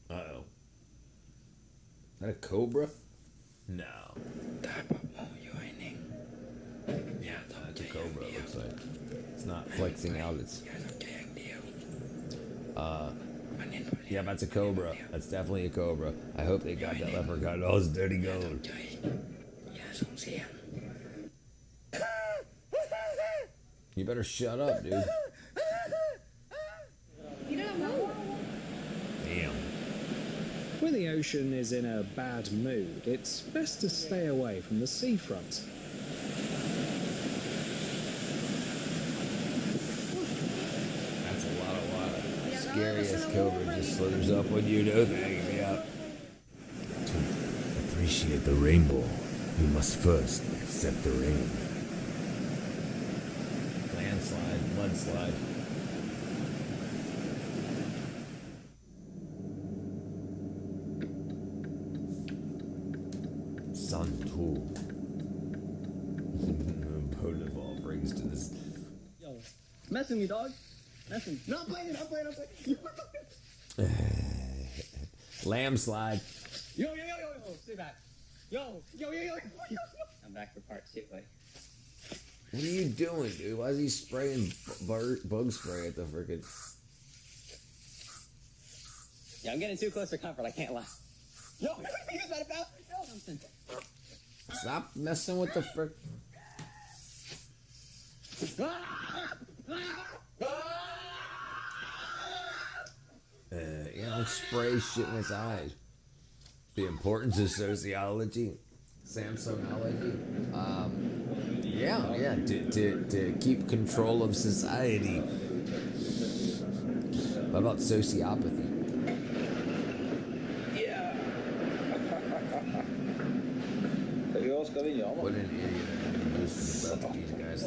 Uh-oh. Is that a cobra? No. Yeah, that's a cobra, it looks like. It's not flexing out its... Yeah, that's a cobra. That's definitely a cobra. I hope they got that leprechaun. Oh, it's dirty gold. You better shut up, dude. You don't move. Damn. When the ocean is in a bad mood, it's best to stay away from the seafront. That's a lot of water. scariest cobra just slithers up on you, no thanks, yeah. To appreciate the rainbow, you must first accept the rain. Landslide, mudslide. Sun too. Boat of all brings to this. Yo, messing me, dog. Messing. Not playing. Lamb slide. Yo, stay back. Yo. I'm back for part 2, buddy. What are you doing, dude? Why is he spraying bug spray at the frickin'... Yeah, I'm getting too close for comfort. I can't lie. Yo, you got it, pal? Yo, something. Stop messing with the frick... don't spray shit in his eyes. The importance of sociology, Samsungology. To keep control of society. What about sociopathy? What an idiot. These guys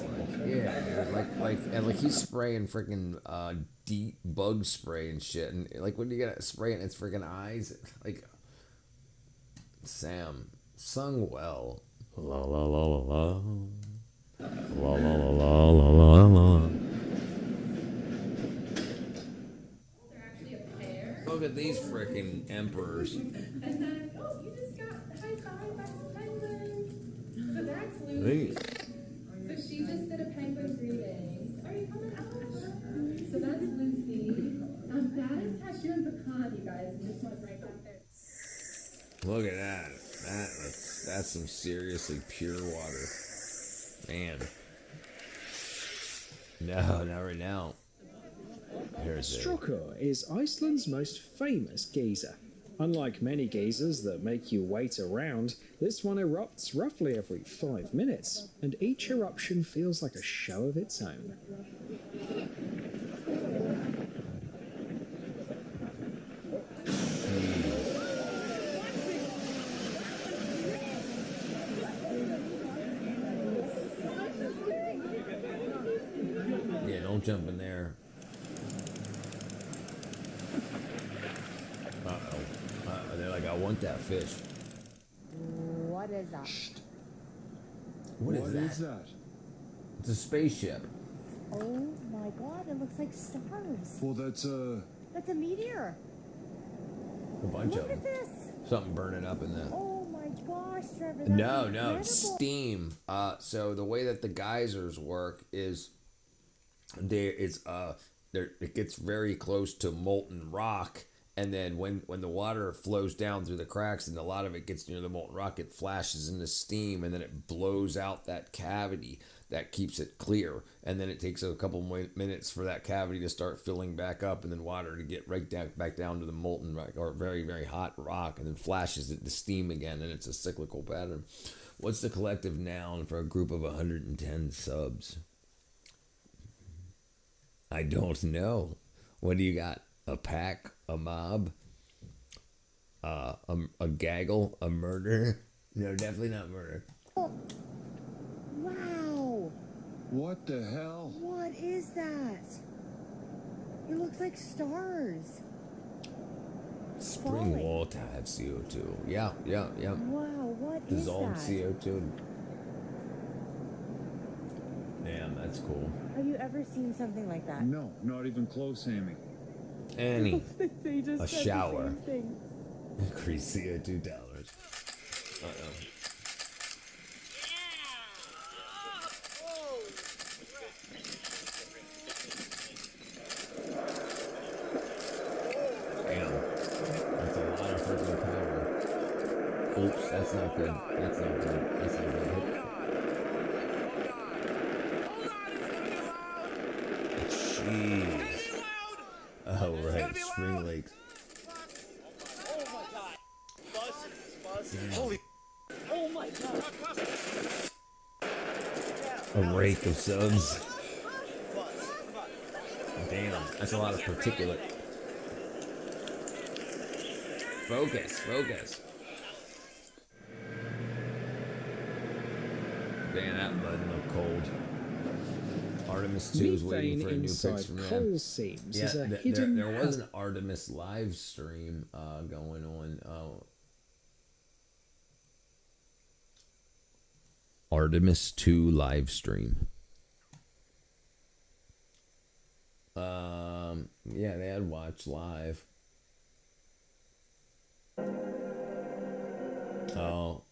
like he's spraying freaking deep bug spray and shit, and like when you get spray in its freaking eyes, like Sam sung well. La la la la la la la la la la la. Look at these freaking emperors. And then, oh, you just got high-fived by some penguins. So that's Lucy. Hey. So she just did a penguin greeting. Are you coming out? So that's Lucy. That is cashew and pecan, you guys. It just went right back there. Look at that. That's some seriously pure water. Man. No, not right now. Strokkur is Iceland's most famous geyser. Unlike many geysers that make you wait around, this one erupts roughly every 5 minutes, and each eruption feels like a show of its own. Yeah, don't jump in there. They're like, I want that fish. What is that? What is that? It's a spaceship. Oh my god, it looks like stars. Well, that's a meteor. A bunch Look of at them. this. Something burning up in the... Oh my gosh, Trevor. That's No, incredible. it's steam. So the way that the geysers work is it gets very close to molten rock, and then when the water flows down through the cracks and a lot of it gets near the molten rock, it flashes into steam, and then it blows out that cavity that keeps it clear, and then it takes a couple minutes for that cavity to start filling back up, and then water to get back down to the molten rock or very, very hot rock, and then flashes it to steam again, and it's a cyclical pattern. What's the collective noun for a group of 110 subs? I don't know. What do you got? A pack? A mob? A gaggle? A murder? No, definitely not murder. Oh. Wow. What the hell? What is that? It looks like stars. Spring water have CO2. Yeah. Wow, what is Dissolved that? CO2. Damn, that's cool. Have you ever seen something like that? No, not even close, Amy. Annie, They just a said shower. The same thing. Increase CO2 dollars. Uh-oh. Damn. That's a lot of freaking power. Oops, that's not good. That's not good. That's not good. Jeez. Oh, right. Spring Lakes. Holy. Oh my god. A rake of subs. Damn, that's a lot of particulate. Focus, focus. Man, that doesn't look cold. Artemis 2 is waiting for a new inside pics from them. coal seams Yeah, is a hidden there was hazard. an Artemis live stream going on. Artemis 2 live stream. Yeah, they had Watch Live. Oh.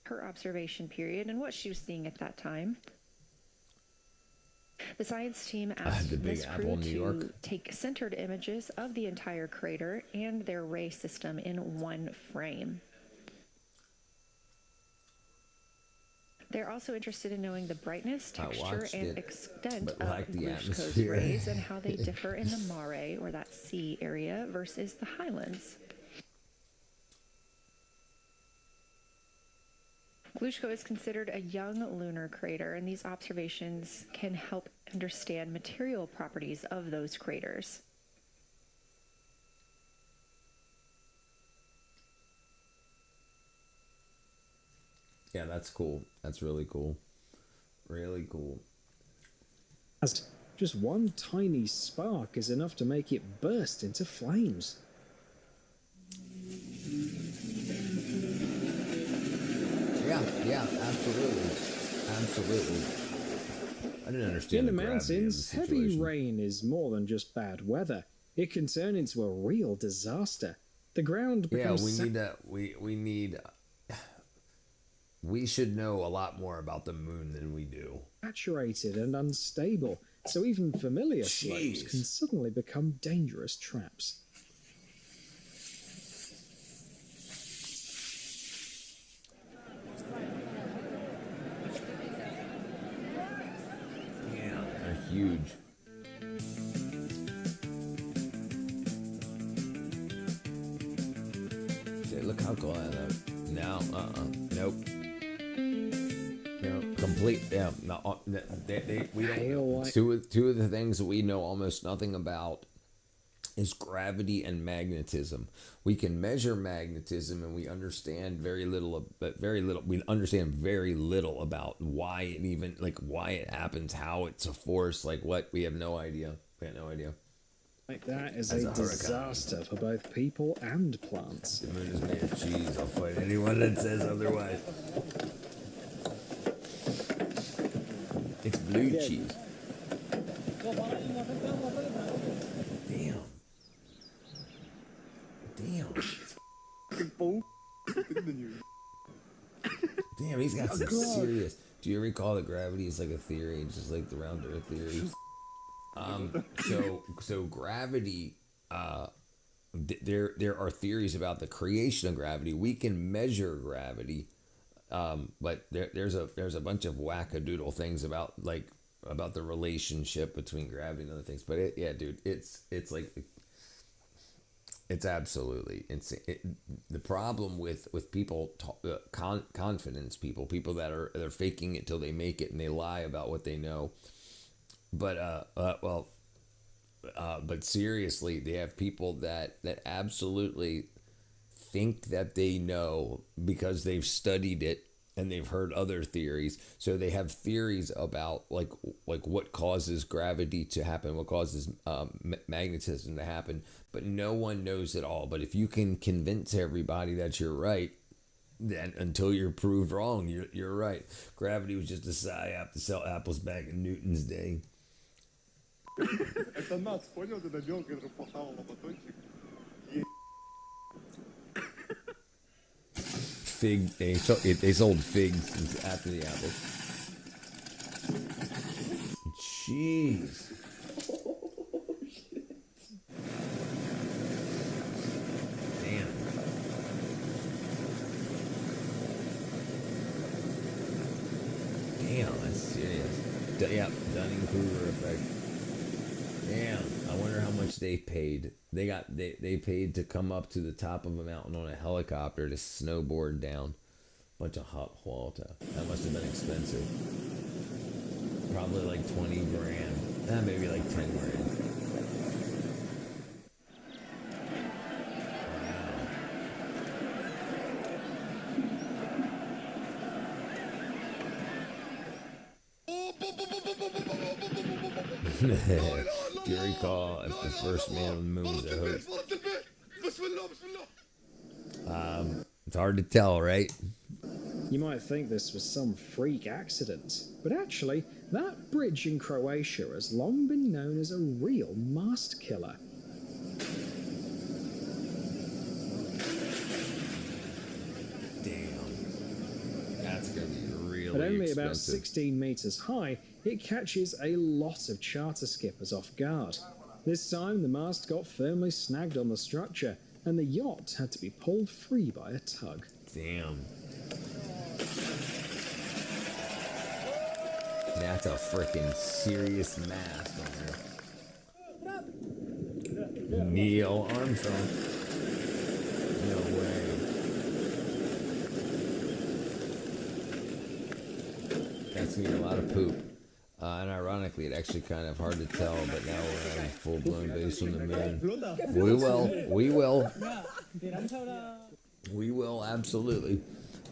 Her observation period and what she was seeing at that time. The science team asked the Big this Apple, crew New to York. take centered images of the entire crater and their ray system in one frame. They're also interested in knowing the brightness, texture, and extent of Glushko's atmosphere. rays and how they differ in the mare, or that sea area, versus the highlands. Glushko is considered a young lunar crater, and these observations can help understand material properties of those craters. Yeah, that's cool. That's really cool. Really cool. Just one tiny spark is enough to make it burst into flames. Yeah, absolutely. Absolutely. I didn't understand In the gravity of mountains, the heavy situation. rain is more than just bad weather. It can turn into a real disaster. The ground Yeah, becomes we should know a lot more about the moon than we do. saturated and unstable, so even familiar slopes Jeez. can suddenly become dangerous traps. Yeah, they're huge. Shit, look how cool I look. No, nope. No, complete. Yeah, no. We don't. Two of the things that we know almost nothing about is gravity and magnetism. We can measure magnetism, and we understand very little. But very little. We understand very little about why it even why it happens, how it's a force. Like what? We have no idea. We have no idea. Like that is As a a hurricane. disaster for both people and plants. The moon is made of cheese. I'll fight anyone that says otherwise. It's blue cheese. Damn. Damn, he's got some serious. Do you recall that gravity is like a theory, just like the round earth theory? So gravity, there are theories about the creation of gravity. We can measure gravity, but there's a bunch of wackadoodle things about the relationship between gravity and other things. But it's like it's absolutely insane. The problem with people, confidence people that are faking it till they make it, and they lie about what they know. But but seriously, they have people that absolutely think that they know because they've studied it and they've heard other theories. So they have theories about like what causes gravity to happen, what causes magnetism to happen, but no one knows it all. But if you can convince everybody that you're right, then until you're proved wrong, you're right. Gravity was just a psyop to sell apples back in Newton's day. Это нас, понял, ты добил, который похавал батончик. Fig, they sold figs after the apple. Jeez. Damn. Damn, that's serious. Yeah, Dunning-Kruger effect. Damn, I wonder how much they paid. They paid to come up to the top of a mountain on a helicopter to snowboard down. Bunch of hot water. That must have been expensive. Probably like 20 grand. Maybe like 10 grand. Gary Call as the first man on the moon is a host. It's hard to tell, right? You might think this was some freak accident, but actually, that bridge in Croatia has long been known as a real mast killer. Damn. That's gonna be really At only expensive. about 16 meters high, it catches a lot of charter skippers off guard. This time, the mast got firmly snagged on the structure, and the yacht had to be pulled free by a tug. Damn. That's a freaking serious mast on there. Neil Armstrong. No way. That's gonna be a lot of poop. And ironically, it actually kind of hard to tell, but now we're having full-blown base on the moon. We will, absolutely.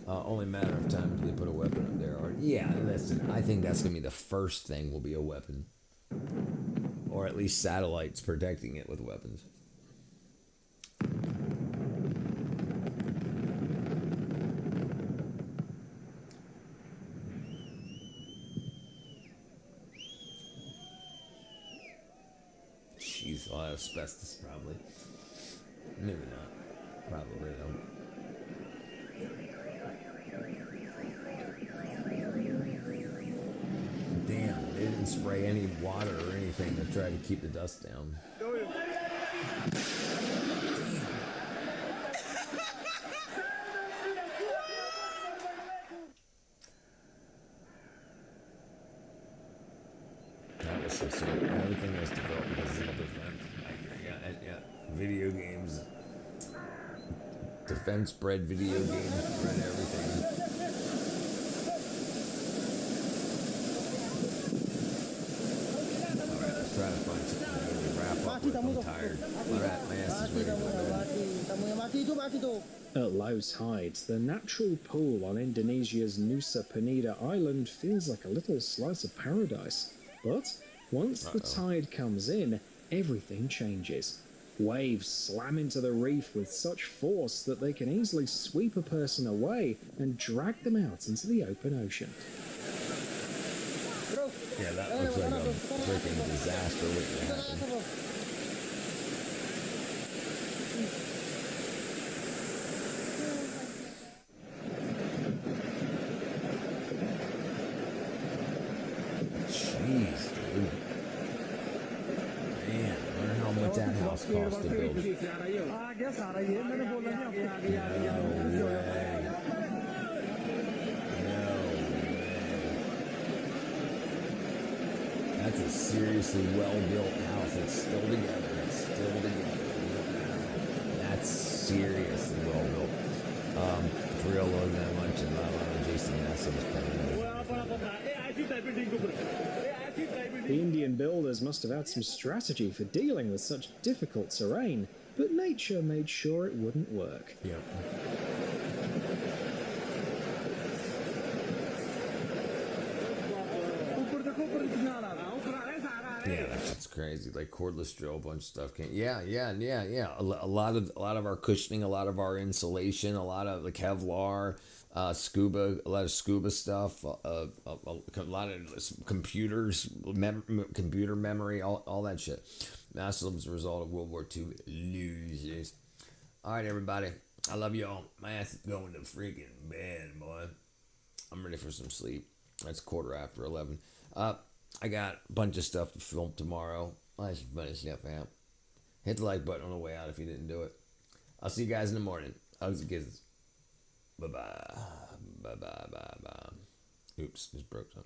Only matter of time until they put a weapon up there. Or, yeah, listen, I think that's going to be the first thing will be a weapon. Or at least satellites protecting it with weapons. Jeez, a lot of asbestos probably. Maybe not. Probably though. Damn, they didn't spray any water or anything to try to keep the dust down. That was so sweet. Everything is developed because of defense. Yeah. Video games. Defense bred video games bred everything. Try to find something to really wrap up with. I'm tired. Alright, my ass is ready to go. At low tides, the natural pool on Indonesia's Nusa Penida Island feels like a little slice of paradise. But once the tide comes in, everything changes. Waves slam into the reef with such force that they can easily sweep a person away and drag them out into the open ocean. Yeah, that looks like a freaking disaster waiting to happen. Jeez, dude. Man, I wonder how much that house cost to build. No way. That's a seriously well-built house. It's still together. That's seriously well-built. For real, low that much and not a lot of Jason Nassau was The Indian builders must have had some strategy for dealing with such difficult terrain, but nature made sure it wouldn't work. Yep. Yeah, that's crazy. Like cordless drill, a bunch of stuff. Yeah. A lot of our cushioning, a lot of our insulation, a lot of the Kevlar, scuba, a lot of scuba stuff, a lot of computers, computer memory, all that shit. Massive as a result of World War II losers. All right, everybody. I love y'all. My ass is going to freaking bed, boy. I'm ready for some sleep. It's 11:15. I got a bunch of stuff to film tomorrow. I should finish stuff out. Hit the like button on the way out if you didn't do it. I'll see you guys in the morning. Hugs and kisses. Bye-bye. Bye-bye. Oops, just broke something.